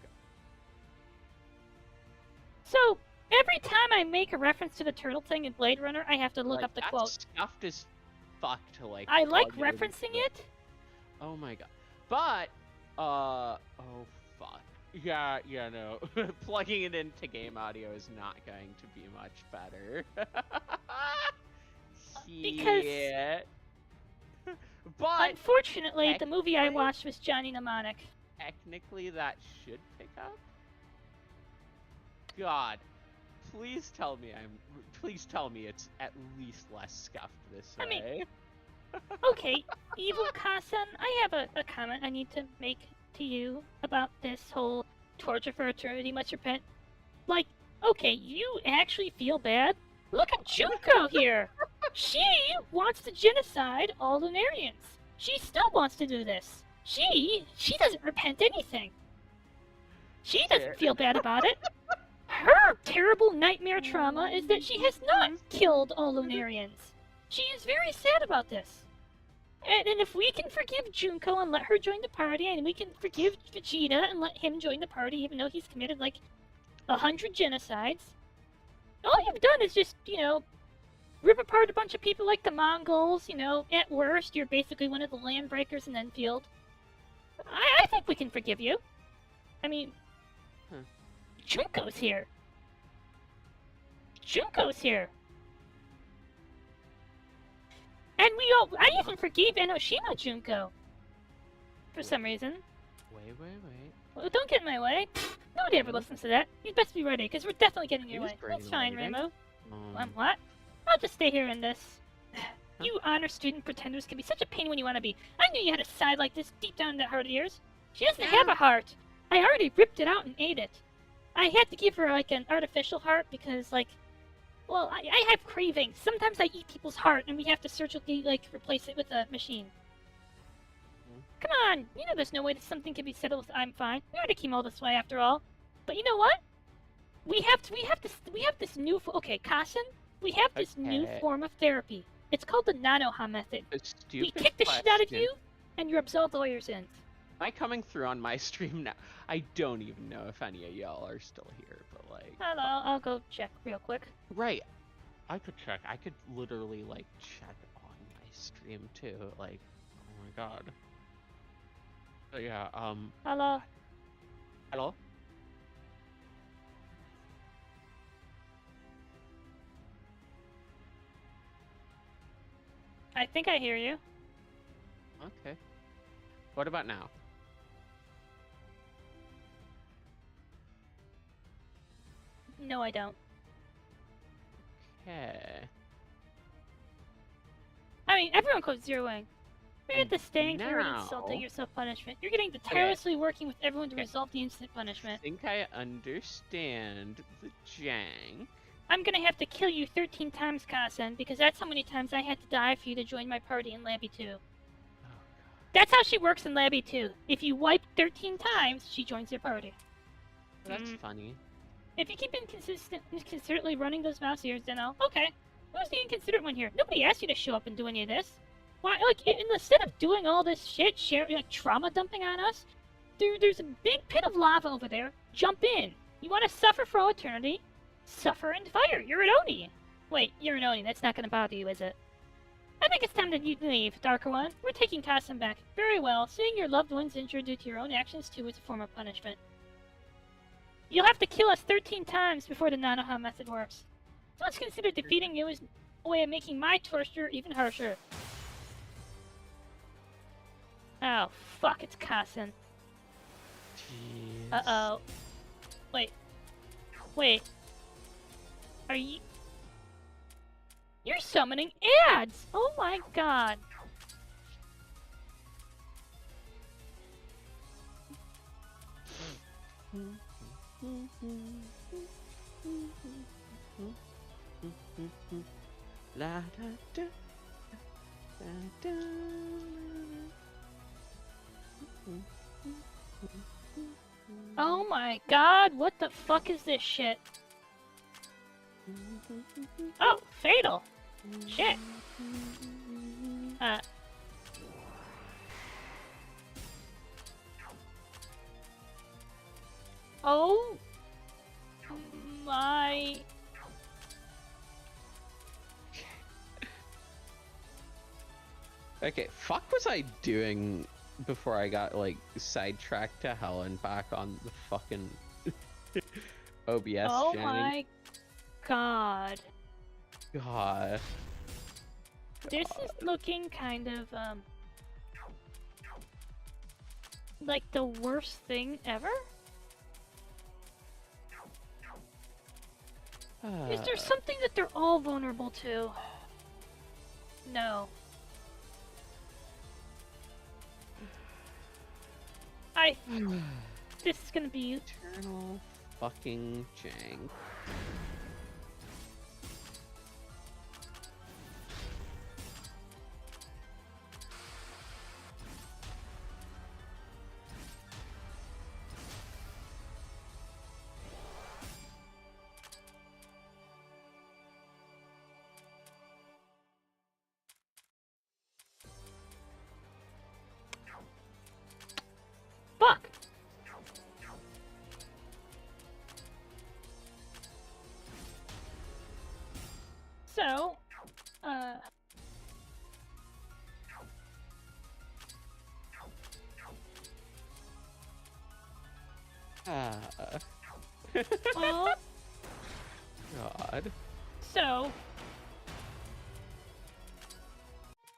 Speaker 1: So, every time I make a reference to the turtle thing in Blade Runner, I have to look
Speaker 2: Like,
Speaker 1: up the
Speaker 2: that's
Speaker 1: quote.
Speaker 2: scuffed as fuck to, like,
Speaker 1: I like
Speaker 2: plug it into
Speaker 1: referencing
Speaker 2: the-
Speaker 1: it.
Speaker 2: Oh my god. But, oh fuck. Yeah, no. Plugging it into game audio is not going to be much better.
Speaker 1: Because-
Speaker 2: Yeah. But,
Speaker 1: Unfortunately, the movie I
Speaker 2: technically-
Speaker 1: watched was Johnny Mnemonic.
Speaker 2: technically that should pick up. God. Please tell me it's at least less scuffed this
Speaker 1: I mean-
Speaker 2: way.
Speaker 1: Okay, Evil Kasen, I have a comment I need to make to you about this whole torture for eternity must repent. Like, okay, you actually feel bad? Look at Junko here! She wants to genocide all Lunarians. She still wants to do this. She doesn't repent anything. She doesn't feel bad about it. Her terrible nightmare trauma is that she has not killed all Lunarians. She is very sad about this. And if we can forgive Junko and let her join the party, and we can forgive Vegeta and let him join the party, even though he's committed like 100 genocides, all you've done is just, rip apart a bunch of people like the Mongols, at worst, you're basically one of the land breakers in Enfield. I think we can forgive you. I mean, Junko's here. Junko's here. And I even forgave Enoshima Junko. For some reason.
Speaker 2: Wait.
Speaker 1: Well, don't get in my way. Nobody ever listens to that. You'd best be ready, because we're definitely getting in your way. That's fine, Ramo. What? I'll just stay here in this. You honor student pretenders can be such a pain when you want to be. I knew you had a side like this deep down in that heart of yours. She doesn't have a heart. I already ripped it out and ate it. I had to give her, like, an artificial heart because, like, well, I have cravings. Sometimes I eat people's heart and we have to surgically, like, replace it with a machine. Come on! You know there's no way that something can be settled with I'm fine. We already came all this way after all. But you know what? We have this new... Okay, Kasen? We have this new form of therapy. It's called the Nanoha method. We kick the shit out of you, and you're absolved all your sins.
Speaker 2: Am I coming through on my stream now? I don't even know if any of y'all are still here, but like...
Speaker 1: Hello, I'll go check real quick.
Speaker 2: Right. I could check. I could literally, like, check on my stream, too. Like, oh my god. But yeah,
Speaker 1: Hello?
Speaker 2: Hello?
Speaker 1: I think I hear you.
Speaker 2: Okay. What about now?
Speaker 1: No, I don't.
Speaker 2: Okay.
Speaker 1: I mean, everyone goes zeroing. You're at the staying here and insulting your self-punishment. You're getting to tirelessly working with everyone to resolve the instant punishment.
Speaker 2: I think I understand the jank.
Speaker 1: I'm gonna have to kill you 13 times, Kasen, because that's how many times I had to die for you to join my party in Laby 2.
Speaker 2: Oh,
Speaker 1: that's how she works in Laby 2. If you wipe 13 times, she joins your party.
Speaker 2: That's funny.
Speaker 1: If you keep inconsiderately running those mouse ears, then I'll... Okay. Who's the inconsiderate one here? Nobody asked you to show up and do any of this. Why, like, instead of doing all this shit, like, trauma dumping on us, there's a big pit of lava over there. Jump in. You want to suffer for all eternity? Suffer and fire. You're an Oni. Wait, you're an Oni. That's not going to bother you, is it? I think it's time to leave, Darker One. We're taking Kasen back. Very well. Seeing your loved ones injured due to your own actions, too, is a form of punishment. You'll have to kill us 13 times before the Nanoha method works. So let's consider defeating you as a way of making my torture even harsher. Oh, fuck, it's Kasen.
Speaker 2: Jeez.
Speaker 1: Uh-oh. Wait. Are you... You're summoning ads! Oh my god.
Speaker 2: La da da da da.
Speaker 1: Oh my god, what the fuck is this shit? Oh, fatal! Shit! Oh my...
Speaker 2: Okay, fuck was I doing before I got, like, sidetracked to hell and back on the fucking OBS
Speaker 1: Oh
Speaker 2: channel?
Speaker 1: my god.
Speaker 2: God.
Speaker 1: This is looking kind of, like the worst thing ever? Is there something that they're all vulnerable to? No. This is gonna be...
Speaker 2: Eternal fucking jank.
Speaker 1: Fuck! So,
Speaker 2: Ah.
Speaker 1: Well,
Speaker 2: God.
Speaker 1: so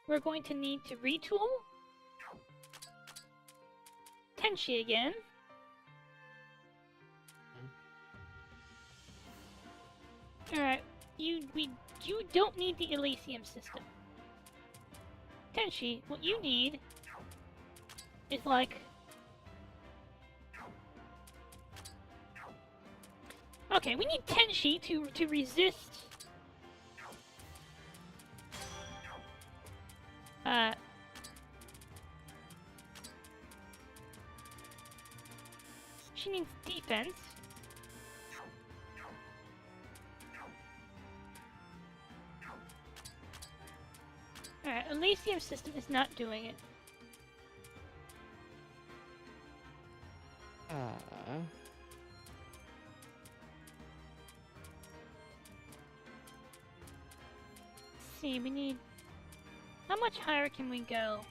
Speaker 1: we're going to need to retool Tenshi again. Alright, you don't need the Elysium system. Tenshi, what you need is like... Okay, we need Tenshi to resist... She needs defense. Alright, Elysium system is not doing it. Let's see, we need... How much higher can we go?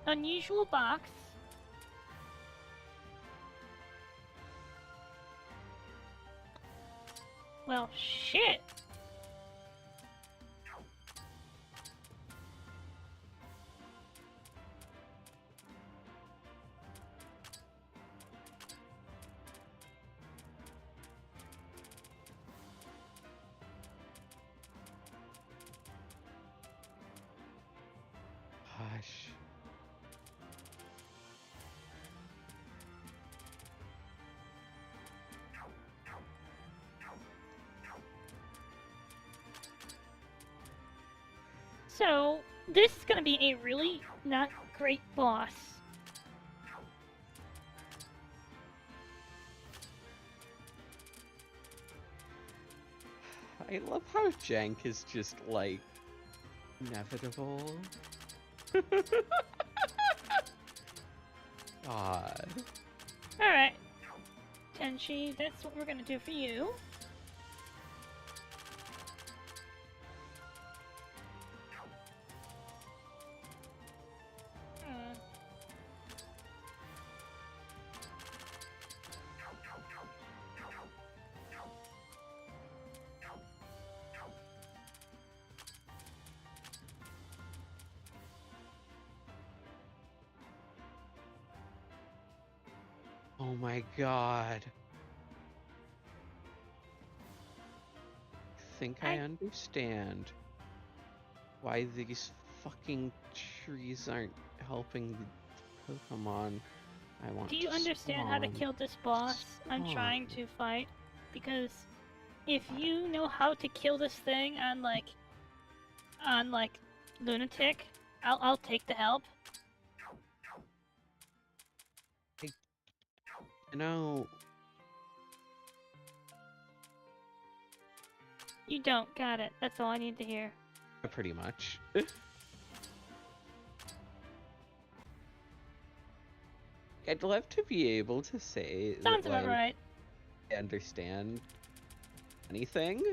Speaker 1: Unusual box. Well, shit.
Speaker 2: Gosh.
Speaker 1: So, this is gonna be a really not great boss.
Speaker 2: I love how jank is just, like, inevitable. God.
Speaker 1: Alright. Tenshi, that's what we're gonna do for you.
Speaker 2: Oh my god. I think I understand why these fucking trees aren't helping the Pokemon I want
Speaker 1: Do you
Speaker 2: to
Speaker 1: understand how to
Speaker 2: spawn.
Speaker 1: kill this boss I'm
Speaker 2: Spawn.
Speaker 1: trying to fight? Because if you know how to kill this thing on like Lunatic, I'll take the help.
Speaker 2: You know,
Speaker 1: You don't, got it. That's all I need to hear.
Speaker 2: pretty much. I'd love to be able to say
Speaker 1: Sounds
Speaker 2: that,
Speaker 1: about
Speaker 2: like,
Speaker 1: right.
Speaker 2: I understand anything.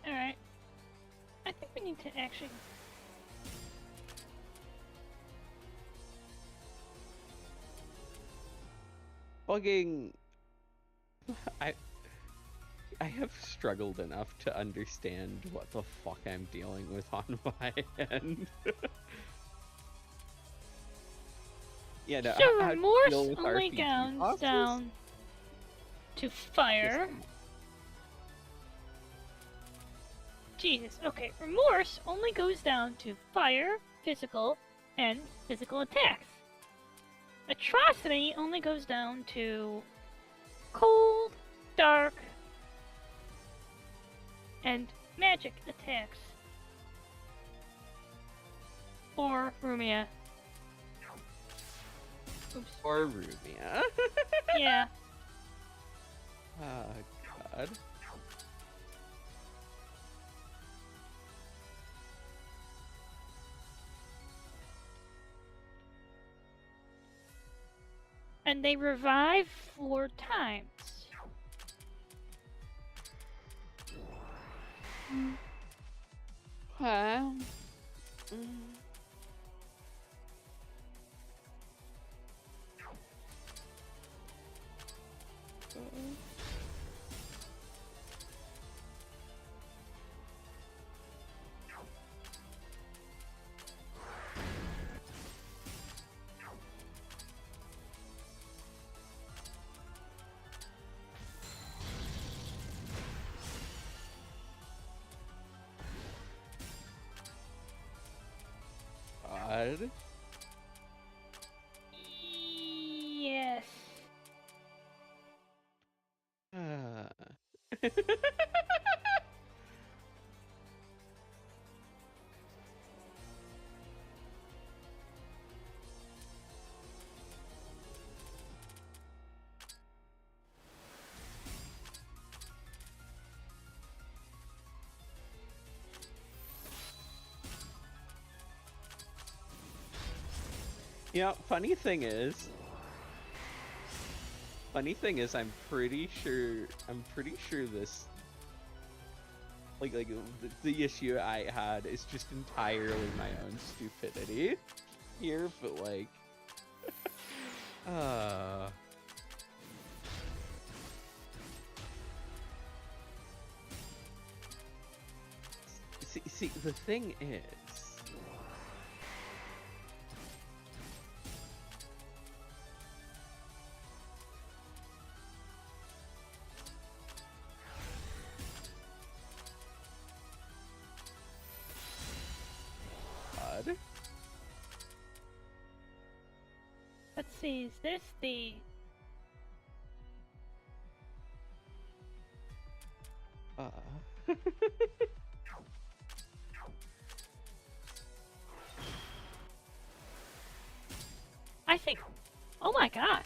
Speaker 1: Alright. I think we need to actually...
Speaker 2: Fucking... I have struggled enough to understand what the fuck I'm dealing with on my end. Yeah, no,
Speaker 1: So
Speaker 2: how to
Speaker 1: remorse
Speaker 2: deal with
Speaker 1: only
Speaker 2: RPG
Speaker 1: goes
Speaker 2: bosses?
Speaker 1: down to fire. Jesus, okay. Remorse only goes down to fire, physical, and physical attacks. Atrocity only goes down to cold, dark, and magic attacks. Or Rumia. Oops.
Speaker 2: Or Rumia.
Speaker 1: Yeah.
Speaker 2: Oh, God.
Speaker 1: And they revive 4 times.
Speaker 2: Well, God.
Speaker 1: Yes.
Speaker 2: You know, funny thing is, I'm pretty sure this, the issue I had is just entirely my own stupidity here, but like, see, the thing is, God.
Speaker 1: Let's see, is this the... I think... Oh my god!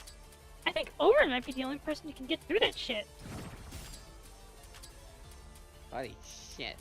Speaker 1: I think Oren might be the only person who can get through that shit.
Speaker 2: Holy shit.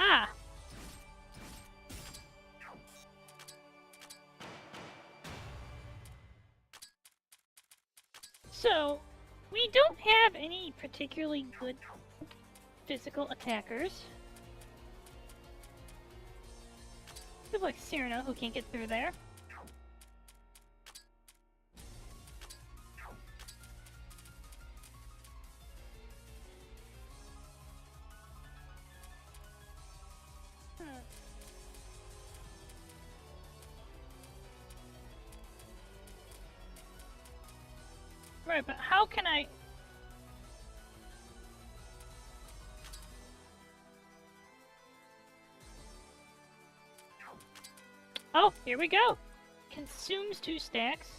Speaker 1: Ah! So, we don't have any particularly good physical attackers. People like Cyrano who can't get through there. Alright, but how can I... Oh, here we go! Consumes 2 stacks.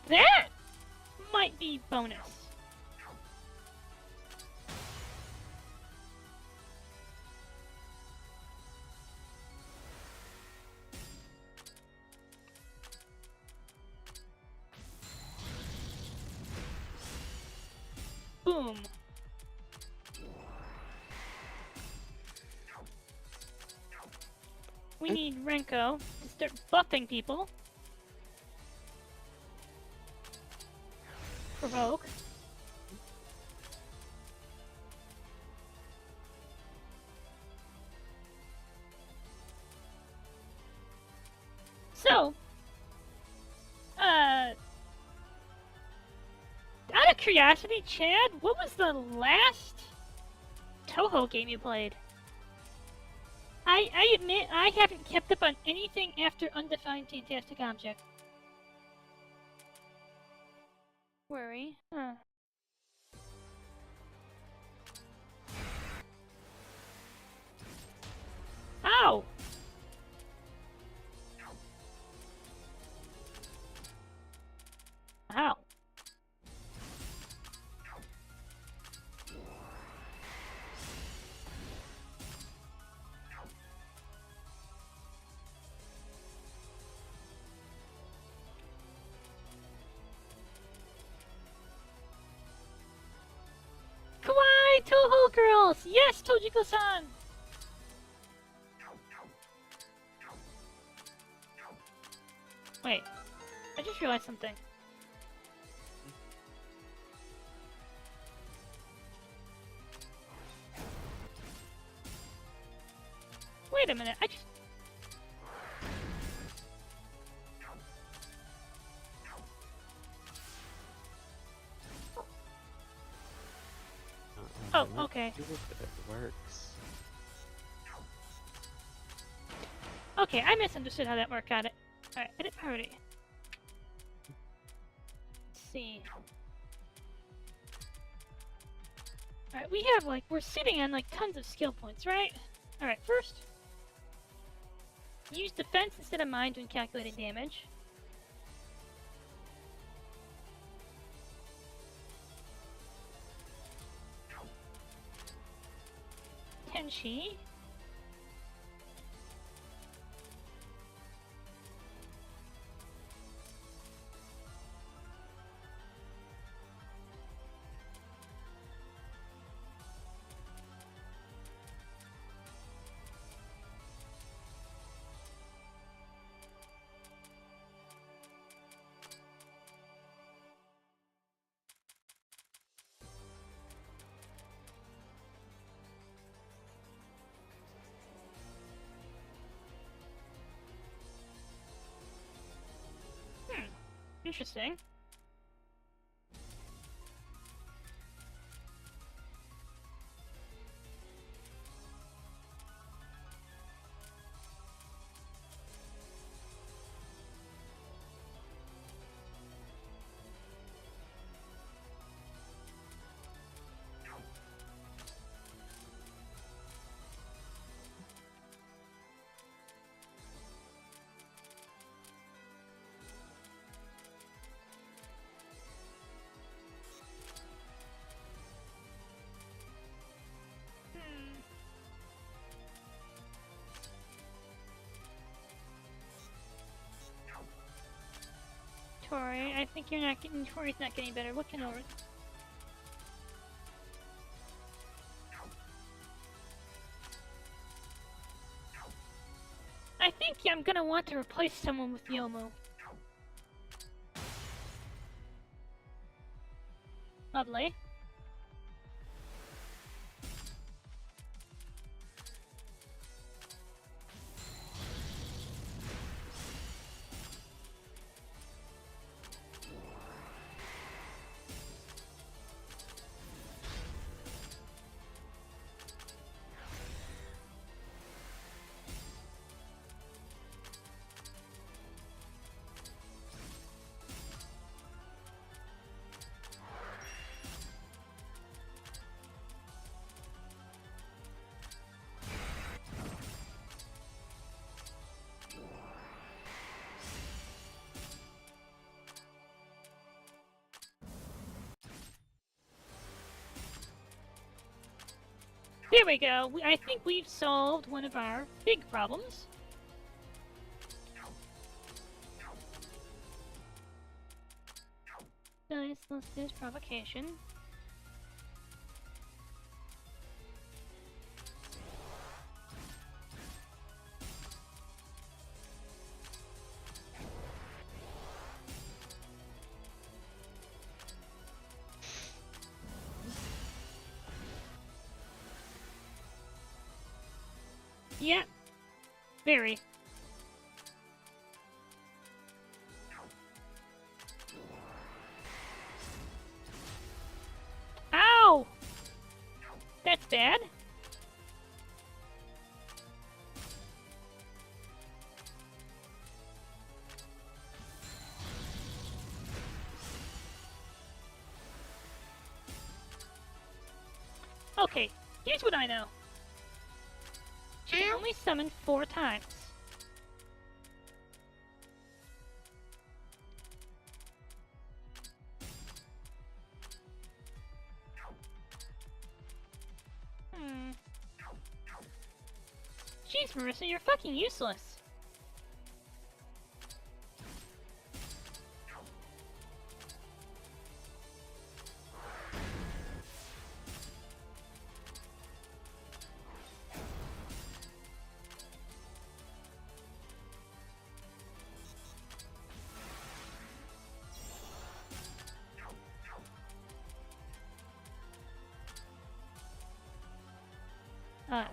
Speaker 1: That might be bonus. Boom. We need Renko to start buffing people. Provoke. So, out of curiosity, Chad, what was the last Toho game you played? I admit I haven't kept up on anything after Undefined Fantastic Object. Worry. Huh. Ow! Ow. Kawaii Toho girls! Yes, Tojiko-san! Wait, I just realized something. Wait a minute, I just... Oh, okay.
Speaker 2: Do if it works.
Speaker 1: Okay, I misunderstood how that worked. Got it. Alright, edit priority. Let's see. Alright, we have like, we're sitting on like tons of skill points, right? Alright, first, use defense instead of mind when calculating damage. Tenshi. Interesting. Tori, I think you're not getting. Tori's not getting better. What can over? I think I'm gonna want to replace someone with Yomu. Lovely. There we go. I think we've solved one of our big problems. Nice, let's do this provocation. Yeah, very. Ow! That's bad. Okay, here's what I know. She can only summon 4 times. Jeez, Marissa, you're fucking useless.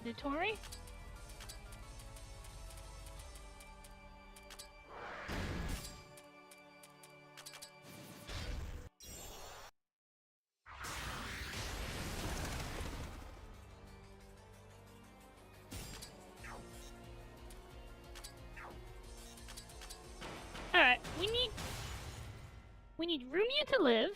Speaker 1: Notori? Alright, we need Rumia to live.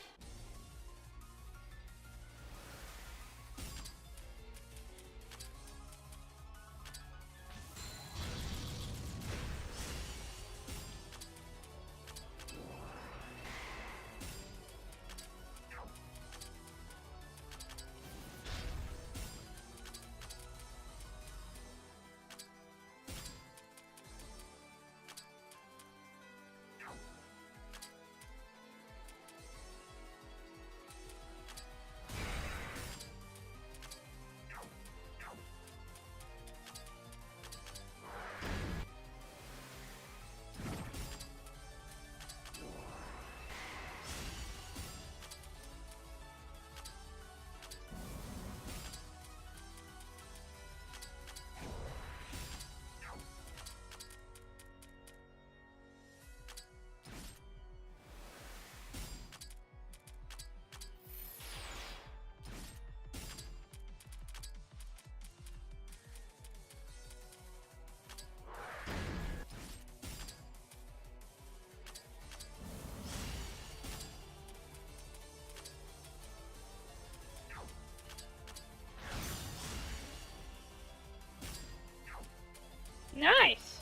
Speaker 1: Nice!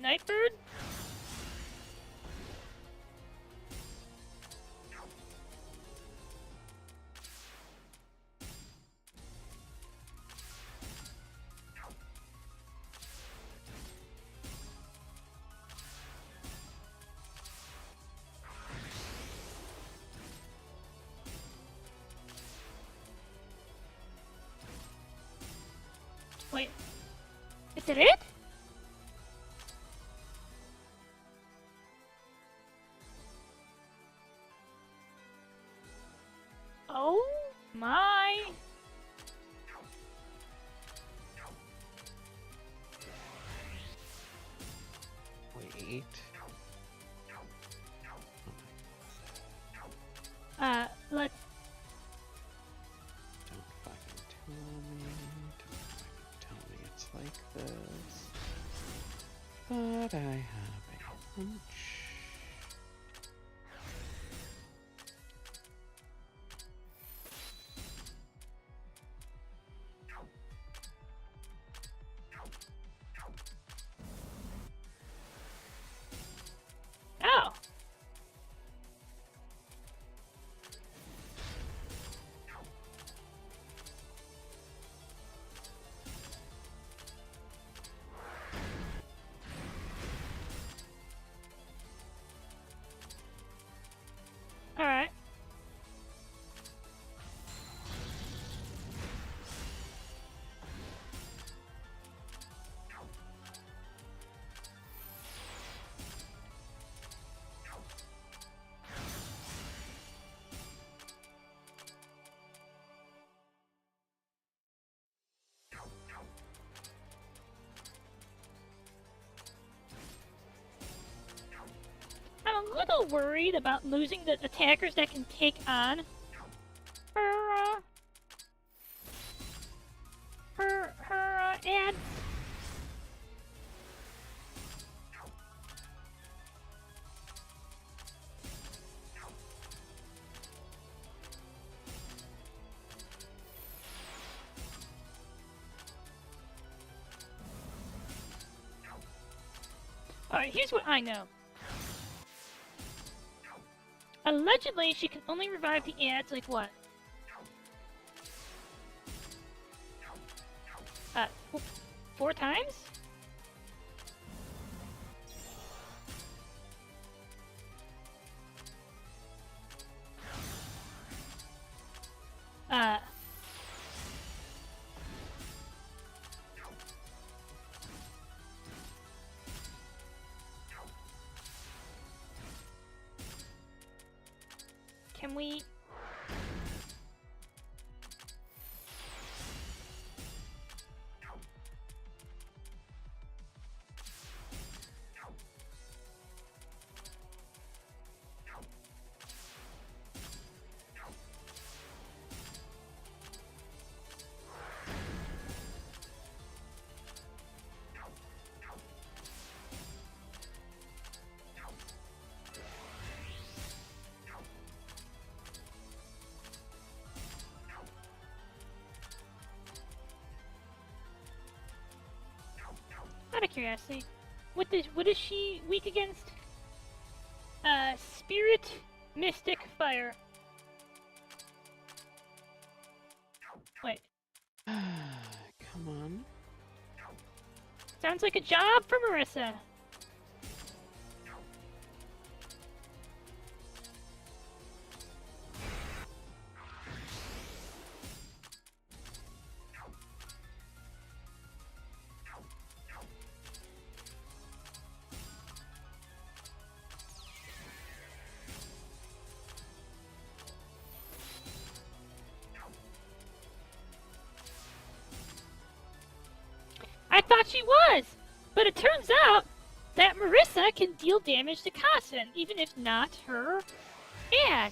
Speaker 1: Nightbird? Wait, is it it? Oh my!
Speaker 2: Wait.
Speaker 1: Let's...
Speaker 2: Don't fucking tell me. Don't fucking tell me it's like this. But I have a hunch.
Speaker 1: Oh. Alright. I'm a little worried about losing the attackers that can take on her ad. Alright, here's what I know. Allegedly, she can only revive the ads, like what? Uh, 4 times? Can we... Out of curiosity, what is she weak against? Spirit, Mystic, Fire. Wait.
Speaker 2: Come on.
Speaker 1: Sounds like a job for Marissa. I thought she was, but it turns out that Marissa can deal damage to Kasen, even if not her ass.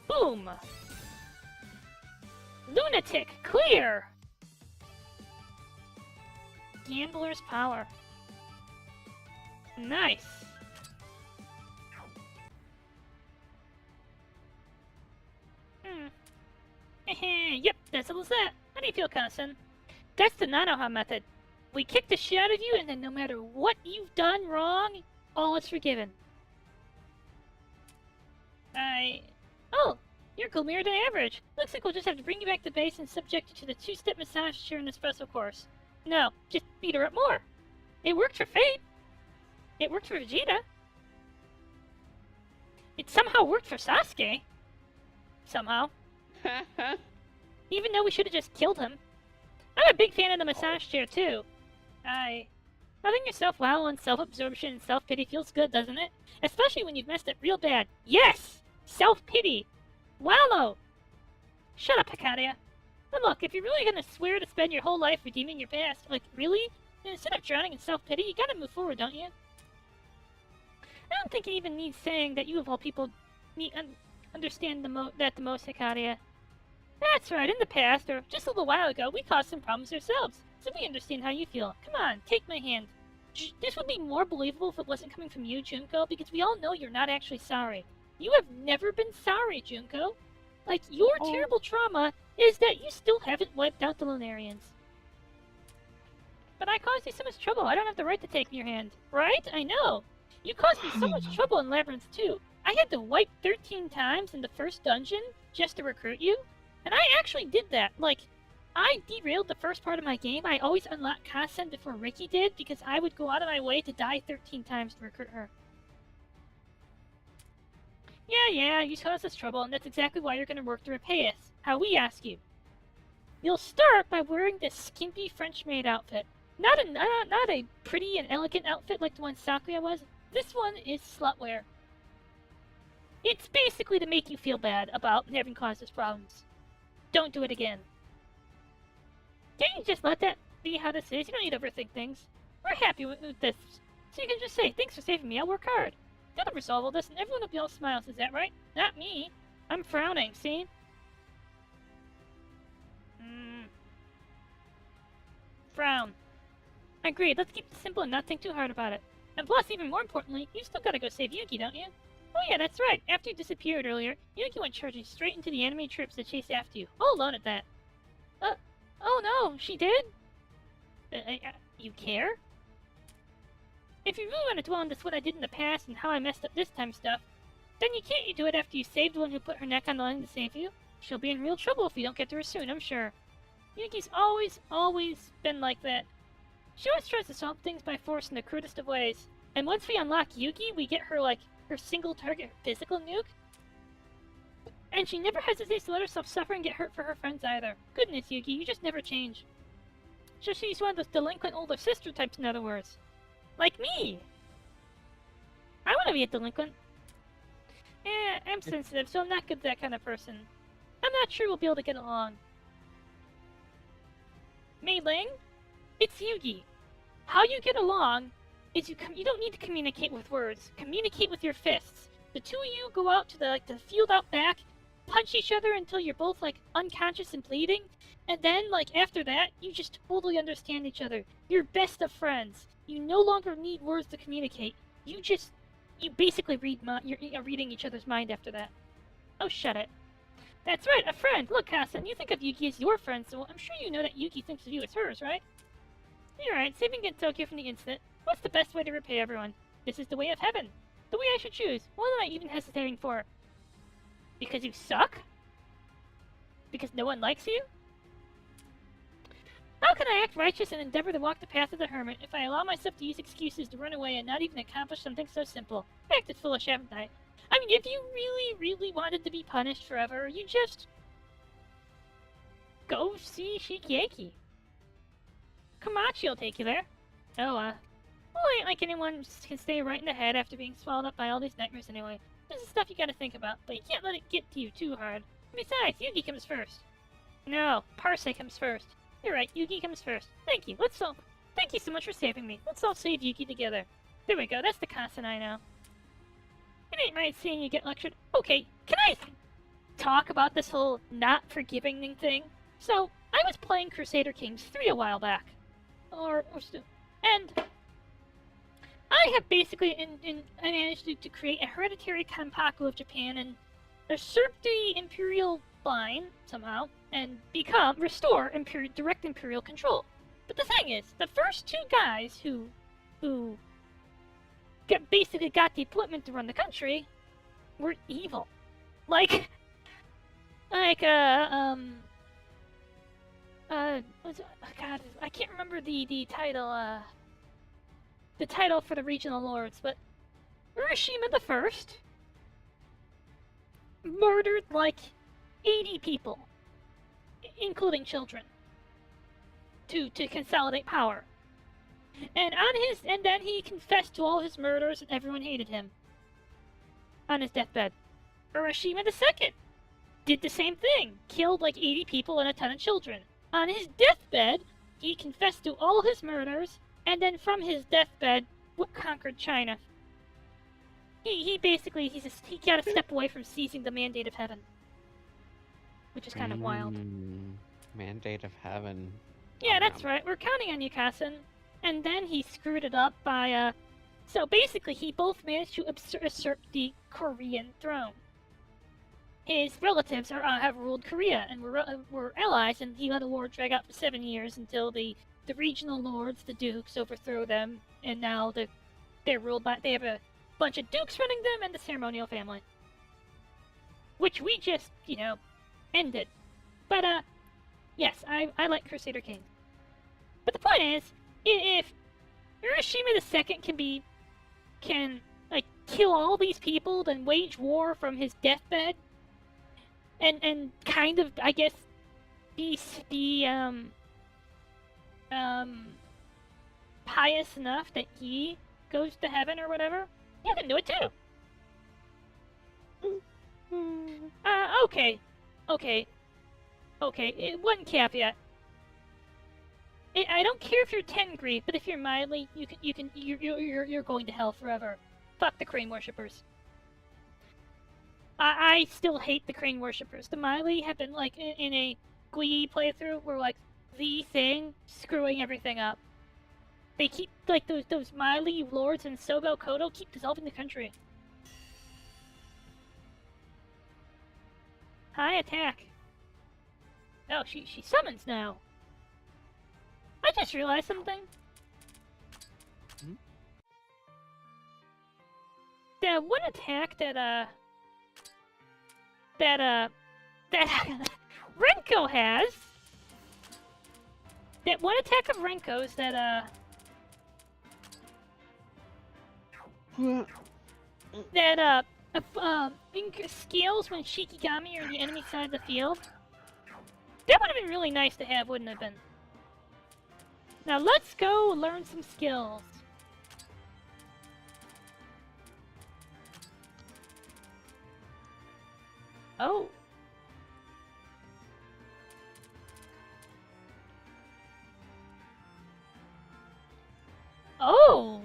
Speaker 1: Boom. Lunatic, clear. Gambler's power. Nice. Yep, that's all that. How do you feel, Kasen? That's the Nanoha method. We kick the shit out of you, and then no matter what you've done wrong, all is forgiven. Oh, you're gloomier than average. Looks like we'll just have to bring you back to base and subject you to the 2-step massage chair and espresso course. No, just beat her up more. It worked for Fate. It worked for Vegeta. It somehow worked for Sasuke. Somehow. Even though we should have just killed him. I'm a big fan of the massage chair, too. Loving yourself well and self-absorption and self-pity feels good, doesn't it? Especially when you've messed it real bad. Yes! Self-pity! Wallow! Shut up, Hikaria. And look, if you're really gonna swear to spend your whole life redeeming your past, like, really? Instead of drowning in self-pity, you gotta move forward, don't you? I don't think it even needs saying that you of all people understand that the most, Hikaria. That's right, in the past, or just a little while ago, we caused some problems ourselves, so we understand how you feel. Come on, take my hand. This would be more believable if it wasn't coming from you, Junko, because we all know you're not actually sorry. You have never been sorry, Junko. Like, your terrible trauma is that you still haven't wiped out the Lunarians. But I caused you so much trouble, I don't have the right to take your hand. Right? I know. You caused me so much trouble in Labyrinth, too. I had to wipe 13 times in the first dungeon just to recruit you. And I actually did that. Like, I derailed the first part of my game. I always unlocked Kasen before Ricky did because I would go out of my way to die 13 times to recruit her. Yeah, you caused us trouble, and that's exactly why you're going to work to repay us. How we ask you. You'll start by wearing this skimpy French maid outfit. Not a pretty and elegant outfit like the one Sakuya was. This one is slutwear. It's basically to make you feel bad about having caused us problems. Don't do it again. Can't you just let that be how this is? You don't need to overthink things. We're happy with this. So you can just say, thanks for saving me, I'll work hard. That'll resolve all this and everyone will be all smiles, is that right? Not me. I'm frowning, see? Frown. Agreed, let's keep it simple and not think too hard about it. And plus, even more importantly, you still gotta go save Yuki, don't you? Oh yeah, that's right. After you disappeared earlier, Yuki went charging straight into the enemy troops that chased after you. All alone at that. Oh no, she did? You care? If you really want to dwell on this what I did in the past and how I messed up this time stuff, then you can't do it after you saved the one who put her neck on the line to save you. She'll be in real trouble if you don't get to her soon, I'm sure. Yuki's always been like that. She always tries to solve things by force in the crudest of ways. And once we unlock Yuki, we get her, like, her single target physical nuke. And she never hesitates to let herself suffer and get hurt for her friends either. Goodness, Yuki, you just never change. So she's one of those delinquent older sister types, in other words. Like me! I want to be a delinquent. I'm sensitive, so I'm not good at that kind of person. I'm not sure we'll be able to get along. Mei Ling? It's Yugi. How you get along is you don't need to communicate with words. Communicate with your fists. The two of you go out to the field out back, punch each other until you're both like unconscious and bleeding, and then like after that, you just totally understand each other. You're best of friends. You no longer need words to communicate. You basically you're reading each other's mind after that. Oh, shut it. That's right, a friend. Look, Kasen, you think of Yuki as your friend, so I'm sure you know that Yuki thinks of you as hers, right? You're right, saving Tokyo from the incident. What's the best way to repay everyone? This is the way of heaven. The way I should choose. What am I even hesitating for? Because you suck? Because no one likes you? How can I act righteous and endeavor to walk the path of the hermit if I allow myself to use excuses to run away and not even accomplish something so simple? I acted foolish, haven't I? I mean, if you really wanted to be punished forever, you just go see Shikieki. Komachi will take you there. Oh, well, ain't like anyone can stay right in the head after being swallowed up by all these nightmares anyway. This is stuff you gotta think about, but you can't let it get to you too hard. Besides, Yugi comes first. No, Parse comes first. You're right, Yugi comes first. Thank you, thank you so much for saving me. Let's all save Yugi together. There we go, that's the Kasen I know. It ain't right seeing you get lectured. Okay, can I talk about this whole not forgiving thing? So, I was playing Crusader Kings 3 a while back. And I have basically I managed to create a hereditary Kanpaku of Japan and usurp the imperial line somehow and restore direct imperial control. But the thing is, the first two guys who basically got the equipment to run the country were evil. God, I can't remember the title for the regional lords, but Urashima the First murdered like 80 people, including children, to consolidate power. And then he confessed to all his murders and everyone hated him. On his deathbed. Urashima II did the same thing, killed like 80 people and a ton of children. On his deathbed, he confessed to all his murders, and then from his deathbed, conquered China. He gotta step away from seizing the mandate of heaven. which is kind of wild.
Speaker 2: Mandate of heaven.
Speaker 1: Yeah, that's right. We're counting on you, Kassen. And then he screwed it up by, So basically, he both managed to usurp the Korean throne. His relatives have ruled Korea and were allies, and he let a war drag out for 7 years until the regional lords, the dukes, overthrow them, and now they're ruled by. They have a bunch of dukes running them and the ceremonial family, which we just, ended. But yes, I like Crusader King. But the point is, if Urashima II can kill all these people, then wage war from his deathbed, and kind of, I guess, be pious enough that he goes to heaven or whatever, you can do it too. Okay. One caveat. I don't care if you're Tengri, but if you're mildly, you're going to hell forever. Fuck the crane worshippers. I still hate the crane worshippers. The Miley have been in a Gui playthrough where the thing screwing everything up. They keep those Miley lords and Sobel Kodo keep dissolving the country. High attack. Oh, she summons now. I just realized something. The one attack that Renko has. That one attack of Renko's that scales when Shikigami are on the enemy side of the field. That would have been really nice to have, wouldn't it have been? Now let's go learn some skills. Oh. Oh.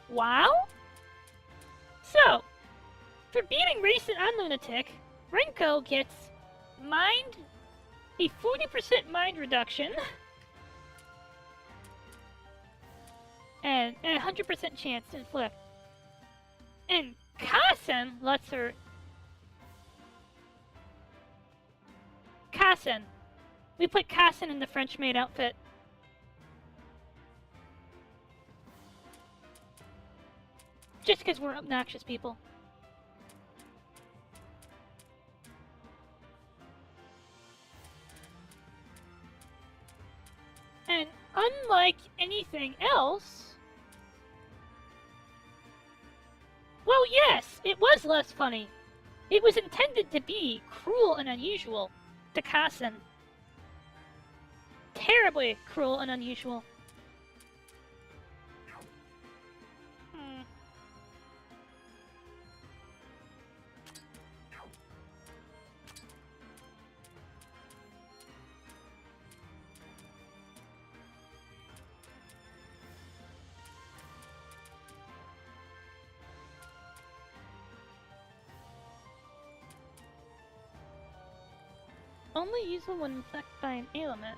Speaker 1: Wow. So, for beating Reisen on Lunatic, Renko gets a 40% mind reduction, and a 100% chance to inflict. And Kassen lets her... Kassen. We put Kassen in the French maid outfit. Just because we're obnoxious people. And unlike anything else... Well, yes, it was less funny. It was intended to be cruel and unusual to Kassen. Terribly cruel and unusual. Only useful when infected by an ailment.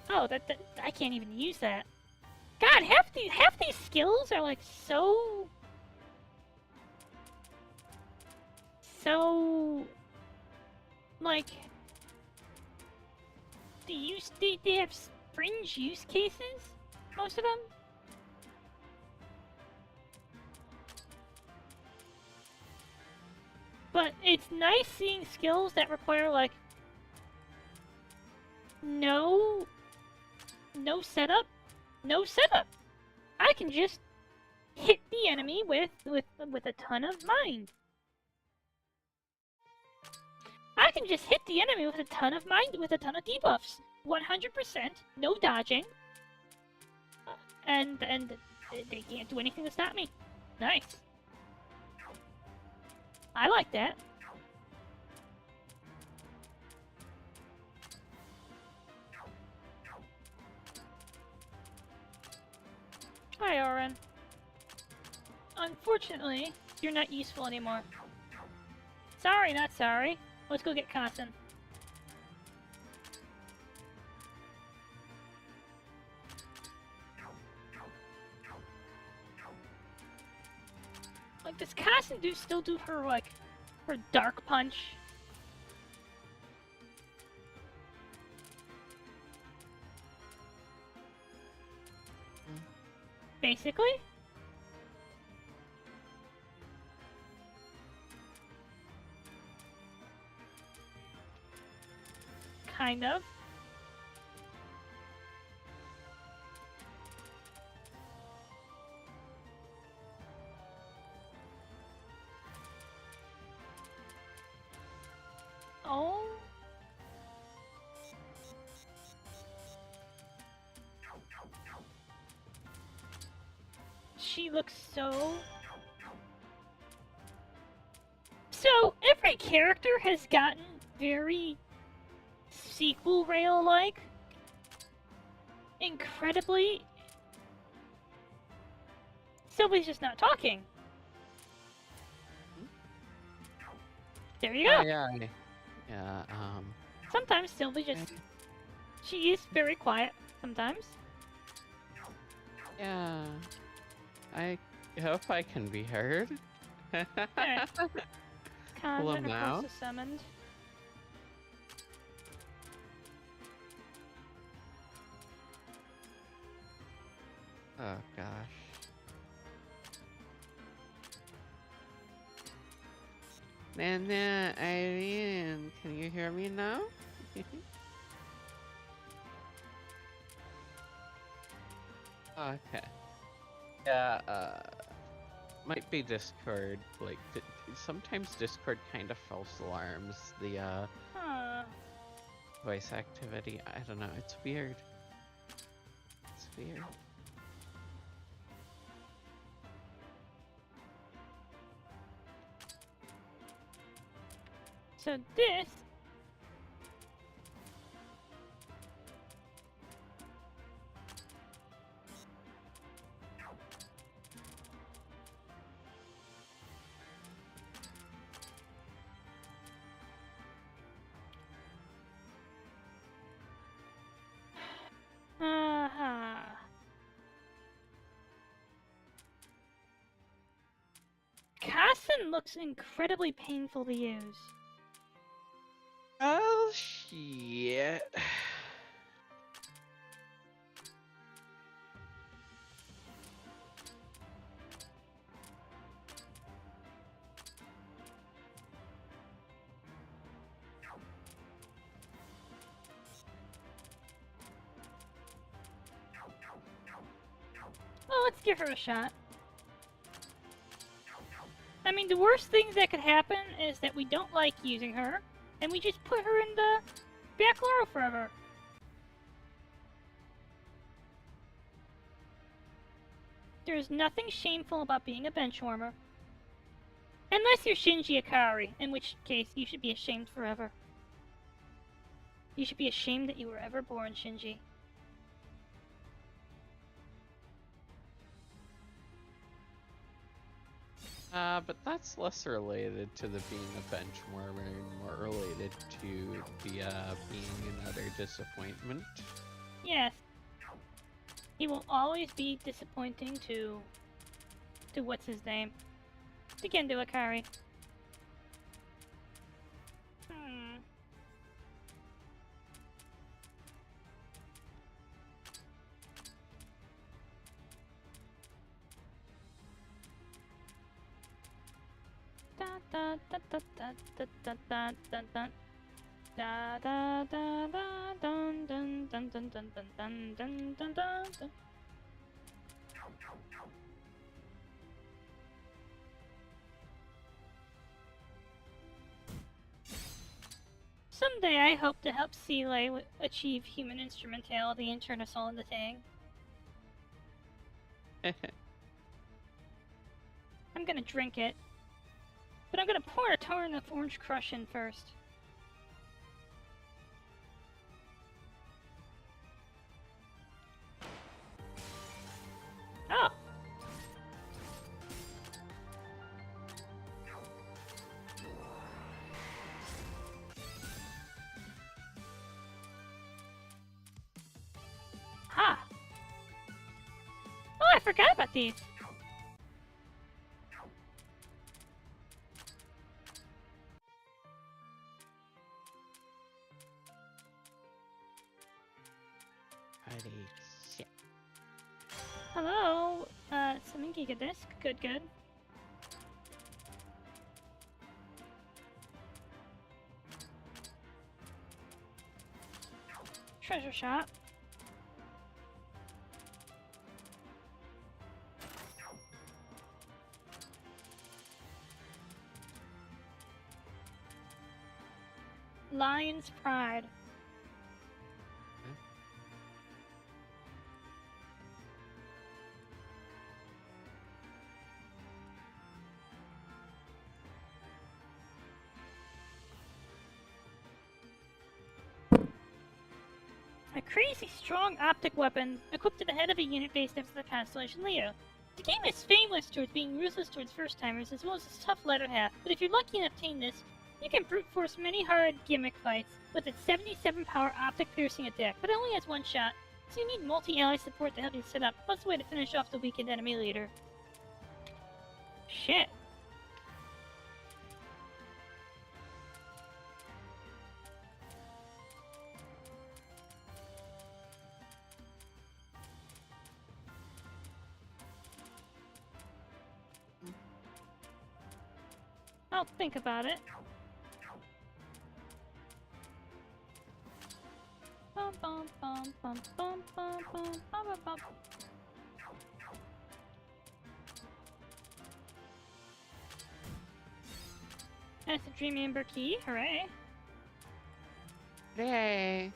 Speaker 1: Oh, I can't even use that. God, half these skills are so they have fringe use cases, most of them. But it's nice seeing skills that require no setup. I can just hit the enemy with a ton of mind. I can just hit the enemy with a ton of mind, with a ton of debuffs. 100%, no dodging. and they can't do anything to stop me. Nice. I like that. Hi, Oren. Unfortunately, you're not useful anymore. Sorry, not sorry. Let's go get Kassen. Like, does Kassen still do her, like, her dark punch? Basically? Kind of. Oh. She looks so... So, every character has gotten very sequel rail-like. Incredibly. Sylvie's just not talking. There you go.
Speaker 2: Yeah,
Speaker 1: Sometimes Sylvie just... She is very quiet sometimes.
Speaker 2: yeah. I hope I can be heard.
Speaker 1: Alright.
Speaker 2: Hello,
Speaker 1: Convent
Speaker 2: now?
Speaker 1: request is summoned.
Speaker 2: Oh gosh. Nana, Irene, can you hear me now? Okay. Yeah, might be Discord, like, sometimes Discord kind of false alarms the,
Speaker 1: Huh.
Speaker 2: voice activity. I don't know, it's weird. It's weird.
Speaker 1: So this... Kassen looks incredibly painful to use.
Speaker 2: Oh, shit.
Speaker 1: Well, let's give her a shot. I mean, the worst things that could happen is that we don't like using her, and we just put her in the back row forever. There's nothing shameful about being a benchwarmer. Unless you're Shinji Ikari, in which case you should be ashamed forever. You should be ashamed that you were ever born, Shinji.
Speaker 2: But that's less related to the being a bench warmer and more related to the, being another disappointment.
Speaker 1: Yes. He will always be disappointing to what's his name? To Gendo Ikari. Someday I hope to help Seeley achieve human instrumentality and turn us all into Tang. I'm gonna drink it. But I'm gonna pour a ton of orange crush in first. Oh! Ha! Oh, I forgot about these!
Speaker 2: Holy shit.
Speaker 1: Hello, some Giga Disc. Good, good. Treasure shop. Lion's Pride. A crazy strong optic weapon equipped to the head of a unit based after the constellation Leo. The game is famous towards being ruthless towards first-timers as well as its tough latter half, but if you're lucky enough to obtain this, you can brute force many hard gimmick fights with its 77 power optic piercing attack, but it only has one shot, so you need multi-ally support to help you set up, plus a way to finish off the weakened enemy leader. Shit. I'll think about it. Bum, bum, bum, bum, bum, bum, bum, bum, bum, bum. That's a Dream Amber key, hooray.
Speaker 2: Yay!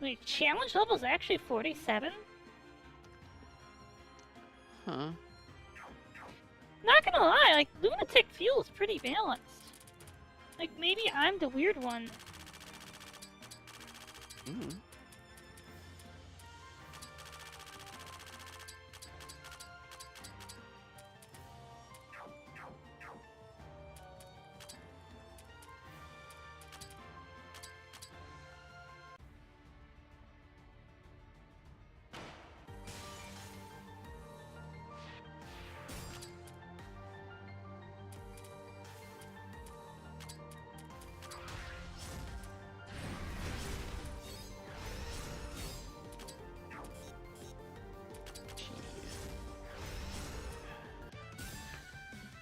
Speaker 1: Wait, challenge level is actually 47?
Speaker 2: Huh.
Speaker 1: Not gonna lie, like, Lunatic feels pretty balanced. Like, maybe I'm the weird one.
Speaker 2: Mm.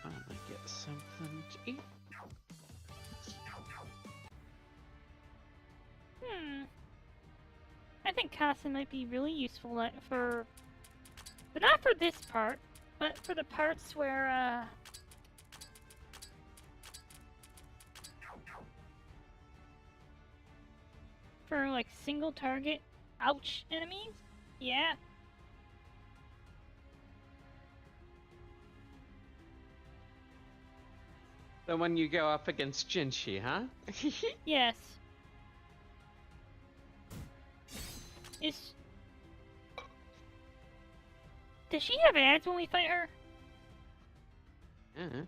Speaker 2: I'm gonna get something to eat.
Speaker 1: I think Casa might be really useful for... But not for this part, but for the parts where, for, like, single target, ouch, enemies? Yeah.
Speaker 2: So when you go up against Jinshi, huh?
Speaker 1: Yes. Is... Does she have ads when we fight her?
Speaker 2: Uh-huh.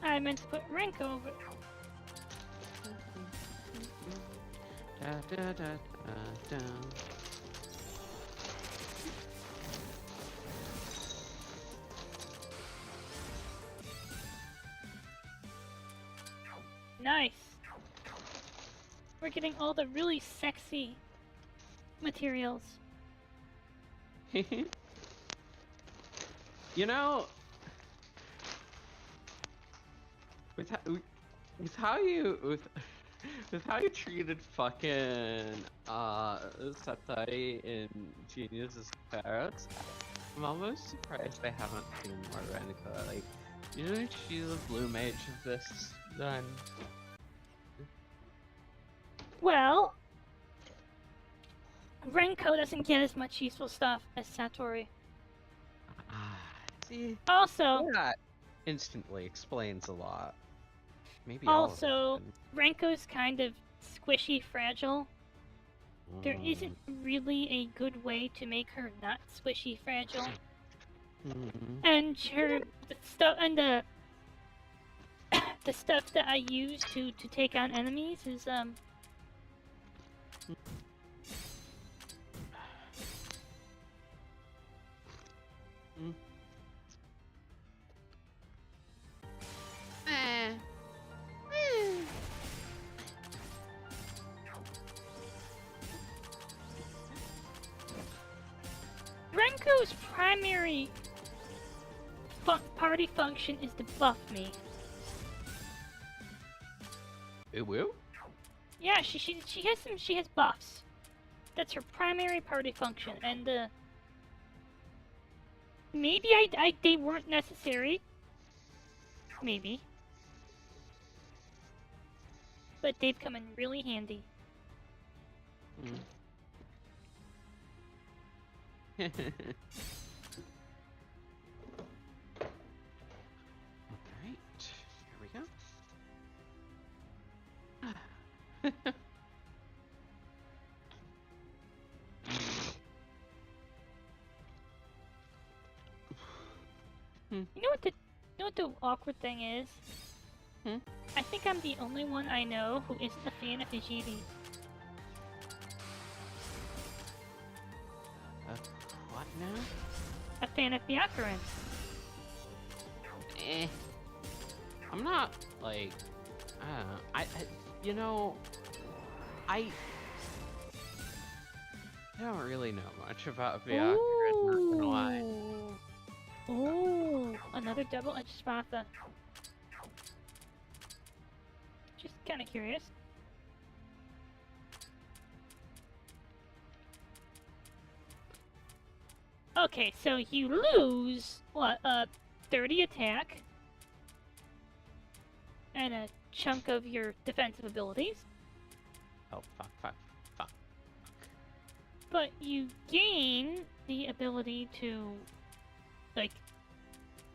Speaker 1: I meant to put rank over.
Speaker 2: Da, da, da, da, da.
Speaker 1: Nice. We're getting all the really sexy materials.
Speaker 2: You know, with how you With how you treated fucking Satai in Genius's parents, I'm almost surprised they haven't seen more Renika. Like, usually she's a blue mage of this then.
Speaker 1: Well, Renko doesn't get as much useful stuff as Satori.
Speaker 2: See,
Speaker 1: Also,
Speaker 2: that instantly explains a lot. Maybe all of it,
Speaker 1: also,
Speaker 2: then.
Speaker 1: Renko's kind of squishy fragile. There isn't really a good way to make her not squishy fragile. And her the stuff and the stuff that I use to take on enemies is Renko's primary party function is to buff me.
Speaker 2: It will?
Speaker 1: Yeah, she has buffs. That's her primary party function, and maybe they weren't necessary. Maybe. But they've come in really handy.
Speaker 2: Alright, here we go.
Speaker 1: You know what the awkward thing is? I think I'm the only one I know who isn't a fan of Hijiri.
Speaker 2: What now?
Speaker 1: A fan of Byakuran.
Speaker 2: I'm not, like, you know, I don't really know much about Byakuran, not gonna lie.
Speaker 1: Oh, another double-edged Spatha. Just kind of curious. Okay, so you lose, what, 30 attack, and a chunk of your defensive abilities.
Speaker 2: Oh, fuck.
Speaker 1: But you gain the ability to, like,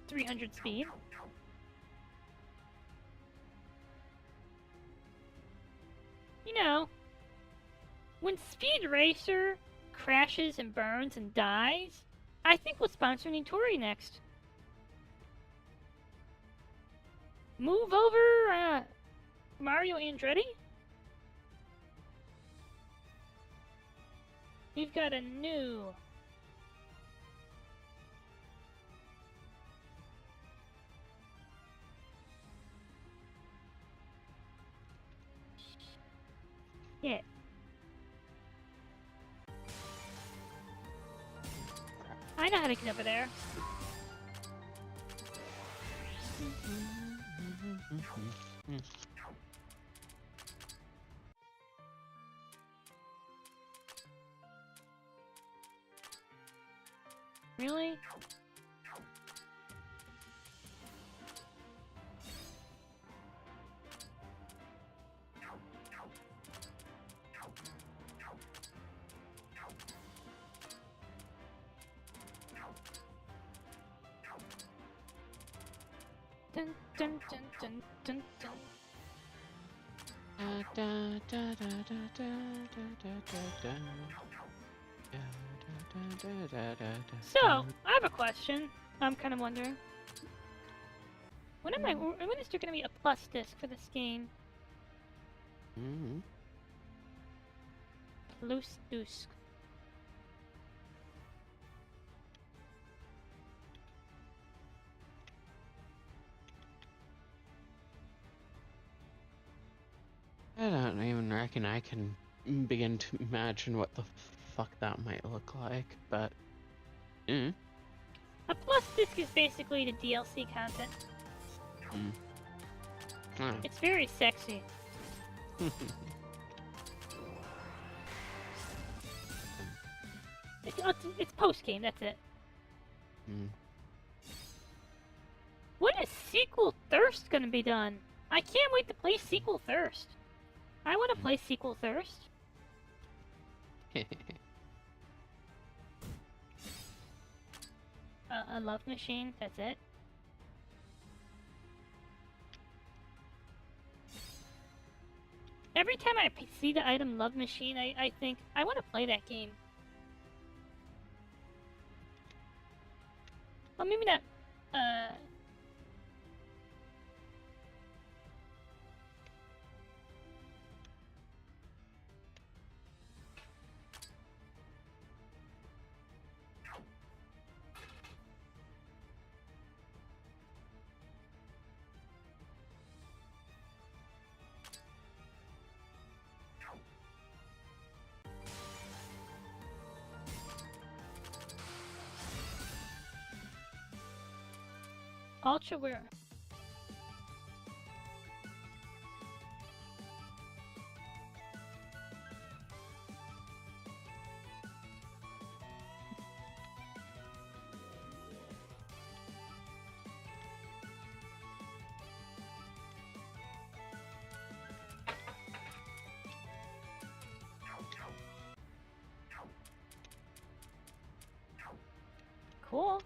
Speaker 1: 300 speed. You know, when Speed Racer crashes and burns and dies, I think we'll sponsor Nitori next. Move over, Mario Andretti? We've got a new... Yeah. I know how to get over there. Really? Dun dun dun dun dun dun. So, I have a question. I'm kind of wondering. When is there gonna be a plus disc for this game? Plus disc.
Speaker 2: I don't even reckon I can begin to imagine what the fuck that might look like, but...
Speaker 1: A plus disc is basically the DLC content. It's very sexy. It's post game. That's it.
Speaker 2: Hmm.
Speaker 1: When is sequel Thirst gonna be done? I can't wait to play sequel Thirst. I want to play sequel Thirst. A love machine. That's it. Every time I see the item love machine, I think I want to play that game. Well, maybe not. Ultra Wear. Cool.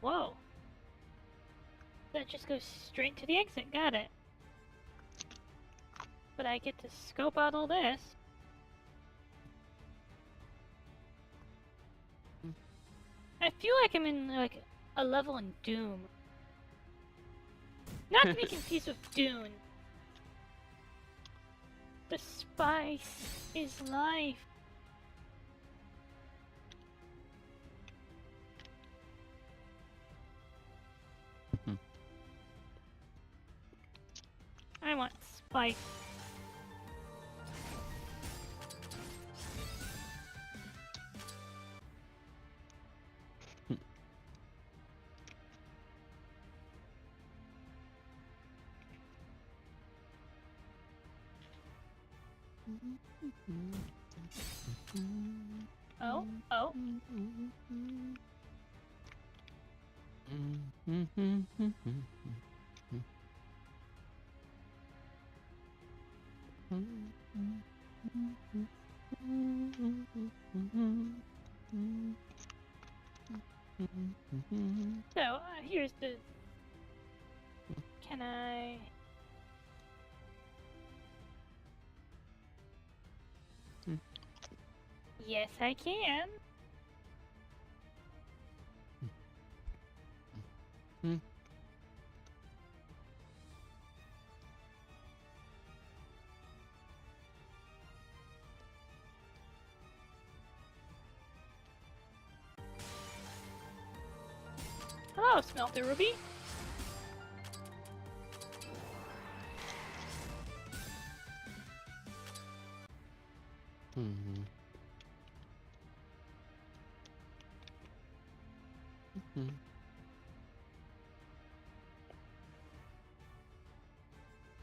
Speaker 1: Whoa. That just goes straight to the exit. Got it. But I get to scope out all this. I feel like I'm in like a level in Doom. Not to be confused with Dune. The spice is life. I want spice. Oh, oh. So, here's the... Can I... Yes, I can. Hello, Smelter Ruby.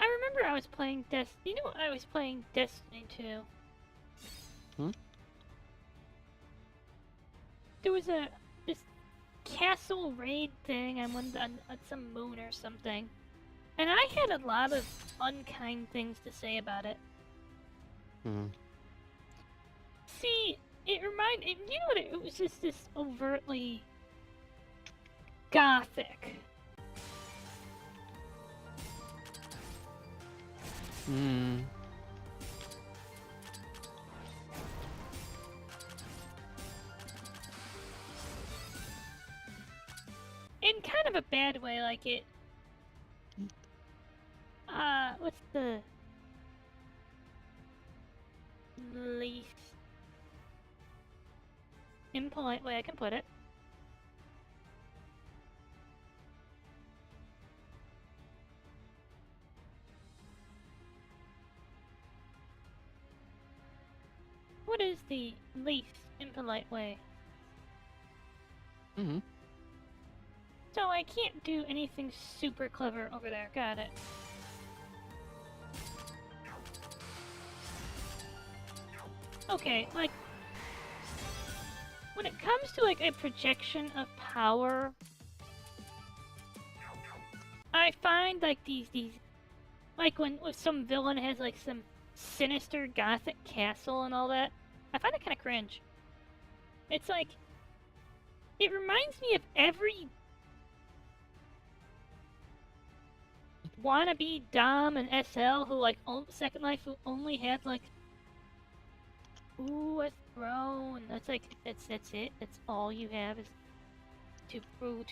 Speaker 1: I remember I was playing You know, I was playing Destiny 2. There was this castle raid thing on some moon or something, and I had a lot of unkind things to say about it. See, you know what? It was just this overtly gothic. in kind of a bad way, like it... what's the... least... impolite way I can put it? What is the least impolite way?
Speaker 2: Mm-hmm.
Speaker 1: So I can't do anything super clever over there. Got it. Okay, like... when it comes to, like, a projection of power... I find, like, these... like, when some villain has, like, some sinister gothic castle and all that, I find it kind of cringe. It's like... it reminds me of every... wannabe Dom and SL who, like, Second Life who only had, like... ooh, a throne. That's like, that's it. That's all you have is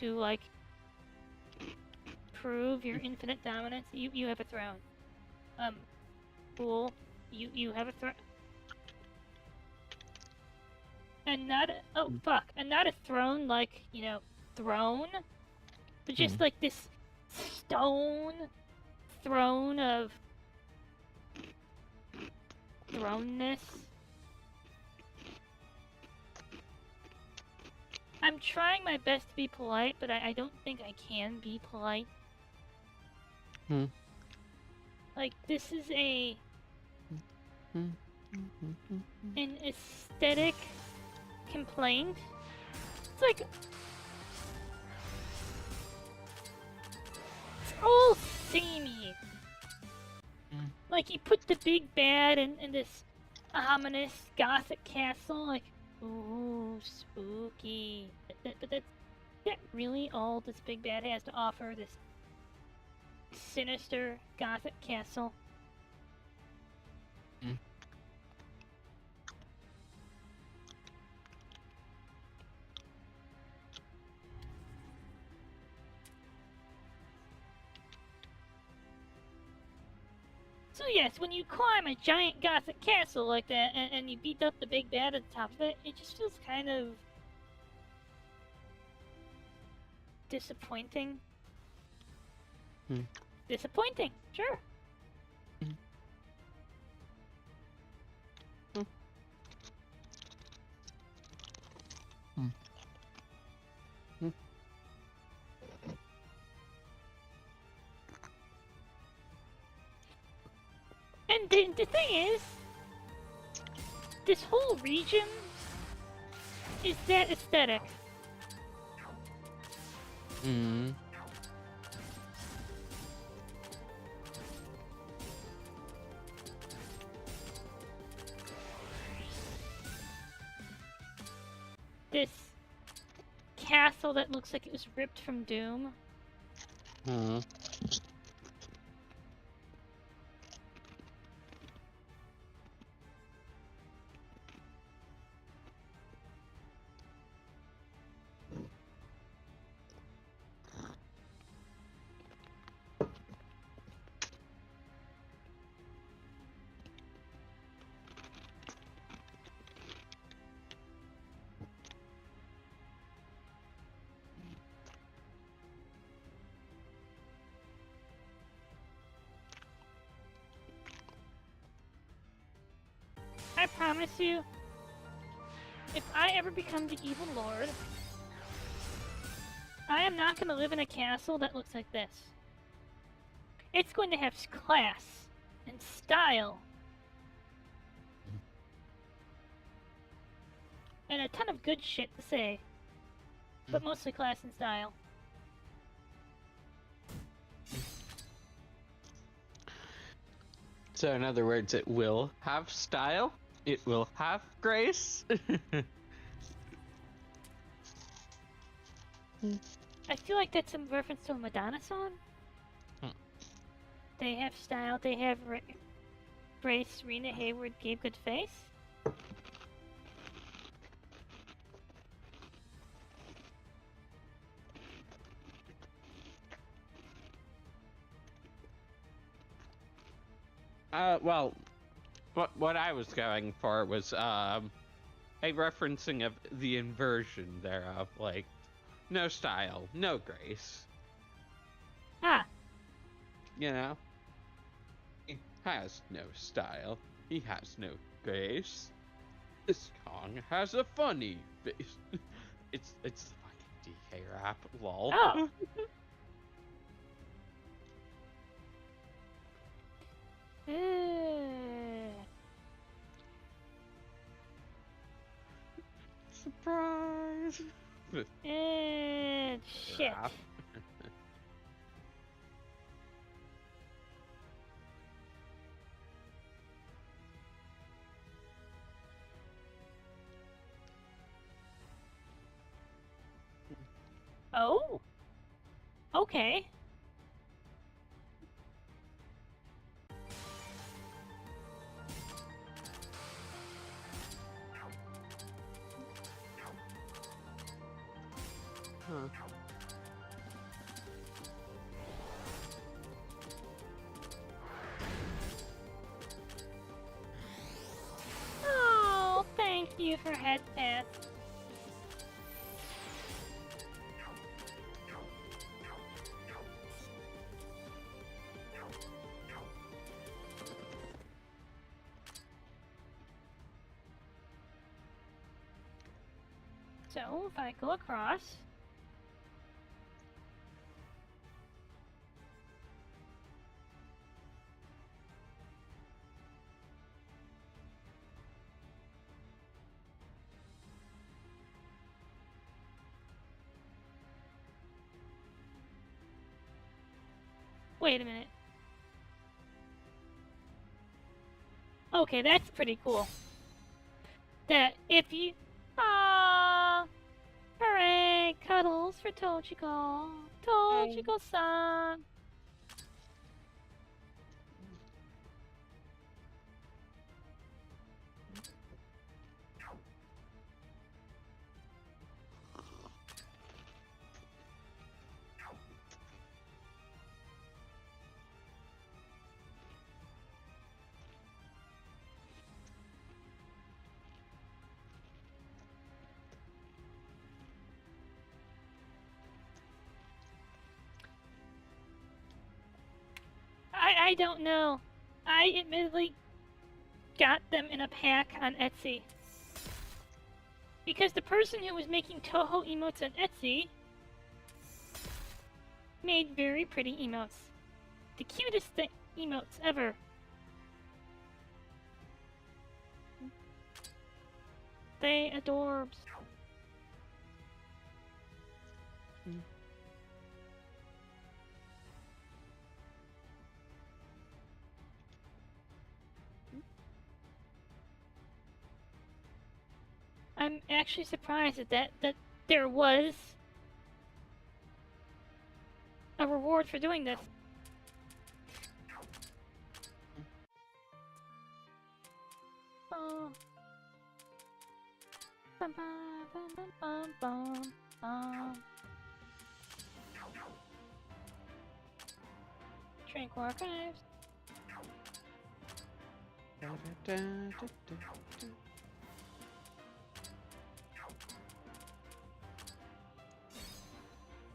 Speaker 1: to like prove your infinite dominance. You have a throne. Cool. You have a throne. And not and not a throne like, you know, throne, but just like this stone throne of throneness. I'm trying my best to be polite, but I don't think I can be polite. Like, this is an aesthetic complaint. It's like... it's all samey. Like, you put the big bad in this ominous gothic castle, like... ooh, spooky. But that's that really all this big bad has to offer, this sinister gothic castle. So yes, when you climb a giant gothic castle like that and you beat up the big bad at the top of it, it just feels kind of disappointing. Disappointing, sure. And the thing is, this whole region is that aesthetic. This castle that looks like it was ripped from Doom. I promise you, if I ever become the evil lord, I am not going to live in a castle that looks like this. It's going to have class and style. And a ton of good shit to say. But mostly class and style.
Speaker 2: So in other words, it will have style, it will have grace.
Speaker 1: I feel like that's some reference to a Madonna song. They have style, they have grace, Rena Hayward gave good face.
Speaker 2: Well, what I was going for was a referencing of the inversion thereof, like no style, no grace.
Speaker 1: Ah,
Speaker 2: You know, he has no style. He has no grace. This Kong has a funny face. it's the fucking DK rap, lol.
Speaker 1: oh.
Speaker 2: Surprise.
Speaker 1: Shit.
Speaker 2: Rap.
Speaker 1: Oh. Okay.
Speaker 2: Huh.
Speaker 1: Oh, thank you for head pass. So, if I go across... Wait a minute. Okay, that's pretty cool. That if you... Ah, hooray! Cuddles for Tochiko. Tochiko-san. I don't know. I admittedly got them in a pack on Etsy. Because the person who was making Toho emotes on Etsy made very pretty emotes. The cutest emotes ever. They adorbs. I'm actually surprised that there was a reward for doing this. Oh. Bum, bum, bum, bum, bum, bum. Tranquil Archives.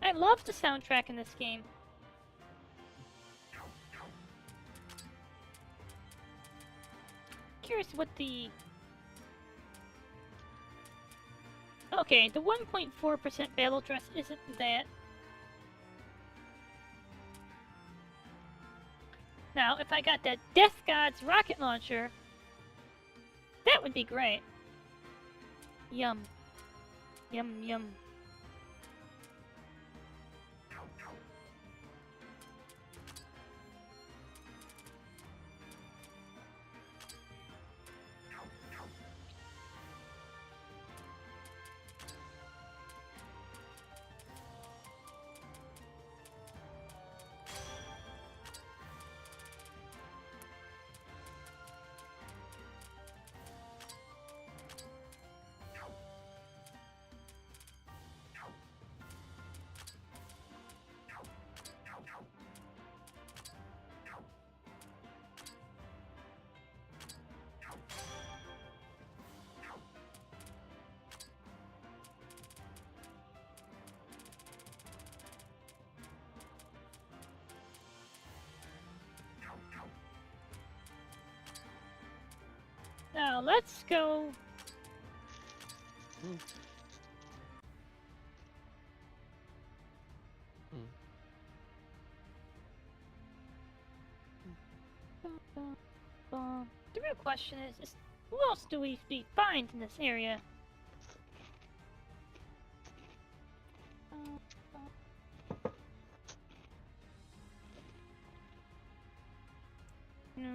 Speaker 1: I love the soundtrack in this game. Curious what the... Okay, the 1.4% battle dress isn't that. Now, if I got that Death God's rocket launcher, that would be great. Yum. Yum, yum. let's go.
Speaker 2: Mm.
Speaker 1: The real question is who else do we find in this area? No.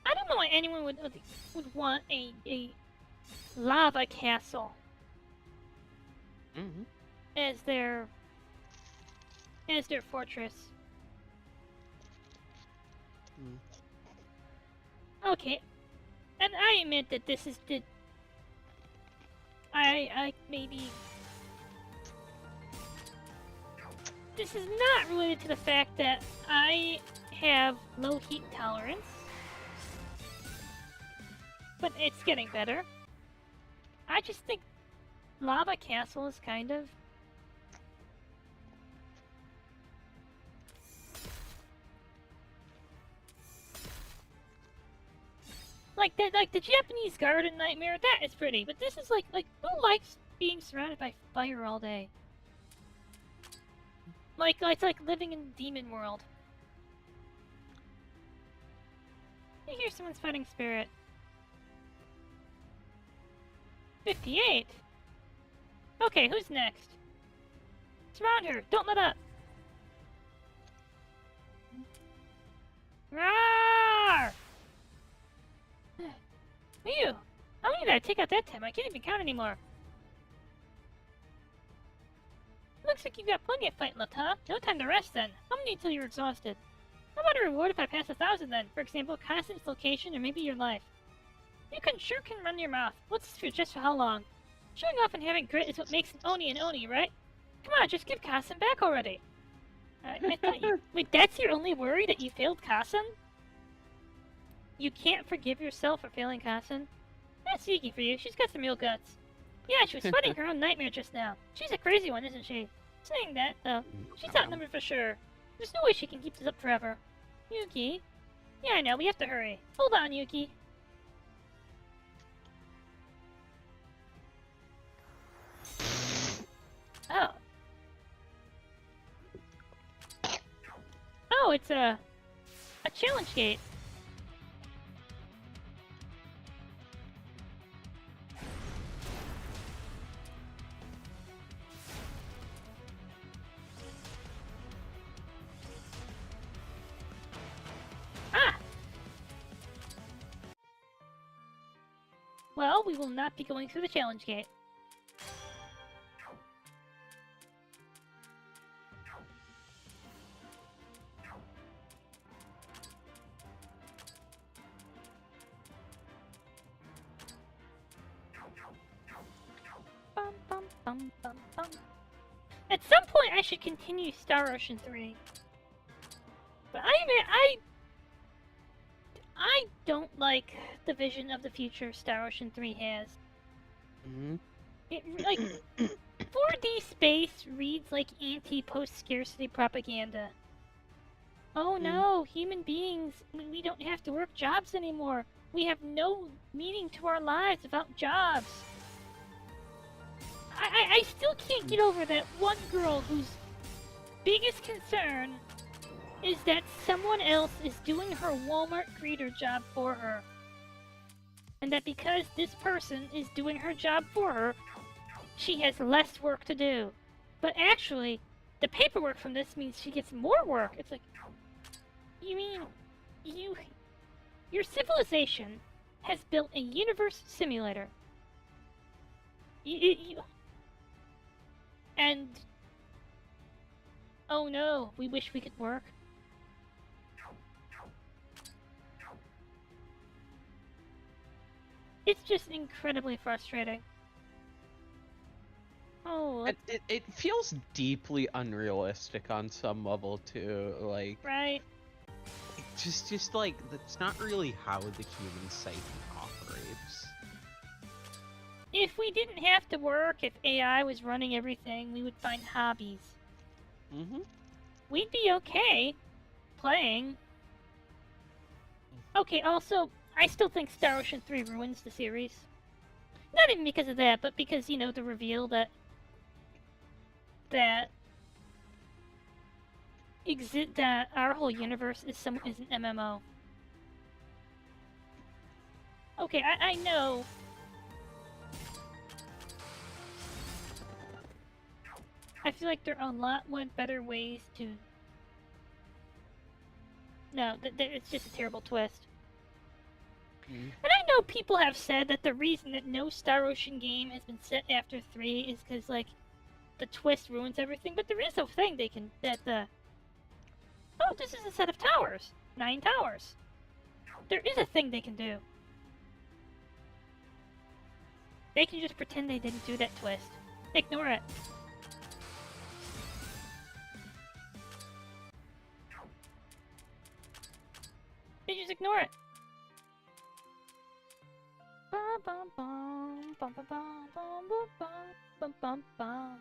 Speaker 1: I don't know why anyone would want a lava castle
Speaker 2: Mm-hmm.
Speaker 1: as their fortress. Okay, and I admit that this is the. I maybe. This is not related to the fact that I have low heat tolerance, but it's getting better. I just think Lava Castle is kind of. Like the Japanese garden nightmare, that is pretty, but this is like who likes being surrounded by fire all day? Like it's like living in demon world. I hear someone's fighting spirit. 58. Okay, who's next? Surround her. Don't let up. Roar! You! How many did I take out that time? I can't even count anymore. Looks like you've got plenty of fight left, huh? No time to rest then. How many until you're exhausted? How about a reward if I pass 1,000 then? For example, constant location or maybe your life. You sure can run your mouth. What's this for just for how long? Showing off and having grit is what makes an Oni, right? Come on, just give Kassen back already. I thought you... Wait, that's your only worry, that you failed Kassen? You can't forgive yourself for failing Kassen? That's Yuki for you. She's got some real guts. Yeah, she was fighting her own nightmare just now. She's a crazy one, isn't she? Saying that, though, she's outnumbered for sure. There's no way she can keep this up forever. Yuki? Yeah, I know. We have to hurry. Hold on, Yuki. Oh. Oh, it's a challenge gate. Ah! Well, we will not be going through the challenge gate. At some point, I should continue Star Ocean 3. But I don't like the vision of the future Star Ocean 3 has.
Speaker 2: Mm-hmm.
Speaker 1: It, like, 4D space reads like anti-post-scarcity propaganda. Oh no, human beings, we don't have to work jobs anymore. We have no meaning to our lives without jobs. I still can't get over that one girl whose biggest concern is that someone else is doing her Walmart greeter job for her. And that because this person is doing her job for her, she has less work to do. But actually, the paperwork from this means she gets more work. It's like, you mean, your civilization has built a universe simulator. And Oh no, we wish we could work. It's just incredibly frustrating. Oh,
Speaker 2: It feels deeply unrealistic on some level too. Like,
Speaker 1: right.
Speaker 2: just like that's not really how the human psyche operates.
Speaker 1: If we didn't have to work, if AI was running everything, we would find hobbies.
Speaker 2: Mm-hmm.
Speaker 1: We'd be okay playing. Okay, also, I still think Star Ocean 3 ruins the series. Not even because of that, but because, you know, the reveal that that our whole universe is an MMO. Okay, I know. I feel like there are a lot better ways to. No, it's just a terrible twist. And I know people have said that the reason that no Star Ocean game has been set after 3 is because, like, the twist ruins everything, but there is a thing they can, oh, this is a set of towers. 9 towers. There is a thing they can do. They can just pretend they didn't do that twist. Ignore it. They just ignore it. Bum bum bum bum bum bum bum bum bum bum.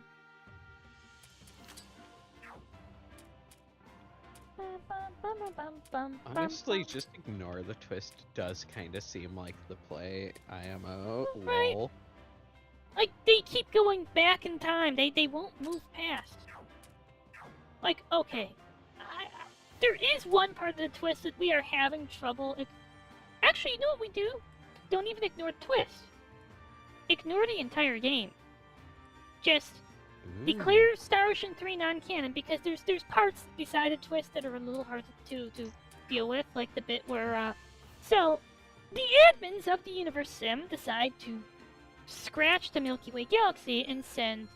Speaker 2: Honestly, just ignore the twist. It does kind of seem like the play IMO.
Speaker 1: Right.
Speaker 2: Lol.
Speaker 1: Like, they keep going back in time. They won't move past. Like, okay. There is one part of the twist that we are having trouble. Actually, you know what we do? Don't even ignore the twist. Ignore the entire game. Just declare Star Ocean 3 non-canon, because there's parts beside a twist that are a little hard to deal with, like the bit where, so, the admins of the Universe Sim decide to scratch the Milky Way galaxy and send...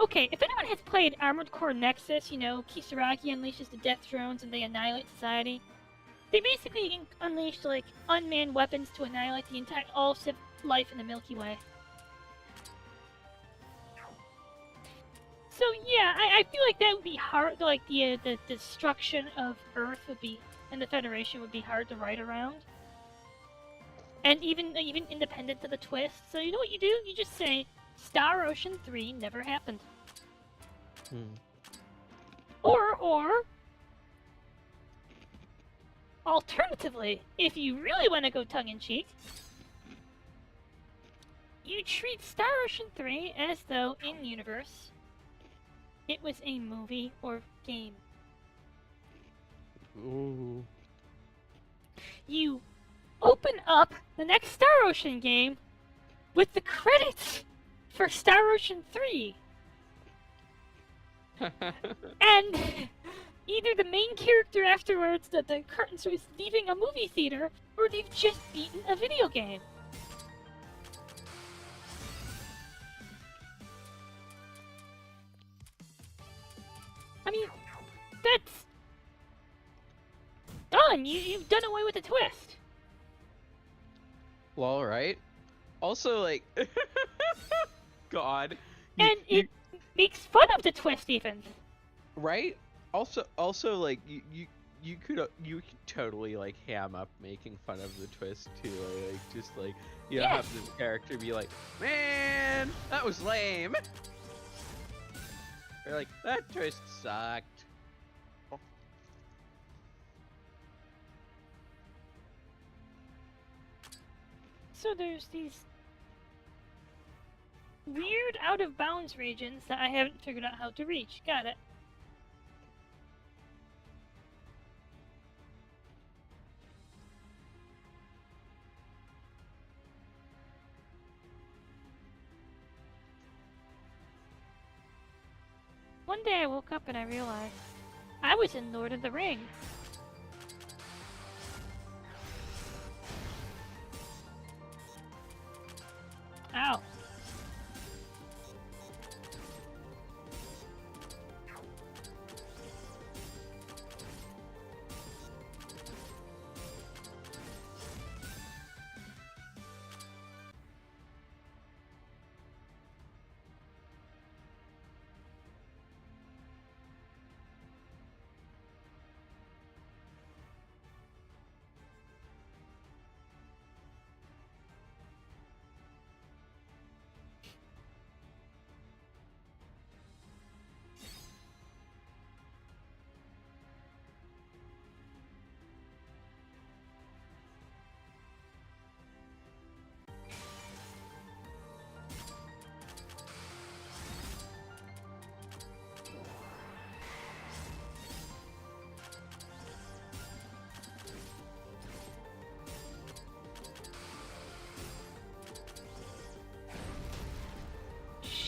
Speaker 1: Okay, if anyone has played Armored Core Nexus, you know, Kisaragi unleashes the Death Drones and they annihilate society. They basically unleashed, like, unmanned weapons to annihilate all civ life in the Milky Way. So yeah, I feel like that would be hard. Like the destruction of Earth would be, and the Federation would be hard to write around. And even independent of the twist. So you know what you do? You just say Star Ocean 3 never happened. Or alternatively, if you really want to go tongue-in-cheek, you treat Star Ocean 3 as though in-universe it was a movie or game.
Speaker 2: Ooh.
Speaker 1: You open up the next Star Ocean game with the credits for Star Ocean 3. And either the main character afterwards, the curtains was leaving a movie theater, or they've just beaten a video game. I mean, that's done. You've done away with the twist.
Speaker 2: Well, right? Also, like, God.
Speaker 1: And it makes fun of the twist, even.
Speaker 2: Right? Also, like, you could totally like ham up making fun of the twist too. Like, just like you know, have this character be like, "Man, that was lame." Or like, "That twist sucked."
Speaker 1: So there's these weird out-of-bounds regions that I haven't figured out how to reach. Got it. One day I woke up and I realized I was in Lord of the Rings. Ow.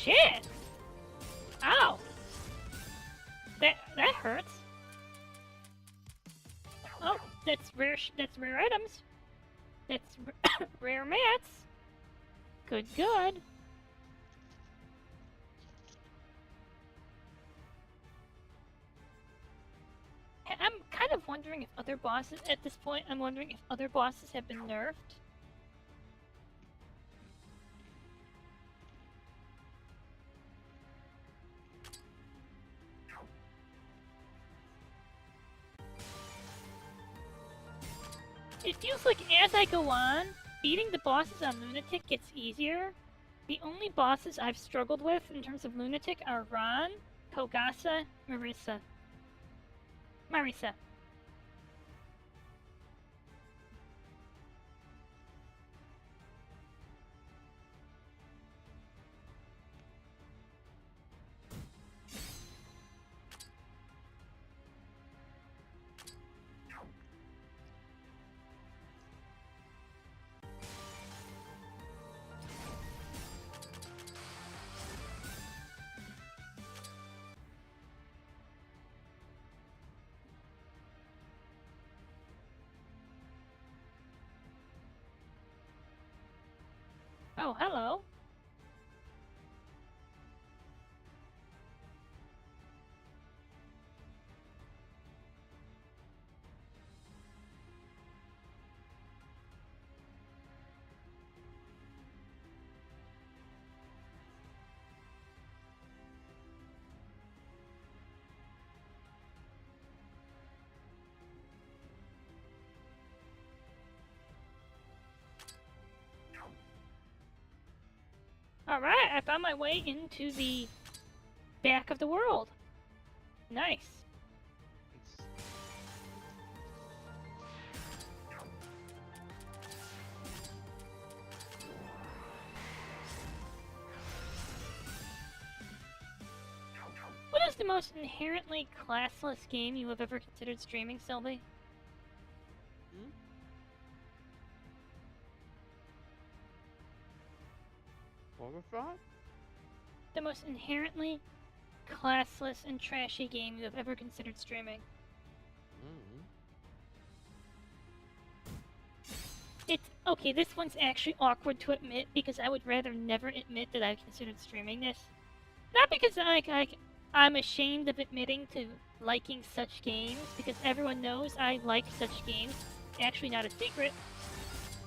Speaker 1: shit! Ow! That hurts. Oh, that's rare. That's rare items. That's rare mats. Good, good. I'm kind of wondering if other bosses, at this point, I'm wondering if other bosses have been nerfed. It feels like as I go on, beating the bosses on Lunatic gets easier. The only bosses I've struggled with in terms of Lunatic are Ron, Kogasa, Marisa. Oh, hello. Alright, I found my way into the back of the world. Nice. What is the most inherently classless game you have ever considered streaming, Selby?
Speaker 2: What was that?
Speaker 1: The most inherently classless and trashy game you have ever considered streaming. It's okay, this one's actually awkward to admit because I would rather never admit that I've considered streaming this. Not because I'm ashamed of admitting to liking such games, because everyone knows I like such games. It's actually not a secret.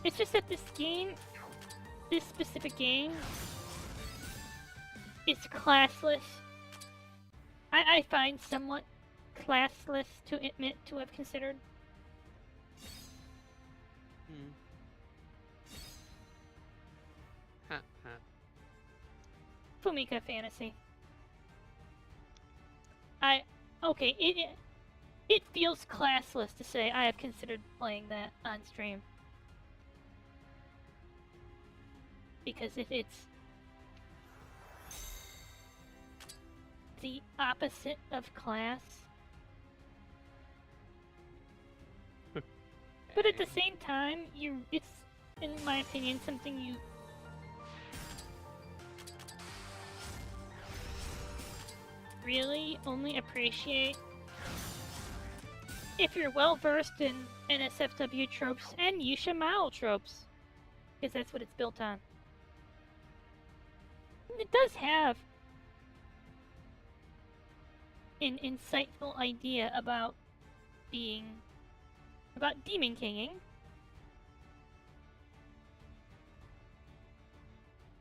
Speaker 1: It's just that this specific game, is classless. I find somewhat classless to admit to have considered. Fumika Fantasy. Okay, it feels classless to say I have considered playing that on stream. Because if it's the opposite of class. But at the same time, it's, in my opinion, something you really only appreciate if you're well versed in NSFW tropes and Yusha Mao tropes. Because that's what it's built on. And it does have an insightful idea about demon kinging.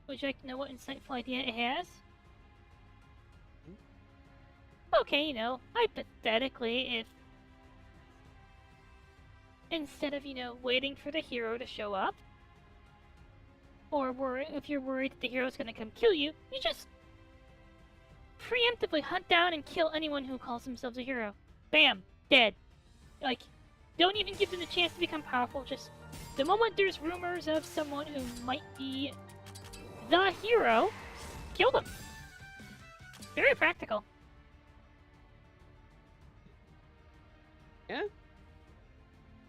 Speaker 1: Would you like to know what insightful idea it has? Okay, you know, hypothetically, if instead of, waiting for the hero to show up, or if you're worried that the hero's gonna come kill you, you just preemptively hunt down and kill anyone who calls themselves a hero. Bam! Dead. Like, don't even give them the chance to become powerful, just the moment there's rumors of someone who might be the hero, kill them. Very practical.
Speaker 2: Yeah?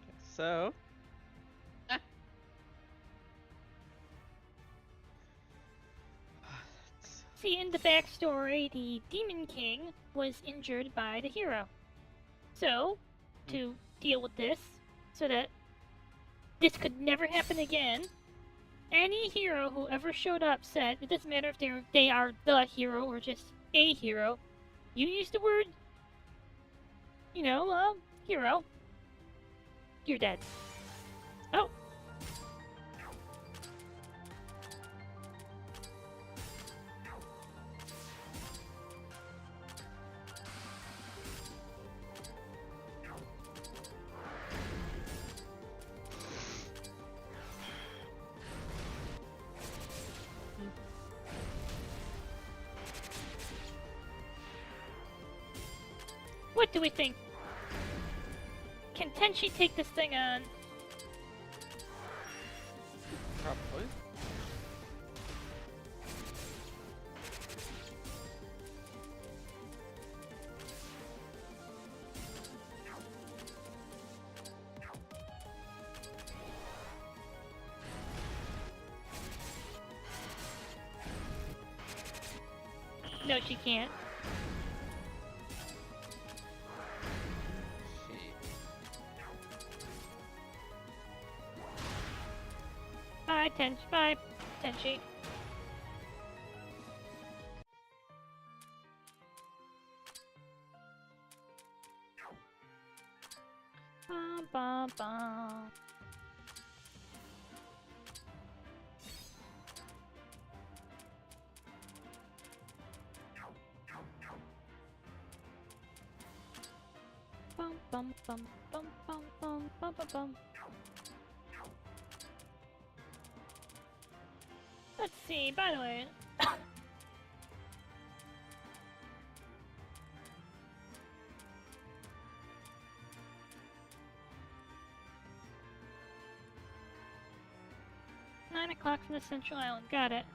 Speaker 2: Guess so.
Speaker 1: See, in the backstory, the Demon King was injured by the hero. So, to deal with this, so that this could never happen again, any hero who ever showed up said, it doesn't matter if they are the hero or just a hero, you use the word, hero, you're dead. Oh. What do we think? Can Tenchi take this thing on?
Speaker 2: Probably.
Speaker 1: No, she can't. Bye, Tenchi. Bum, bum, bum. Bum, bum, bum, bum, bum, bum, bum, bum, bum. Let's see, by the way. Nine o'clock from the Central Island, got it.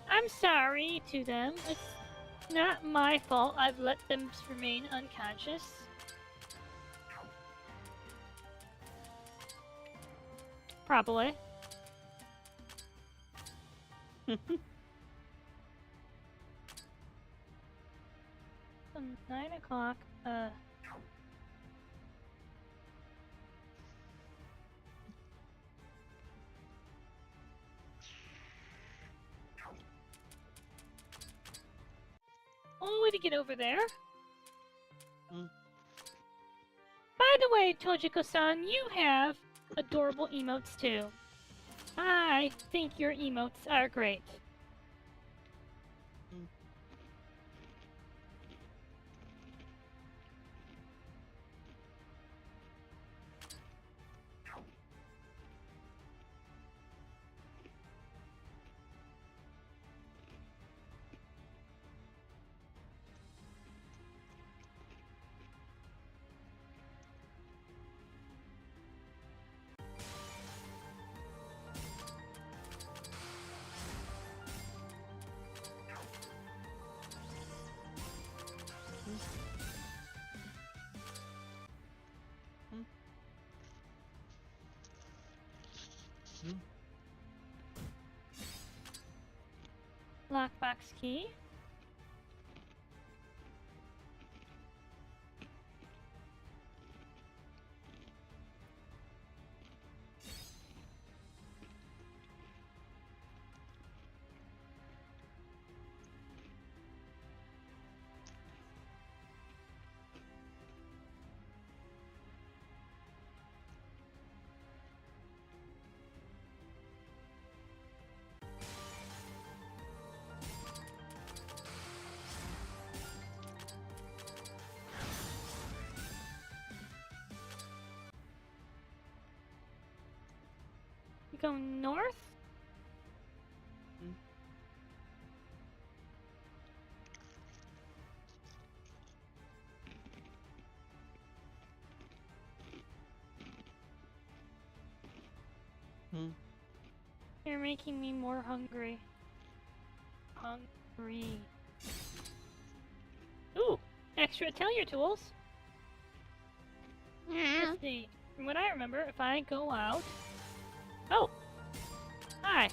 Speaker 1: I'm sorry to them. It's not my fault I've let them remain unconscious. Probably. 9 o'clock, only way to get over there. By the way, Tojiko-san, you have adorable emotes too. I think your emotes are great. Lockbox key. You go north? You're making me more hungry. Hungry. Ooh! Extra atelier tools! Let's see. From what I remember, if I go out... Oh! Hi!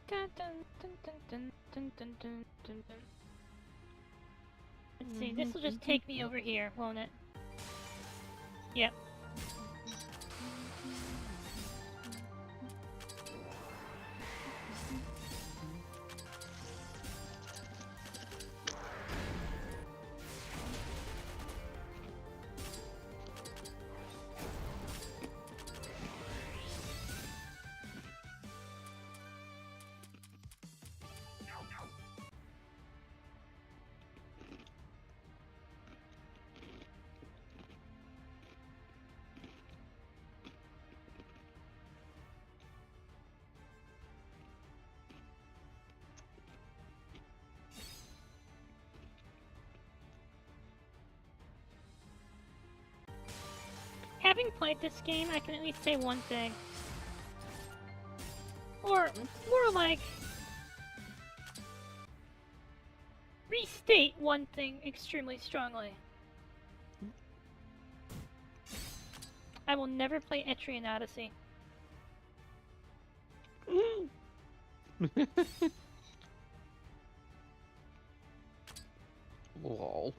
Speaker 1: Dun, dun, dun, dun, dun, dun, dun, dun, dun, dun. Let's see, this will just take me over here, won't it? Yep. Having played this game, I can at least say one thing. Or, more like... restate one thing extremely strongly. I will never play Etrian Odyssey.
Speaker 2: Lol.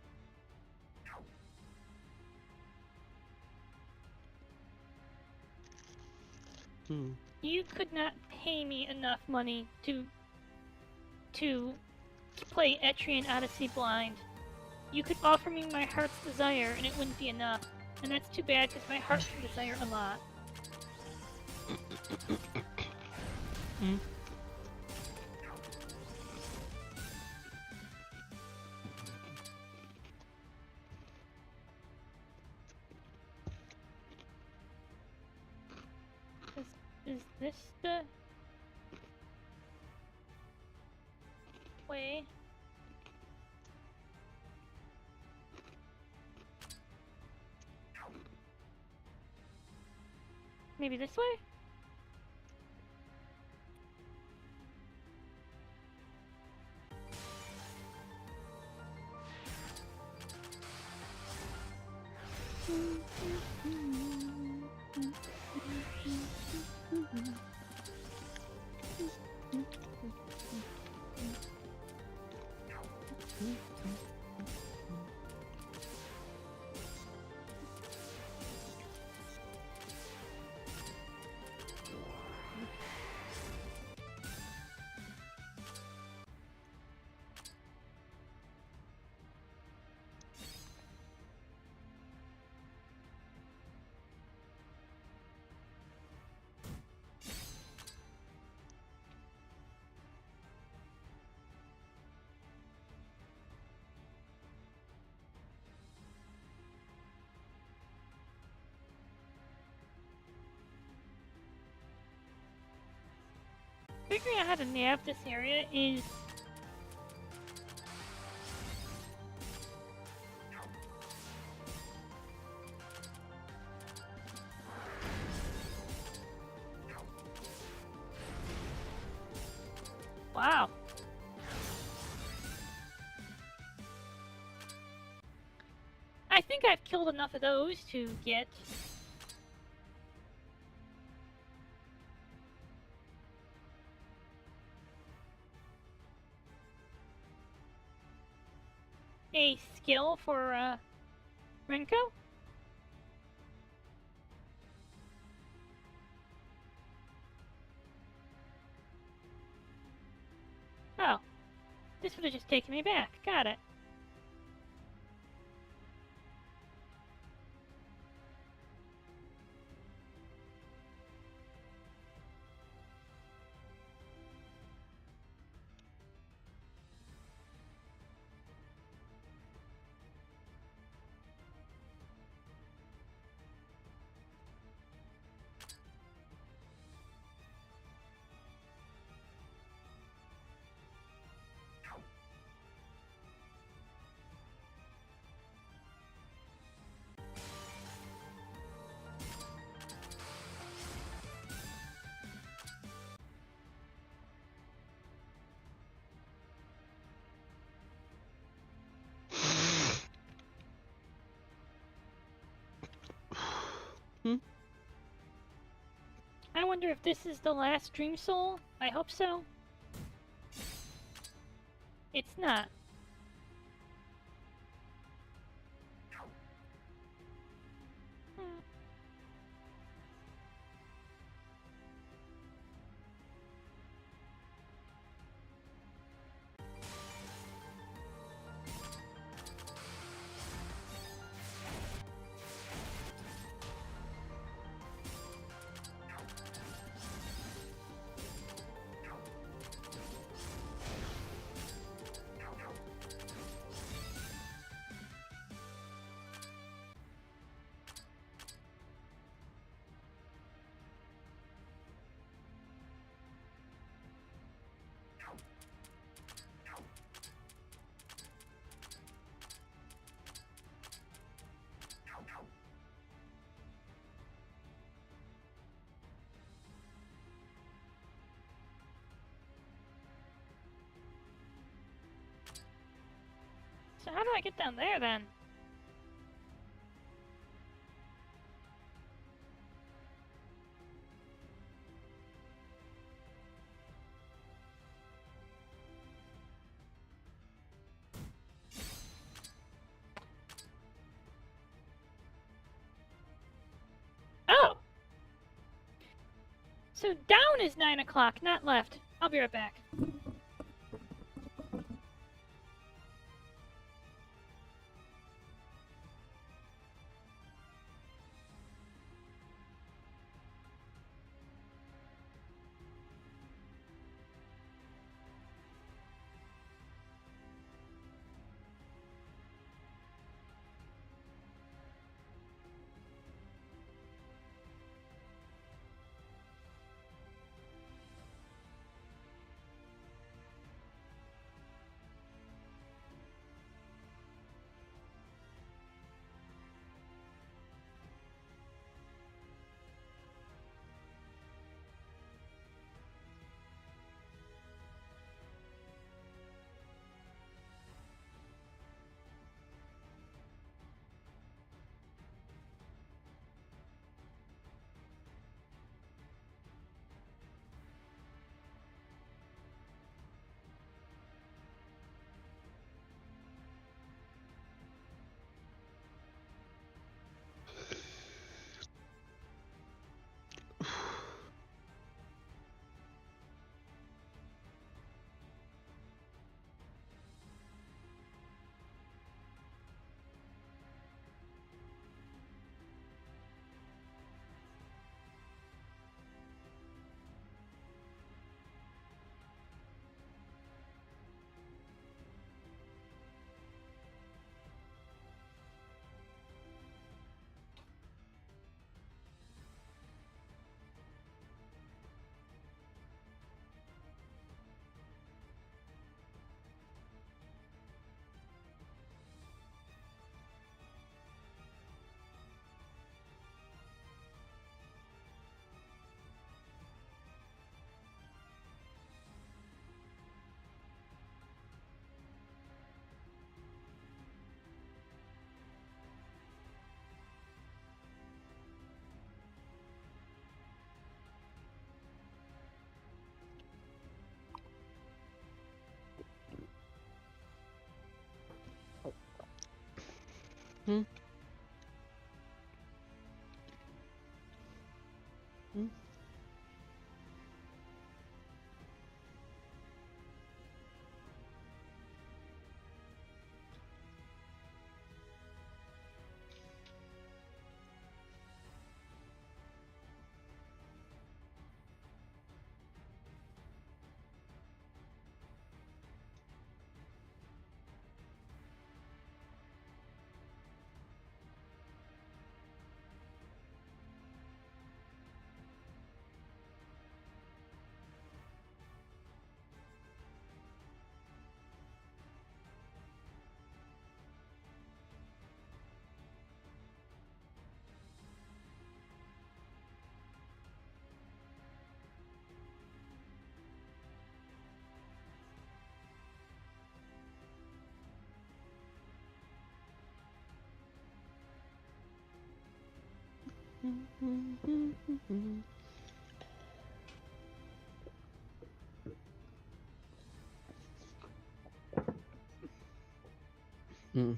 Speaker 1: You could not pay me enough money to play Etrian Odyssey blind. You could offer me my heart's desire and it wouldn't be enough. And that's too bad because my heart can desire a lot. Is this the way? Maybe this way? Figuring out how to nav this area is... wow. I think I've killed enough of those to get... a skill for, Renko? Oh. This would have just taken me back. Got it.
Speaker 2: Hmm?
Speaker 1: I wonder if this is the last Dream Soul? I hope so. It's not. Hmm. So how do I get down there then? Oh! So down is 9 o'clock, not left. I'll be right back.
Speaker 2: Hmm? Hmm? Mm.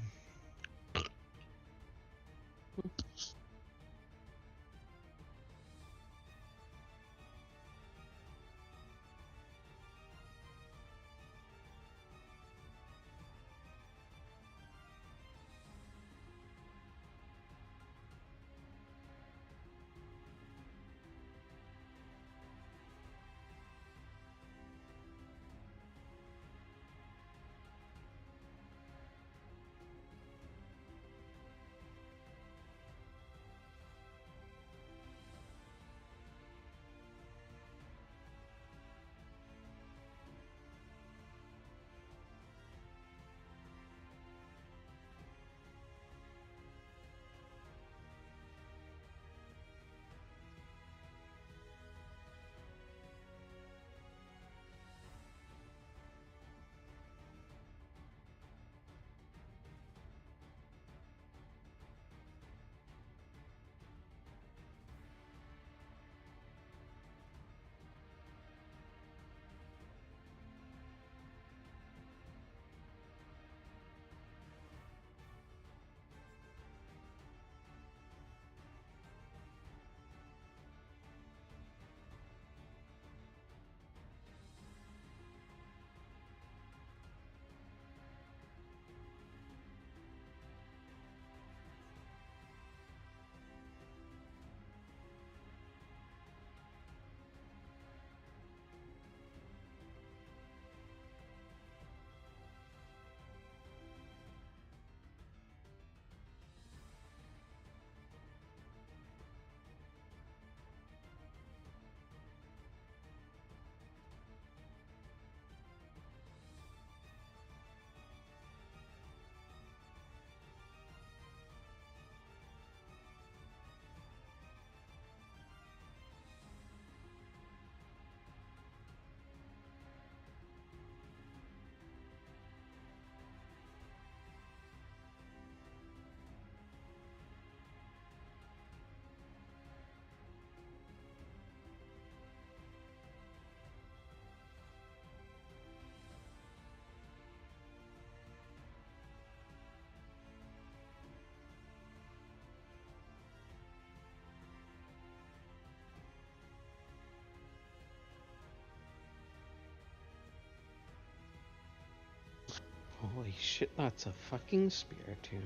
Speaker 2: Holy shit, that's a fucking Spiritomb.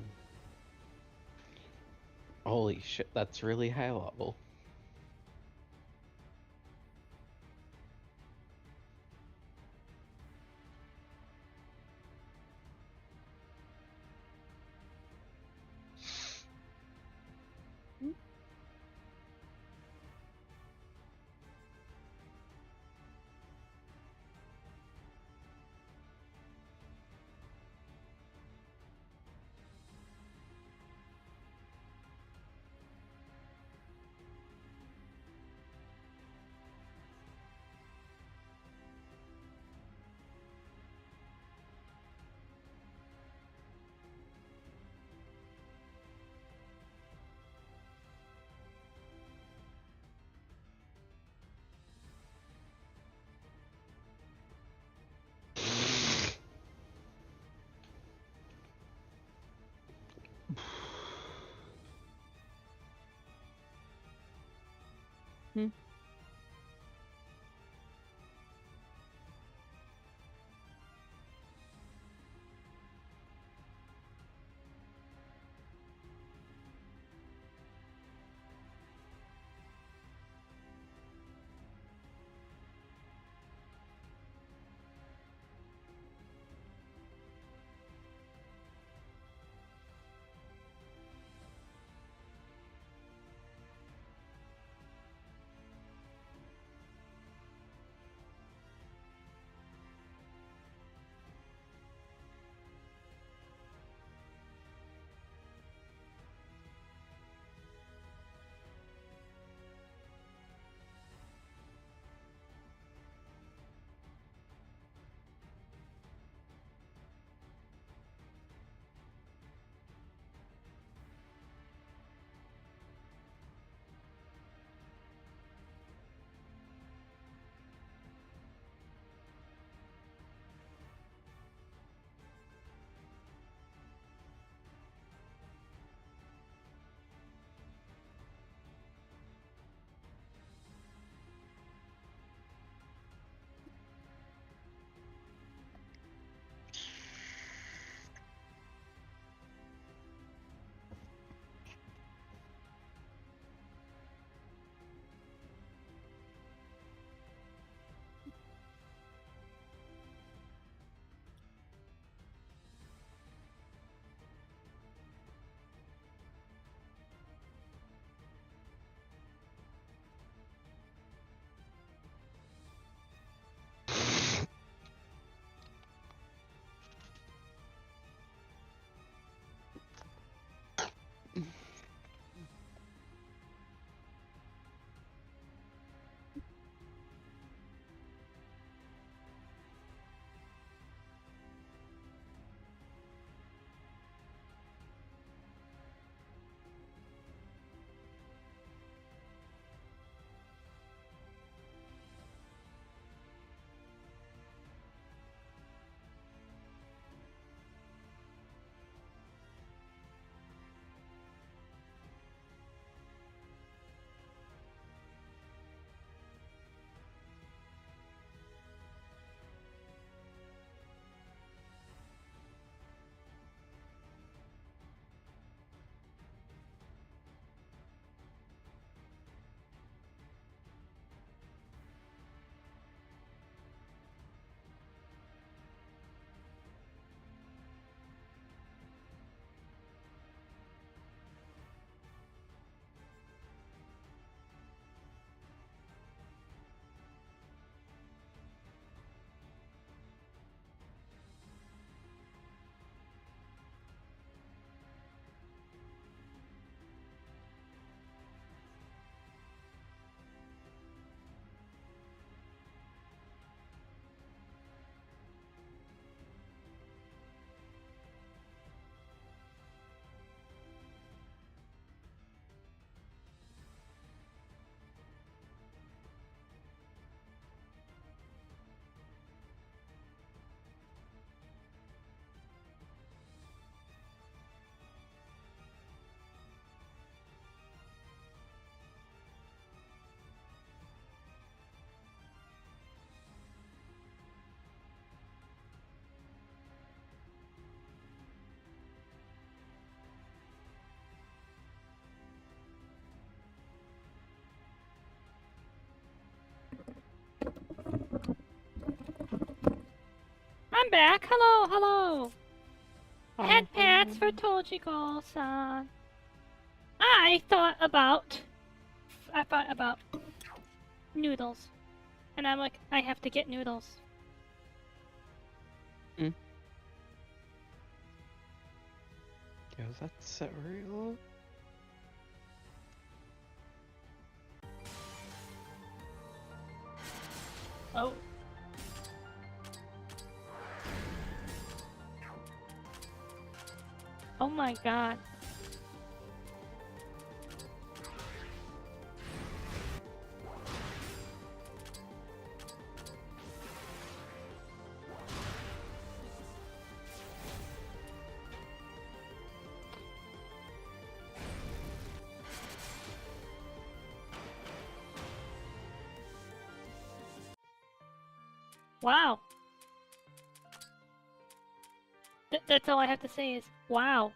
Speaker 2: Holy shit, that's really high level.
Speaker 1: back. Hello, hello. Head pats for
Speaker 2: hello.
Speaker 1: Tojiko-san. I thought about noodles. And I'm like, I have to get noodles.
Speaker 2: Yo, is that cereal?
Speaker 1: Oh. Oh my god. Wow. That's all I have to say is, wow.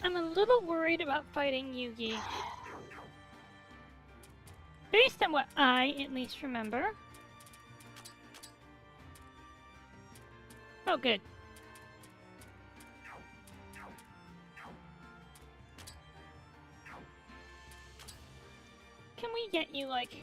Speaker 1: I'm a little worried about fighting Yugi. Based on what I at least remember. Oh, good. Can we get you, like...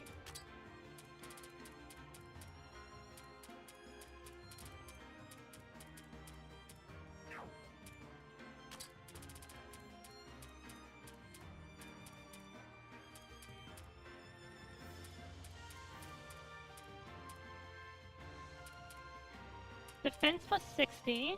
Speaker 1: Defense plus 60.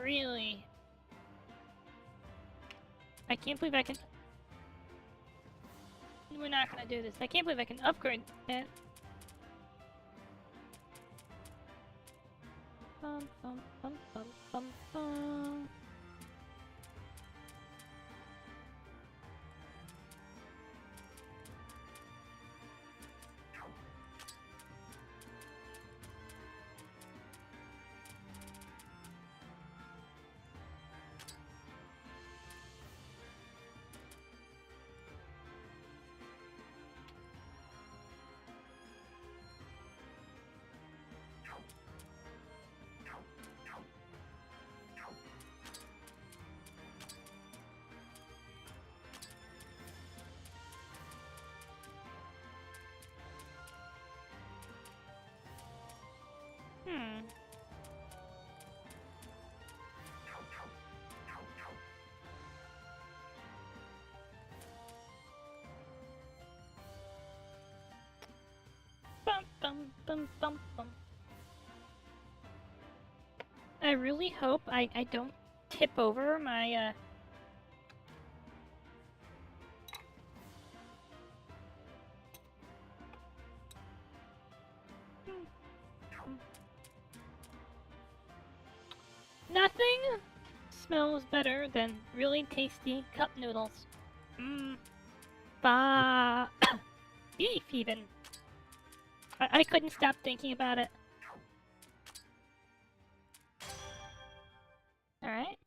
Speaker 1: Really? I can't believe I can... We're not gonna do this. I can't believe I can upgrade it. Bum, bum, bum, bum, bum, bum. Hmm. Bum, bum, bum, bum, bum. I really hope I don't tip over my, Nothing smells better than really tasty cup noodles. Mmm. Bah. Beef, even. I couldn't stop thinking about it. Alright.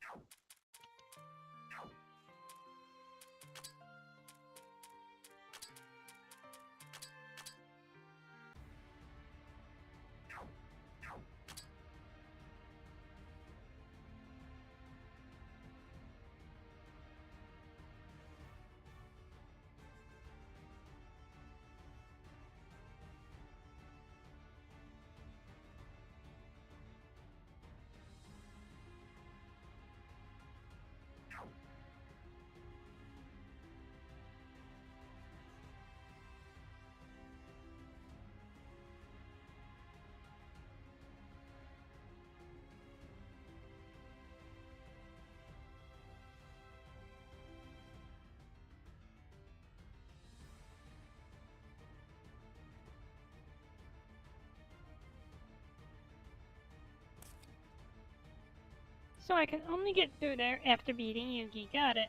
Speaker 1: So I can only get through there after beating Yugi. Got it.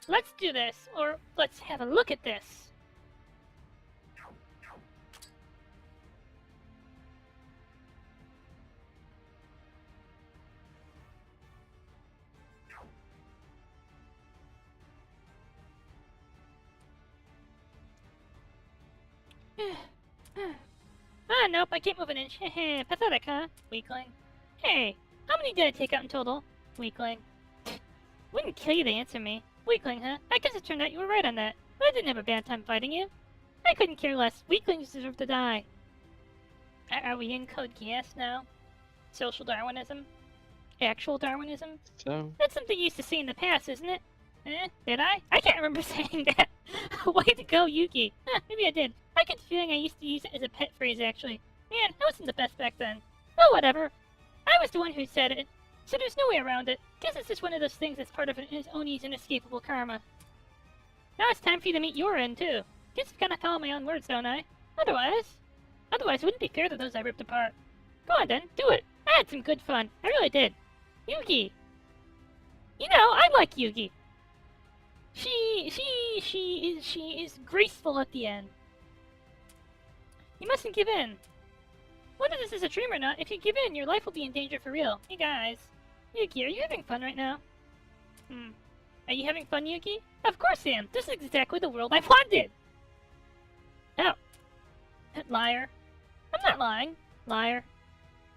Speaker 1: Let's do this, or let's have a look at this. Nope, I can't move an inch. Pathetic, huh? Weakling. Hey, how many did I take out in total? Weakling. Wouldn't kill you to answer me. Weakling, huh? I guess it turned out you were right on that. But I didn't have a bad time fighting you. I couldn't care less. Weaklings deserve to die. Are we in Code Geass now? Social Darwinism? Actual Darwinism?
Speaker 2: So,
Speaker 1: That's something you used to see in the past, isn't it? Did I? I can't remember saying that. Way to go, Yuki. Maybe I did. I get the feeling I used to use it as a pet phrase, actually. Man, I wasn't the best back then. Oh, whatever. I was the one who said it, so there's no way around it. Guess it's just one of those things that's part of Oni's inescapable karma. Now it's time for you to meet your end, too. Guess I've gotta follow my own words, don't I? Otherwise, it wouldn't be fair to those I ripped apart. Go on then, do it. I had some good fun. I really did. Yugi. You know, I like Yugi. She is graceful at the end. You mustn't give in. Whether this is a dream or not, if you give in, your life will be in danger for real. Hey guys. Yuki, are you having fun right now? Are you having fun, Yuki? Of course I am. This is exactly the world I wanted! Oh. Liar. I'm not lying. Liar.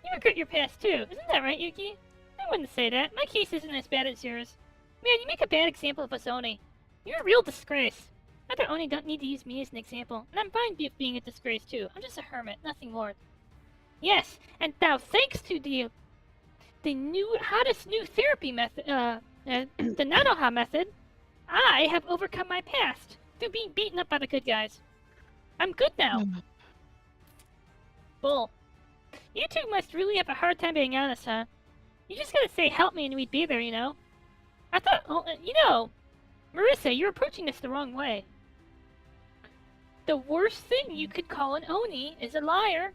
Speaker 1: You regret your past too. Isn't that right, Yuki? I wouldn't say that. My case isn't as bad as yours. Man, you make a bad example of us Oni. You're a real disgrace. Other Oni don't need to use me as an example, and I'm fine with being a disgrace too. I'm just a hermit, nothing more. Yes, and now thanks to the hottest new therapy method, the Nanoha method, I have overcome my past through being beaten up by the good guys. I'm good now. Bull. You two must really have a hard time being honest, huh? You just gotta say help me and we'd be there, you know? I thought, you know, Marissa, you're approaching this the wrong way. The worst thing you could call an Oni is a liar.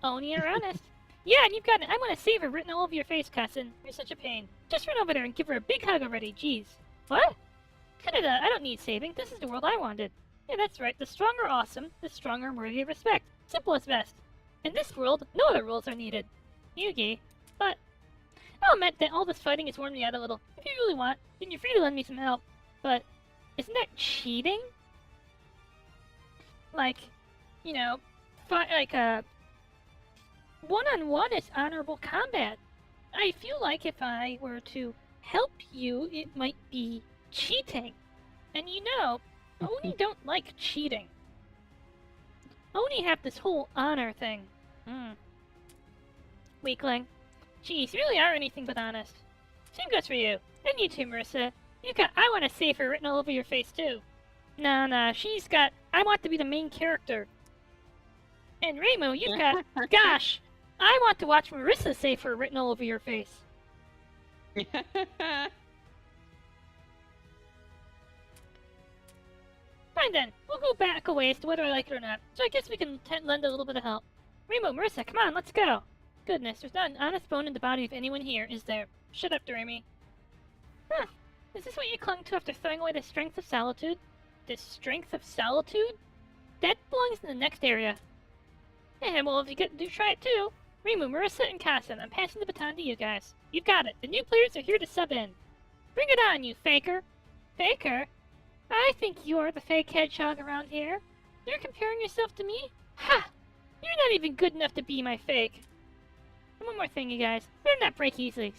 Speaker 1: Oni are honest. Yeah, and you've got I want to save her written all over your face, cousin. You're such a pain. Just run over there and give her a big hug already, jeez. What? Canada, I don't need saving. This is the world I wanted. Yeah, that's right. The strong are awesome. The strong are worthy of respect. Simple as best. In this world, no other rules are needed. Yugi. But I'll admit that all this fighting has worn me out a little. If you really want, then you're free to lend me some help. But isn't that cheating? Like, you know, one-on-one is honorable combat. I feel like if I were to help you, it might be cheating. And you know, Oni don't like cheating. Oni have this whole honor thing. Weakling. Geez, you really are anything but honest. Same goes for you. And you too, Marissa. You got I want to save her written all over your face too. Nah, she's got I want to be the main character. And Reimu, you've got gosh, I want to watch Marissa save her written all over your face. Fine then, we'll go back a ways to whether I like it or not. So I guess we can lend a little bit of help. Reimu, Marissa, come on, let's go. Goodness, there's not an honest bone in the body of anyone here, is there? Shut up, Doremi. Huh. Is this what you clung to after throwing away the strength of solitude? The strength of solitude? That belongs in the next area. Well, if you do try it too. Reimu, Marissa, and Kasen, I'm passing the baton to you guys. You've got it. The new players are here to sub in. Bring it on, you faker. Faker? I think you're the fake hedgehog around here. You're comparing yourself to me? Ha! You're not even good enough to be my fake. And one more thing, you guys. Better not break easily.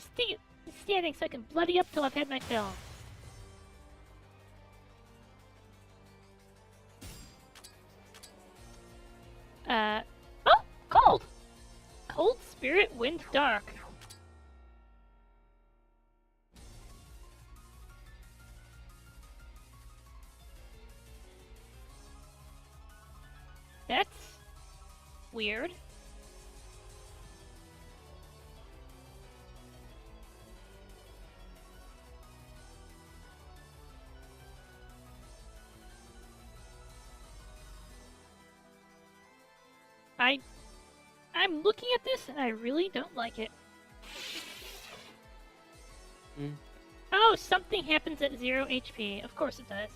Speaker 1: Standing so I can bloody up till I've had my fill. Oh! Cold! Cold Spirit Wind Dark. That's weird. I'm looking at this and I really don't like it.
Speaker 2: Mm.
Speaker 1: Oh, something happens at 0 HP. Of course it does.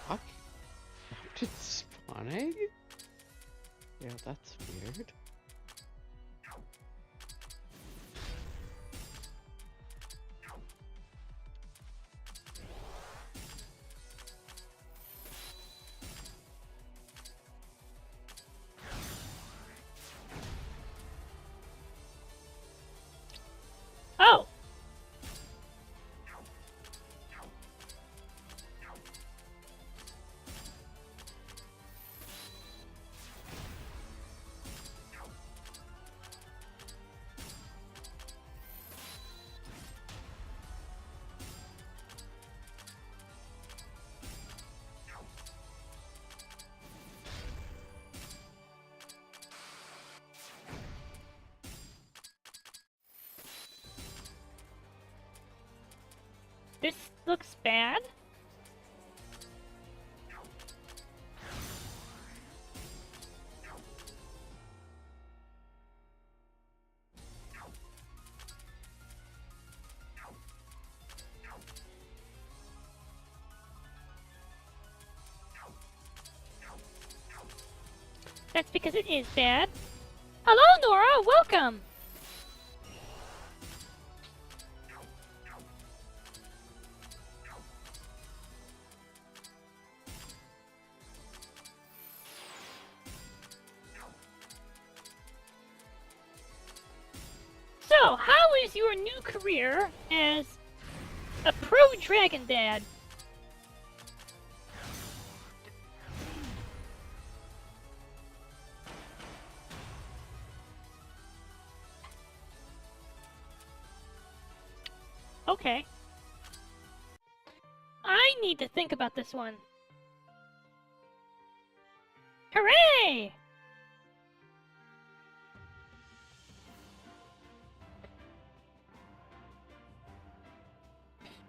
Speaker 2: Fuck? Did spawn egg? Yeah, that's weird.
Speaker 1: Oh! This looks bad. That's because it is bad. Hello, Nora! Welcome! So, how is your new career as a pro dragon dad? Okay. I need to think about this one. Hooray!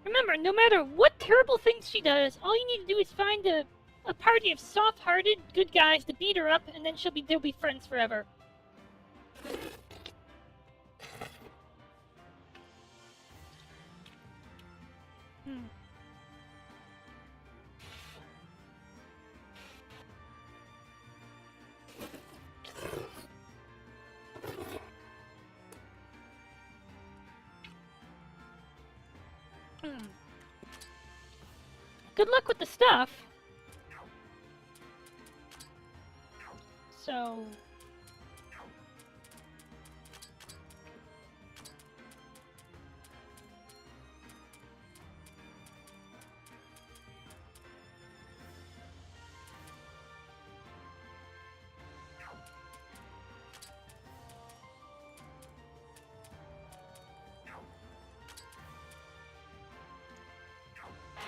Speaker 1: Remember, no matter what terrible things she does, all you need to do is find a party of soft-hearted good guys to beat her up, and then they'll be friends forever. Hmm. Good luck with the stuff. So...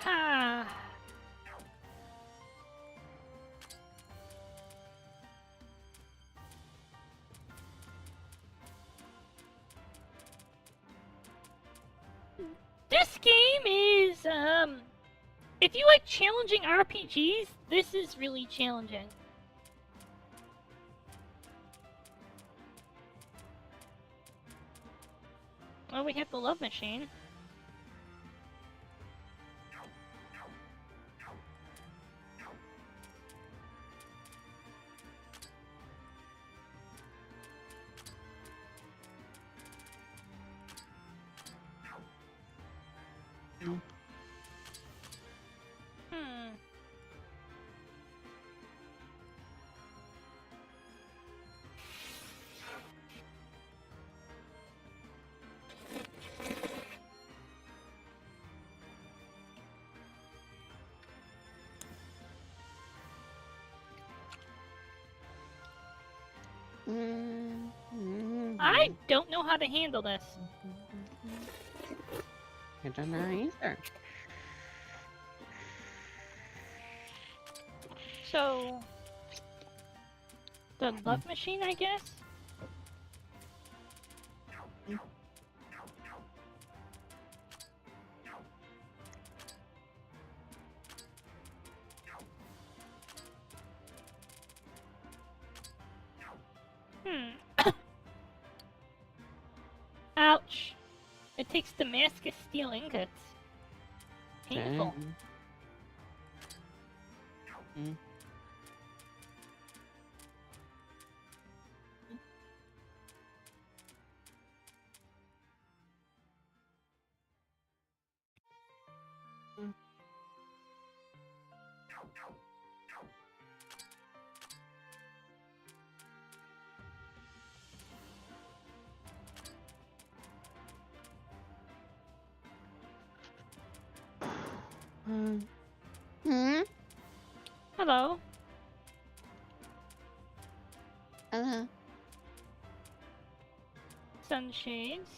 Speaker 1: Ha! This game is, if you like challenging RPGs, this is really challenging. Well, we have the love machine. I don't know how to handle this.
Speaker 2: I don't know either.
Speaker 1: So, the love machine, I guess? Ouch. It takes Damascus steel ingots. Painful.
Speaker 2: Dang.
Speaker 1: Hello.
Speaker 3: Hello.
Speaker 1: Sunshades.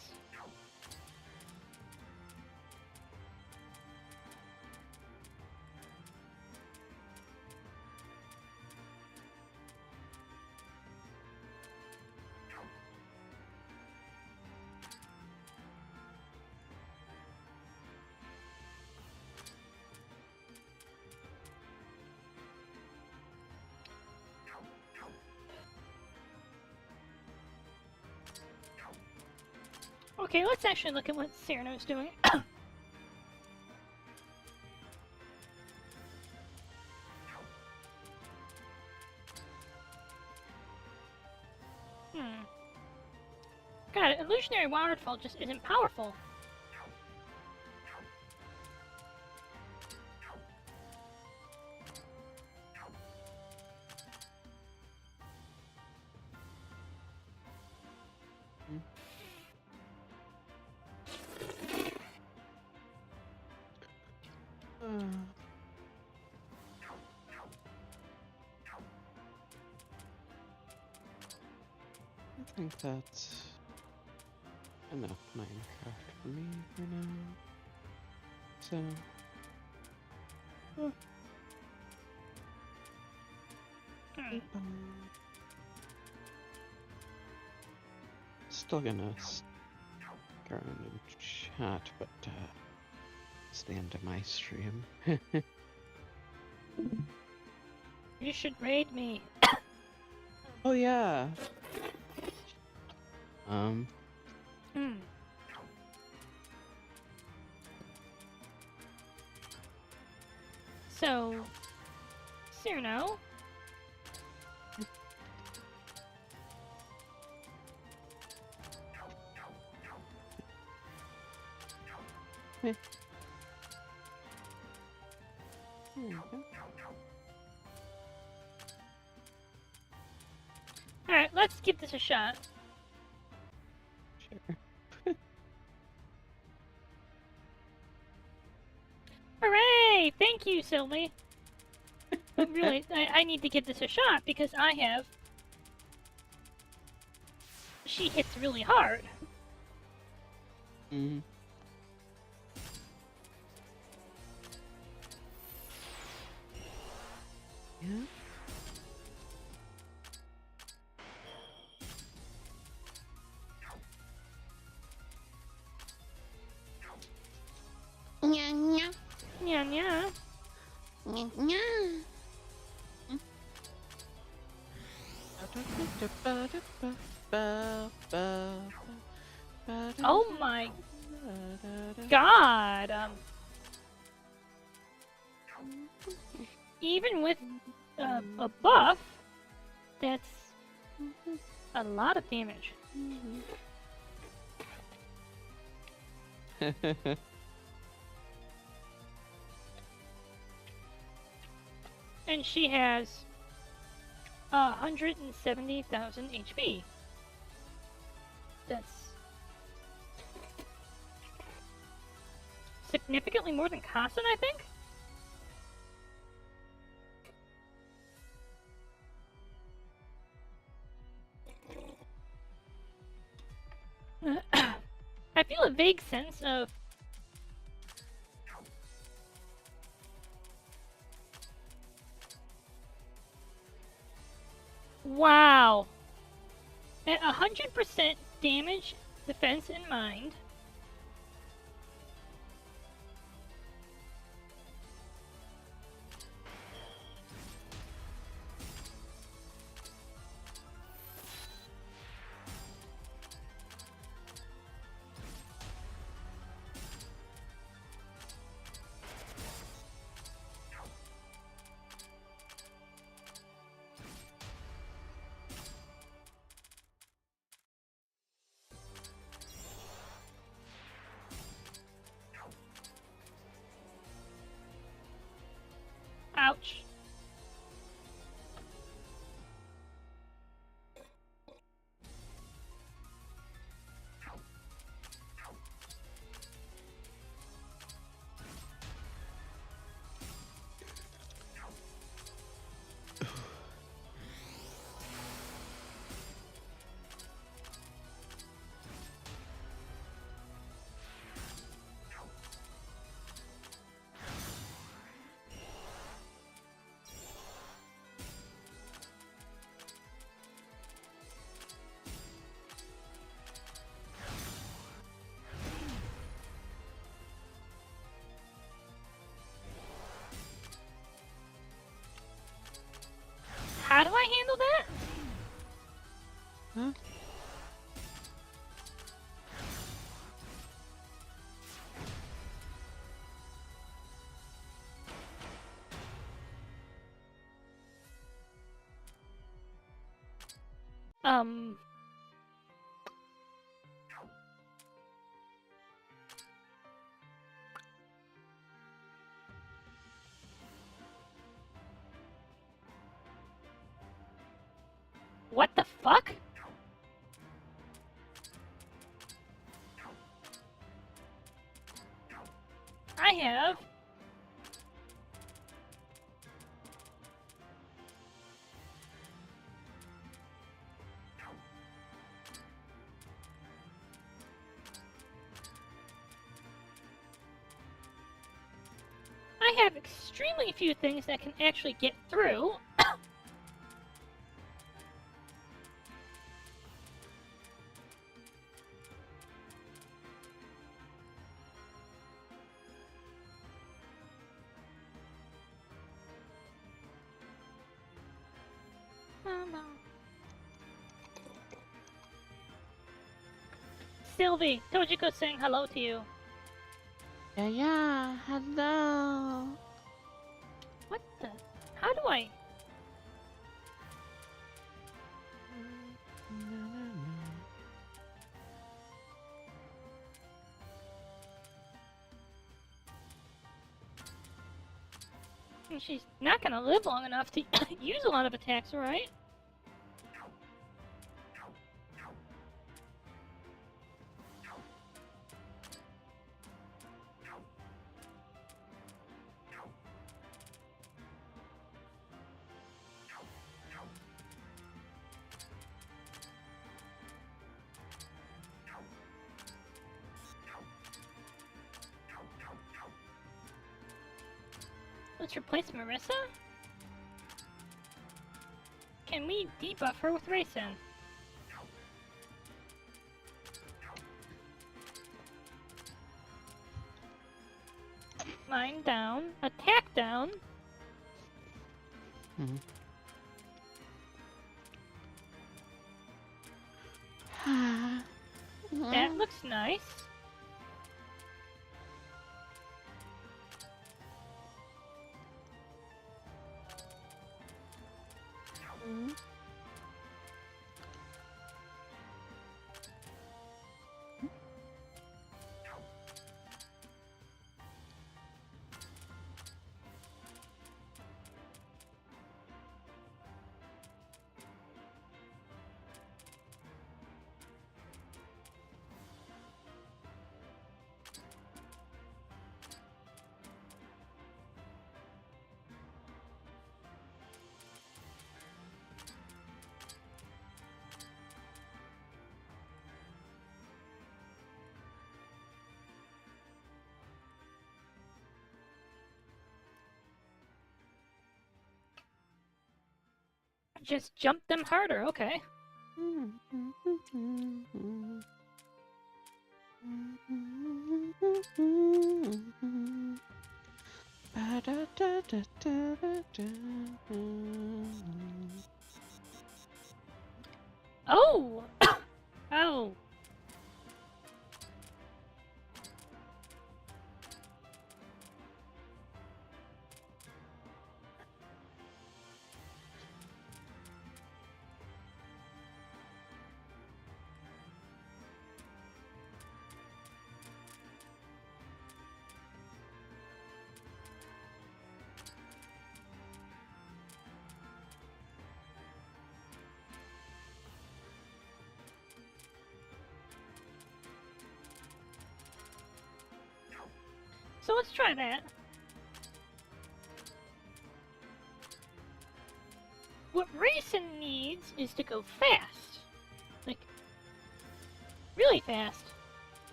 Speaker 1: Okay, let's actually look at what Cyrano's doing. God, illusionary waterfall just isn't powerful.
Speaker 2: I think that's enough Minecraft for me for now. So, still gonna go around and chat, but it's the end of my stream.
Speaker 1: You should raid me.
Speaker 2: Oh yeah.
Speaker 1: So, Cyrano. Alright, let's give this a shot.
Speaker 2: Sure.
Speaker 1: Hooray! Thank you, Sylvie. But really, I need to give this a shot because I have... She hits really hard.
Speaker 2: Mm-hmm. Yeah.
Speaker 3: Nya nya.
Speaker 1: Yeah, yeah.
Speaker 3: Nya nya.
Speaker 1: Oh my god. Even with a buff, that's a lot of damage. And she has 170,000 HP. That's significantly more than Kassen, I think? I feel a vague sense of Wow. At 100% damage, defense, and mind. Ouch. How do I handle that?
Speaker 2: Huh?
Speaker 1: What the fuck? I have. I have extremely few things that can actually get through. Sylvie, Tojiko saying hello to you.
Speaker 3: Yeah, hello.
Speaker 1: What the? How do I? She's not gonna live long enough to use a lot of attacks, right? Let's replace Marissa? Can we debuff her with Reisen? Mine down. Attack down. That looks nice. Just jump them harder, okay. Oh! Oh. So let's try that. What Reisen needs is to go fast. Like, really fast.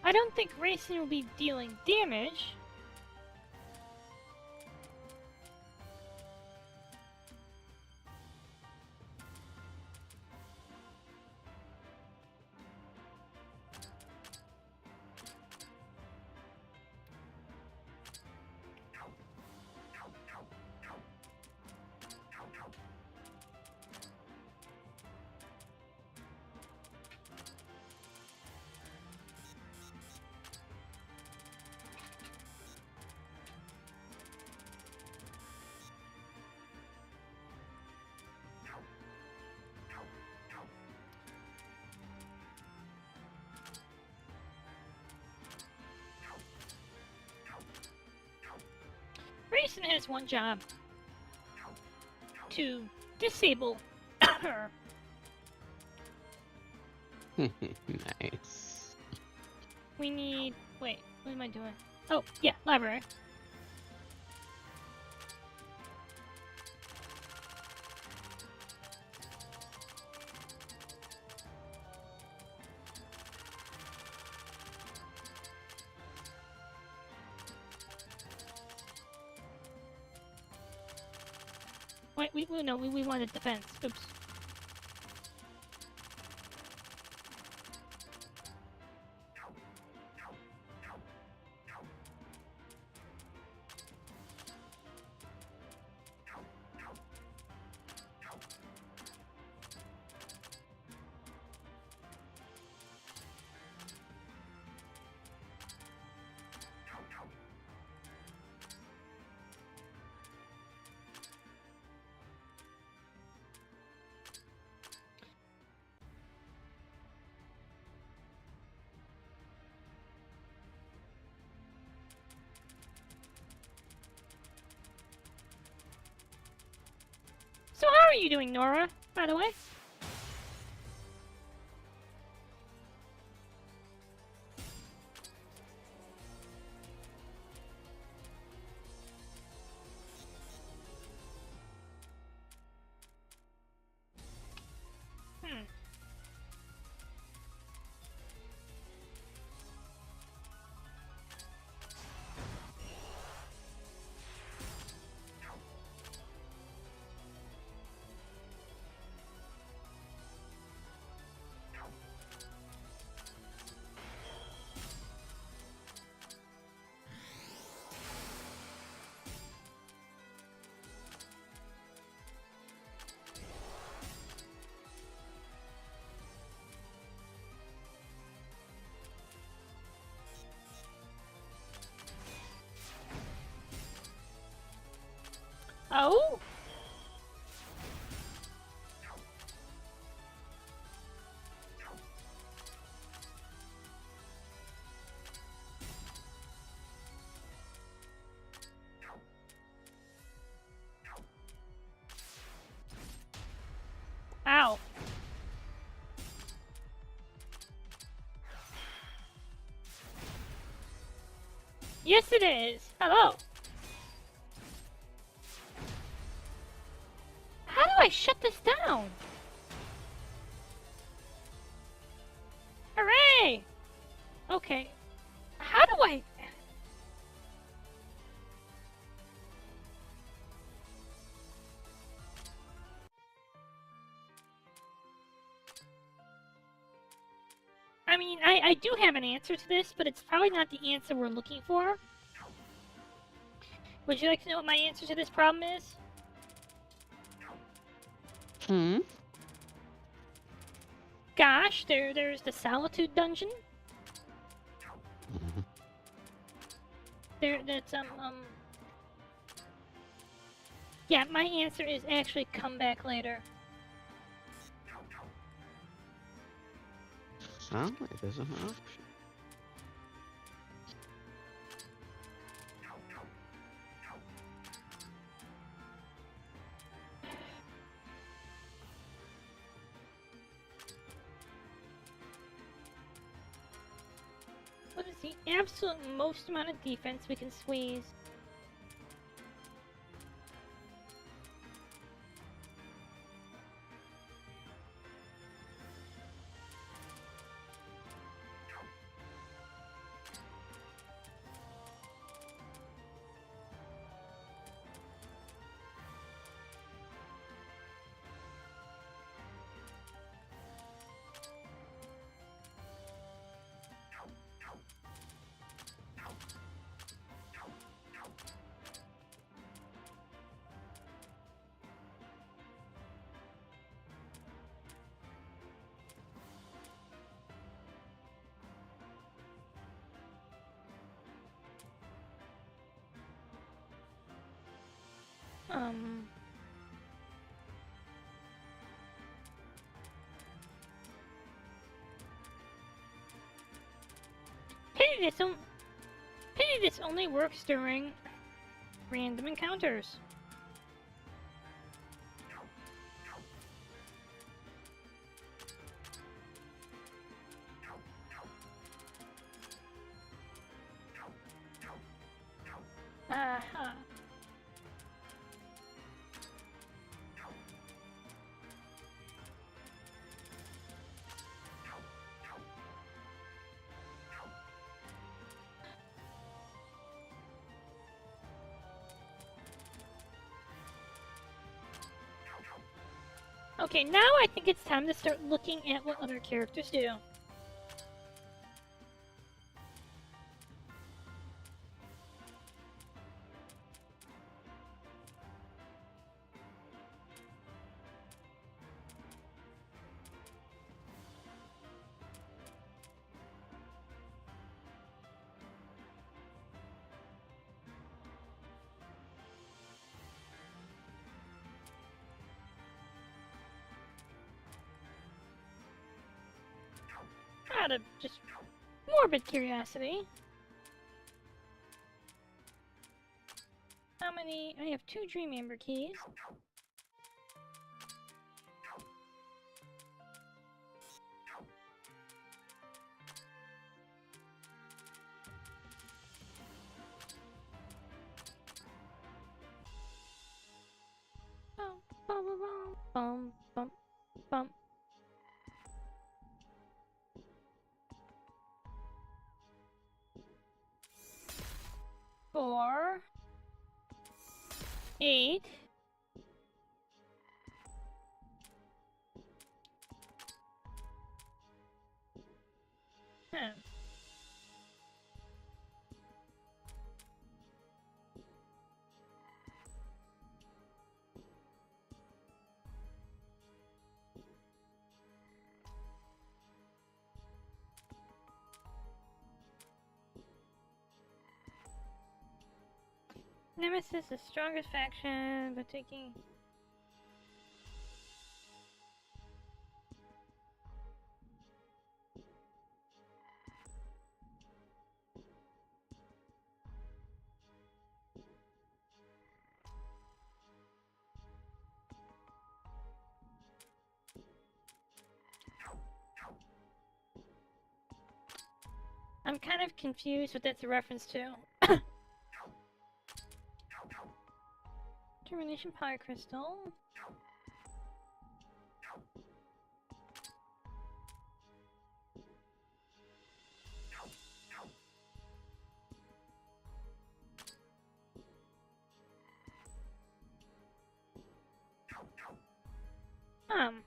Speaker 1: I don't think Reisen will be dealing damage. Reisen has one job. To disable her.
Speaker 2: Nice.
Speaker 1: We need... Wait, what am I doing? Oh, yeah, library. Wait, we wanted defense. Oops. So how are you doing, Nora, by the way? Hmm. Oh? Ow. Yes, it is. Hello. How do I shut this down? Hooray! Okay, I mean, I do have an answer to this, but it's probably not the answer we're looking for. Would you like to know what my answer to this problem is?
Speaker 3: Hmm?
Speaker 1: Gosh, there's the Solitude Dungeon. That's yeah, my answer is actually come back later.
Speaker 3: Oh, it is an option.
Speaker 1: What is the absolute most amount of defense we can squeeze? Pity this only works during random encounters. Uh-huh. Okay, now I think it's time to start looking at what other characters do. Out of just morbid curiosity. How many? I have 2 Dream Amber keys. Bum, bum, bum, bum, bum, bum. Four, 8. Huh. Nemesis, the strongest faction, but taking. I'm kind of confused what that's a reference to. Termination Power Crystal. Um.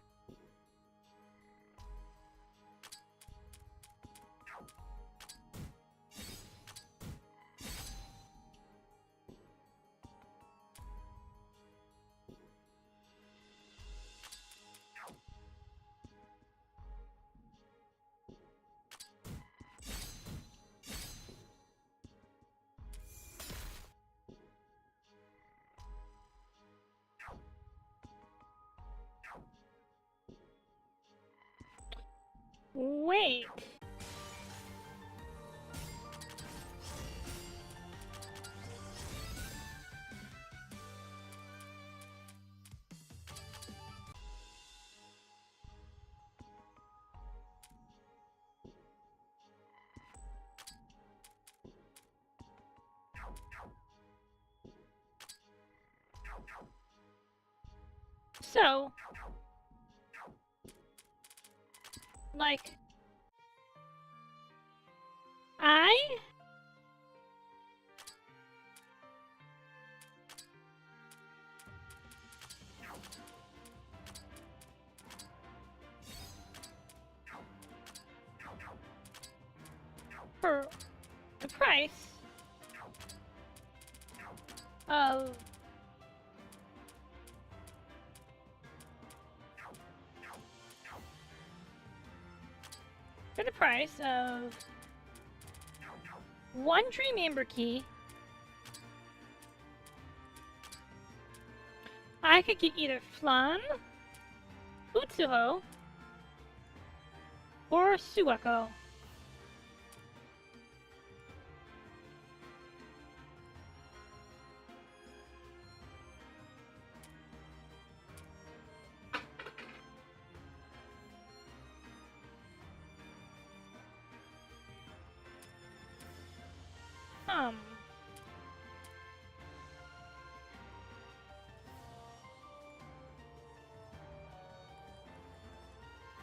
Speaker 1: Wait. So, like, for the price of one Dream Amber Key, I could get either Flan, Utsuho, or Sueko.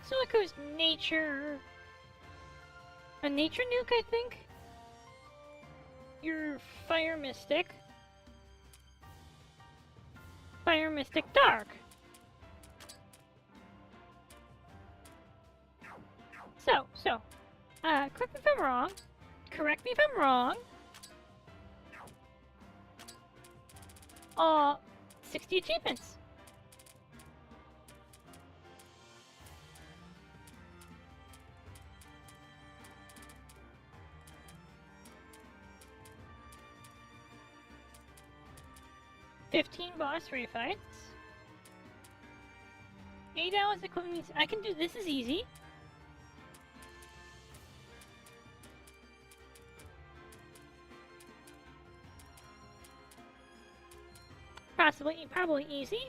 Speaker 1: Sueko's nature... a nature nuke, I think? Your Fire Mystic. Fire Mystic Dark. So, correct me if I'm wrong. Correct me if I'm wrong. 60 achievements. $15 boss free fights. 8 hours equipment. I can do this is easy. Probably easy.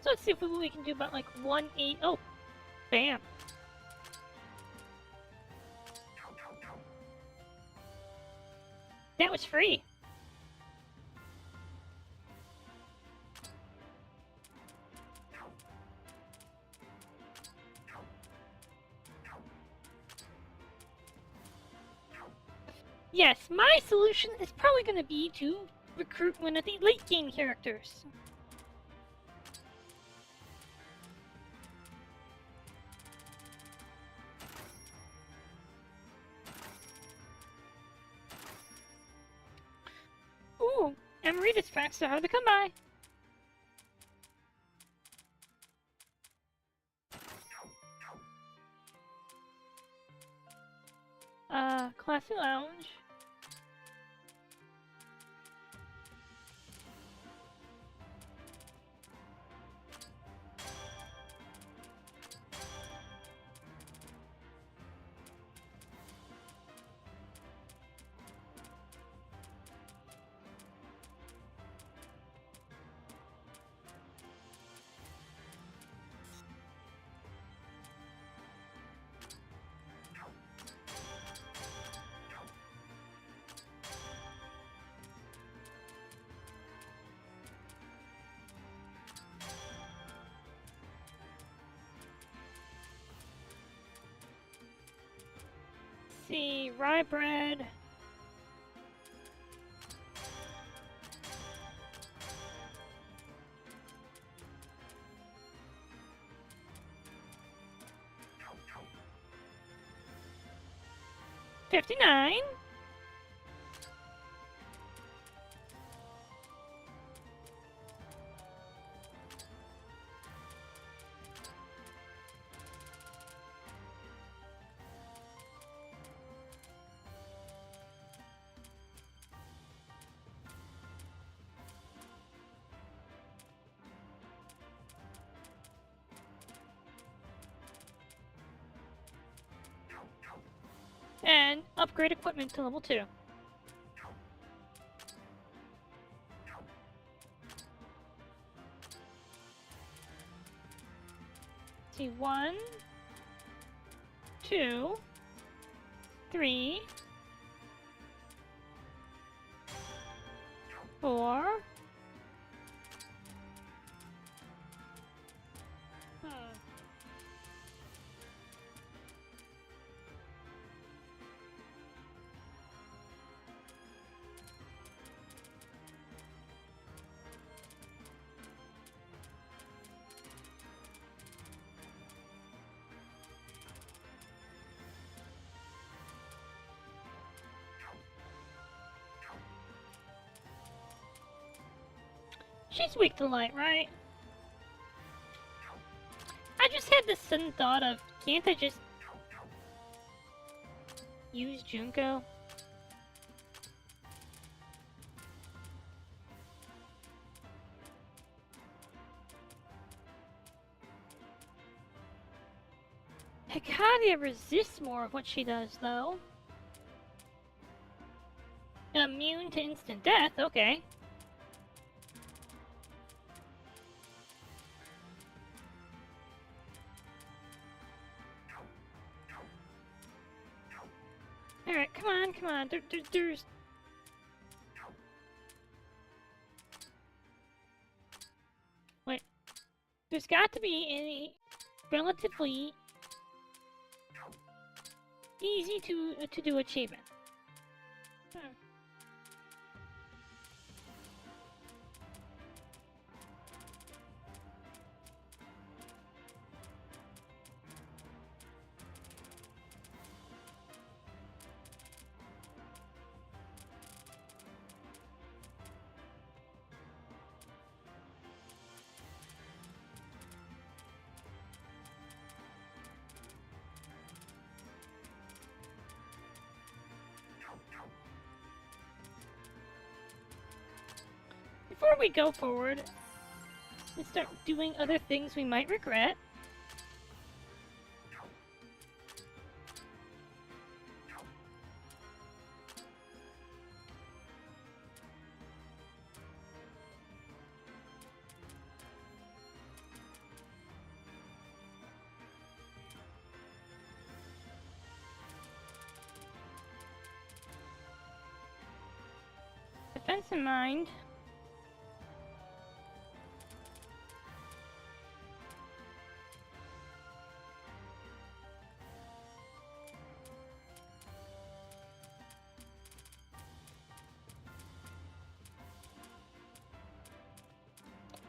Speaker 1: So let's see if we can do about like 1-8. Oh, bam. That was free. Yes, my solution is probably going to be to recruit one of the late game characters. Ooh, Emerita's facts are hard to come by. Classy Lounge. See, rye bread. $59. And upgrade equipment to level 2. See, 1, 2, 3, 4. She's weak to light, right? I just had this sudden thought of, can't I just use Junko? Hikaria resists more of what she does, though. Immune to instant death, okay. Alright, come on, come on. There's... Wait. There's got to be a relatively easy to do achievement. Before we go forward and start doing other things we might regret, defense in mind.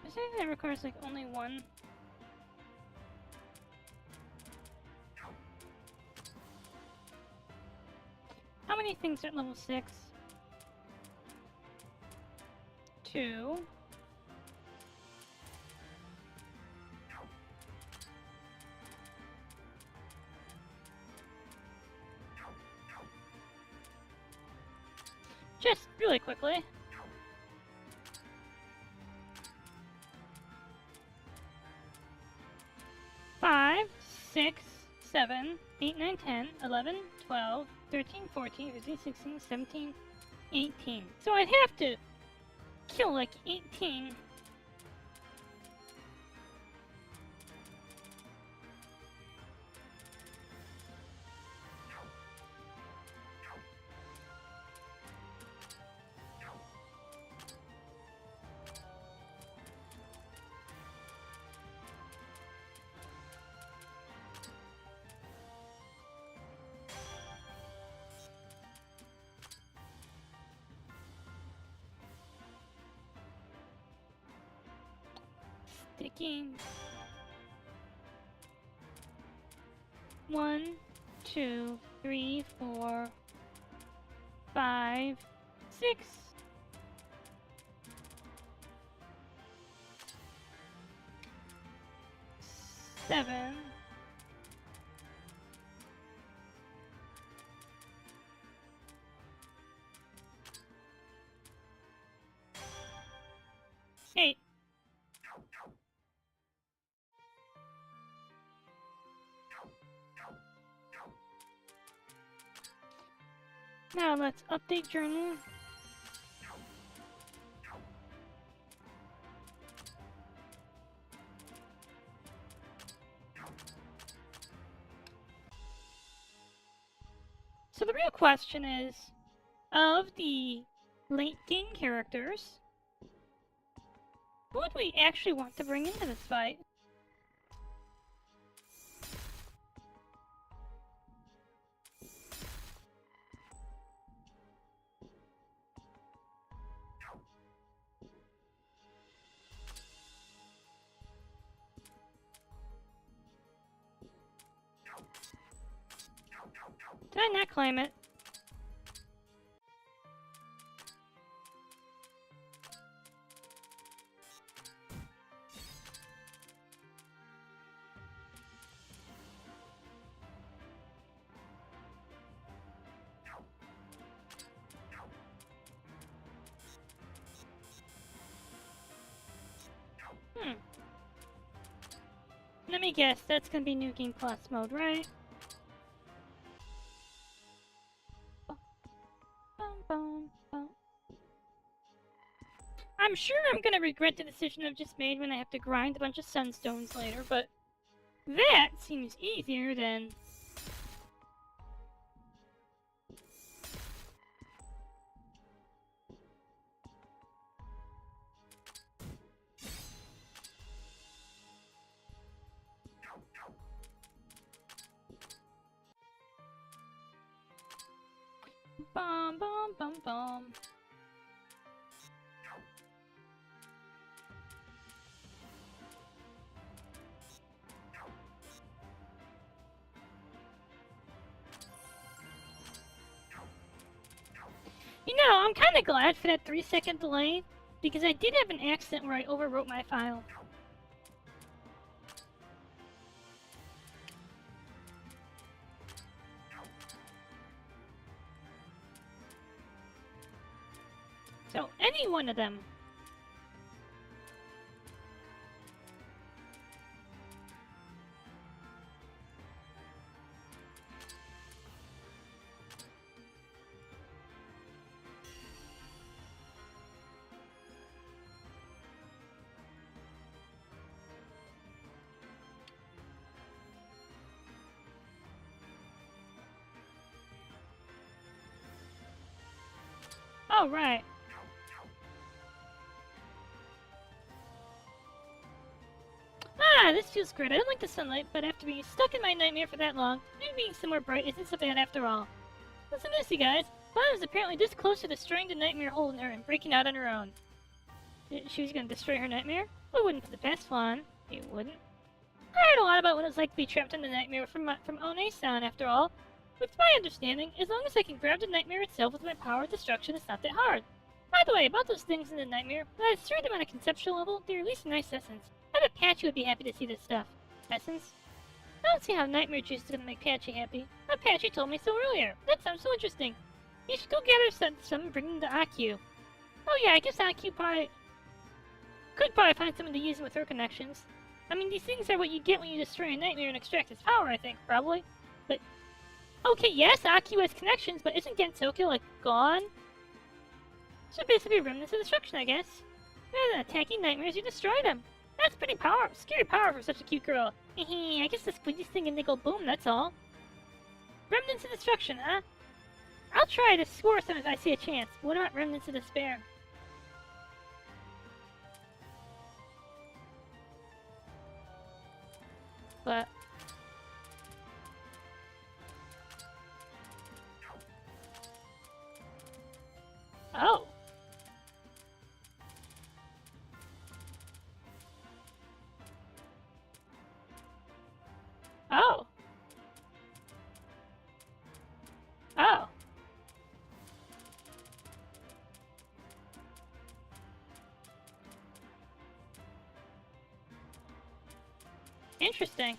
Speaker 1: I think that requires like only one. How many things are at level 6? 2. Just really quickly. Five, 6, 7, 8, 9, 10, 11, 12, 13, 14, 15, 16, 17, 18. So I'd have to kill like 18. Sticking. 1, 2, 3, 4, 5, 6. 7. 8. Now let's update journal. So the real question is, of the late game characters, who would we actually want to bring into this fight? Did I not claim it? Let me guess, that's gonna be New Game Plus mode, right? I'm sure I'm gonna regret the decision I've just made when I have to grind a bunch of sunstones later, but that seems easier than... Bum bum bum bum. You know, I'm kinda glad for that 3-second delay, because I did have an accident where I overwrote my file. So, any one of them. Oh, right. Ah, this feels great. I don't like the sunlight, but after being stuck in my nightmare for that long, maybe being somewhere bright isn't so bad after all. Listen to this, you guys. Fawn was apparently this close to destroying the nightmare hole in her and breaking out on her own. She was gonna destroy her nightmare? Well, it wouldn't for the past, Fawn. It wouldn't. I heard a lot about what it was like to be trapped in the nightmare from One-san, after all. With my understanding, as long as I can grab the nightmare itself with my power of destruction, it's not that hard. By the way, about those things in the nightmare, when I destroyed them on a conceptual level, they release a nice essence. I bet Patchy would be happy to see this stuff. Essence? I don't see how nightmare juice is gonna make Patchy happy. But Patchy told me so earlier. That sounds so interesting. You should go gather some and bring them to AQ. Oh yeah, I guess AQ could probably find someone to use them with her connections. I mean, these things are what you get when you destroy a nightmare and extract its power, I think, probably. But, okay, yes, AQ has connections, but isn't Gensoku, like, gone? So basically remnants of destruction, I guess. Rather than attacking nightmares, you destroy them. That's pretty scary power for such a cute girl. I guess the squeezy thing and they go boom, that's all. Remnants of destruction, huh? I'll try to score some if I see a chance. What about remnants of despair? But... oh. Oh. Oh. Interesting.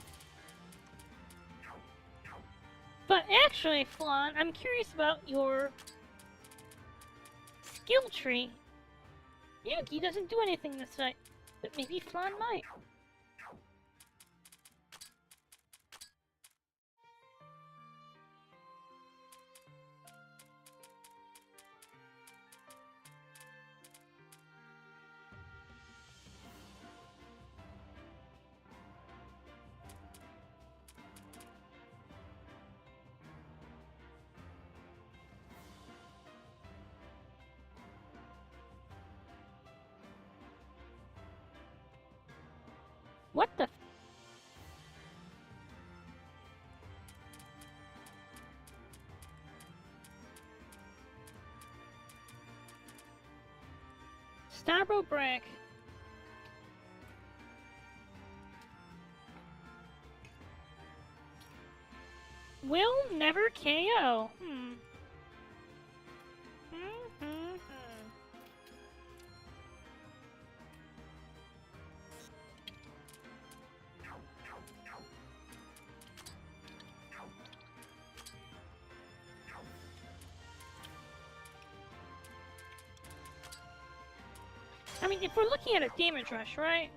Speaker 1: But actually, Flan, I'm curious about your skill tree. Yuki doesn't do anything this fight, but maybe Flan might. What the? Starbo Brick. Will never KO. I mean, if we're looking at a damage rush, right?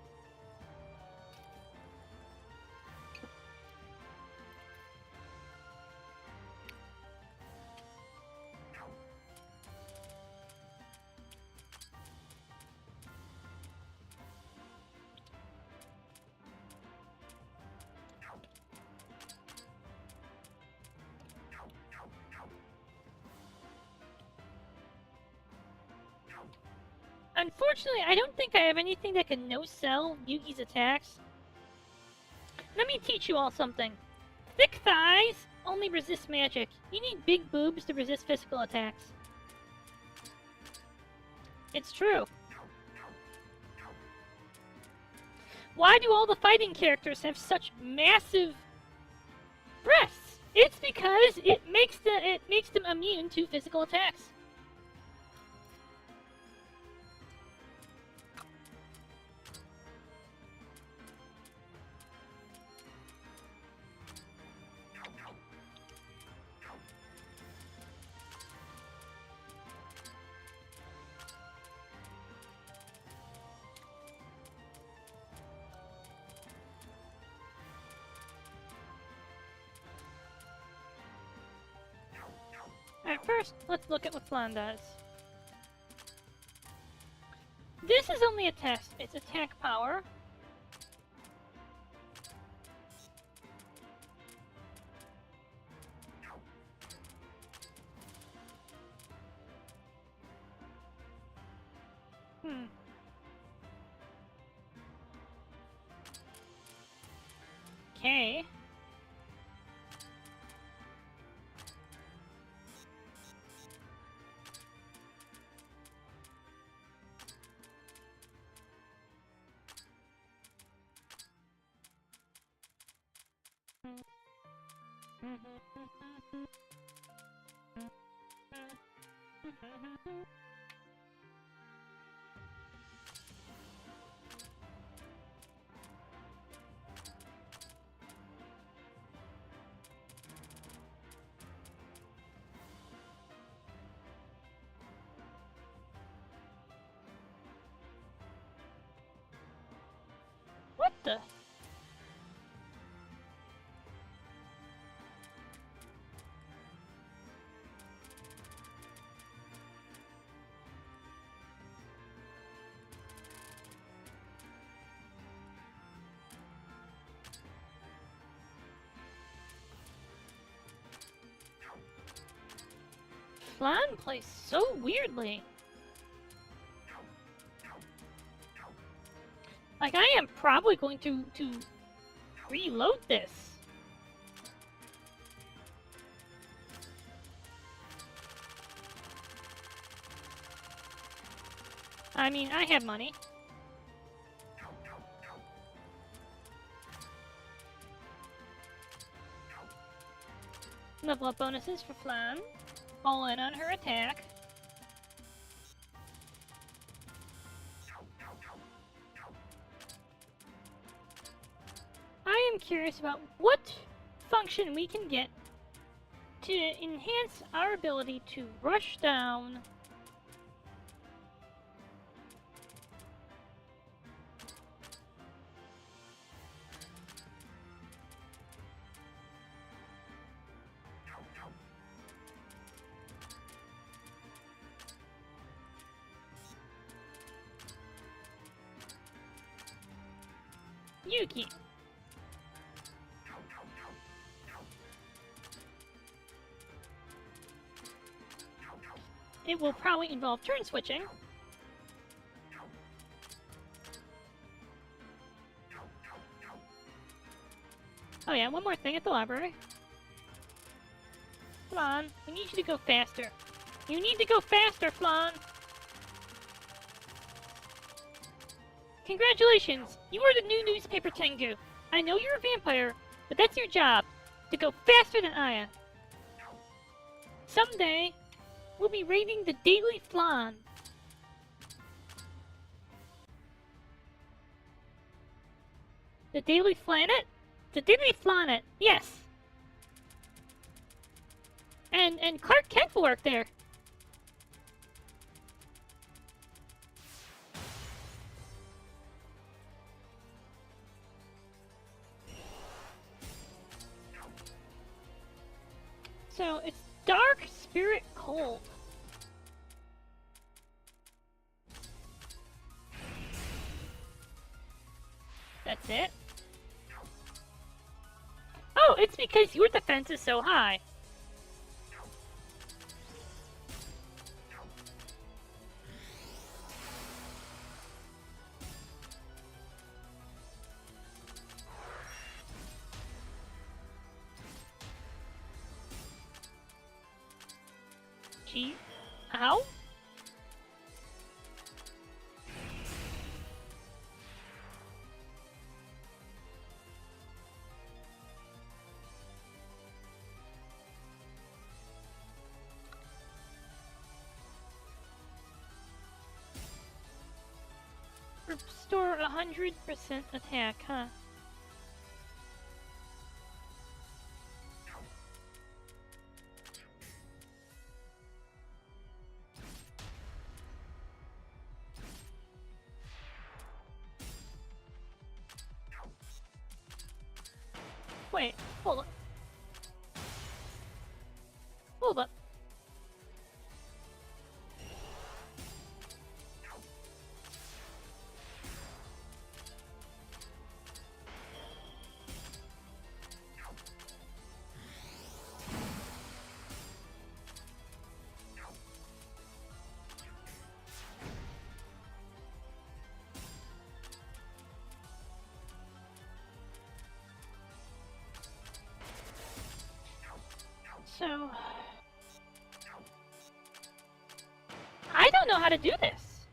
Speaker 1: Unfortunately, I don't think I have anything that can no-sell Yugi's attacks. Let me teach you all something. Thick thighs only resist magic. You need big boobs to resist physical attacks. It's true. Why do all the fighting characters have such massive breasts? It's because it makes them immune to physical attacks. Alright, first, let's look at what Flan does. This is only a test. It's attack power. Okay. What the? Flan plays so weirdly. Like, I am probably going to reload this. I mean, I have money. Level up bonuses for Flan. All in on her attack. I am curious about what function we can get to enhance our ability to rush down Yuki. It will probably involve turn switching. Oh yeah, one more thing at the library. Flan, we need you to go faster. You need to go faster, Flan! Congratulations! You are the new newspaper Tengu. I know you're a vampire, but that's your job. To go faster than I am. Someday, we'll be raiding the Daily Flan. The Daily Flanet? The Daily Flanet, yes! And Clark Kent will work there. So, it's Dark Spirit Cold. That's it? Oh, it's because your defense is so high. Gee, ow? Restore 100% attack, huh? Wait, hold up. Hold up. So... I don't know how to do this.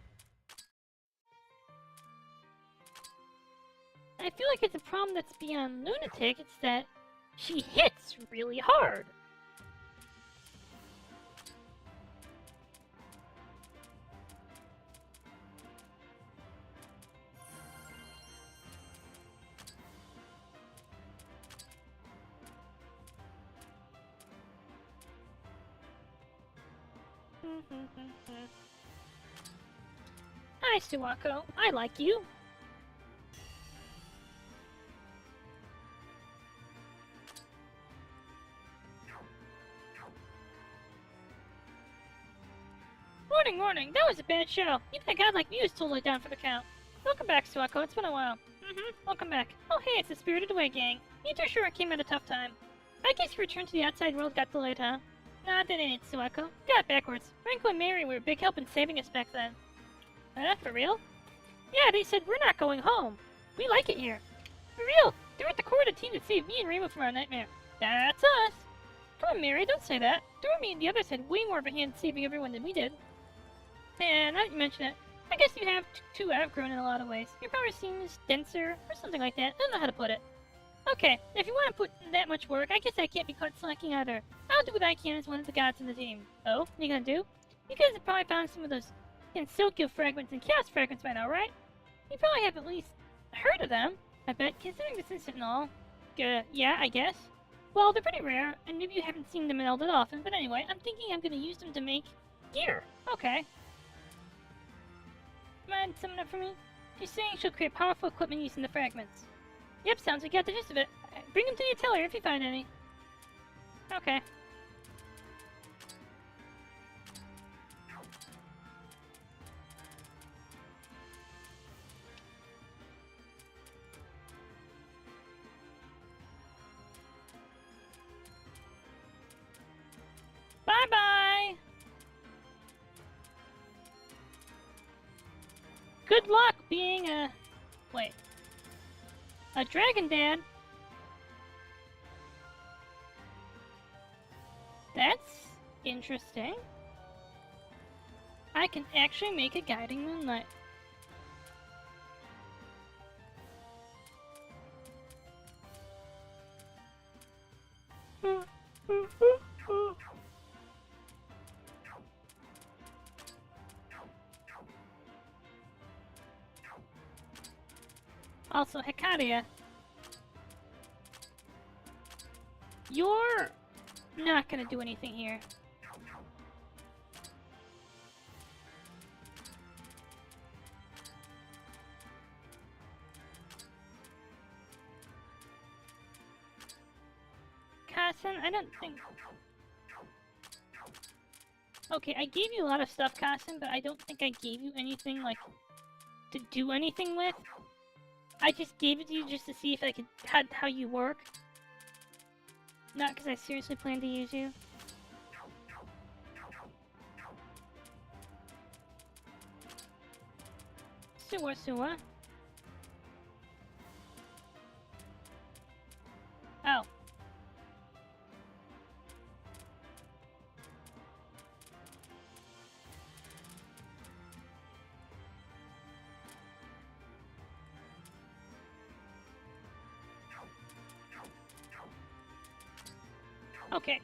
Speaker 1: I feel like it's a problem that's beyond lunatic. It's that she hits really hard. Hi, Suwako. I like you. Morning, morning. That was a bad show. Even a guy like me was totally down for the count. Welcome back, Suwako. It's been a while. Welcome back. Oh, hey, it's the Spirited Away gang. You two sure it came at a tough time. I guess your return to the outside world got delayed, huh? Nah, that ain't it, Suwako. Got it backwards. Franco and Mary were a big help in saving us back then. For real? Yeah, they said we're not going home. We like it here. For real, they're at the core of the team that saved me and Rainbow from our nightmare. That's us. Come on, Mary, don't say that. Dormy and the others had way more of a hand in saving everyone than we did. And now that you mention it, I guess you have two outgrown in a lot of ways. Your power seems denser, or something like that. I don't know how to put it. Okay, if you want to put in that much work, I guess I can't be caught slacking either. I'll do what I can as one of the gods in the team. Oh, what you gonna do? You guys have probably found some of those Silkio fragments and chaos fragments by now, right? You probably have at least heard of them, I bet, considering this incident and all. Yeah, I guess. Well, they're pretty rare, and maybe you haven't seen them melded often, but anyway, I'm thinking I'm gonna use them to make gear. Okay. Mind summing up for me? She's saying she'll create powerful equipment using the fragments. Yep, sounds like you got the gist of it. Bring them to the atelier if you find any. Okay. Bye-bye! Good luck being a... Wait. A dragon dad? Interesting. I can actually make a guiding moonlight. Also, Hikaria, you're not gonna do anything here. Kassen, I don't think... Okay, I gave you a lot of stuff, Kassen, but I don't think I gave you anything, like, to do anything with. I just gave it to you just to see if I could... how you work. Not because I seriously plan to use you. Suwa. Oh. Okay.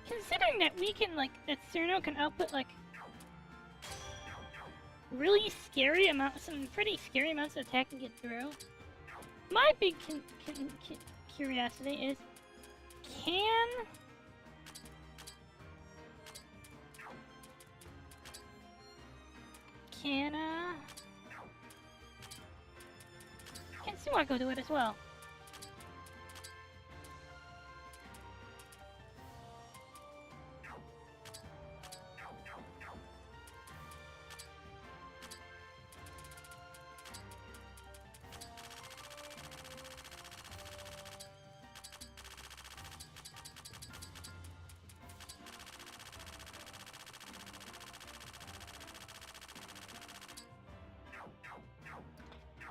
Speaker 1: Considering that we can, like, that Cerno can output, like, really scary amounts, some pretty scary amounts of attack and get through. My big curiosity is, can Suwako do it as well?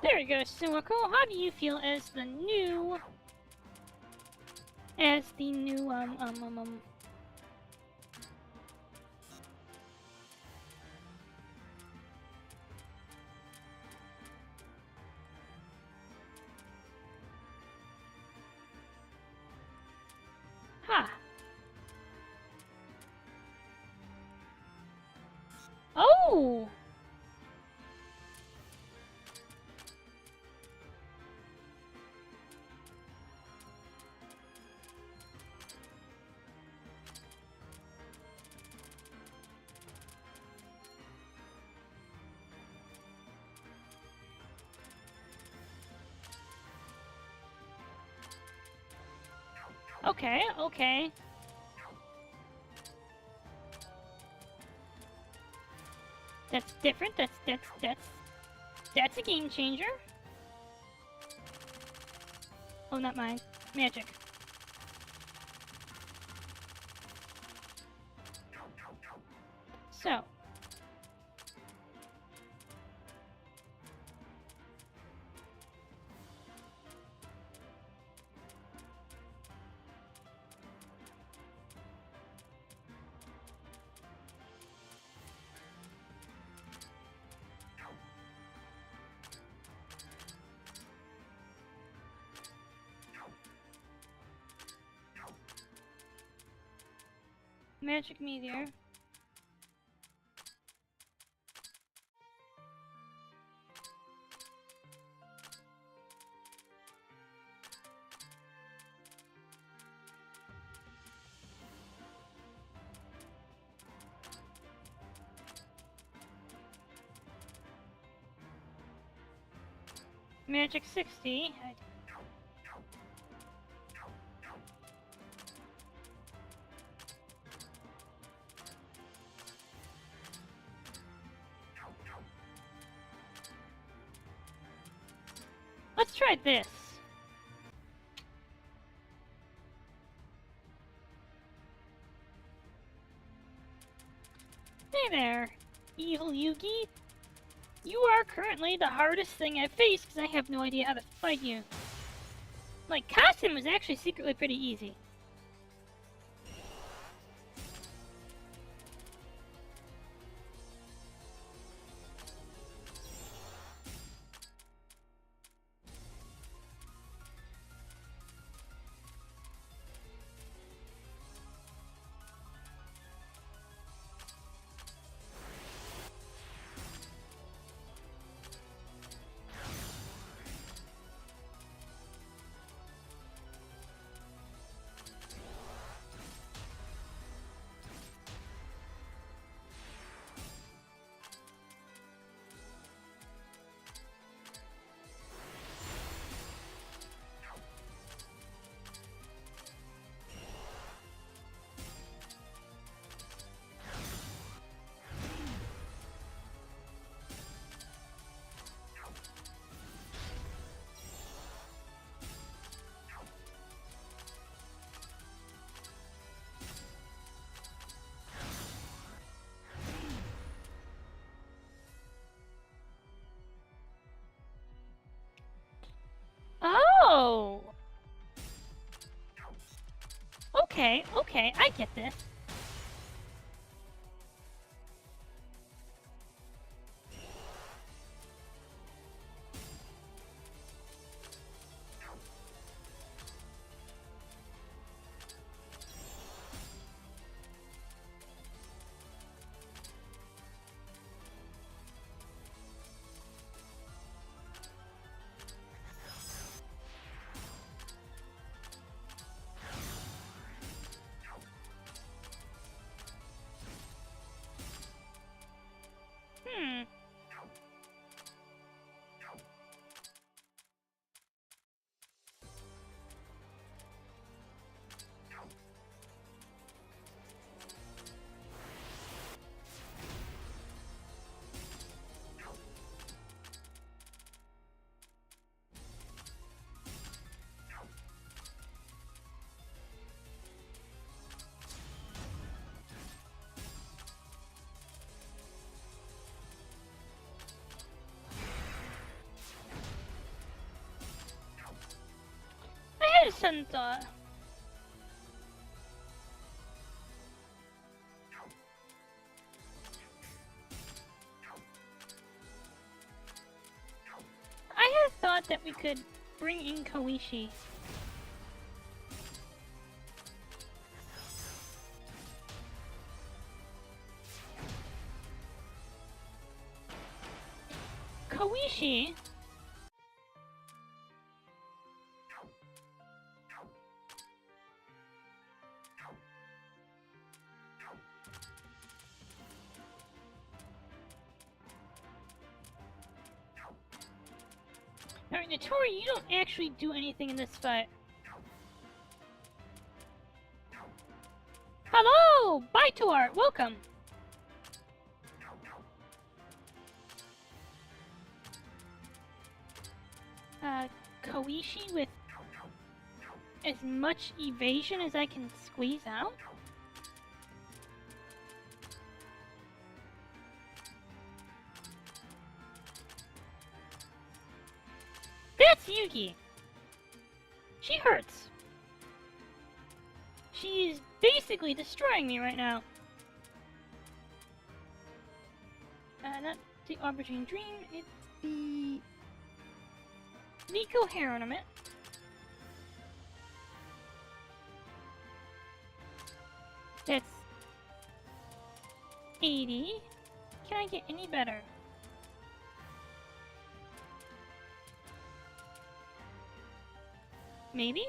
Speaker 1: There we go, Suwako. How do you feel as the new... Ha! Oh! Okay. That's different. That's a game changer. Oh, not mine. Magic. So. Magic meteor. Magic 60. Let's try this. Hey there, evil Yugi. You are currently the hardest thing I've faced because I have no idea how to fight you. Like, Kassen was actually secretly pretty easy. Okay, okay, I get this. Hmm. I had a sudden thought. I had thought that we could bring in Koishi. Koishi? Alright, Notori, you don't actually do anything in this fight. Hello! Baitor, welcome! Koishi with as much evasion as I can squeeze out? That's Yugi! She hurts! She is basically destroying me right now. Not the Aubergine Dream, it's the Nico Hair Ornament. That's 80. Can I get any better? Maybe?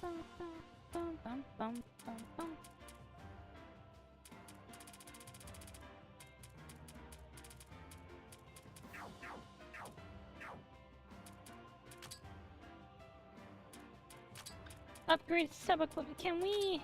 Speaker 1: Bum, bum, bum, bum, bum, bum. Upgrade sub-equipment. Can we...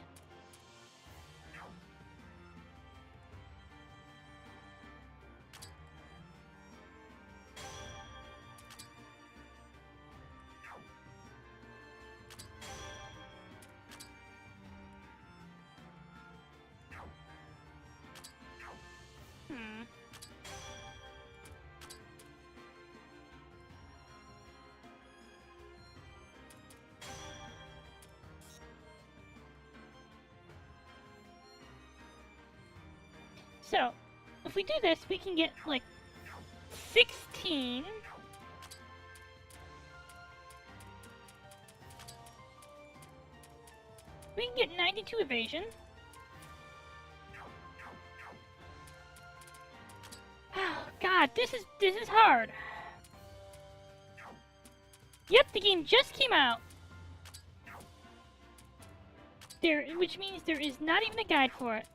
Speaker 1: So, if we do this, we can get, like, 16. We can get 92 evasion. Oh, God, this is hard. Yep, the game just came out. Which means there is not even a guide for it.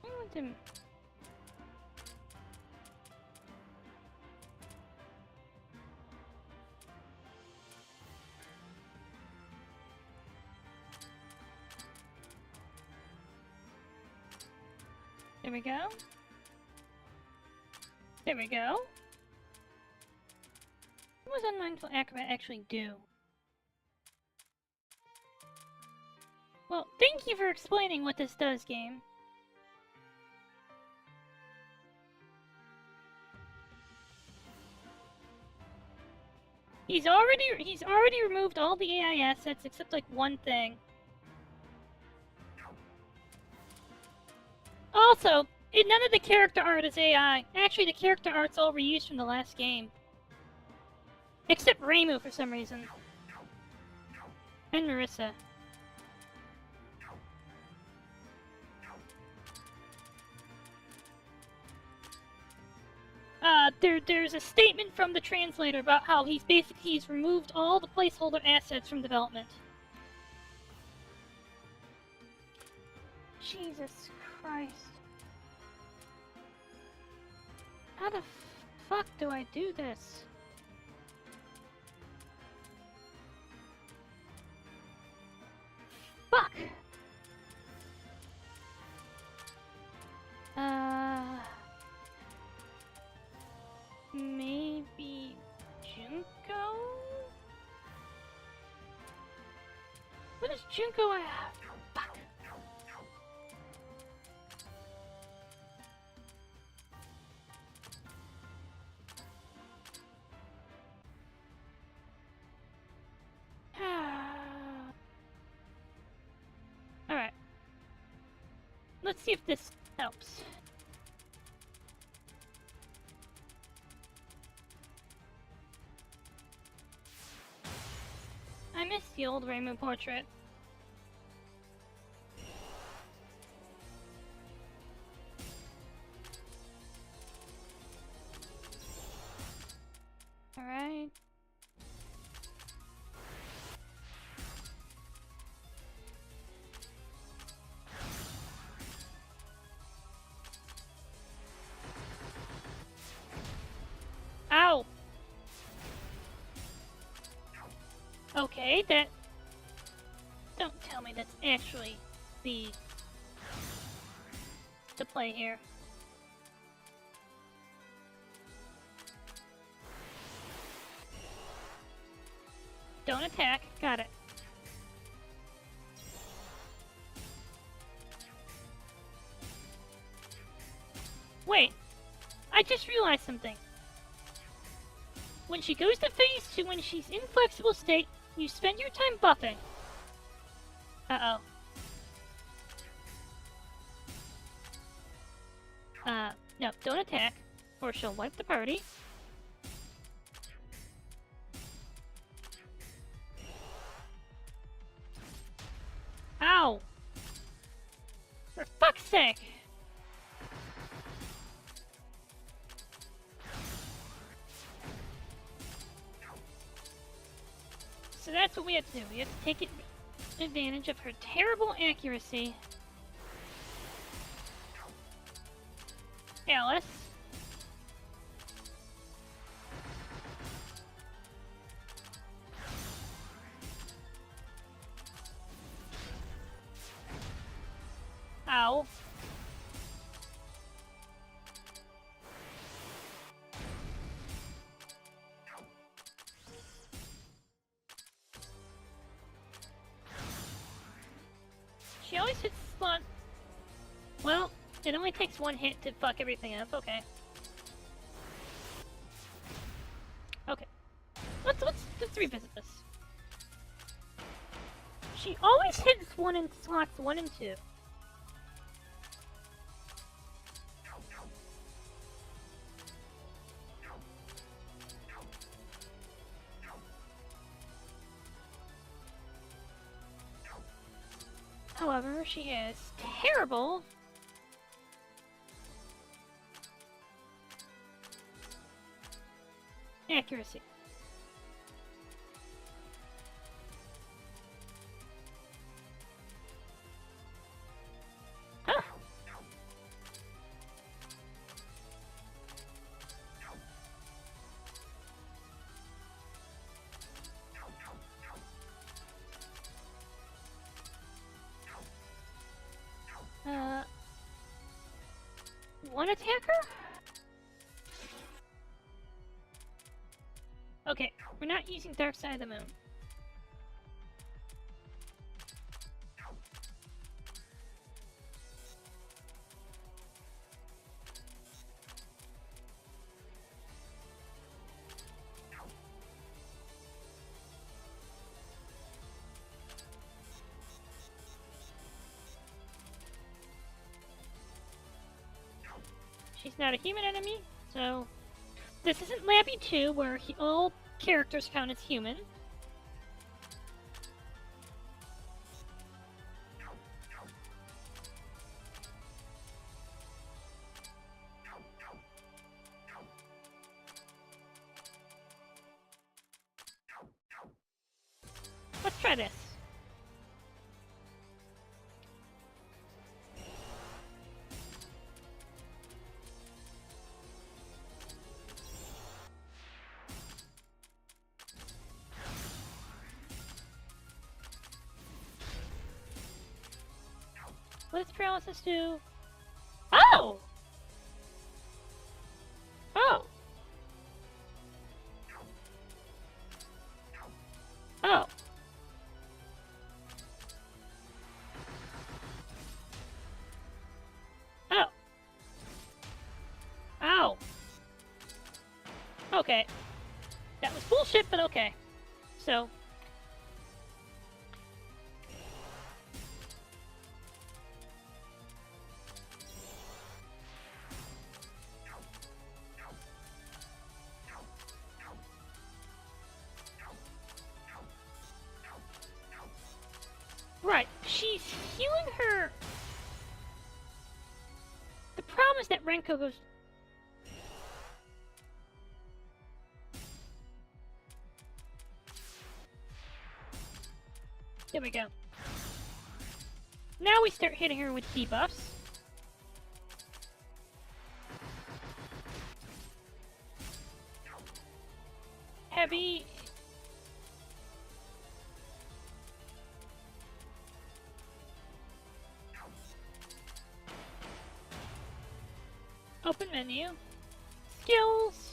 Speaker 1: I want to... There we go. There we go. What does Unmindful Acrobat actually do? Well, thank you for explaining what this does, game. He's already removed all the AI assets except like one thing. Also, none of the character art is AI. Actually, the character art's all reused from the last game. Except Reimu for some reason. And Marissa. There's a statement from the translator about how he's removed all the placeholder assets from development. Jesus Christ. How the fuck do I do this? Fuck! Maybe Junko? What does Junko have? Fuck. Alright. Let's see if this helps. I miss the old Reimu portrait. Alright. Ow! Okay, that... Don't tell me that's actually the play here. Don't attack. Got it. Wait. I just realized something. When she goes to phase 2, when she's in flexible state, you spend your time buffing. Uh-oh. No, don't attack, or she'll wipe the party. Ow! For fuck's sake! So that's what we have to do. We have to take advantage of her terrible accuracy. Alice. Ow. She always hits the spot. Well, it only takes one hit to fuck everything up. Okay. Okay. Let's revisit this. She always hits slots 1 and 2. However, she has terrible accuracy. Huh. One attacker? Okay, we're not using Dark Side of the Moon. she's not a human enemy, so this isn't Laby 2 where all characters count as human. Let's try this. What does paralysis do? Oh! Oh! Oh! Oh! Ow! Okay. That was bullshit, but okay. So... Right, she's healing her... The problem is that Renko goes... There we go. Now we start hitting her with debuffs. Heavy... Open menu. Skills.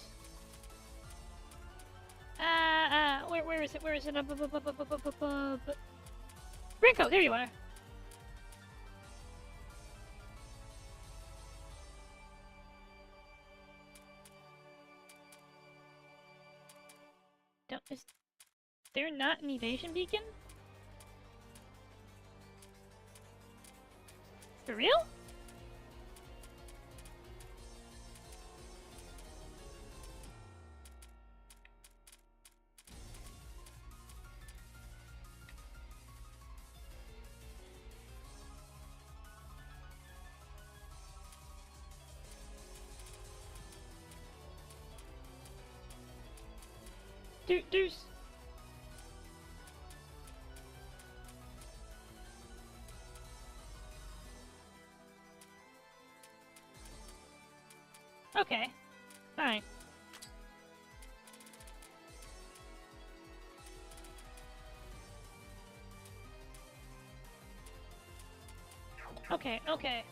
Speaker 1: Where is it? Where is it? Renko, there you are. Is there not an evasion beacon? For real? There's... Okay. Fine. Okay, okay.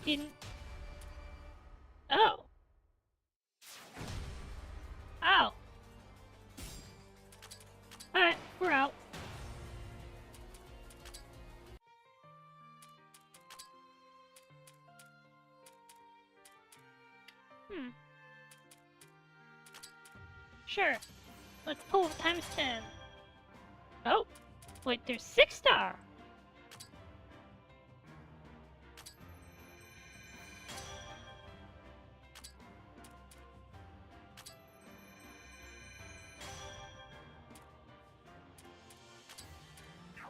Speaker 1: didn't... Oh. Oh. Alright, we're out. Sure. Let's pull the times 10. Oh. Wait, there's 6-star.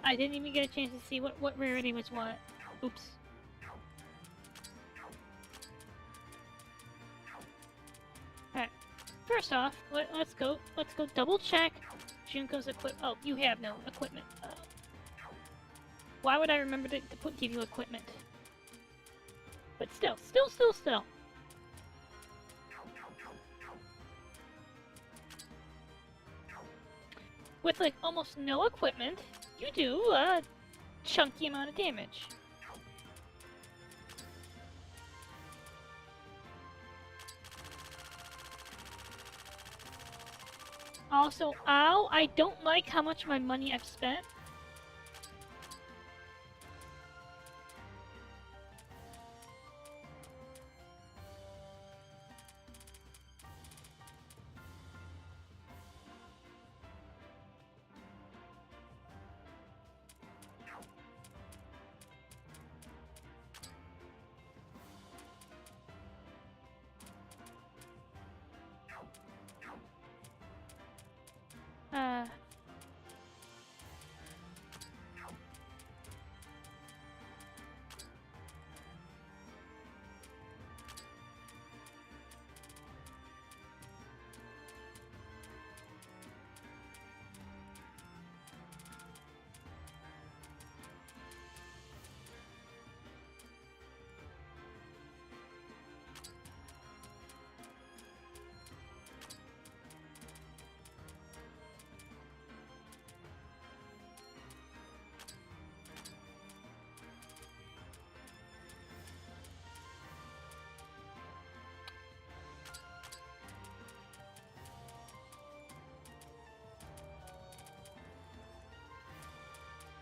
Speaker 1: I didn't even get a chance to see what rarity was what. Oops. Alright. First off, let's go double check Junko's equip. Oh, you have no equipment. Why would I remember to give you equipment? But still. With like almost no equipment, you do a chunky amount of damage. Also, ow, I don't like how much of my money I've spent.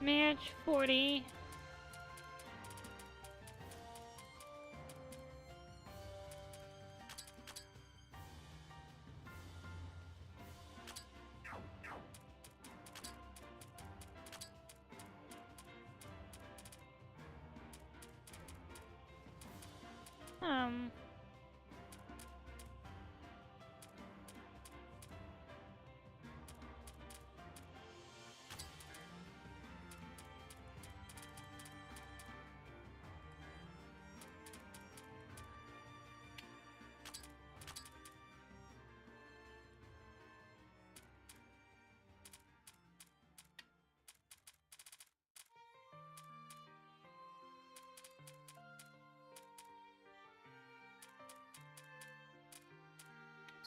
Speaker 1: Match 40.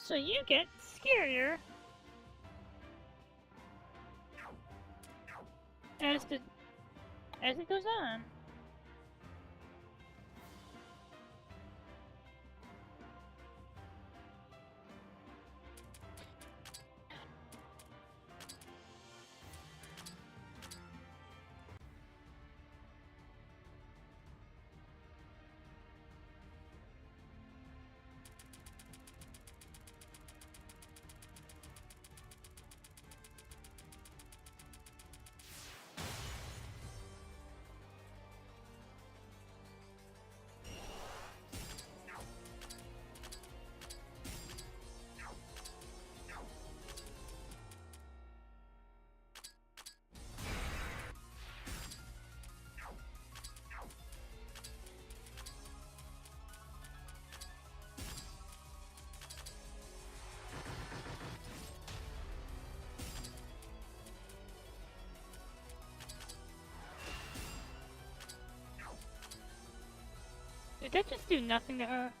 Speaker 1: So you get scarier as it goes on. Did that just do nothing to her?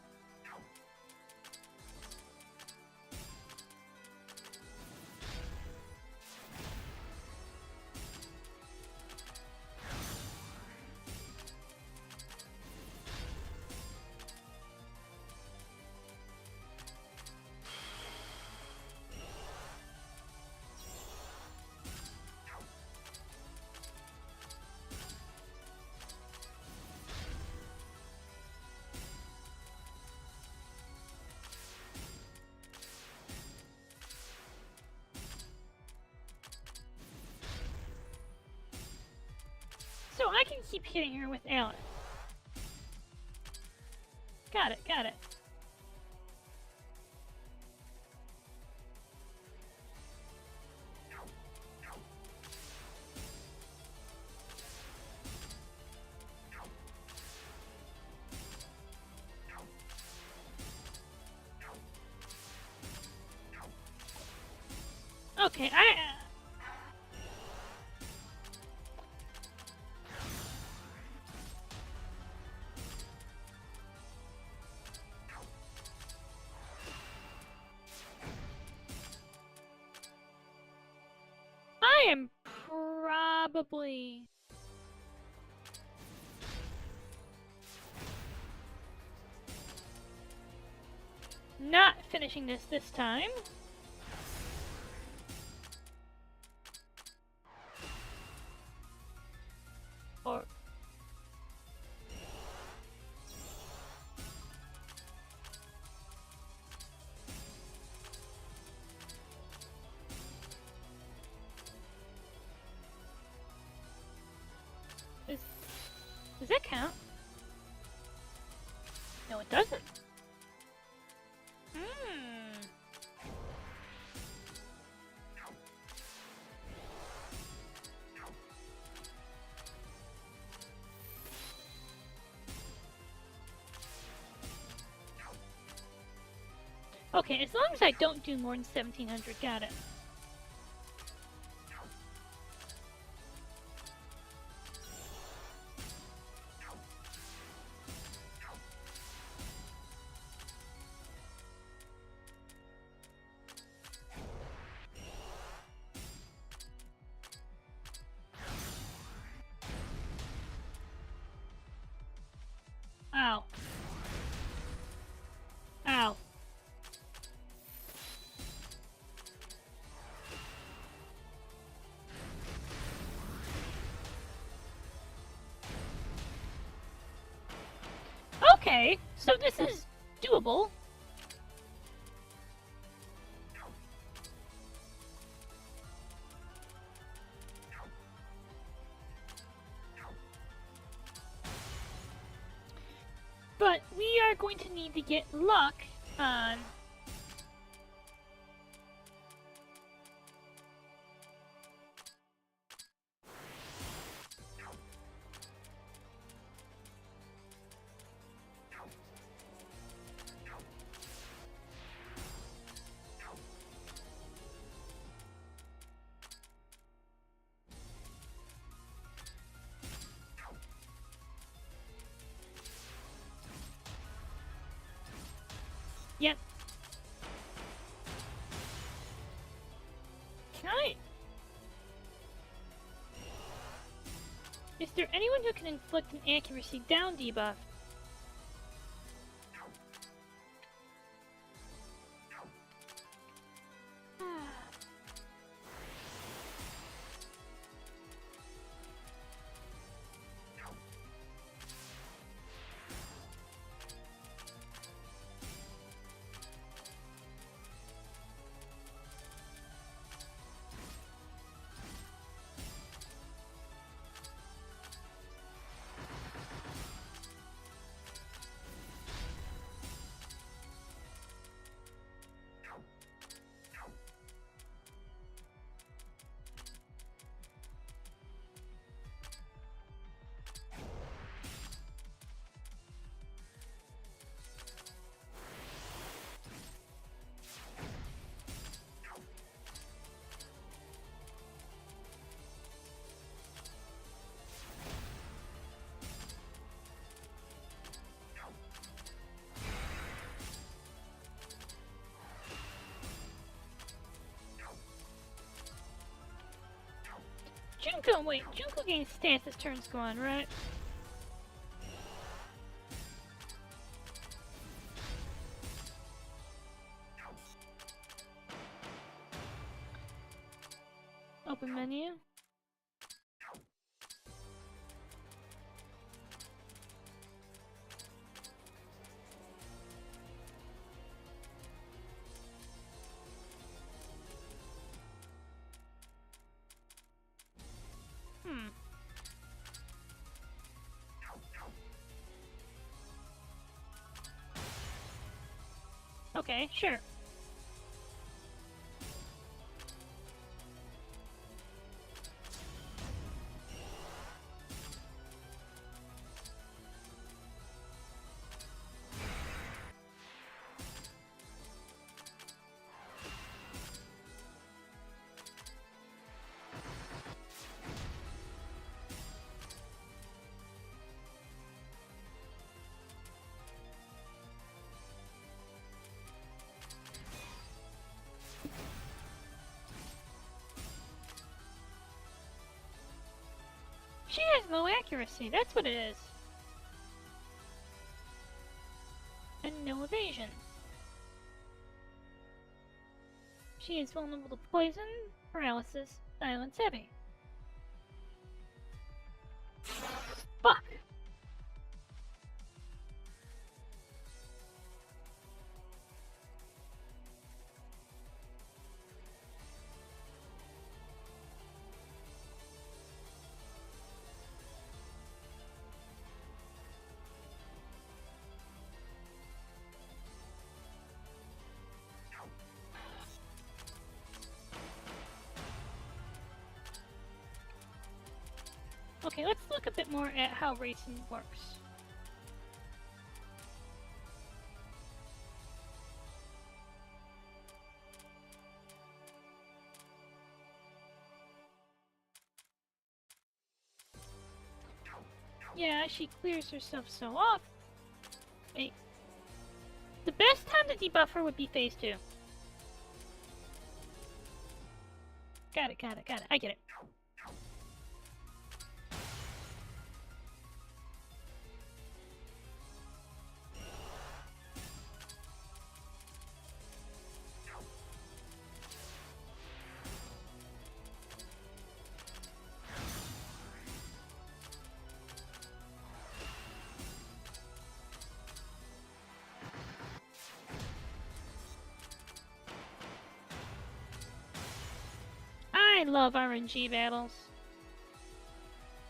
Speaker 1: I can keep hitting her with Alan. Got it, got it. Okay, I am probably not finishing this time. Or does that count? No, it doesn't. Okay, as long as I don't do more than 1700, got it. Ow. Ow. Okay, so this is doable. But we are going to need to get luck on... Yep. Can I... Is there anyone who can inflict an accuracy down debuff? Junko, wait, Junko gains stats as turns go on, right? Open menu. Okay, sure. She has low accuracy, that's what it is. And no evasion. She is vulnerable to poison, paralysis, silence heavy. Fuck! Okay, let's look a bit more at how Reisen works. Yeah, she clears herself so off. Wait. The best time to debuff her would be phase 2. Got it. I get it. I love RNG battles.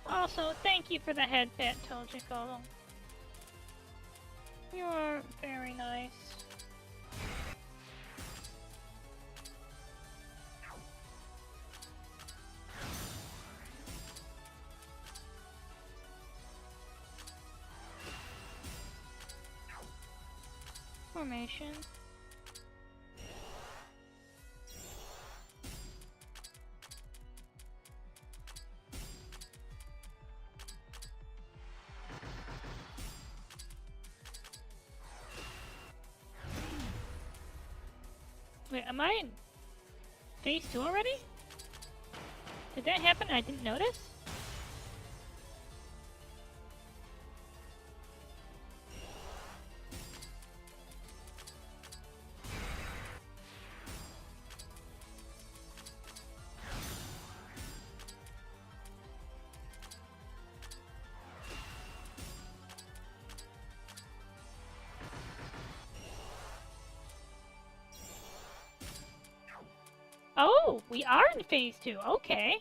Speaker 1: Also, thank you for the head pat, Tojiko. You are very nice. Formation. Wait, am I in phase 2 already? Did that happen and I didn't notice? Oh, we are in phase 2. Okay.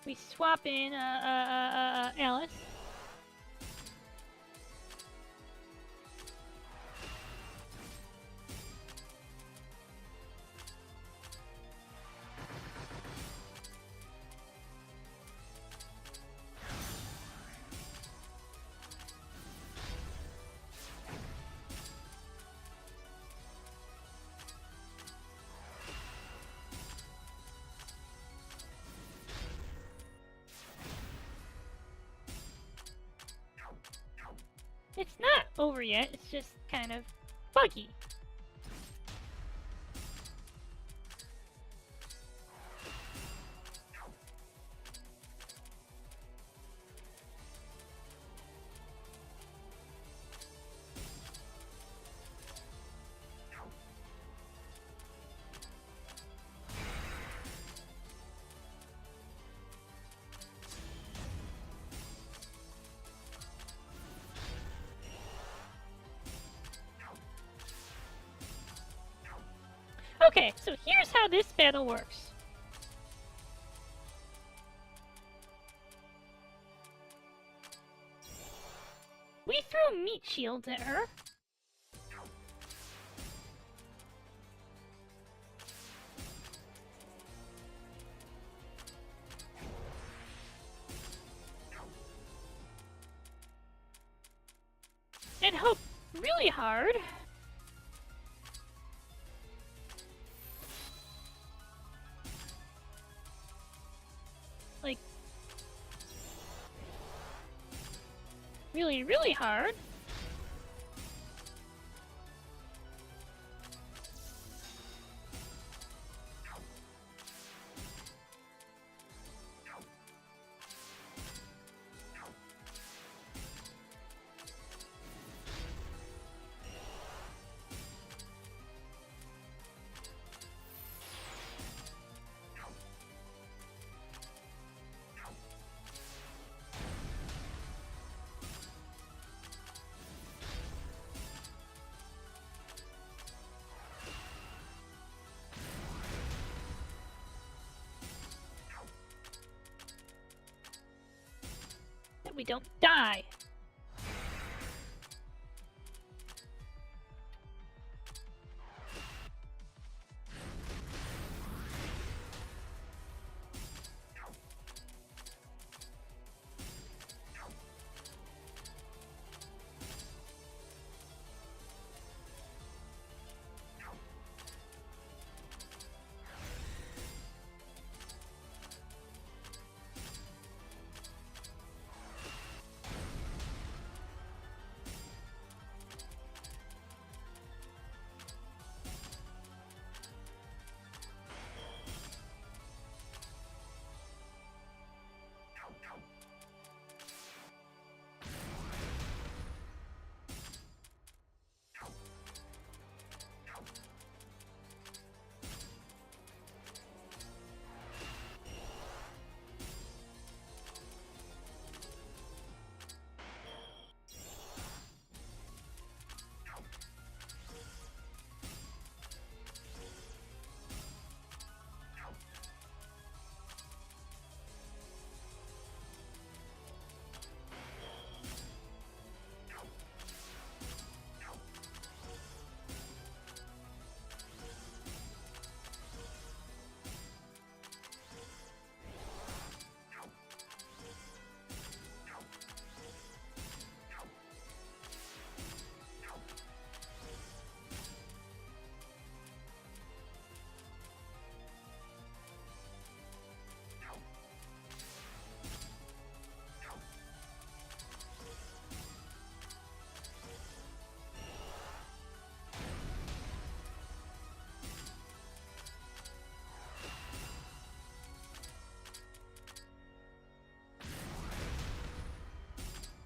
Speaker 1: We swap in Alice. It's not over yet, it's just kind of buggy. Okay, so here's how this battle works. We throw meat shields at her. And hope really hard. Like, really, really hard. That we don't die.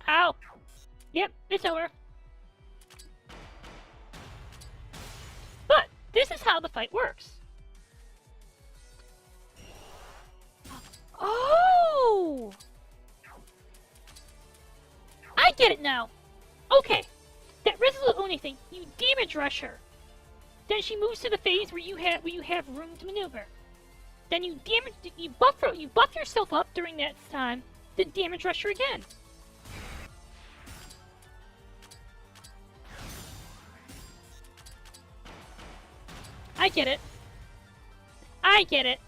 Speaker 1: Ow! Yep, it's over. But this is how the fight works. Oh! I get it now. Okay, that resolute only thing, you damage rush her. Then she moves to the phase where you have room to maneuver. Then you buff yourself up during that time. Then damage rush her again. I get it. I get it.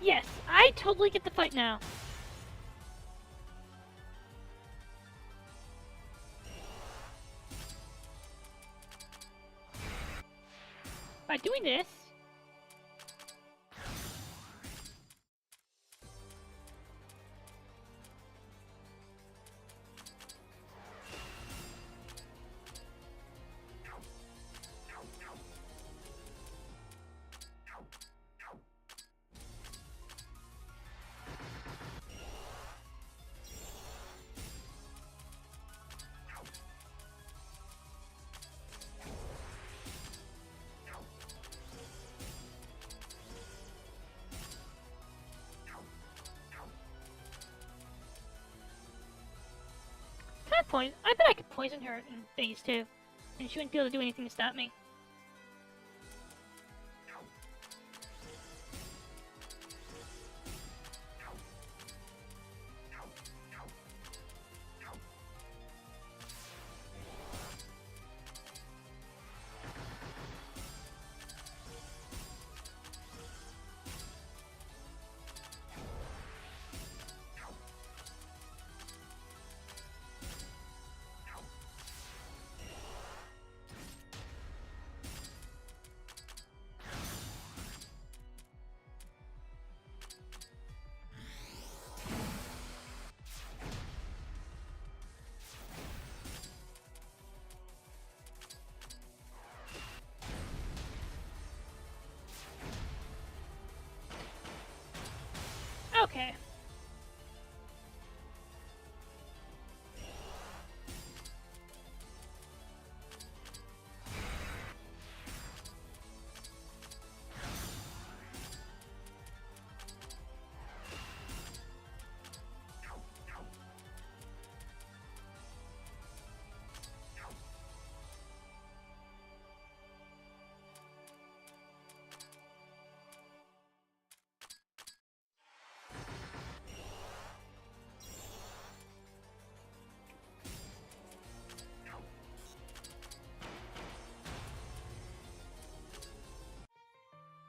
Speaker 1: Yes, I totally get the fight now. By doing this... I bet I could poison her in phase 2. And she wouldn't be able to do anything to stop me. Okay.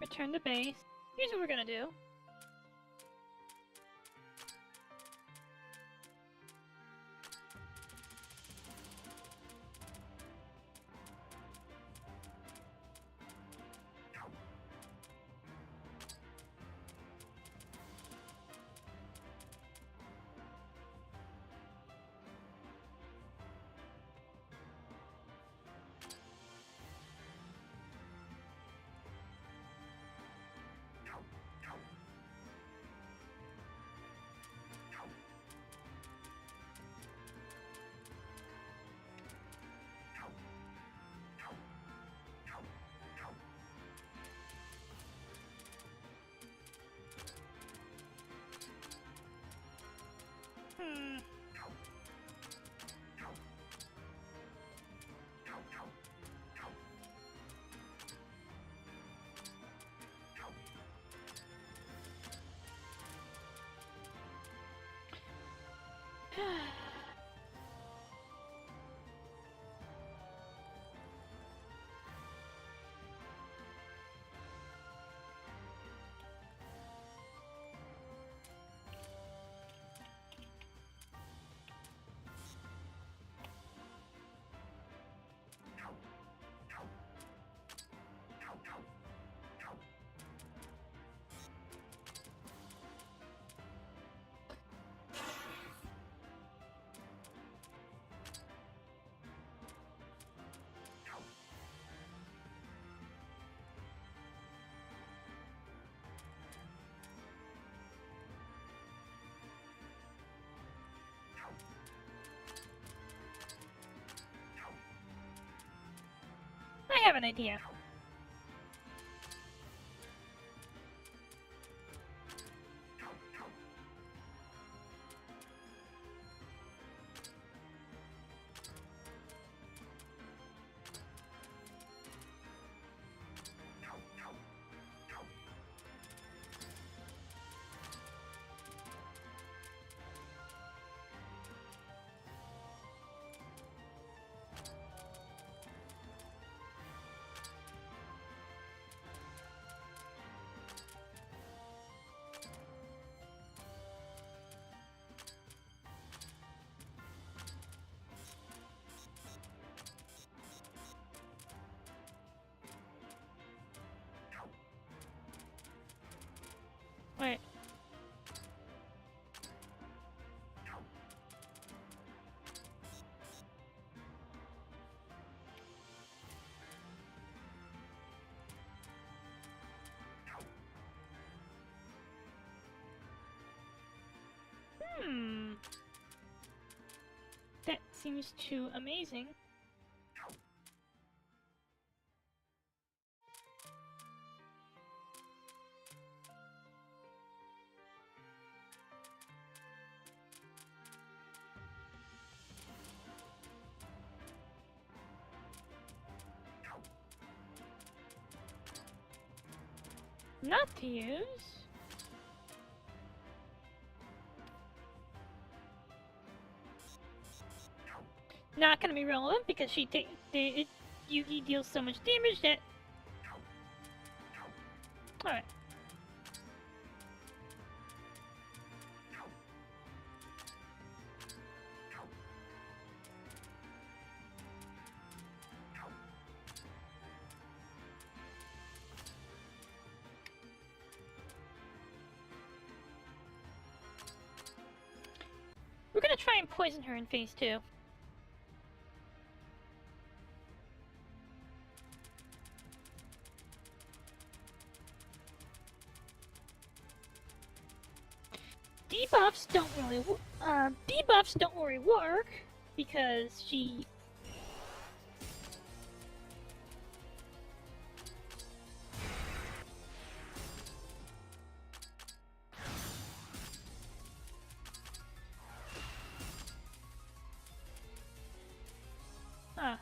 Speaker 1: Return to base. Here's what we're gonna do. Hmm. I have an idea. Wait. That seems too amazing. Not to use. Not gonna be relevant because Yugi deals so much damage that. Alright. We're gonna try and poison her in phase 2. Debuffs don't really work because she. Ah.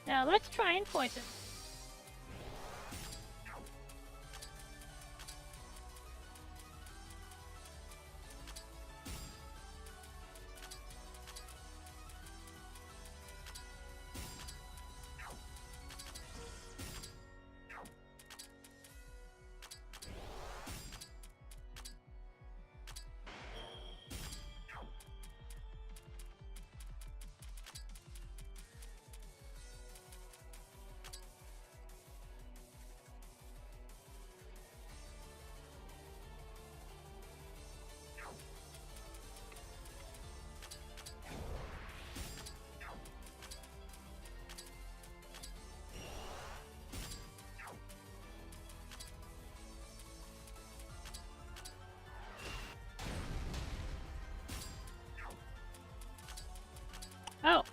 Speaker 1: Now let's try and poison. Oh.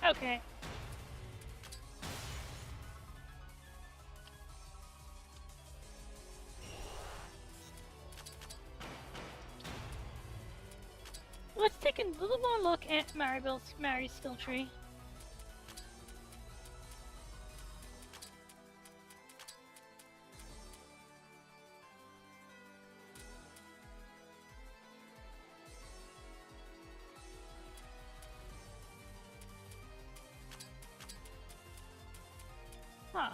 Speaker 1: Okay. Let's take a little more look at Mari's skill tree. Huh.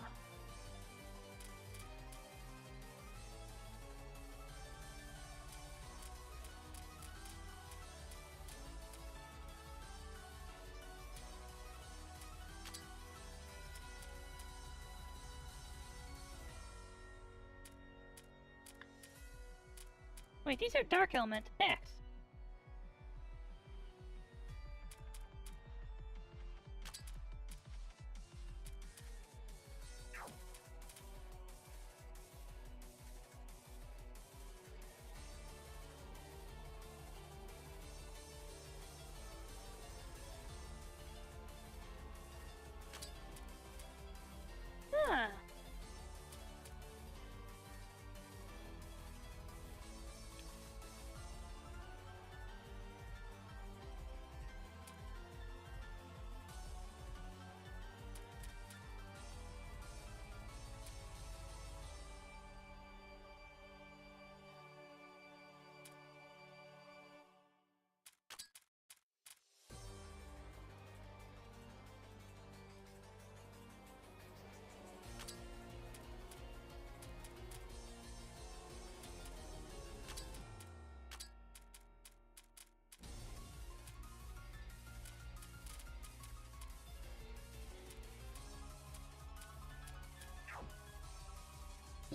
Speaker 1: Wait, these are dark element attacks.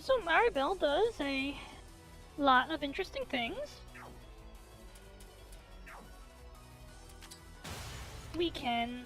Speaker 1: So Maribel does a lot of interesting things. We can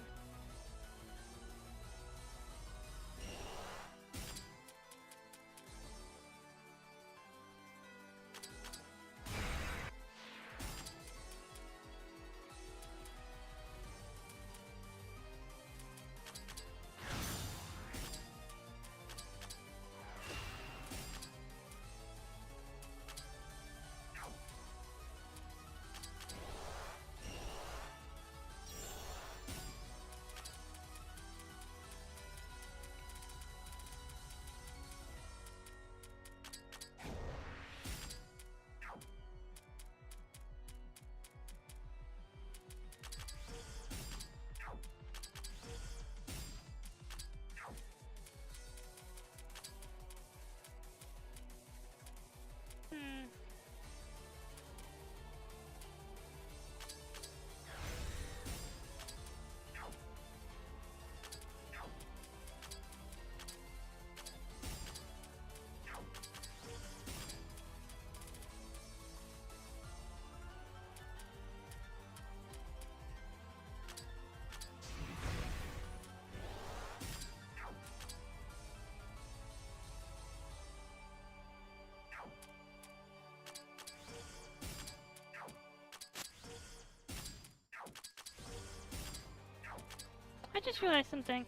Speaker 1: I just realized something.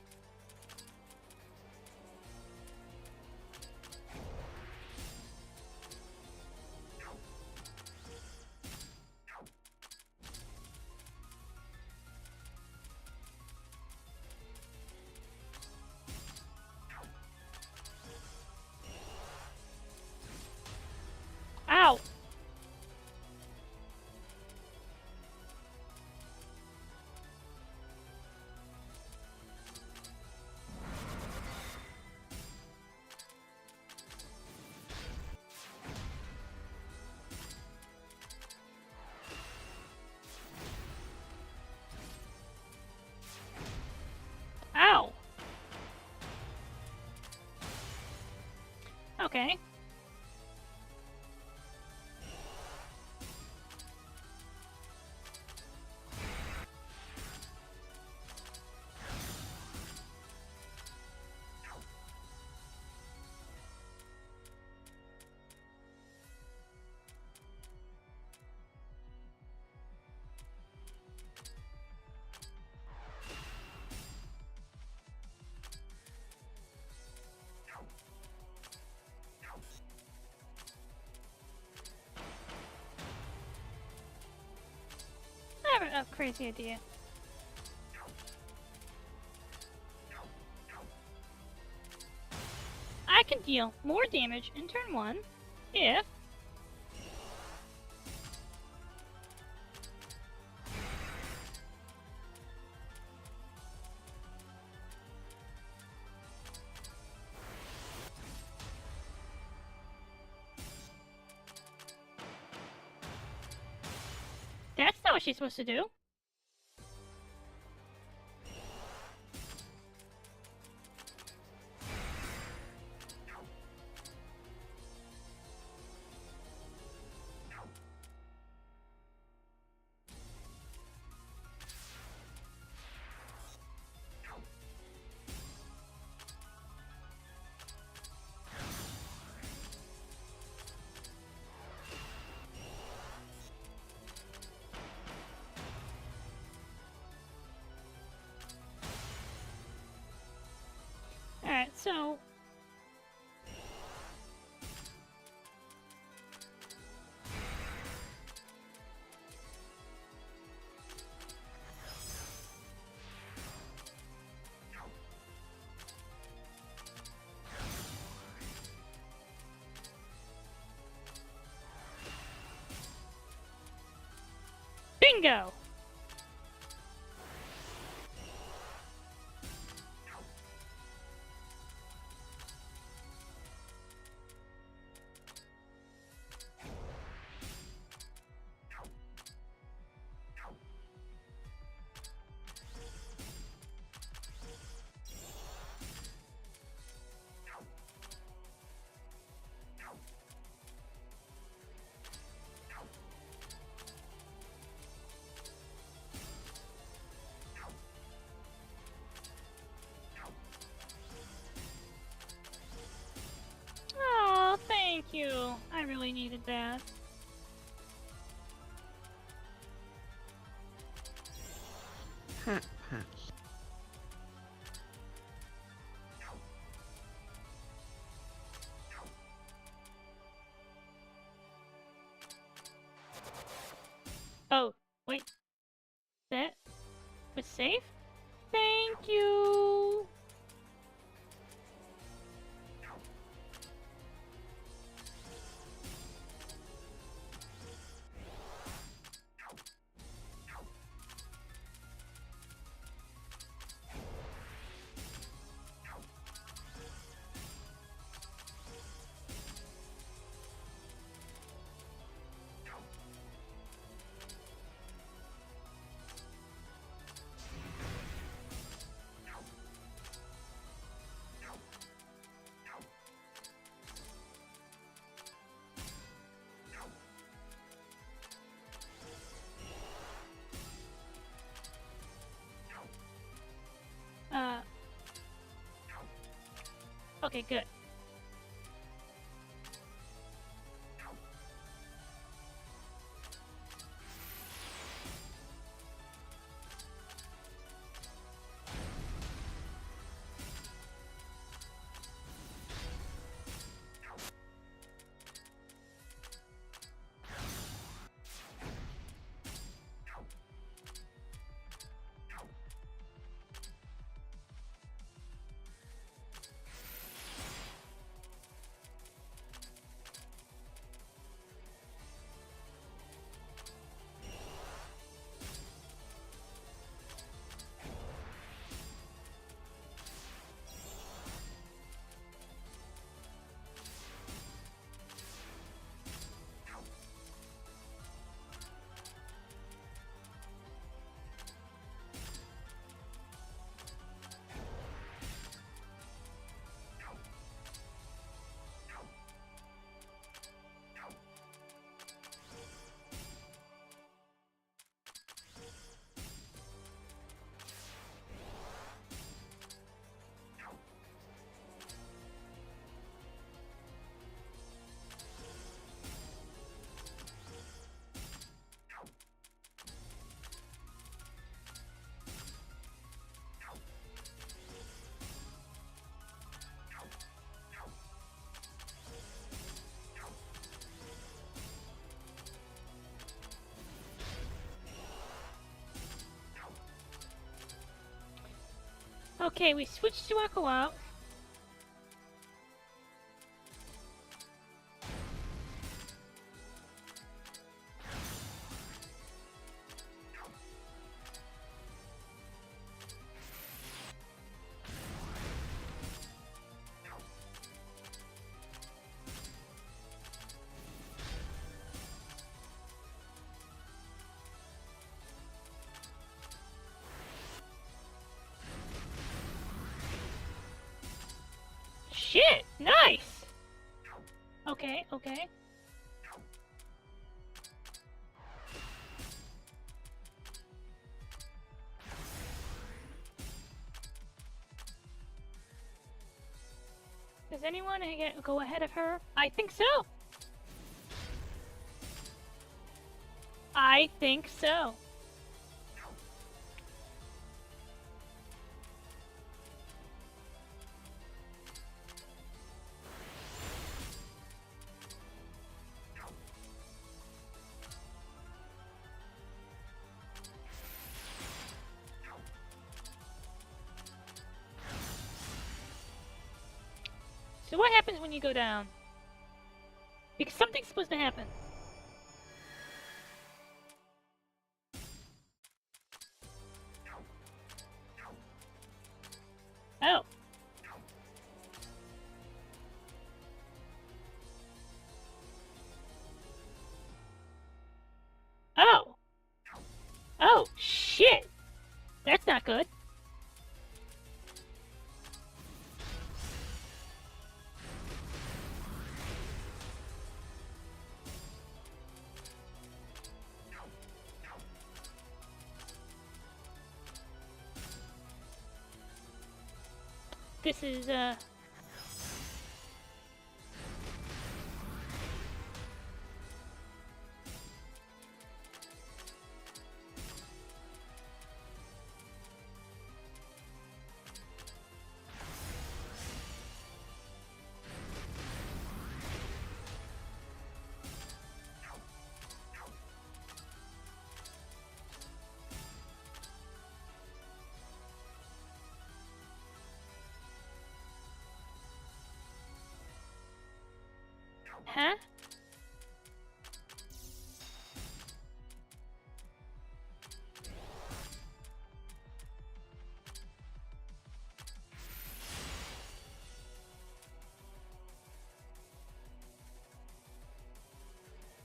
Speaker 1: Ow! Ow! Okay. I have a crazy idea. I can deal more damage in turn 1 if that's not what she's supposed to do. Alright, so bingo! really needed that.
Speaker 3: Pat, pat.
Speaker 1: Oh, wait. That was safe? Thank you! Okay, good. Okay, we switched to Echo Out. Shit! Nice! Okay, okay. Does anyone go ahead of her? I think so! I think so. So what happens when you go down? Because something's supposed to happen. Oh. Oh. Oh, shit! That's not good. This is, Huh?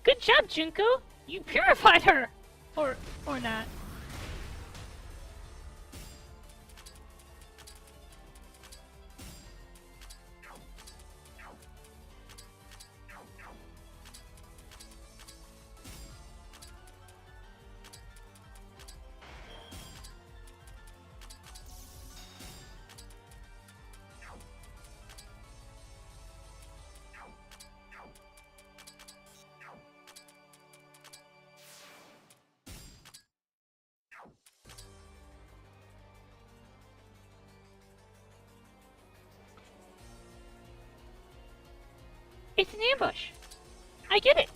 Speaker 1: Good job, Junko! You purified her! Or not. It's an ambush! I get it!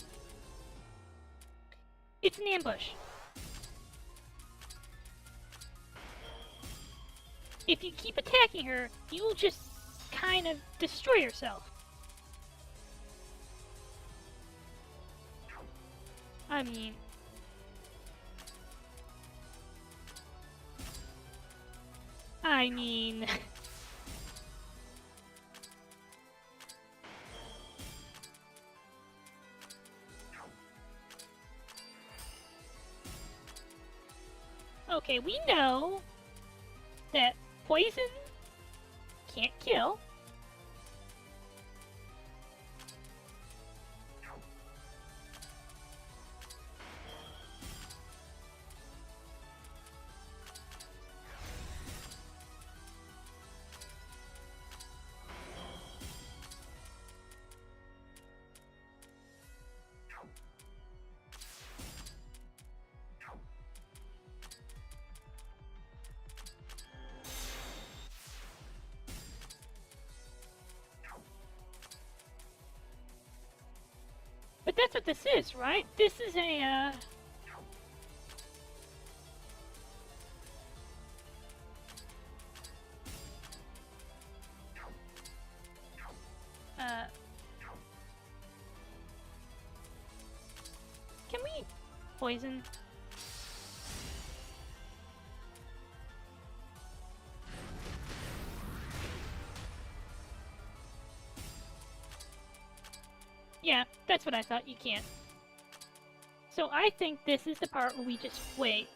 Speaker 1: It's an ambush. If you keep attacking her, you will just kind of destroy yourself. I mean... Okay, we know that poison can't kill. But that's what this is, right? This is a, Can we poison? Yeah, that's what I thought. You can't. So I think this is the part where we just wait.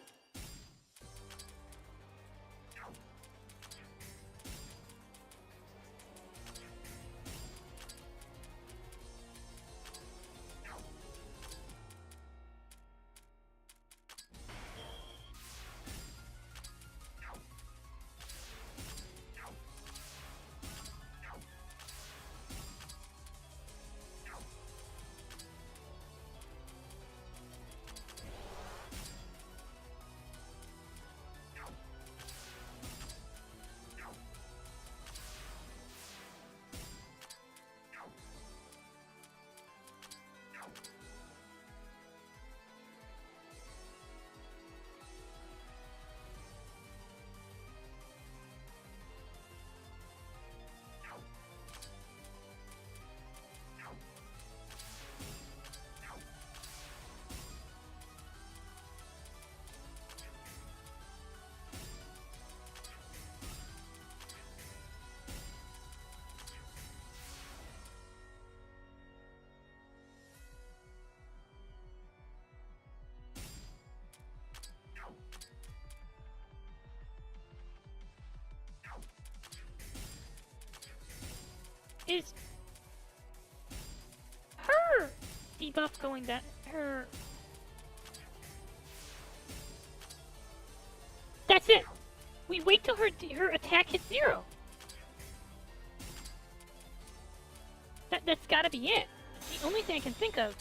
Speaker 1: Is her debuff going down? Her... That's it! We wait till her attack hits 0. That's gotta be it. It's the only thing I can think of.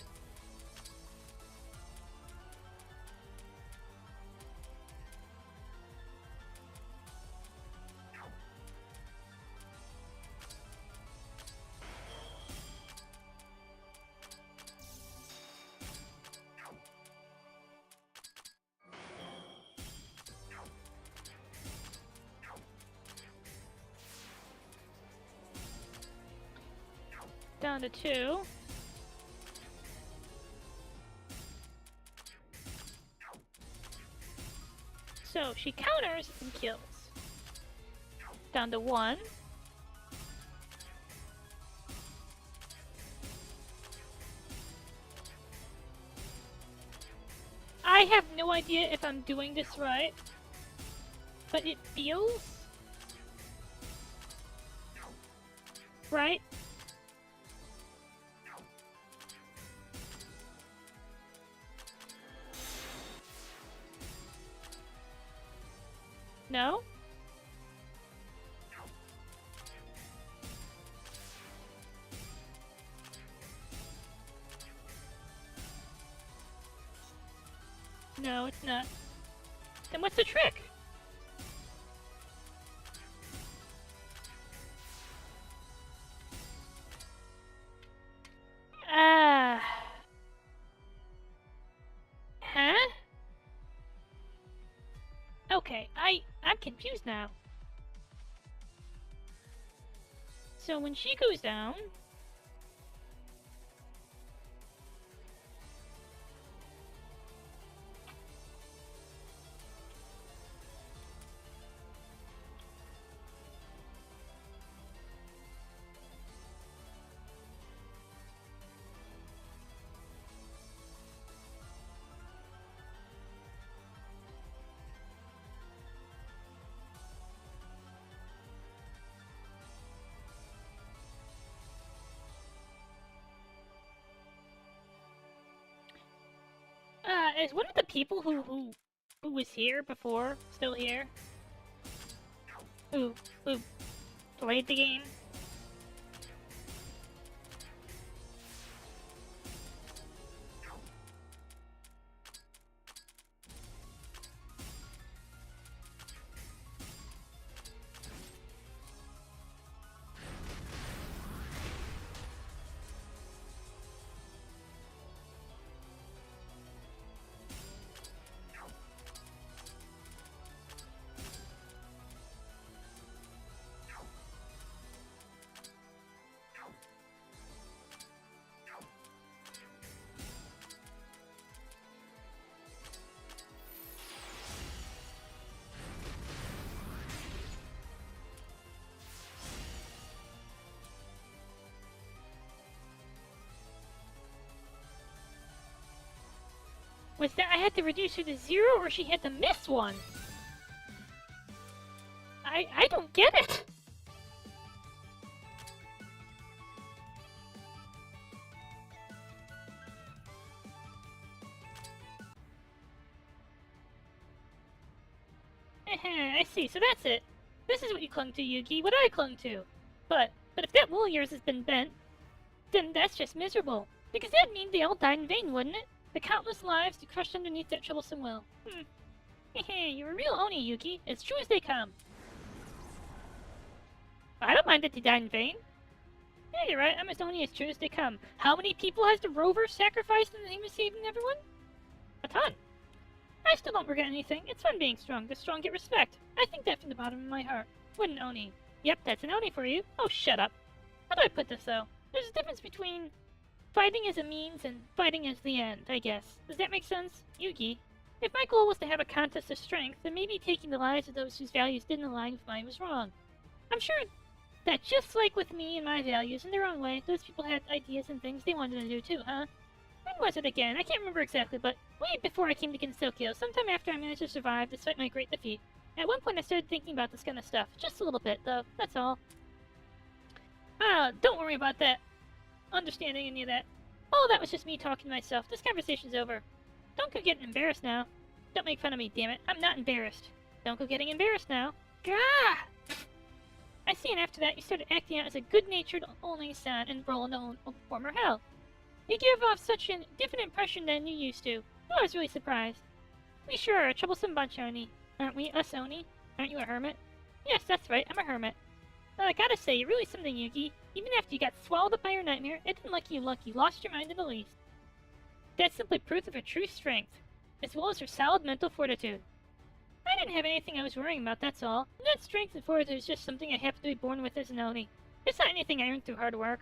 Speaker 1: Down to 2. So she counters and kills. Down to 1. I have no idea if I'm doing this right, but it feels right. No? No, it's not. Then what's the trick? Huh? Okay, I'm confused now. So when she goes down... is one of the people who was here before still here? Who played the game? Was that I had to reduce her to 0 or she had to miss one? I don't get it! I see, so that's it. This is what you clung to, Yugi, what I clung to. But if that wool of yours has been bent, then that's just miserable. Because that'd mean they all died in vain, wouldn't it? The countless lives you crushed underneath that troublesome will. You're a real Oni, Yuki. As true as they come. I don't mind that they died in vain. Yeah, you're right. I'm as Oni as true as they come. How many people has the Rover sacrificed in the name of saving everyone? A ton. I still don't regret anything. It's fun being strong. The strong get respect. I think that from the bottom of my heart. What an Oni. Yep, that's an Oni for you. Oh, shut up. How do I put this, though? There's a difference between fighting as a means and fighting as the end, I guess. Does that make sense? Yugi, if my goal was to have a contest of strength, then maybe taking the lives of those whose values didn't align with mine was wrong. I'm sure that just like with me and my values, in their own way, those people had ideas and things they wanted to do too, huh? When was it again? I can't remember exactly, but way before I came to Gensokyo, sometime after I managed to survive despite my great defeat. At one point I started thinking about this kind of stuff. Just a little bit, though. That's all. Don't worry about that. Understanding any of that. Oh, that was just me talking to myself. This conversation's over. Don't go getting embarrassed now. Don't make fun of me, damn it. I'm not embarrassed. Don't go getting embarrassed now. Gah! I see, and after that you started acting out as a good-natured Oni-san and rolling on former hell. You give off such a different impression than you used to. I was really surprised. We sure are a troublesome bunch, Oni. Aren't we, us Oni? Aren't you a hermit? Yes, that's right, I'm a hermit. But I gotta say, you're really something, Yugi. Even after you got swallowed up by your nightmare, it didn't look like you lost your mind in the least. That's simply proof of her true strength, as well as her solid mental fortitude. I didn't have anything I was worrying about, that's all. And that strength and fortitude is just something I happen to be born with as an Oni. It's not anything I earned through hard work.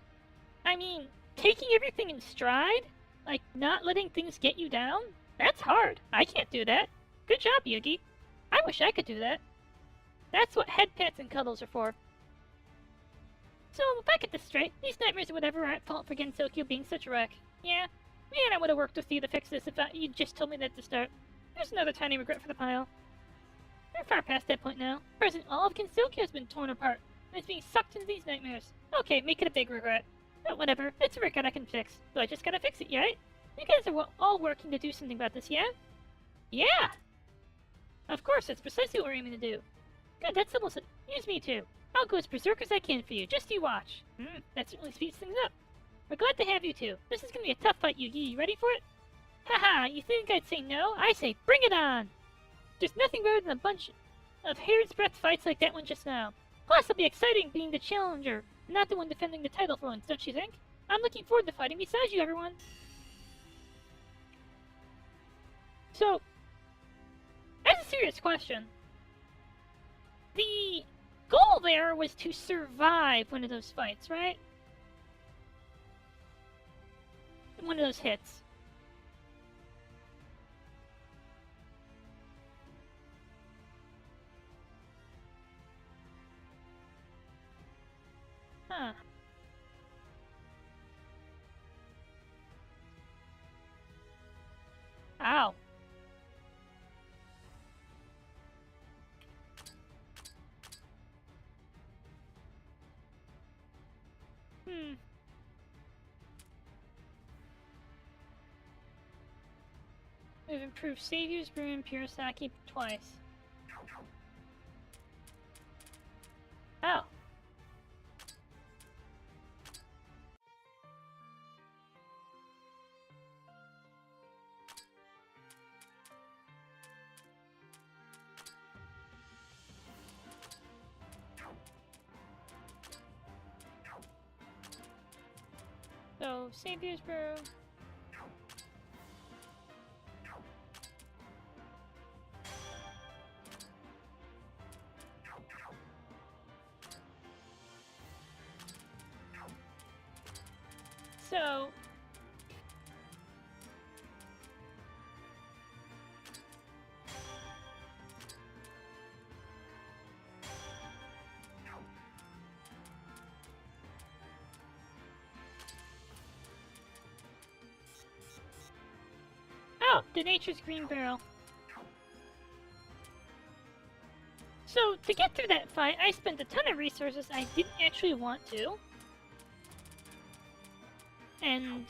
Speaker 1: I mean, taking everything in stride? Like, not letting things get you down? That's hard. I can't do that. Good job, Yugi. I wish I could do that. That's what head pats and cuddles are for. So, if I get this straight, these nightmares or whatever aren't fault for Gensokyo being such a wreck. Yeah? Man, I would have worked with you to fix this if you just told me that at the start. There's another tiny regret for the pile. We're far past that point now. Present, all of Gensokyo has been torn apart, and it's being sucked into these nightmares. Okay, make it a big regret. But whatever, it's a regret I can fix. So I just gotta fix it, right? You guys are all working to do something about this, yeah? Yeah! Of course, that's precisely what we're aiming to do. God, that's almost... Use me too. I'll go as berserk as I can for you, just you watch. That certainly speeds things up. We're glad to have you two. This is gonna be a tough fight, Yugi. You ready for it? Haha, you think I'd say no? I say bring it on! There's nothing better than a bunch of hair's breadth fights like that one just now. Plus, it'll be exciting being the challenger, not the one defending the title for once, don't you think? I'm looking forward to fighting beside you, everyone. So, as a serious question, the goal there was to survive one of those fights, right? One of those hits. Huh. Ow. We've improved Savior's Brew and Purosaki twice. Oh. So, Savior's Brew. So... Oh, the Nature's Green Barrel. So, to get through that fight, I spent a ton of resources I didn't actually want to. And...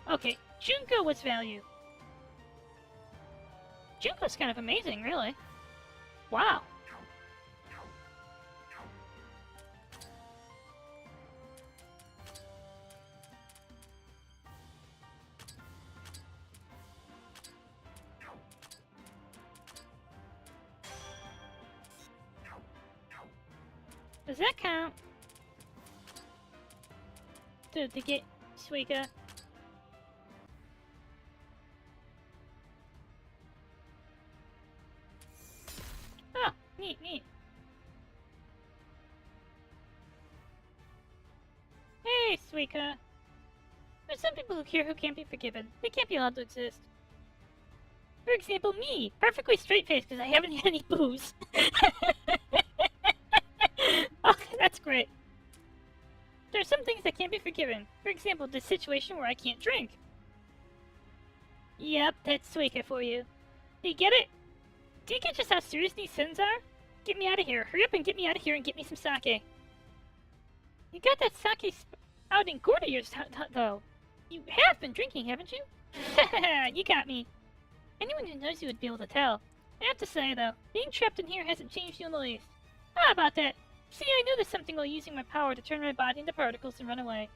Speaker 1: Okay, Junko was value. Junko's kind of amazing, really. Wow. Does that count? To get Suika? Oh, neat, neat. Hey, Suika. There's some people here who can't be forgiven. They can't be allowed to exist. For example, me. Perfectly straight-faced because I haven't had any booze. Okay, that's great. There are some things that can't be forgiven. For example, this situation where I can't drink. Yep, that's Suika for you. Do you get it? Do you get just how serious these sins are? Get me out of here. Hurry up and get me out of here and get me some sake. You got that sake out in gourd of yours, though. You have been drinking, haven't you? You got me. Anyone who knows you would be able to tell. I have to say, though, being trapped in here hasn't changed you in the least. How about that? See, I noticed something while using my power to turn my body into particles and run away.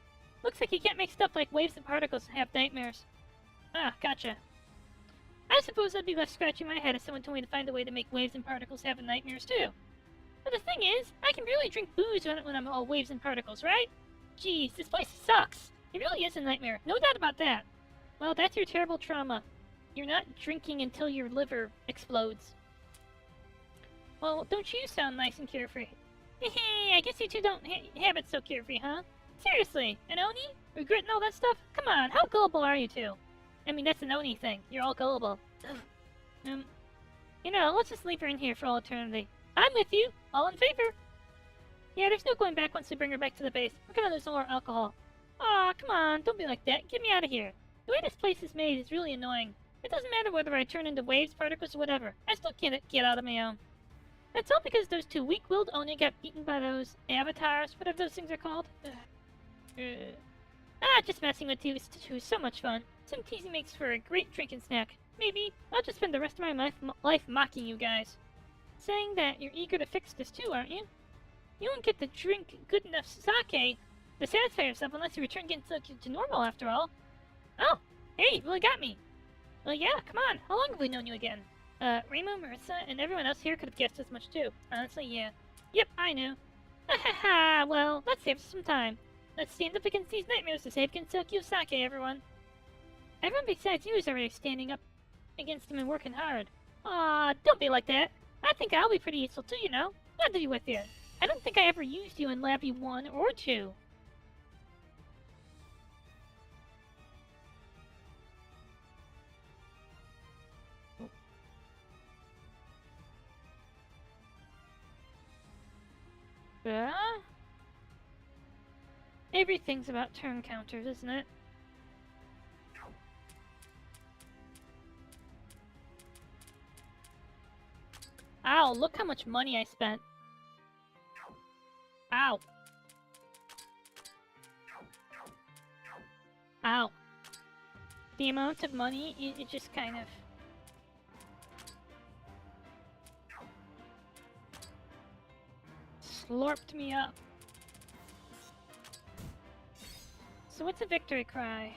Speaker 1: Looks like you can't make stuff like waves and particles and have nightmares. Ah, gotcha. I suppose I'd be left scratching my head if someone told me to find a way to make waves and particles have nightmares too. But the thing is, I can really drink booze when I'm all waves and particles, right? Jeez, this place sucks. It really is a nightmare, no doubt about that. Well, that's your terrible trauma. You're not drinking until your liver explodes. Well, don't you sound nice and carefree? Hey, I guess you two don't have it so carefree, huh? Seriously, an Oni? Regretting all that stuff? Come on, how gullible are you two? I mean, that's an Oni thing. You're all gullible. You know, let's just leave her in here for all eternity. I'm with you. All in favor. Yeah, there's no going back once we bring her back to the base. We're gonna lose all our alcohol. Aw, come on, don't be like that. Get me out of here. The way this place is made is really annoying. It doesn't matter whether I turn into waves, particles, or whatever. I still can't get out of my own. That's all because those two weak-willed Oni got beaten by those avatars, whatever those things are called. Just messing with you is so much fun. Some teasing makes for a great drinking snack. Maybe I'll just spend the rest of my life mocking you guys. Saying that you're eager to fix this too, aren't you? You won't get to drink good enough sake to satisfy yourself unless you return Gendo to normal, after all. Oh, hey, you really got me. Well, yeah, come on. How long have we known you again? Remo, Marissa, and everyone else here could have guessed as much too. Honestly, yeah. Yep, I knew. Ha, well, let's save some time. Let's stand up against these nightmares to save Gensokyo Sake, everyone. Everyone besides you is already standing up against him and working hard. Aw, don't be like that. I think I'll be pretty useful too, you know. Glad to be with you. I don't think I ever used you in Laby 1 or 2. Everything's about turn counters, isn't it? Ow, look how much money I spent. Ow. Ow. The amount of money, it just kind of... slurped me up. So what's a victory cry?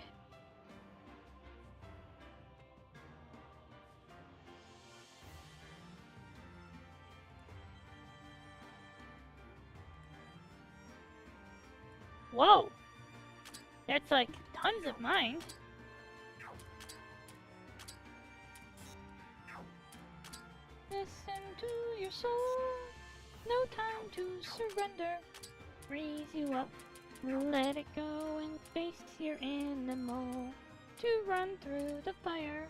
Speaker 1: Whoa! That's like tons of mind. Listen to your soul. No time to surrender. Raise you up. Let it go and face your animal. To run through the fire.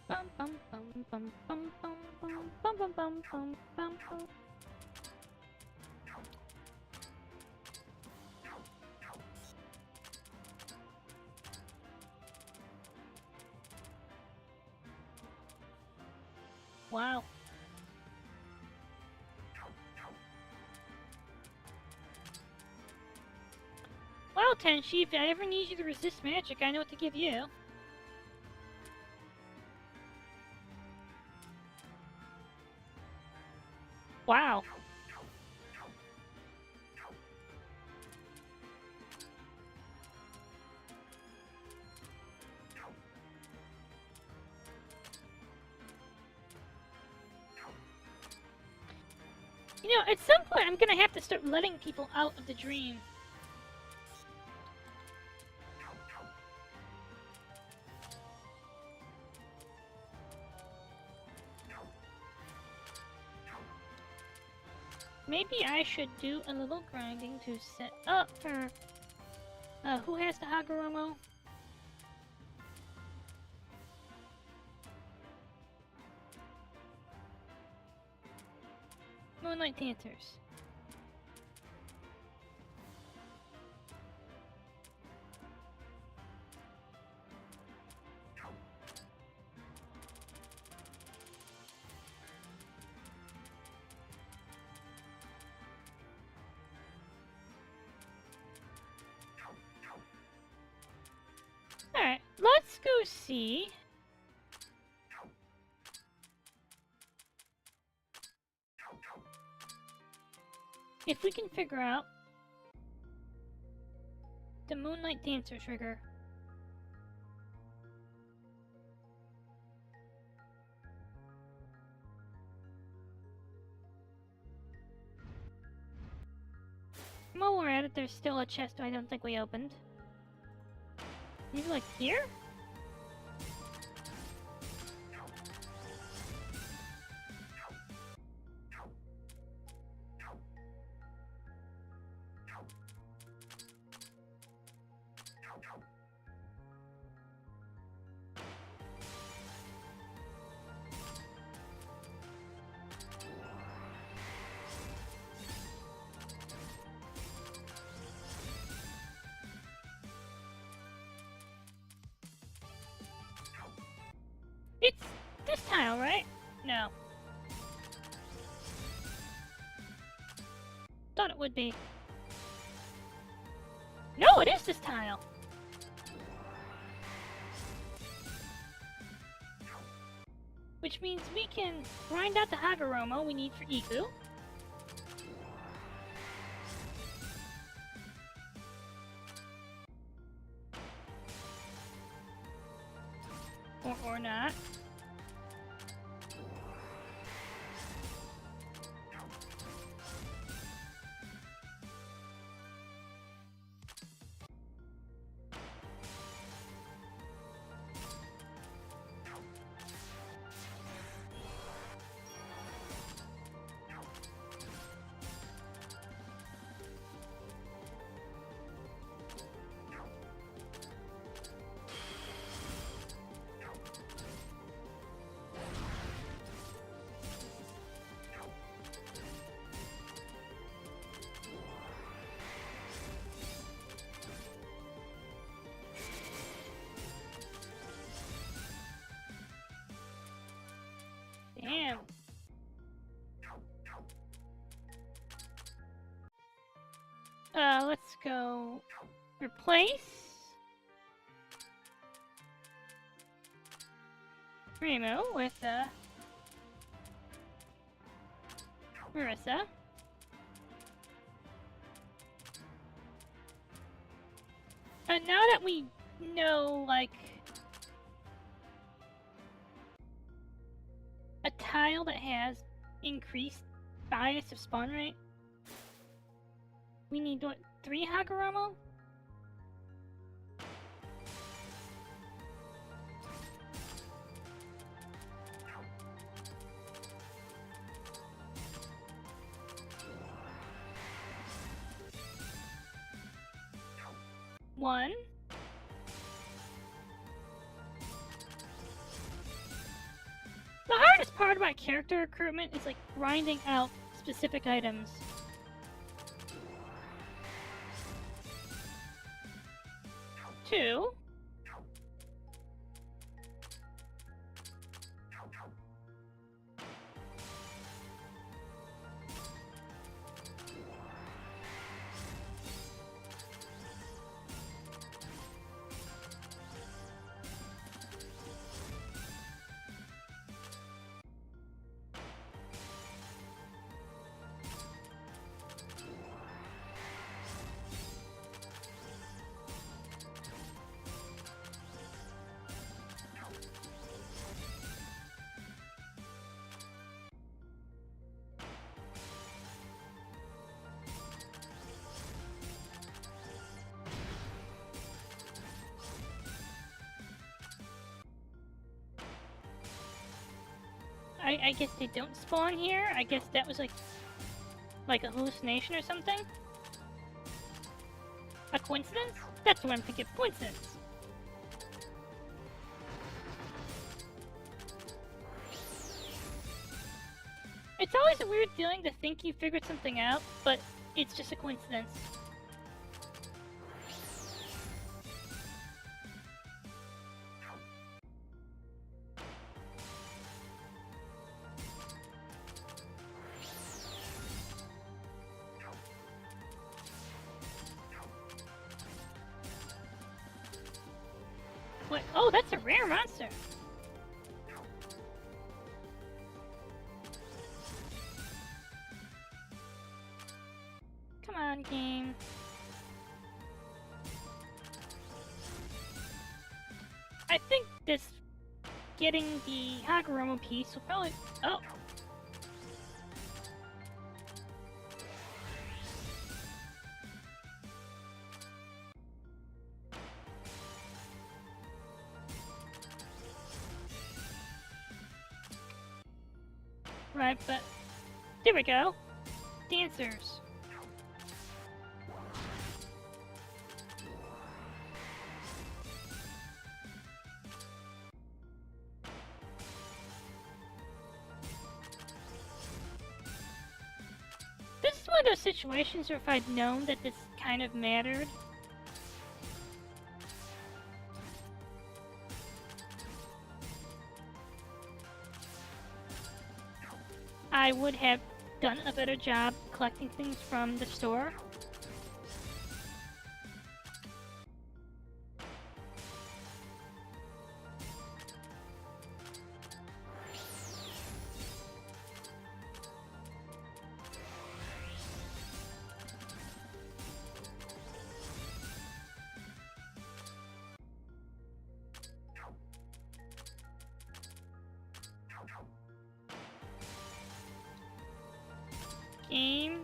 Speaker 1: Bum bum bum bum bum bum bum bum bum bum bum bum bum. Wow. Well, Tenshi, if I ever need you to resist magic, I know what to give you. Wow. You know, at some point I'm gonna have to start letting people out of the dream. Maybe I should do a little grinding to set up for... who has the Hagoromo? Moonlight Dancers. Alright, let's go see. If we can figure out the Moonlight Dancer trigger. but there's still a chest I don't think we opened. Maybe like here? It's this tile, right? No. Thought it would be. No, it is this tile! Which means we can grind out the Hagoromo we need for Iku. Or not. Damn. Let's go replace Primo with Marissa. And now that we know, like, a tile that has increased bias of spawn rate, we need, what, 3 Hagoromo? One. The hardest part about character recruitment is like grinding out specific items. Two. I guess they don't spawn here. I guess that was like a hallucination or something. A coincidence? That's what I'm thinking. Coincidence. It's always a weird feeling to think you figured something out, but it's just a coincidence. What? Oh, that's a rare monster. Come on, game. I think this getting the Hagoromo piece will probably... Oh! survive, but there we go. Dancers. This is one of those situations where if I'd known that this kind of mattered, I would have done a better job collecting things from the store. Game.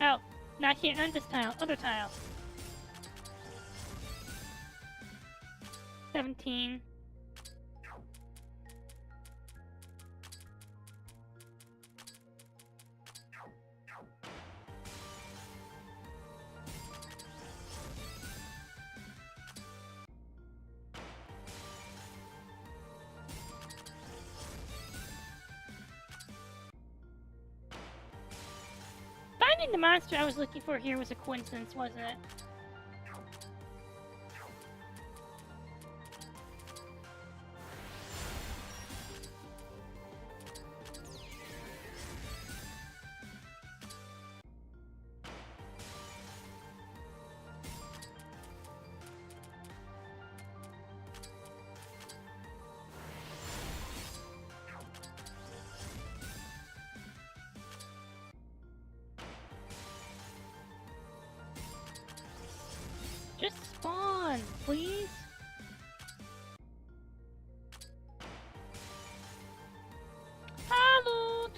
Speaker 1: Oh, not here on this tile, other tile. 17. Finding the monster I was looking for here was a coincidence, wasn't it? Just spawn, please. Hello.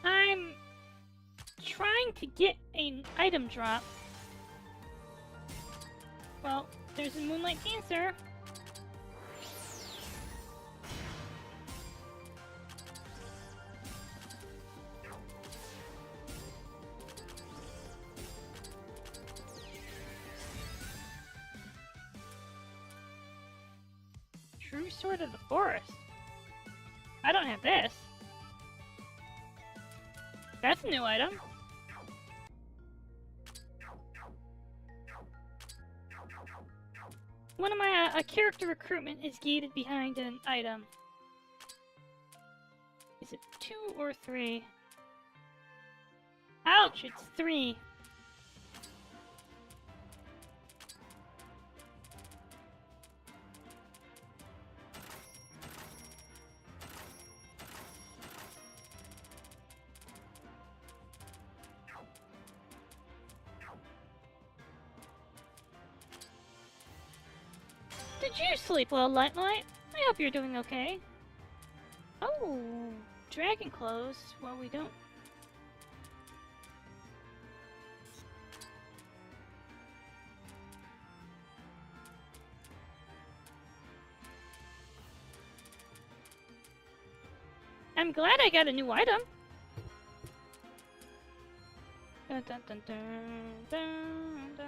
Speaker 1: I'm trying to get an item drop. Well, there's a Moonlight Dancer. True Sword of the Forest. I don't have this. That's a new item. One of my character recruitment is gated behind an item. Is it 2 or 3? Ouch, it's 3. Did you sleep well, Light Light? I hope you're doing okay. Oh, dragon clothes. Well, we don't. I'm glad I got a new item. Dun, dun, dun, dun, dun, dun.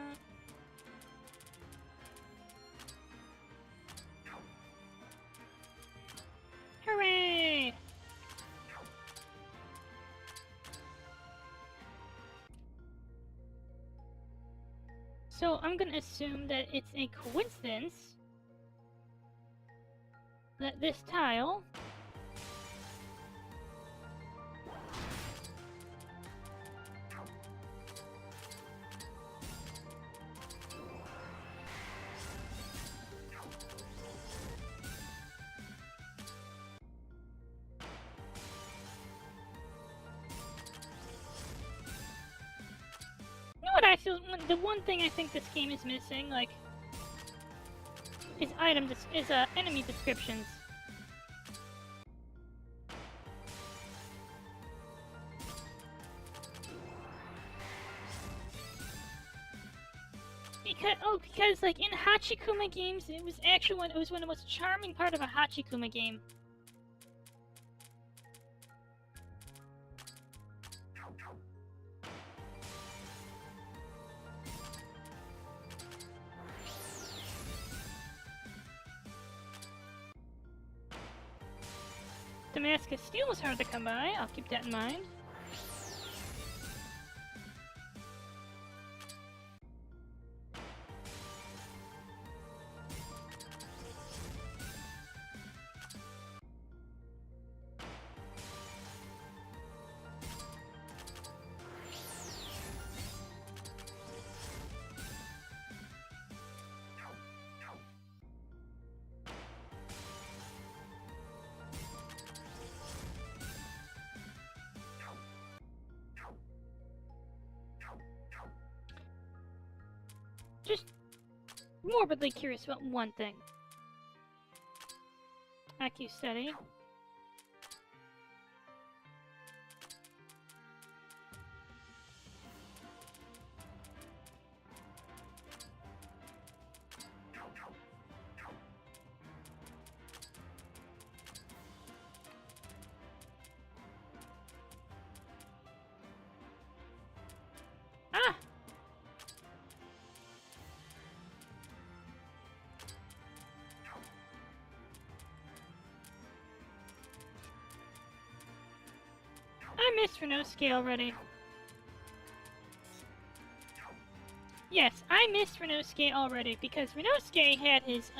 Speaker 1: Hooray! So I'm gonna assume that it's a coincidence that this tile actually, the one thing I think this game is missing, like, is enemy descriptions. Because like in Hachikuma games, it was one of the most charming part of a Hachikuma game. Damascus Steel was hard to come by. I'll keep that in mind. Just morbidly curious about one thing. IQ study. Ah! I missed Renosuke already. Yes, I missed Renosuke already because Renosuke had his.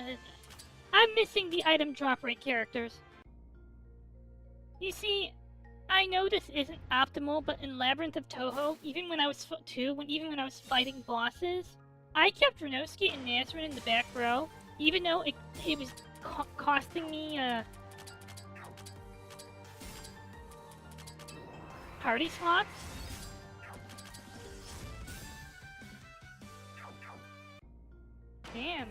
Speaker 1: I'm missing the item drop rate characters. You see, I know this isn't optimal, but in Labyrinth of Toho, even when I was fighting bosses, I kept Renosuke and Nazareth in the back row, even though it was costing me party slots. Damn.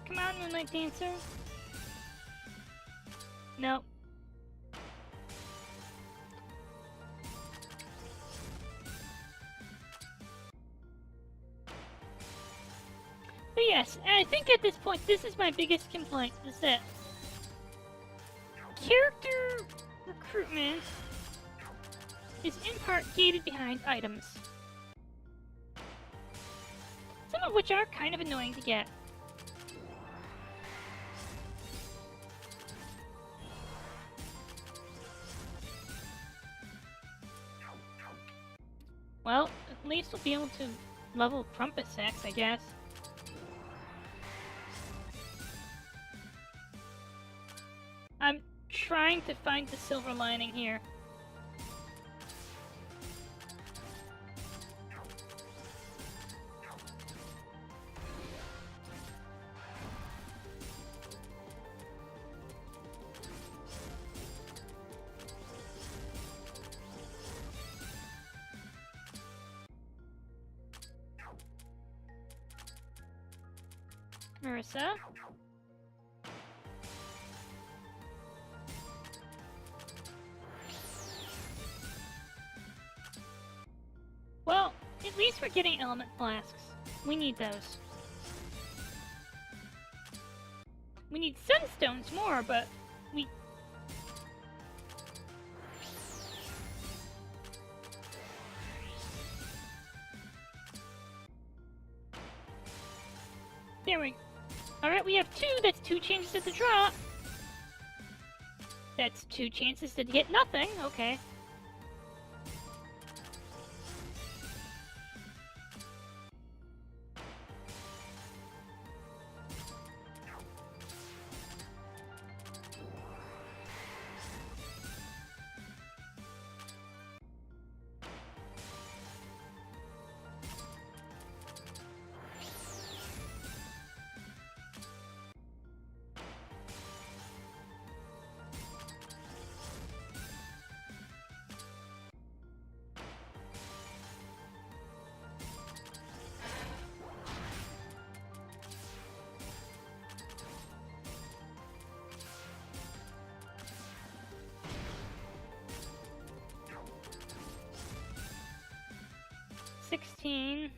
Speaker 1: Come on, Moonlight Dancer. Nope. But yes, I think at this point, this is my biggest complaint, is that character recruitment is in part gated behind items. Some of which are kind of annoying to get. Well, at least we'll be able to level Trumpet Sax, I guess. I'm trying to find the silver lining here. Marissa? Well, at least we're getting element flasks. We need those. We need sunstones more, but we... There we go. Alright, we have two. That's 2 chances at the drop. That's 2 chances to get nothing. Okay. 16.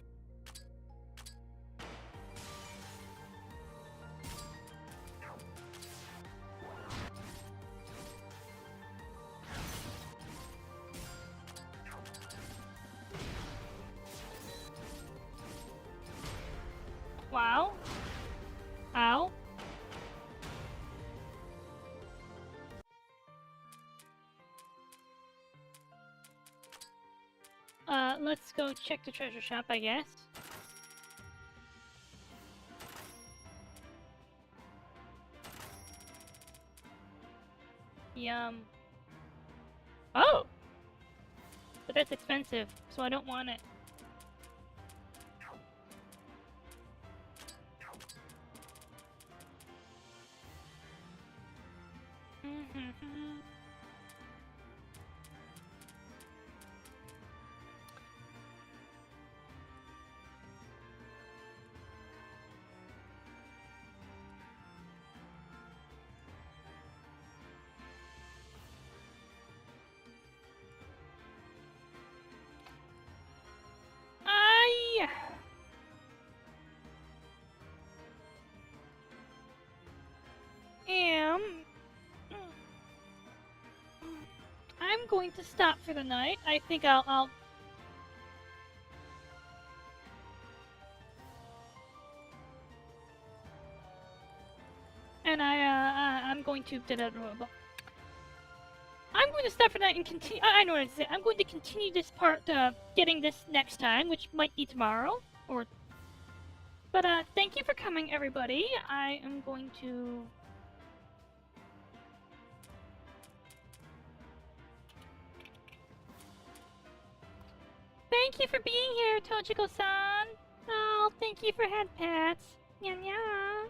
Speaker 1: Wow. Ow. Let's go check the treasure shop, I guess. Yum. Oh! But that's expensive, so I don't want it. I'm going to stop for the night. I think I'll and I'm going to I'm going to stop for the night and continue. I know what to say. I'm going to continue this part, getting this next time, which might be tomorrow, or. But thank you for coming, everybody. I am going to. Thank you for being here, Tojiko-san. Oh, thank you for head pats. Nya nya.